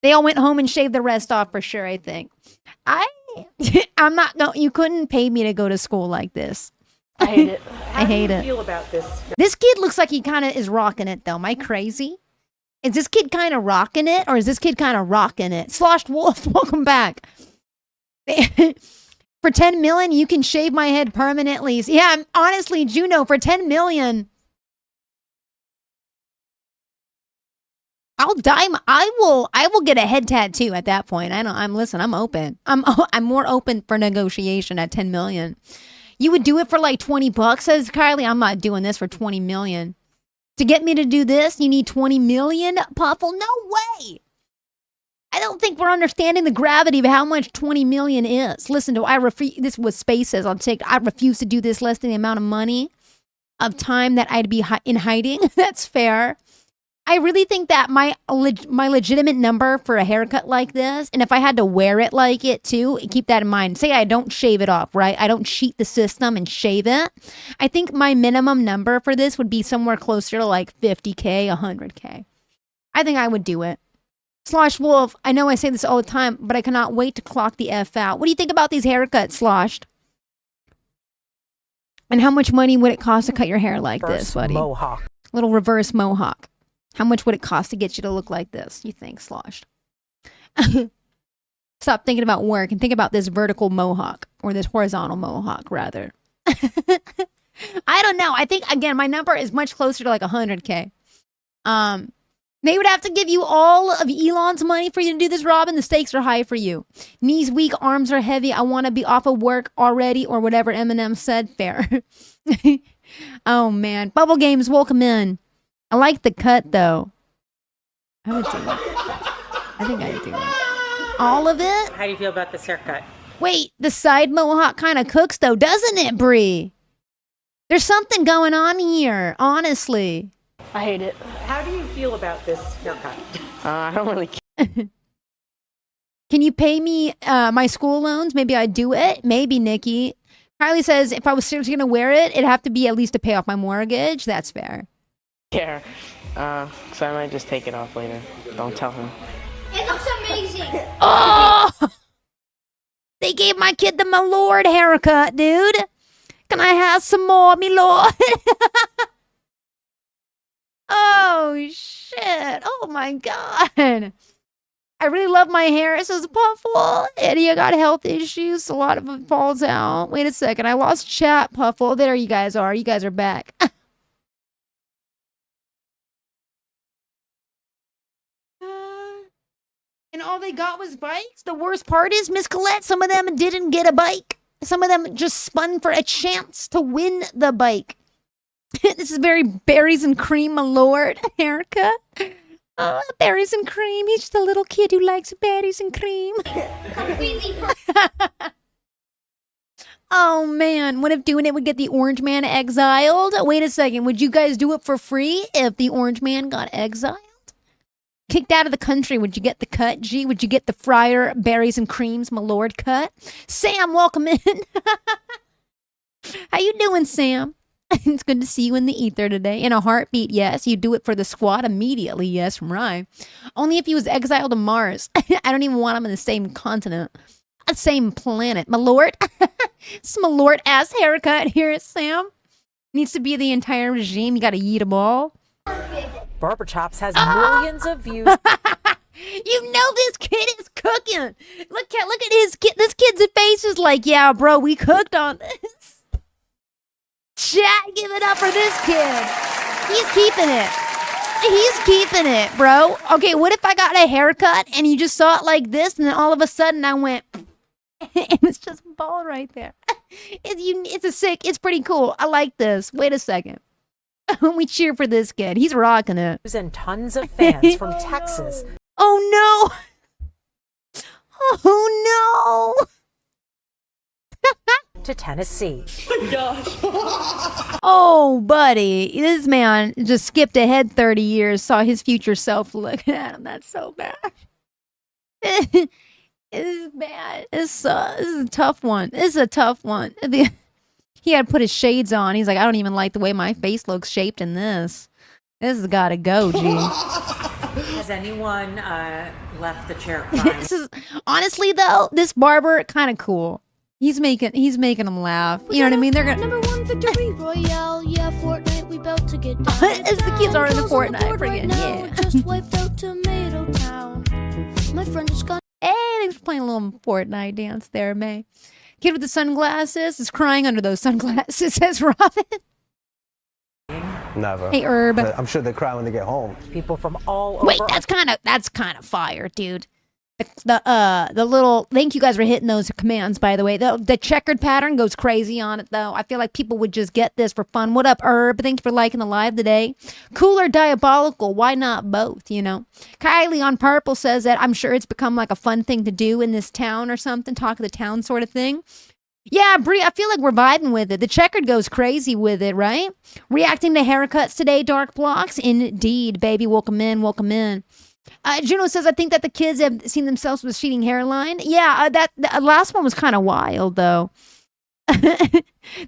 A: They all went home and shaved the rest off for sure, I think. I'm not going, you couldn't pay me to go to school like this.
Y: I hate it.
A: I hate it.
E: Feel about this?
A: This kid looks like he kind of is rocking it, though. Am I crazy? Is this kid kind of rocking it, or is this kid kind of rocking it? Sloshed Wolf, welcome back. For 10 million, you can shave my head permanently. Yeah, honestly, Juno, for 10 million, I'll dye. I will get a head tattoo at that point. I'm open. I'm more open for negotiation at 10 million. You would do it for like 20 bucks, says Kylie. I'm not doing this for 20 million. To get me to do this, you need 20 million, Puffle? No way. I don't think we're understanding the gravity of how much 20 million is. Listen to, this is what Space says. I refuse to do this less than the amount of money of time that I'd be in hiding. That's fair. I really think that my legitimate number for a haircut like this, and if I had to wear it like it too, keep that in mind. Say I don't shave it off, right? I don't cheat the system and shave it. I think my minimum number for this would be somewhere closer to like 50K, 100K. I think I would do it. Slosh Wolf, I know I say this all the time, but I cannot wait to clock the F out. What do you think about these haircuts, Sloshed? And how much money would it cost to cut your hair like this, buddy?
E: Mohawk.
A: Little reverse mohawk. How much would it cost to get you to look like this, you think, Sloshed? Stop thinking about work and think about this vertical mohawk, or this horizontal mohawk, rather. I don't know. I think, again, my number is much closer to like 100K. They would have to give you all of Elon's money for you to do this, Robin. The stakes are high for you. Knees weak, arms are heavy. I want to be off of work already, or whatever Eminem said. Fair. Oh, man. Bubble Games, welcome in. I like the cut, though. I would do it. I think I'd do it. All of it?
E: How do you feel about this haircut?
A: Wait, the side mohawk kind of cooks, though, doesn't it, Bree? There's something going on here, honestly.
Y: I hate it.
E: How do you feel about this haircut?
Y: I don't really care.
A: Can you pay me my school loans? Maybe I'd do it. Maybe, Nikki. Kylie says if I was seriously going to wear it, it'd have to be at least to pay off my mortgage. That's fair.
Y: Care. So I might just take it off later. Don't tell him.
A: It looks amazing. Oh! They gave my kid the my lord haircut, dude. Can I have some more, me lord? Oh, shit. Oh, my God. I really love my hair. It says Puffle. Eddie, I got health issues. A lot of it falls out. Wait a second. I lost chat, Puffle. There you guys are. You guys are back. And all they got was bikes? The worst part is, Miss Colette, some of them didn't get a bike. Some of them just spun for a chance to win the bike. This is very berries and cream, my lord, haircut. Oh, berries and cream. He's just a little kid who likes berries and cream. Oh, man. What if doing it would get the Orange Man exiled? Wait a second. Would you guys do it for free if the Orange Man got exiled? Kicked out of the country, would you get the cut, G? Would you get the fryer, berries and creams, my lord cut? Sam, welcome in. How you doing, Sam? It's good to see you in the ether today. In a heartbeat, yes. You do it for the squad immediately, yes, from Rye. Only if he was exiled to Mars. I don't even want him in the same continent. The same planet. My lord. It's my lord ass haircut here, Sam. Needs to be the entire regime. You gotta eat them all.
E: Barber Chops has millions of views.
A: You know this kid is cooking. Look at his kid. This kid's face is like, yeah, bro, we cooked on this. Chat, give it up for this kid. He's keeping it. He's keeping it, bro. Okay, what if I got a haircut and you just saw it like this, and then all of a sudden I went, and it's just bald right there. It's pretty cool. I like this. Wait a second. We cheer for this kid. He's rocking it.
E: And tons of fans from Texas.
A: Oh, no. Oh, no.
E: to Tennessee.
A: Oh, buddy. This man just skipped ahead 30 years, saw his future self looking at him. That's so bad. This is bad. This is a tough one. This is a tough one. He had to put his shades on. He's like, I don't even like the way my face looks shaped in this. This has got to go, G.
E: Has anyone left the chair crying?
A: This is, honestly, though, this barber, kind of cool. He's making them laugh. You know what I mean? They're gonna.
O: Number 1 victory royale, yeah, Fortnite, we about to get down.
A: As the kids are in the Fortnite friggin', yeah.
O: Just wiped out Tomato Town. My friend just got.
A: Hey, thanks for playing a little Fortnite dance there, May. Kid with the sunglasses is crying under those sunglasses, says Robin.
S: Never.
A: Hey, Herb.
S: But I'm sure they cry when they get home.
E: People from all over.
A: Wait, that's kind of fire, dude. The little, thank you guys for hitting those commands, by the way. The checkered pattern goes crazy on it, though. I feel like people would just get this for fun. What up, Herb? Thank you for liking the live today. Cool or diabolical? Why not both, you know? Kylie on Purple says that I'm sure it's become like a fun thing to do in this town or something. Talk of the town sort of thing. Yeah, Brie, I feel like we're vibing with it. The checkered goes crazy with it, right? Reacting to haircuts today, Dark Blocks? Indeed, baby. Welcome in, welcome in. Juno says, I think that the kids have seen themselves with receding hairline. Yeah, that last one was kind of wild, though.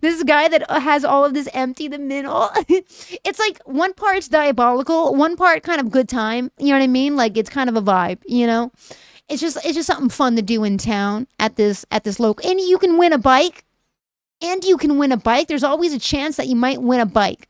A: This guy that has all of this empty the middle. It's like one part's diabolical, one part kind of good time. You know what I mean? Like it's kind of a vibe, you know? It's just something fun to do in town at this local. And you can win a bike. There's always a chance that you might win a bike.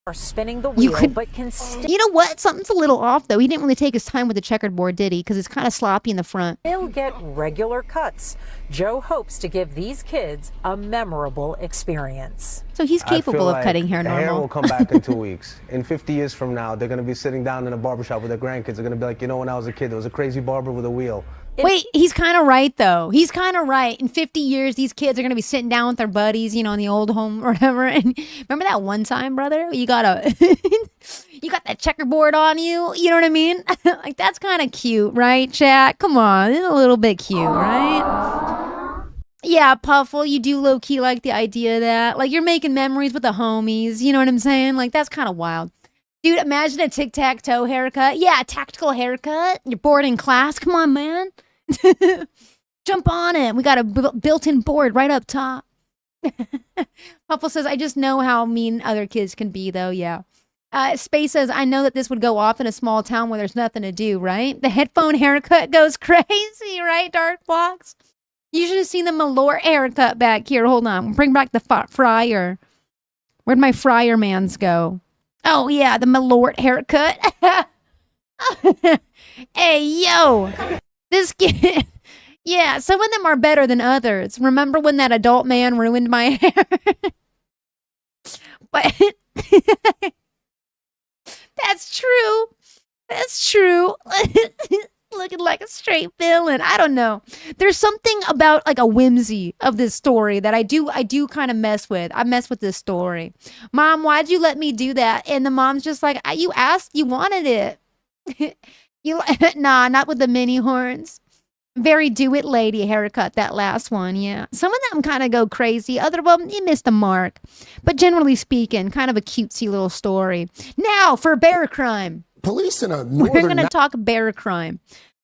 E: Or spinning the wheel, but can
A: you know what? Something's a little off, though. He didn't really take his time with the checkered board, did he? Because it's kind of sloppy in the front.
E: They'll get regular cuts. Joe hopes to give these kids a memorable experience.
A: So he's capable of cutting hair
S: the
A: normal.
S: hair will come back in 2 weeks. In 50 years from now, they're going to be sitting down in a barbershop with their grandkids. They're going to be like, you know, when I was a kid, there was a crazy barber with a wheel.
A: Wait, he's kind of right, though. He's kind of right. In 50 years, these kids are going to be sitting down with their buddies, you know, in the old home or whatever. And remember that one time, brother? You got that checkerboard on you. You know what I mean? Like, that's kind of cute, right, chat? Come on. It's a little bit cute, right? Yeah, Puffle, you do low-key like the idea of that. Like, you're making memories with the homies. You know what I'm saying? Like, that's kind of wild. Dude, imagine a tic-tac-toe haircut. Yeah, a tactical haircut. You're bored in class. Come on, man. Jump on it. We got a built-in board right up top. Puffle says, I just know how mean other kids can be, though. Yeah. Space says, I know that this would go off in a small town where there's nothing to do, right? The headphone haircut goes crazy, right, Dark Blocks? You should have seen the Malort haircut back here. Hold on. Bring back the fryer. Where'd my fryer mans go? Oh, yeah, the Malort haircut. Hey, yo. This kid. Yeah, some of them are better than others. Remember when that adult man ruined my hair? But that's true. That's true. Looking like a straight villain. I don't know. There's something about like a whimsy of this story that I do kind of mess with. I mess with this story. Mom, why'd you let me do that? And the mom's just like, you asked, you wanted it. Nah, not with the mini horns. Very do-it lady haircut, that last one, yeah. Some of them kind of go crazy. Other of them, you missed the mark. But generally speaking, kind of a cutesy little story. Now, for bear crime.
B: Police in a
A: We're going to talk bear crime.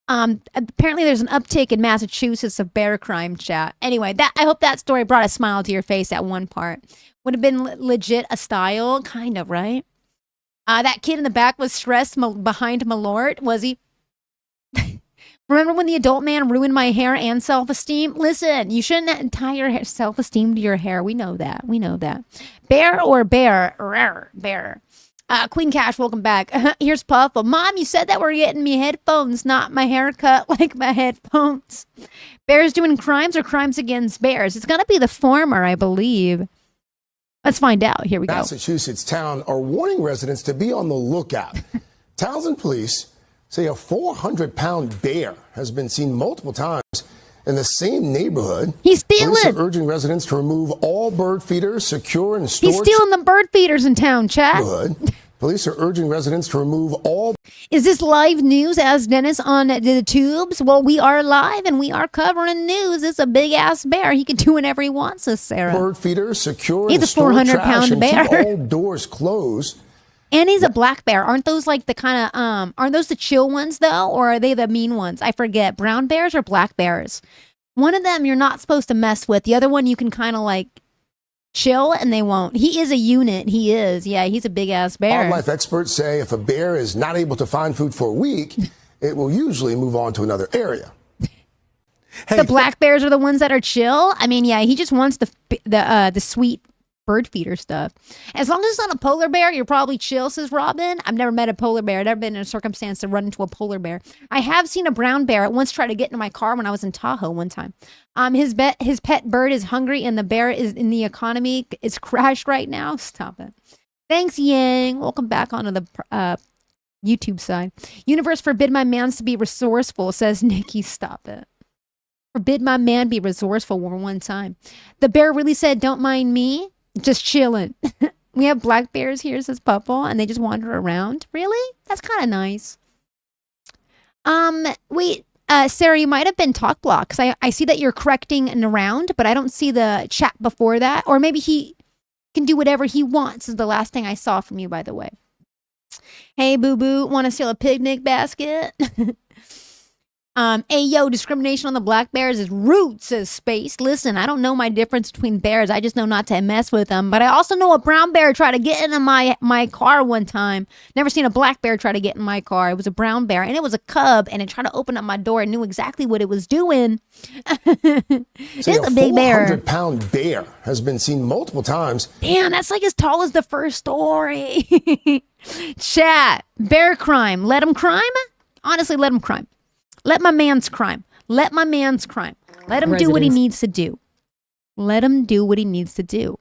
A: Apparently there's an uptick in Massachusetts of bear crime, chat. Anyway, I hope that story brought a smile to your face at one part. Would have been legit a style, kind of, right? That kid in the back was stressed behind Malort, was he? Remember when the adult man ruined my hair and self-esteem? Listen, you shouldn't tie your self-esteem to your hair. We know that. We know that. Bear or bear? Bear. Queen Cash, welcome back. Here's Puffle. Mom, you said that we're getting me headphones, not my haircut like my headphones. Bears doing crimes or crimes against bears? It's going to be the former, I believe. Let's find out. Here we go.
B: Massachusetts town are warning residents to be on the lookout. Townsend police say a 400-pound bear has been seen multiple times in the same neighborhood.
A: He's stealing.
B: Police are urging residents to remove all bird feeders, secure and stored.
A: He's stealing the bird feeders in town, chat.
B: Police are urging residents to remove all.
A: Is this live news, as Dennis on the tubes? Well, we are live and we are covering news. It's a big ass bear. He can do whatever he wants, says Sarah.
B: Bird feeders secure
A: He's
B: and
A: a
B: store
A: 400-pound
B: trash and
A: bear.
B: keep all doors closed.
A: And he's a black bear. Aren't those like the kind of, aren't those the chill ones though? Or are they the mean ones? I forget. Brown bears or black bears? One of them you're not supposed to mess with. The other one you can kind of like chill and they won't. He is a unit. He is. Yeah, he's a big ass bear.
B: Wildlife experts say if a bear is not able to find food for a week, it will usually move on to another area.
A: The black bears are the ones that are chill. I mean, yeah, he just wants the sweet bird feeder stuff. As long as it's not a polar bear, you're probably chill, says Robin. I've never met a polar bear. I've never been in a circumstance to run into a polar bear. I have seen a brown bear. It once tried to get into my car when I was in Tahoe one time. His pet bird is hungry and the bear is in the economy. It's crashed right now. Stop it. Thanks, Yang. Welcome back onto the YouTube side. Universe forbid my mans to be resourceful, says Nikki. Stop it. Forbid my man be resourceful one time. The bear really said, don't mind me. Just chilling. We have black bears here, says Pupple, and they just wander around. Really? That's kind of nice. Wait, Sarah, you might have been talk blocked because I see that you're correcting and around, but I don't see the chat before that. Or maybe he can do whatever he wants is the last thing I saw from you, by the way. Hey, boo-boo, want to steal a picnic basket? Hey, yo, discrimination on the black bears is rude, says Space. Listen, I don't know my difference between bears. I just know not to mess with them. But I also know a brown bear tried to get into my car one time. Never seen a black bear try to get in my car. It was a brown bear, and it was a cub, and it tried to open up my door and knew exactly what it was doing. It's a big bear.
B: A 400-pound bear has been seen multiple times.
A: Damn, that's like as tall as the first story. Chat, bear crime. Let him crime? Honestly, let him crime. Let my man's crime. Let my man's crime. Let him do what he needs to do. Let him do what he needs to do.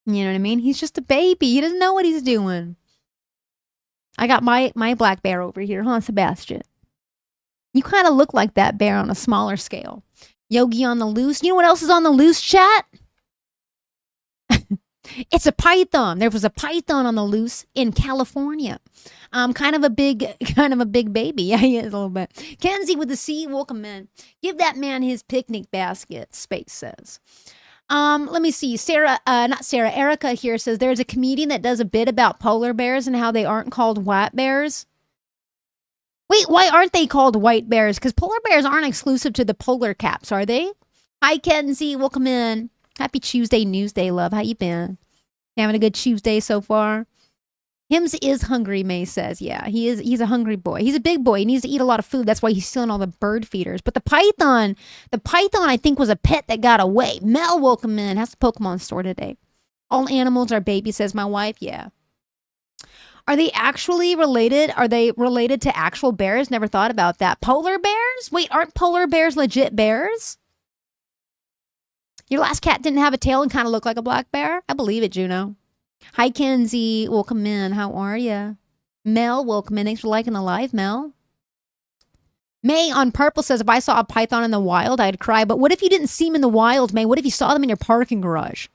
A: You know what I mean? He's just a baby. He doesn't know what he's doing. I got my black bear over here, huh, Sebastian? You kind of look like that bear on a smaller scale. Yogi on the loose. You know what else is on the loose, chat? It's a python. There was a python on the loose in California. Kind of a big baby. Yeah, he is a little bit. Kenzie with the C, welcome in. Give that man his picnic basket, Space says. Let me see. Erica here says there's a comedian that does a bit about polar bears and how they aren't called white bears. Wait, why aren't they called white bears? Because polar bears aren't exclusive to the polar caps, are they? Hi, Kenzie, welcome in. Happy Chewsday, Newsday, love. How you been? Having a good Chewsday so far? Hims is hungry, May says. Yeah, he's a hungry boy. He's a big boy. He needs to eat a lot of food. That's why he's stealing all the bird feeders. But the python I think was a pet that got away. Mel, welcome in. Has the Pokemon store today. All animals are babies, says my wife. Yeah. Are they actually related? Are they related to actual bears? Never thought about that. Polar bears? Wait, aren't polar bears legit bears? Your last cat didn't have a tail and kind of looked like a black bear? I believe it, Juno. Hi, Kenzie. Welcome in. How are you? Mel, welcome in. Thanks for liking the live, Mel. May on Purple says, if I saw a python in the wild, I'd cry. But what if you didn't see them in the wild, May? What if you saw them in your parking garage?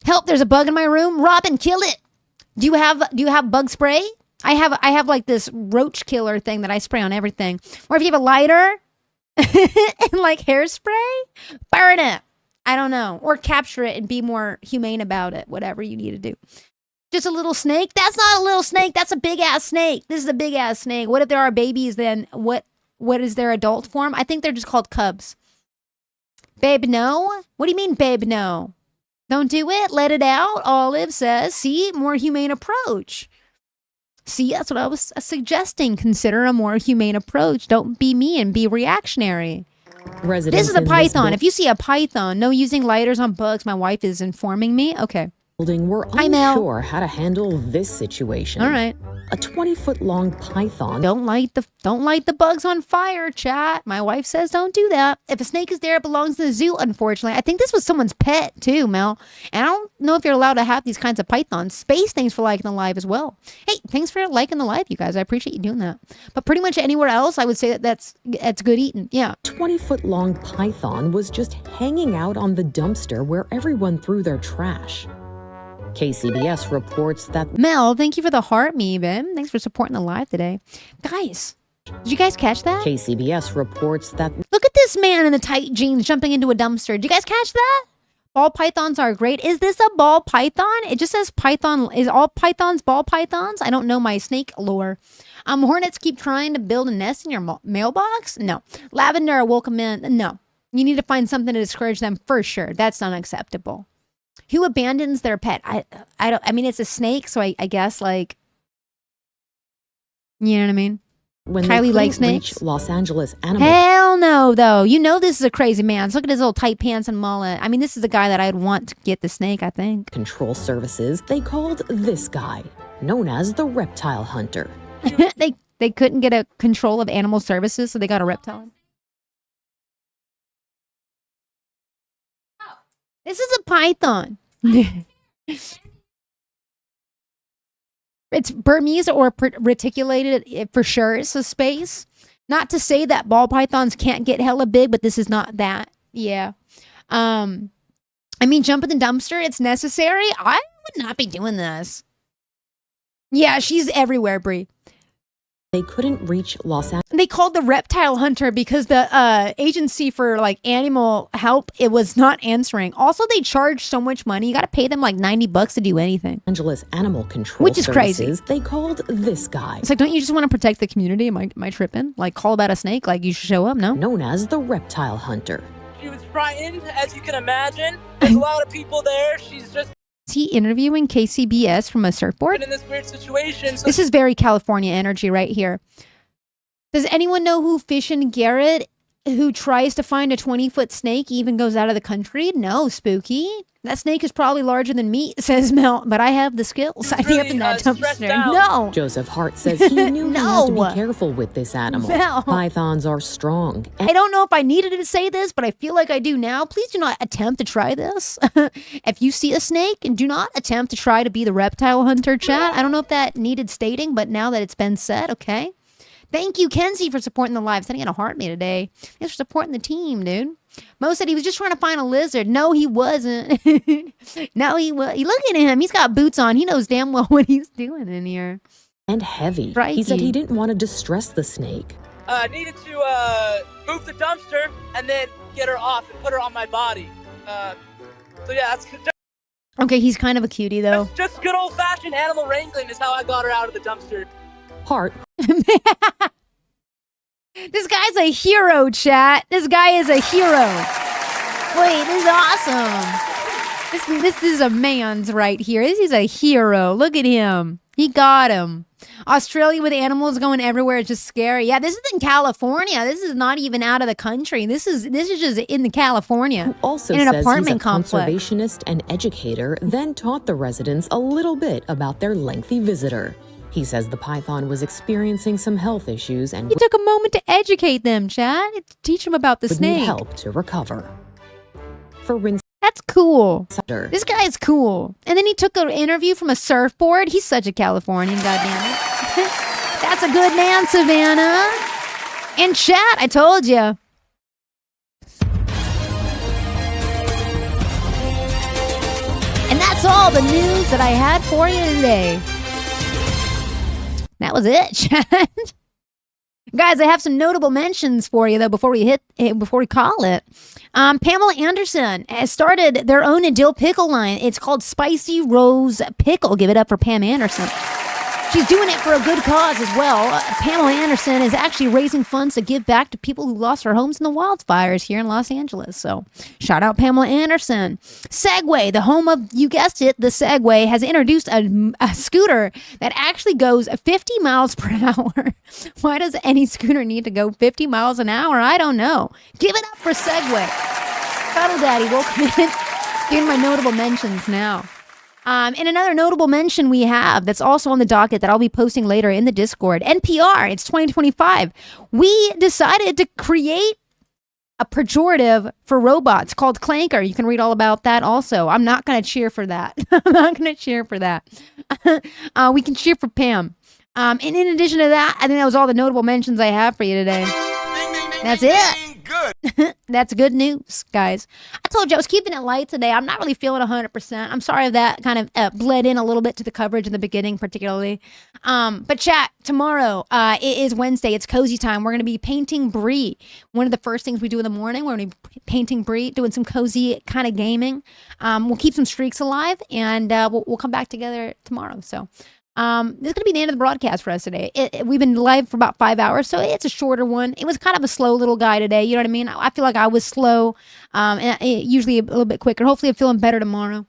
A: Help, there's a bug in my room. Robin, kill it. Do you have bug spray? I have like this roach killer thing that I spray on everything. Or if you have a lighter and like hairspray, burn it. I don't know. Or capture it and be more humane about it. Whatever you need to do. Just a little snake? That's not a little snake. That's a big ass snake. This is a big ass snake. What if there are babies then? What is their adult form? I think they're just called cubs. Babe, no? What do you mean, babe, no? Don't do it. Let it out. Olive says, see, more humane approach. See, that's what I was suggesting. Consider a more humane approach. Don't be mean. Be reactionary. This is a python. If you see a python, no using lighters on bugs. My wife is informing me. Okay.
F: We're unsure how to handle this situation.
A: All right.
F: A 20-foot-long python.
A: Don't light the bugs on fire, chat. My wife says don't do that. If a snake is there, it belongs to the zoo, unfortunately. I think this was someone's pet, too, Mel. And I don't know if you're allowed to have these kinds of pythons. Space, thanks for liking the live as well. Hey, thanks for liking the live, you guys. I appreciate you doing that. But pretty much anywhere else, I would say that's good eating. Yeah.
F: 20-foot-long python was just hanging out on the dumpster where everyone threw their trash. KCBS reports that
A: Mel, thank you for the heart, me, babe. Thanks for supporting the live today. Guys, did you guys catch that?
F: KCBS reports that
A: Look at this man in the tight jeans jumping into a dumpster. Did you guys catch that? Ball pythons are great. Is this a ball python? It just says python. Is all pythons ball pythons? I don't know my snake lore. Hornets keep trying to build a nest in your mailbox? No. Lavender welcome in? No. You need to find something to discourage them for sure. That's unacceptable. Who abandons their pet? I mean, it's a snake, so I guess, like, you know what I mean?
F: when
A: Kylie
F: they
A: likes
F: couldn't
A: snakes.
F: reach Los Angeles animal
A: Hell no, though. You know this is a crazy man. So look at his little tight pants and mullet. I mean, this is the guy that I'd want to get the snake, I think.
F: control services, they called this guy, known as the reptile hunter.
A: They couldn't get a control of animal services, so they got a reptile. This is a python. It's Burmese or reticulated for sure. It's a space. Not to say that ball pythons can't get hella big, but this is not that. Yeah. I mean, jump in the dumpster, it's necessary. I would not be doing this. Yeah, she's everywhere, Brie.
F: They couldn't reach Los Angeles.
A: They called the reptile hunter because the agency for like animal help, it was not answering. Also, they charge so much money. You got to pay them like $90 to do anything.
F: Angeles Animal Control
A: Which is
F: Services,
A: crazy.
F: They called this guy,
A: It's like, don't you just want to protect the community? Am I tripping? Like, call about a snake? Like, you should show up? No?
F: known as the reptile hunter.
J: She was frightened, as you can imagine. There's a lot of people there. She's just
A: Is he interviewing KCBS from a surfboard?
J: been in this weird situation. So
A: This is very California energy right here. Does anyone know who Fishin' Garrett, who tries to find a 20-foot snake, even goes out of the country? No, Spooky. That snake is probably larger than me, says Mel, but I have the skills. I'd be up in that dumpster. No.
F: Joseph Hart says he knew he has to
A: No.
F: be careful with this animal.
A: No.
F: Pythons are strong.
A: I don't know if I needed to say this, but I feel like I do now. Please do not attempt to try this. If you see a snake, do not attempt to try to be the reptile hunter, chat. I don't know if that needed stating, but now that it's been said, okay. Thank you, Kenzie, for supporting the live. Sending in a heart me today. Thanks for supporting the team, dude. Mo said he was just trying to find a lizard. No, he wasn't. No, he was. Look at him. He's got boots on. He knows damn well what he's doing in here.
F: And heavy.
A: Crikey.
F: He said he didn't want to distress the snake.
J: needed to move the dumpster and then get her off and put her on my body. So yeah, that's
A: Okay, he's kind of a cutie, though.
J: just good old-fashioned animal wrangling is how I got her out of the dumpster.
F: Hart.
A: This guy's a hero, chat. This guy is a hero. Wait, this is awesome. This is a man's right here. This is a hero. Look at him. He got him. Australia with animals going everywhere is just scary. Yeah, this is in California. This is not even out of the country. This is just in the California.
F: Also
A: in an
F: says
A: apartment
F: he's a
A: complex.
F: conservationist and educator, then taught the residents a little bit about their lengthy visitor. He says the python was experiencing some health issues and
A: He took a moment to educate them, chat. To teach them about the
F: would need
A: snake.
F: help to recover. For Rinse
A: That's cool.
F: Sutter,
A: This guy is cool. And then he took an interview from a surfboard. He's such a Californian, goddammit. That's a good man, Savannah. And chat, I told you. And that's all the news that I had for you today. That was it, chat. Guys, I have some notable mentions for you though before we call it. Pamela Anderson has started their own dill pickle line. It's called Spicy Rose Pickle. Give it up for Pam Anderson. She's doing it for a good cause as well. Pamela Anderson is actually raising funds to give back to people who lost their homes in the wildfires here in Los Angeles. So shout out Pamela Anderson. Segway, the home of, you guessed it, the Segway, has introduced a scooter that actually goes 50 miles per hour. Why does any scooter need to go 50 miles an hour? I don't know. Give it up for Segway. Cuddle Daddy, welcome in. Doing my notable mentions now. And another notable mention we have that's also on the docket that I'll be posting later in the Discord. NPR, it's 2025. We decided to create a pejorative for robots called clanker. You can read all about that also. I'm not going to cheer for that. I'm not going to cheer for that. We can cheer for Pam. And in addition to that, I think that was all the notable mentions I have for you today. That's it.
D: Good.
A: That's good news, guys. I told you I was keeping it light today. I'm not really feeling 100%. I'm sorry if that kind of bled in a little bit to the coverage in the beginning, particularly. But chat, tomorrow, it is Wednesday. It's cozy time. We're going to be painting Brie. One of the first things we do in the morning, we're going to be painting Brie, doing some cozy kind of gaming. We'll keep some streaks alive, and we'll come back together tomorrow. So this is going to be the end of the broadcast for us today. We've been live for about 5 hours, so it's a shorter one. It was kind of a slow little guy today. You know what I mean? I feel like I was slow, and usually a little bit quicker. Hopefully I'm feeling better tomorrow.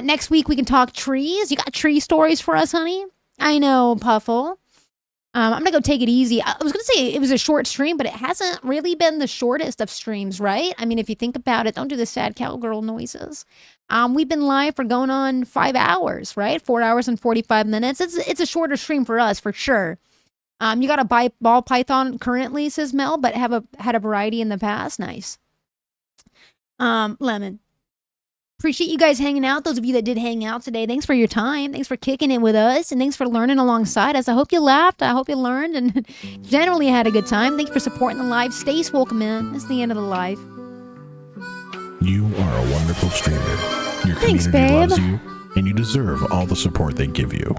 A: Next week, we can talk trees. You got tree stories for us, honey? I know, Puffle. I'm going to go take it easy. I was going to say it was a short stream, but it hasn't really been the shortest of streams, right? I mean, if you think about it, don't do the sad cowgirl noises. We've been live for going on 5 hours, right? 4 hours and 45 minutes. It's a shorter stream for us, for sure. You got a ball python currently, says Mel, but had a variety in the past. Nice. Lemon. Appreciate you guys hanging out. Those of you that did hang out today, thanks for your time. Thanks for kicking it with us, and thanks for learning alongside us. I hope you laughed. I hope you learned, and generally had a good time. Thanks for supporting the live. Stace, welcome in. It's the end of the live.
K: You are a wonderful streamer. Your
A: Thanks,
K: community
A: babe.
K: loves you, and you deserve all the support they give you.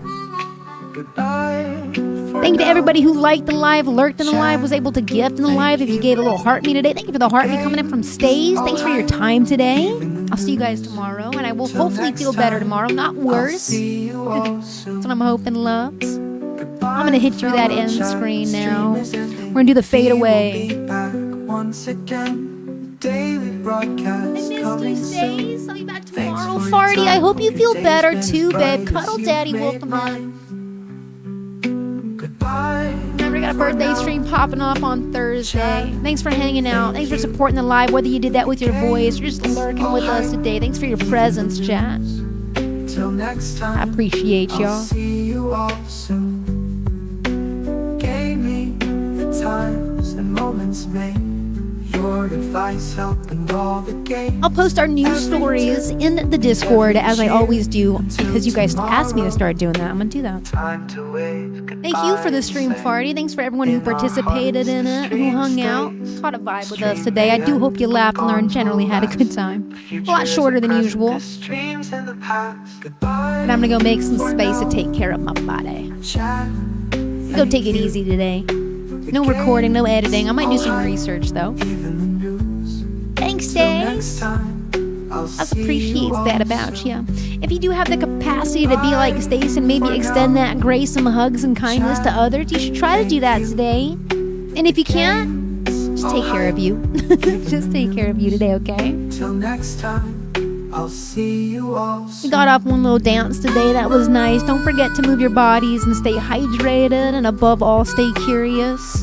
A: Thank you to everybody who liked the live, lurked in the live, was able to gift in the live. If you gave a little heart me today, thank you for the heart me coming in from Stays. Thanks for your time today. I'll see you guys tomorrow, and I will hopefully feel better tomorrow, not worse. That's what I'm hoping, loves. I'm going to hit you that end screen now. We're going to do the fade away.
Q: Once again, daily broadcast.
A: I missed you, Stays. I'll be back tomorrow. Farty, I hope you feel better too, babe. Cuddle Daddy, welcome in. Remember, we got a birthday stream popping off on Thursday. Thanks for hanging out. Thanks for supporting the live, whether you did that with your voice or just lurking with us today. Thanks for your presence, chat.
Q: Till next time,
A: I appreciate
Q: I'll
A: y'all.
Q: see you all soon. Gave me the times and moments made. Your advice helped and all the games.
A: I'll post our news stories in the Discord, as I always do, because you guys asked me to start doing that. I'm going to do that.
Q: Time to wave
A: Thank you for the stream, Farty. Thanks for everyone who participated in it, who hung out, caught a vibe with us today. I do hope you laughed and learned, generally had a good time. A lot shorter than usual. But I'm going to go make some space to take care of my body. Go take it easy today. No recording, no editing. I might do some research, though. Thanks, Stace. I appreciate that about you. If you do have the capacity to be like Stace and maybe extend that grace, some hugs and kindness to others, you should try to do that today. And if you can't, just take care of you. Just take care of you today, okay?
Q: Till next time, I'll see you all
A: We got off one little dance today. That was nice. Don't forget to move your bodies and stay hydrated, and above all, stay curious.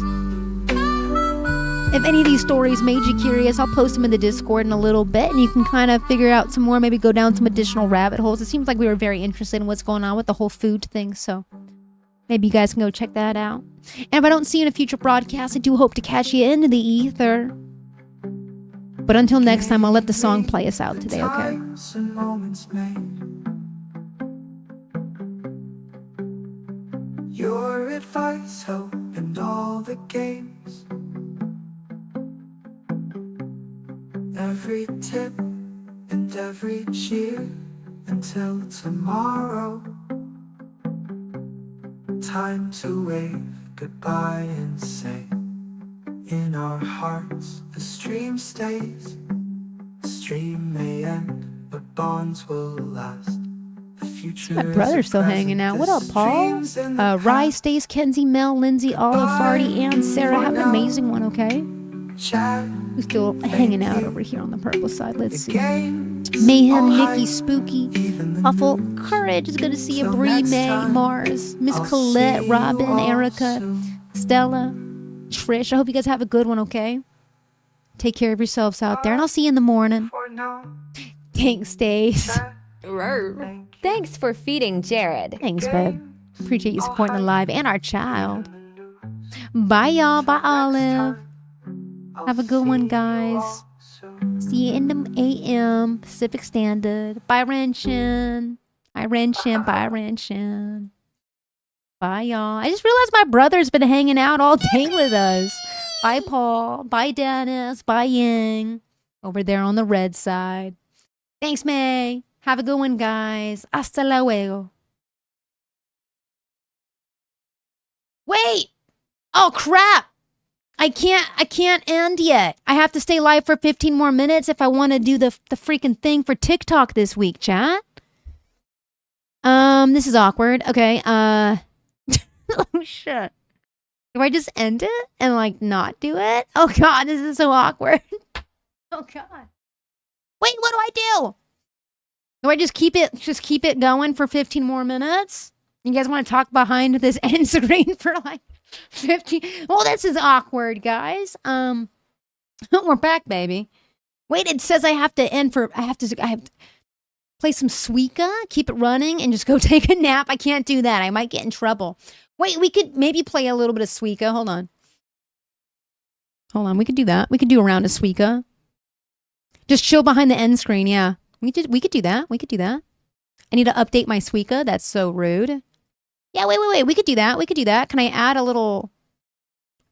A: If any of these stories made you curious, I'll post them in the Discord in a little bit, and you can kind of figure out some more, maybe go down some additional rabbit holes. It seems like we were very interested in what's going on with the whole food thing, so maybe you guys can go check that out. And if I don't see you in a future broadcast, I do hope to catch you into the ether. But until next time, I'll let the song play us out today, okay?
Q: times and moments made. Your advice helped and all the games. Every tip and every cheer until tomorrow. Time to wave goodbye and say, in our hearts the stream stays. The stream may end, but bonds will last. The future
A: My brother's still hanging out. What up, Paul? Rye, Stace, Kenzie, Mel, Lindsay, Olive, Farty, and Sarah. Have an amazing one, okay? Who's still hanging out over here on the purple side? Let's see. Mayhem, Nikki, Spooky, Huffle, Courage. It's good to see you. Bree, May, Mars, Miss Colette, Robin, Erica, Stella, Trish. I hope you guys have a good one, okay? Take care of yourselves out there, and I'll see you in the morning. Thanks, Stace.
L: Thanks for feeding Jared.
A: Thanks, babe. Appreciate you supporting the live and our child. Bye, y'all. Bye, Olive. Have a good one, guys. See you in the AM Pacific Standard. Bye, Renshin. Bye, Renshin. Bye, Renshin. Bye, y'all. I just realized my brother's been hanging out all day with us. Bye, Paul. Bye, Dennis. Bye, Ying. Over there on the red side. Thanks, May. Have a good one, guys. Hasta luego. Wait. Oh, crap. I can't end yet. I have to stay live for 15 more minutes if I want to do the freaking thing for TikTok this week, chat. This is awkward. Okay, oh shit. Do I just end it and like not do it? Oh god, this is so awkward. Oh god. Wait, what do I do? Do I just keep it going for 15 more minutes? You guys want to talk behind this end screen for like 15? Well, this is awkward, guys. We're back, baby. Wait, it says I have to play some Suika, keep it running, and just go take a nap. I can't do that. I might get in trouble. Wait, we could maybe play a little bit of Suika. Hold on. We could do that. We could do a round of Suika. Just chill behind the end screen, yeah. We could do that. We could do that. I need to update my Suika. That's so rude. Yeah, wait. We could do that. We could do that. Can I add a little...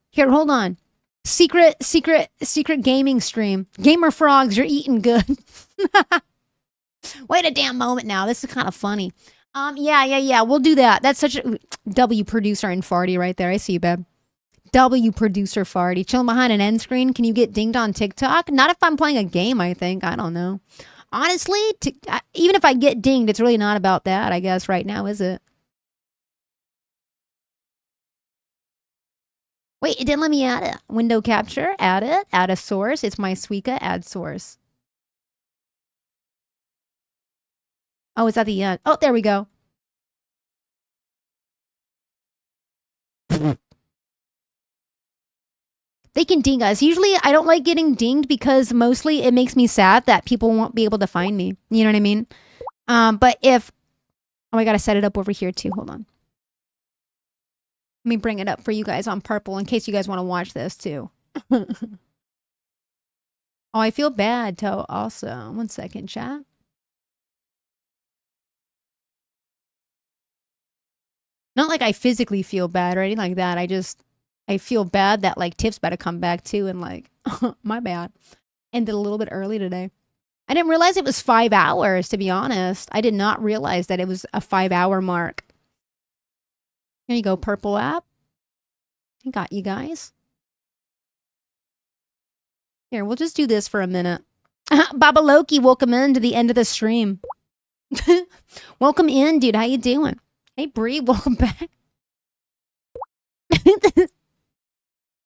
A: Here, hold on. Secret gaming stream. Gamer Frogs, you're eating good. Wait a damn moment now. This is kind of funny. Yeah. We'll do that. That's such a... W producer and farty right there. I see you, babe. W producer farty. Chilling behind an end screen. Can you get dinged on TikTok? Not if I'm playing a game, I think. I don't know. Honestly, even if I get dinged, it's really not about that, I guess, right now, is it? Wait, it didn't let me add it. Window capture, add it, add a source. It's my Suika, add source. Oh, it's at the end. Oh, there we go. They can ding us. Usually, I don't like getting dinged because mostly it makes me sad that people won't be able to find me. You know what I mean? But if... Oh, I gotta set it up over here too. Hold on. Let me bring it up for you guys on purple in case you guys want to watch this too. Oh, I feel bad too also. 1 second, chat. Not like I physically feel bad or anything like that. I feel bad that like Tiff's about to come back too and like, my bad. Ended a little bit early today. I didn't realize it was 5 hours, to be honest. I did not realize that it was a 5-hour mark. Here you go, purple app. I got you guys. Here, we'll just do this for a minute. Baba Loki, welcome in to the end of the stream. Welcome in, dude. How you doing? Hey, Bree, welcome back.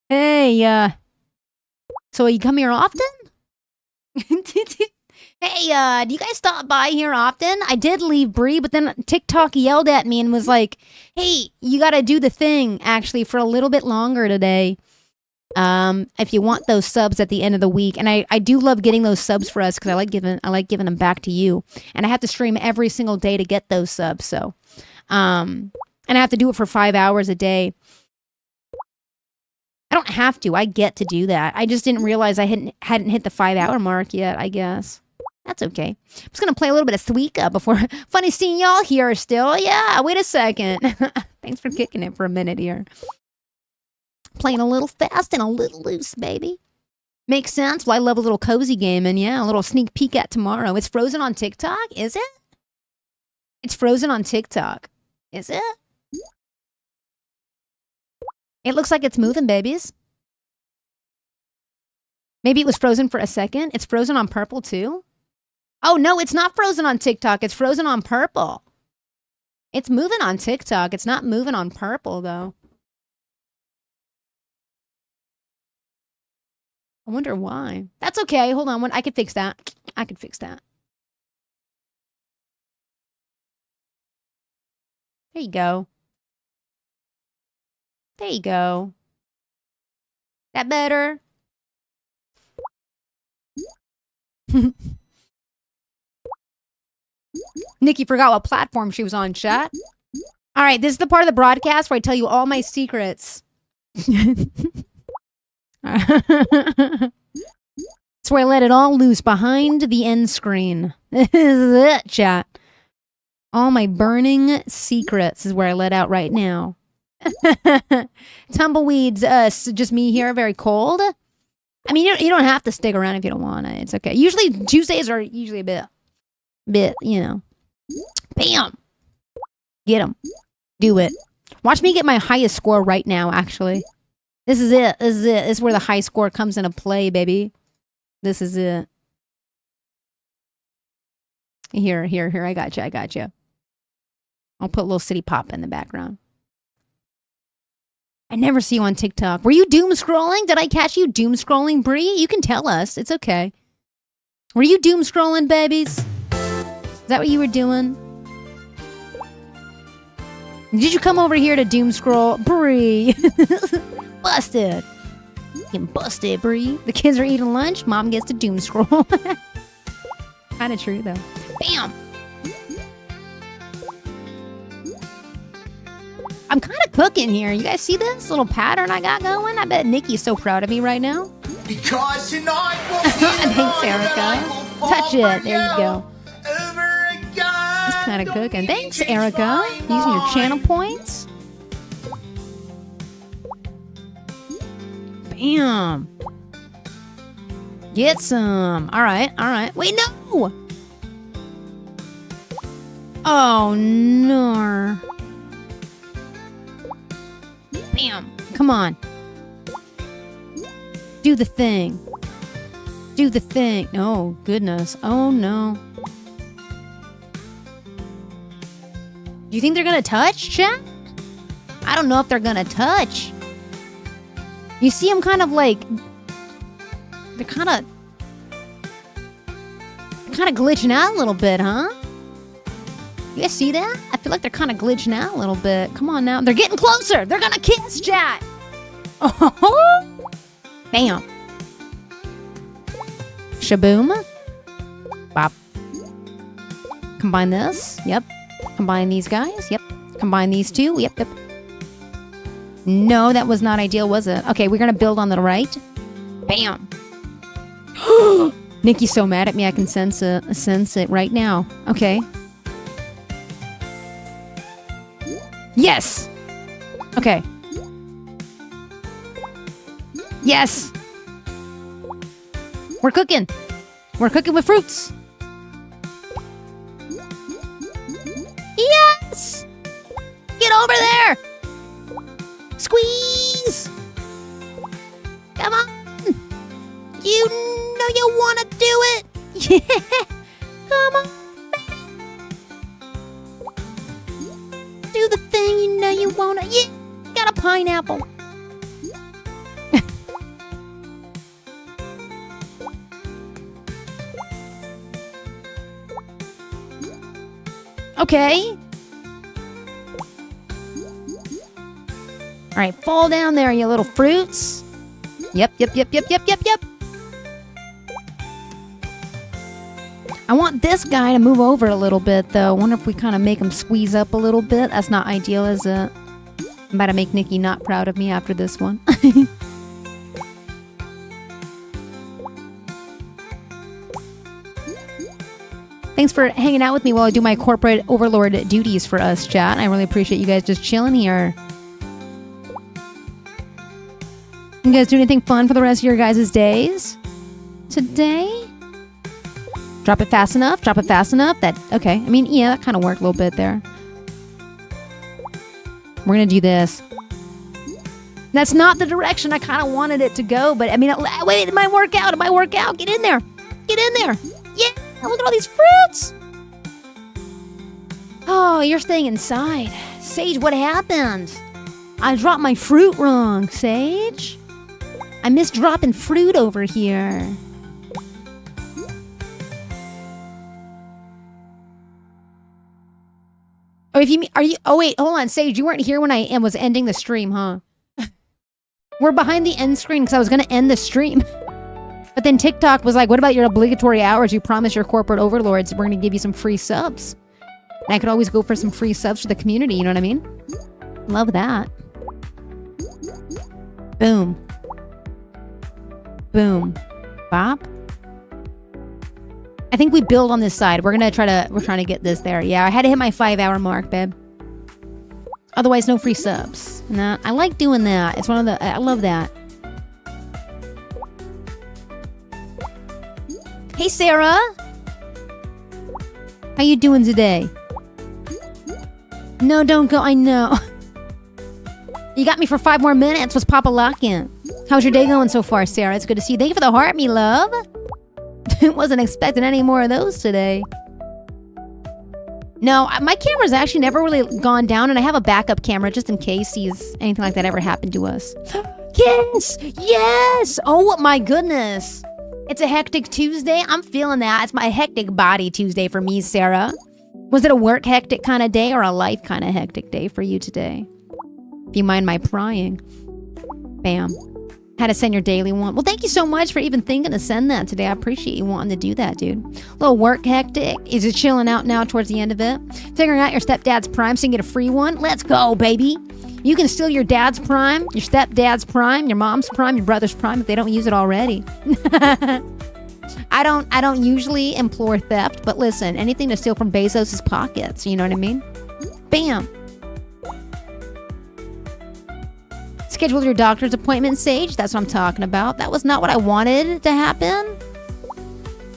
A: Hey, so you come here often? Hey, do you guys stop by here often? I did leave Bree, but then TikTok yelled at me and was like, hey, you gotta do the thing, actually, for a little bit longer today. If you want those subs at the end of the week. And I do love getting those subs for us because I like giving them back to you. And I have to stream every single day to get those subs, so. And I have to do it for 5 hours a day. I don't have to. I get to do that. I just didn't realize I hadn't hit the 5-hour mark yet, I guess. That's okay. I'm just going to play a little bit of Suika before... Funny seeing y'all here still. Yeah, wait a second. Thanks for kicking it for a minute here. Playing a little fast and a little loose, baby. Makes sense. Well, I love a little cozy game, and yeah, a little sneak peek at tomorrow. It's frozen on TikTok, is it? It's frozen on TikTok. Is it? It looks like it's moving, babies. Maybe it was frozen for a second. It's frozen on purple, too. Oh, no, it's not frozen on TikTok. It's frozen on purple. It's moving on TikTok. It's not moving on purple, though. I wonder why. That's okay. Hold on. I could fix that. I could fix that. There you go. There you go. That better? Nikki forgot what platform she was on, chat. All right, this is the part of the broadcast where I tell you all my secrets. That's where I let it all loose behind the end screen. This is it, chat. All my burning secrets is where I let out right now. Tumbleweeds, just me here, very cold. I mean, you don't have to stick around if you don't want to. It's okay. Usually, Tuesdays are usually a bit, you know. Bam! Get him. Do it. Watch me get my highest score right now, actually. This is it. This is it. This is where the high score comes into play, baby. This is it. Here. I got you. I'll put a little city pop in the background. I never see you on TikTok. Were you doom scrolling? Did I catch you doom scrolling, Bree? You can tell us. It's okay. Were you doom scrolling, babies? Is that what you were doing? Did you come over here to doom scroll? Bree. Busted. Getting busted, Bree. The kids are eating lunch. Mom gets to doom scroll. Kind of true, though. Bam. I'm kind of cooking here. You guys see this little pattern I got going? I bet Nikki's so proud of me right now.
Q: Because tonight will
A: Thanks, Erica. Touch it. There you go. Just kind of cooking. Thanks, Erica. Using your channel points. Bam. Get some. All right. Wait, no. Oh, no. Bam. Come on. Do the thing. Oh, goodness. Oh, no. Do you think they're going to touch, chat? I don't know if they're going to touch. You see them kind of like... They're kind of glitching out a little bit, huh? You guys see that? I feel like they're kind of glitching out a little bit. Come on now. They're getting closer. They're going to kiss, chat. Oh, bam. Shaboom. Bop. Combine this. Yep. Combine these guys. Yep. Combine these two. Yep. No, that was not ideal, was it? Okay, we're going to build on the right. Bam. Nikki's so mad at me. I can sense it right now. Okay. Yes. Okay. Yes. We're cooking. We're cooking with fruits. Yes. Get over there. Squeeze. Come on. You know you want to do it. Yeah. Come on. Do the thing you know you want to. Yeah. Got a pineapple. Okay. All right, fall down there, you little fruits. Yep. I want this guy to move over a little bit, though. I wonder if we kind of make him squeeze up a little bit. That's not ideal, is it? I'm about to make Nikki not proud of me after this one. Thanks for hanging out with me while I do my corporate overlord duties for us, chat. I really appreciate you guys just chilling here. You guys do anything fun for the rest of your guys' days today? Drop it fast enough. That, okay. I mean, yeah, that kind of worked a little bit there. We're going to do this. That's not the direction I kind of wanted it to go, but I mean, wait, it might work out. Get in there. Yeah, look at all these fruits. Oh, you're staying inside. Sage, what happened? I dropped my fruit wrong, Sage. I missed dropping fruit over here. Oh, oh wait, hold on, Sage, you weren't here when I was ending the stream, huh? We're behind the end screen because I was going to end the stream. But then TikTok was like, what about your obligatory hours? You promised your corporate overlords we're going to give you some free subs. And I could always go for some free subs for the community, you know what I mean? Love that. Boom. Boom. Bop. I think we build on this side. We're trying to get this there. Yeah, I had to hit my 5-hour mark, babe. Otherwise, no free subs. Nah, I like doing that. It's one of the... I love that. Hey, Sarah. How you doing today? No, don't go. I know. You got me for 5 more minutes. What's Papa locking? How's your day going so far, Sarah? It's good to see you. Thank you for the heart, me love. Wasn't expecting any more of those today. No, my camera's actually never really gone down, and I have a backup camera just in case anything like that ever happened to us. Yes! Yes! Oh my goodness. It's a hectic Tuesday. I'm feeling that. It's my hectic body Tuesday for me, Sarah. Was it a work hectic kind of day or a life kind of hectic day for you today? If you mind my prying. Bam. Had to send your daily one. Well, thank you so much for even thinking to send that today. I appreciate you wanting to do that, dude. A little work hectic. Is it chilling out now towards the end of it? Figuring out your stepdad's prime so you can get a free one? Let's go, baby. You can steal your dad's prime, your stepdad's prime, your mom's prime, your brother's prime if they don't use it already. I don't usually implore theft, but listen, anything to steal from Bezos' pockets, you know what I mean? Bam. Schedule your doctor's appointment, Sage. That's what I'm talking about. That was not what I wanted to happen.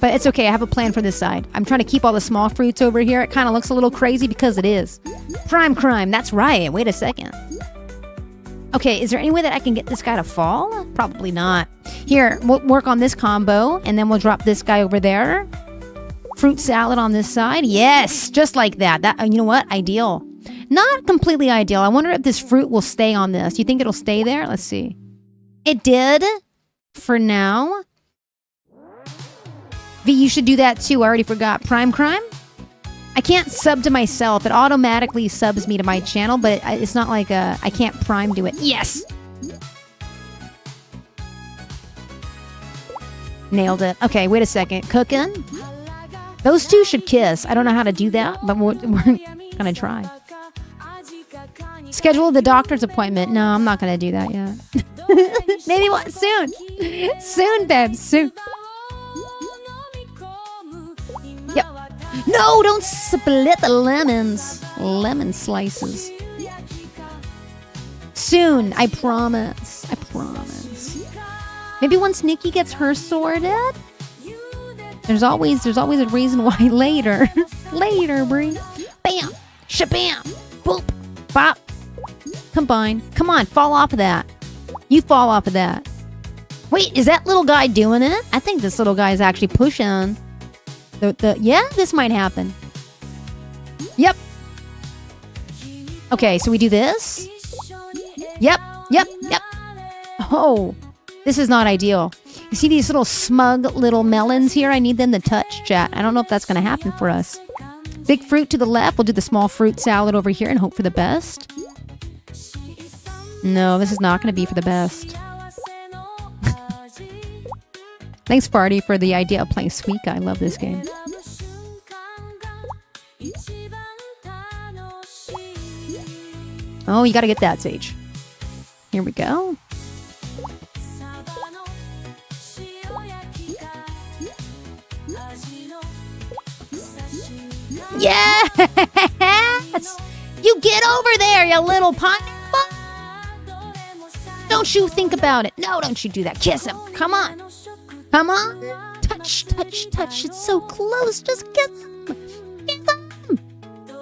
A: But it's okay. I have a plan for this side. I'm trying to keep all the small fruits over here. It kind of looks a little crazy because it is. Prime crime. That's right. Wait a second. Okay, is there any way that I can get this guy to fall? Probably not. Here, we'll work on this combo, and then we'll drop this guy over there. Fruit salad on this side. Yes, just like that. You know what? Ideal. Not completely ideal. I wonder if this fruit will stay on this. Do you think it'll stay there? Let's see. It did. For now. V, you should do that too. I already forgot. Prime crime? I can't sub to myself. It automatically subs me to my channel, but it's not like I can't prime do it. Yes! Nailed it. Okay, wait a second. Cooking? Those two should kiss. I don't know how to do that, but we're gonna try. Schedule the doctor's appointment. No, I'm not gonna do that yet. Maybe what? Soon. Soon, babe. Soon. Yep. No, don't split the lemons. Lemon slices. Soon, I promise. I promise. Maybe once Nikki gets her sorted. There's always a reason why later. Later, Bree. Bam. Shabam. Boop. Bop. Combine. Come on, fall off of that. You fall off of that. Wait, is that little guy doing it? I think this little guy is actually pushing. Yeah, this might happen. Yep. Okay, so we do this. Yep. Oh, this is not ideal. You see these little smug little melons here? I need them to touch, chat. I don't know if that's going to happen for us. Big fruit to the left. We'll do the small fruit salad over here and hope for the best. No, this is not going to be for the best. Thanks, Farty, for the idea of playing Sweet Guy. I love this game. Oh, you got to get that, Sage. Here we go. Yes! You get over there, you little pineapple! Don't you think about it. No, don't you do that. Kiss him. Come on. Come on. Touch, touch, touch. It's so close. Just kiss him. Kiss him.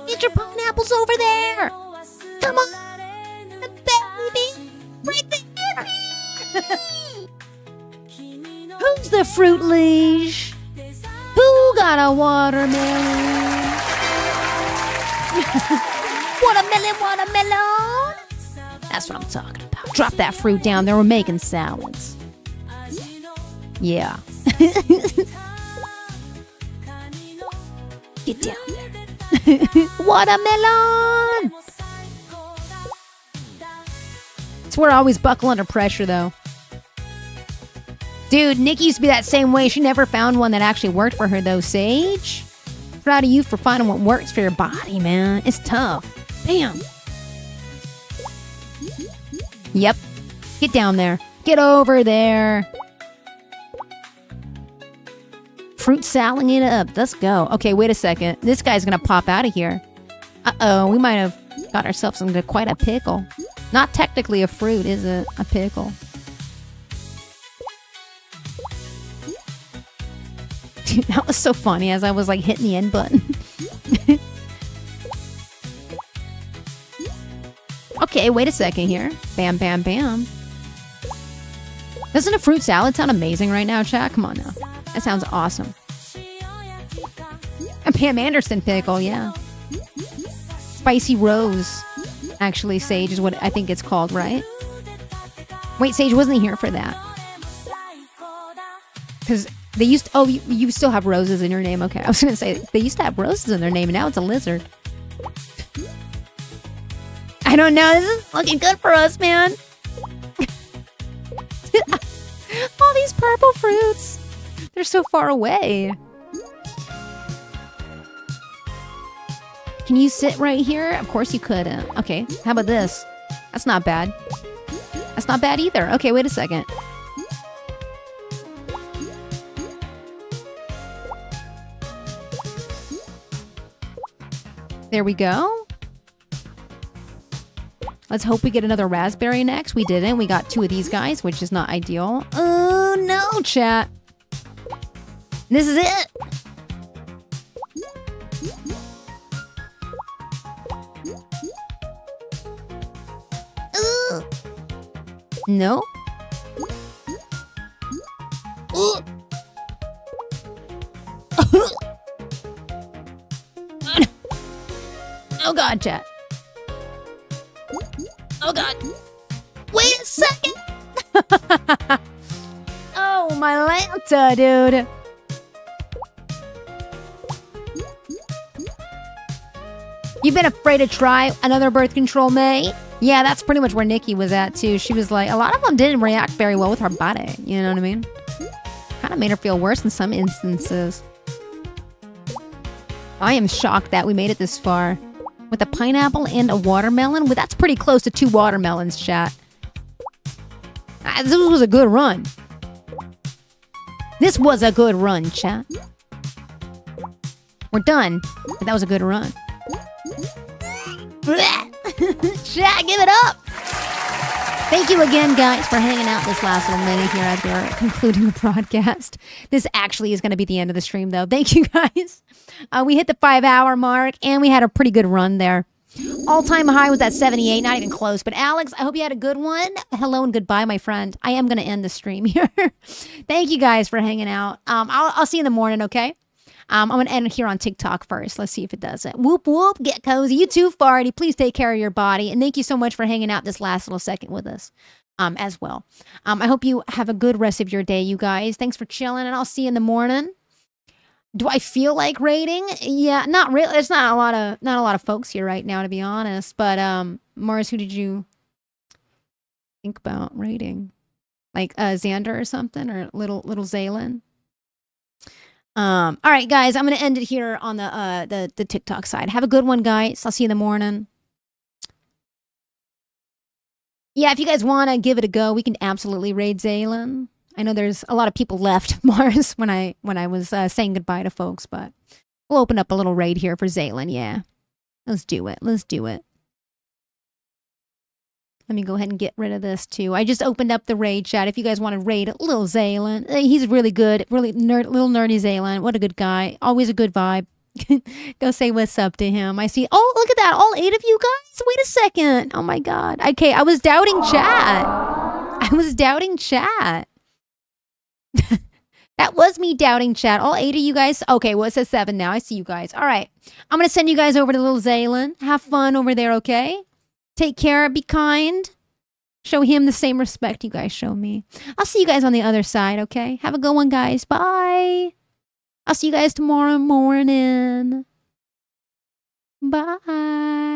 A: Get your pineapples over there. Come on. Baby. Right there. Who's the fruit leash? Who got a watermelon? Watermelon. That's what I'm talking about. Drop that fruit down there. We're making salads. Yeah. Get down there. Watermelon. It's where I always buckle under pressure, though. Dude, Nikki used to be that same way. She never found one that actually worked for her, though. Sage, proud of you for finding what works for your body, man. It's tough. Bam. Yep. Get down there. Get over there. Fruit salading it up. Let's go. Okay, wait a second. This guy's going to pop out of here. Uh-oh. We might have got ourselves into quite a pickle. Not technically a fruit, is it? A pickle. Dude, that was so funny as I was like hitting the end button. Okay, wait a second here. Bam, bam, bam. Doesn't a fruit salad sound amazing right now, chat? Come on now. That sounds awesome. A Pam Anderson pickle, yeah. Spicy rose. Actually, Sage is what I think it's called, right? Wait, Sage wasn't here for that. Because they used to, oh, you still have roses in your name. Okay, I was going to say, they used to have roses in their name, and now it's a lizard. I don't know. This is looking good for us, man. All these purple fruits. They're so far away. Can you sit right here? Of course you could. Okay, how about this? That's not bad. That's not bad either. Okay, wait a second. There we go. Let's hope we get another raspberry next. We didn't. We got 2 of these guys, which is not ideal. Oh, no, chat. This is it. No. Oh, God, chat. Oh, God. Wait a second. Oh, my Lanta, dude. You've been afraid to try another birth control, May? Yeah, that's pretty much where Nikki was at, too. She was like, a lot of them didn't react very well with her body. You know what I mean? Kind of made her feel worse in some instances. I am shocked that we made it this far. With a pineapple and a watermelon? Well, that's pretty close to 2 watermelons, chat. This was a good run. This was a good run, chat. We're done, but that was a good run. Chat, give it up! Thank you again, guys, for hanging out this last little minute here as we're concluding the broadcast. This actually is going to be the end of the stream, though. Thank you, guys. We hit the 5-hour mark, and we had a pretty good run there. All-time high was at 78, not even close. But Alex, I hope you had a good one. Hello and goodbye, my friend. I am going to end the stream here. Thank you, guys, for hanging out. I'll see you in the morning, okay? I'm going to end here on TikTok first. Let's see if it does it. Whoop, whoop, get cozy. You too, Farty. Please take care of your body. And thank you so much for hanging out this last little second with us as well. I hope you have a good rest of your day, you guys. Thanks for chilling, and I'll see you in the morning. Do I feel like raiding? Yeah, not really. There's not a lot of folks here right now, to be honest. But Mars, who did you think about raiding? Like Xander or something, or little Zaylin? All right, guys, I'm gonna end it here on the TikTok side. Have a good one, guys. I'll see you in the morning. Yeah, if you guys want to give it a go, we can absolutely raid Zaylin. I know there's a lot of people left, Mars, when I was saying goodbye to folks, but we'll open up a little raid here for Zaylin. Yeah, let's do it. Let's do it. Let me go ahead and get rid of this too. I just opened up the raid chat. If you guys want to raid little Zaylin, he's really good, really little nerdy Zaylin. What a good guy. Always a good vibe. Go say what's up to him. I see. Oh, look at that. All 8 of you guys. Wait a second. Oh my God. Okay, I was doubting chat. That was me doubting chat. All 8 of you guys. Okay, well, it says 7 now. I see you guys. All right. I'm going to send you guys over to little Zaylin. Have fun over there, okay? Take care. Be kind. Show him the same respect you guys show me. I'll see you guys on the other side, okay? Have a good one, guys. Bye. I'll see you guys tomorrow morning. Bye.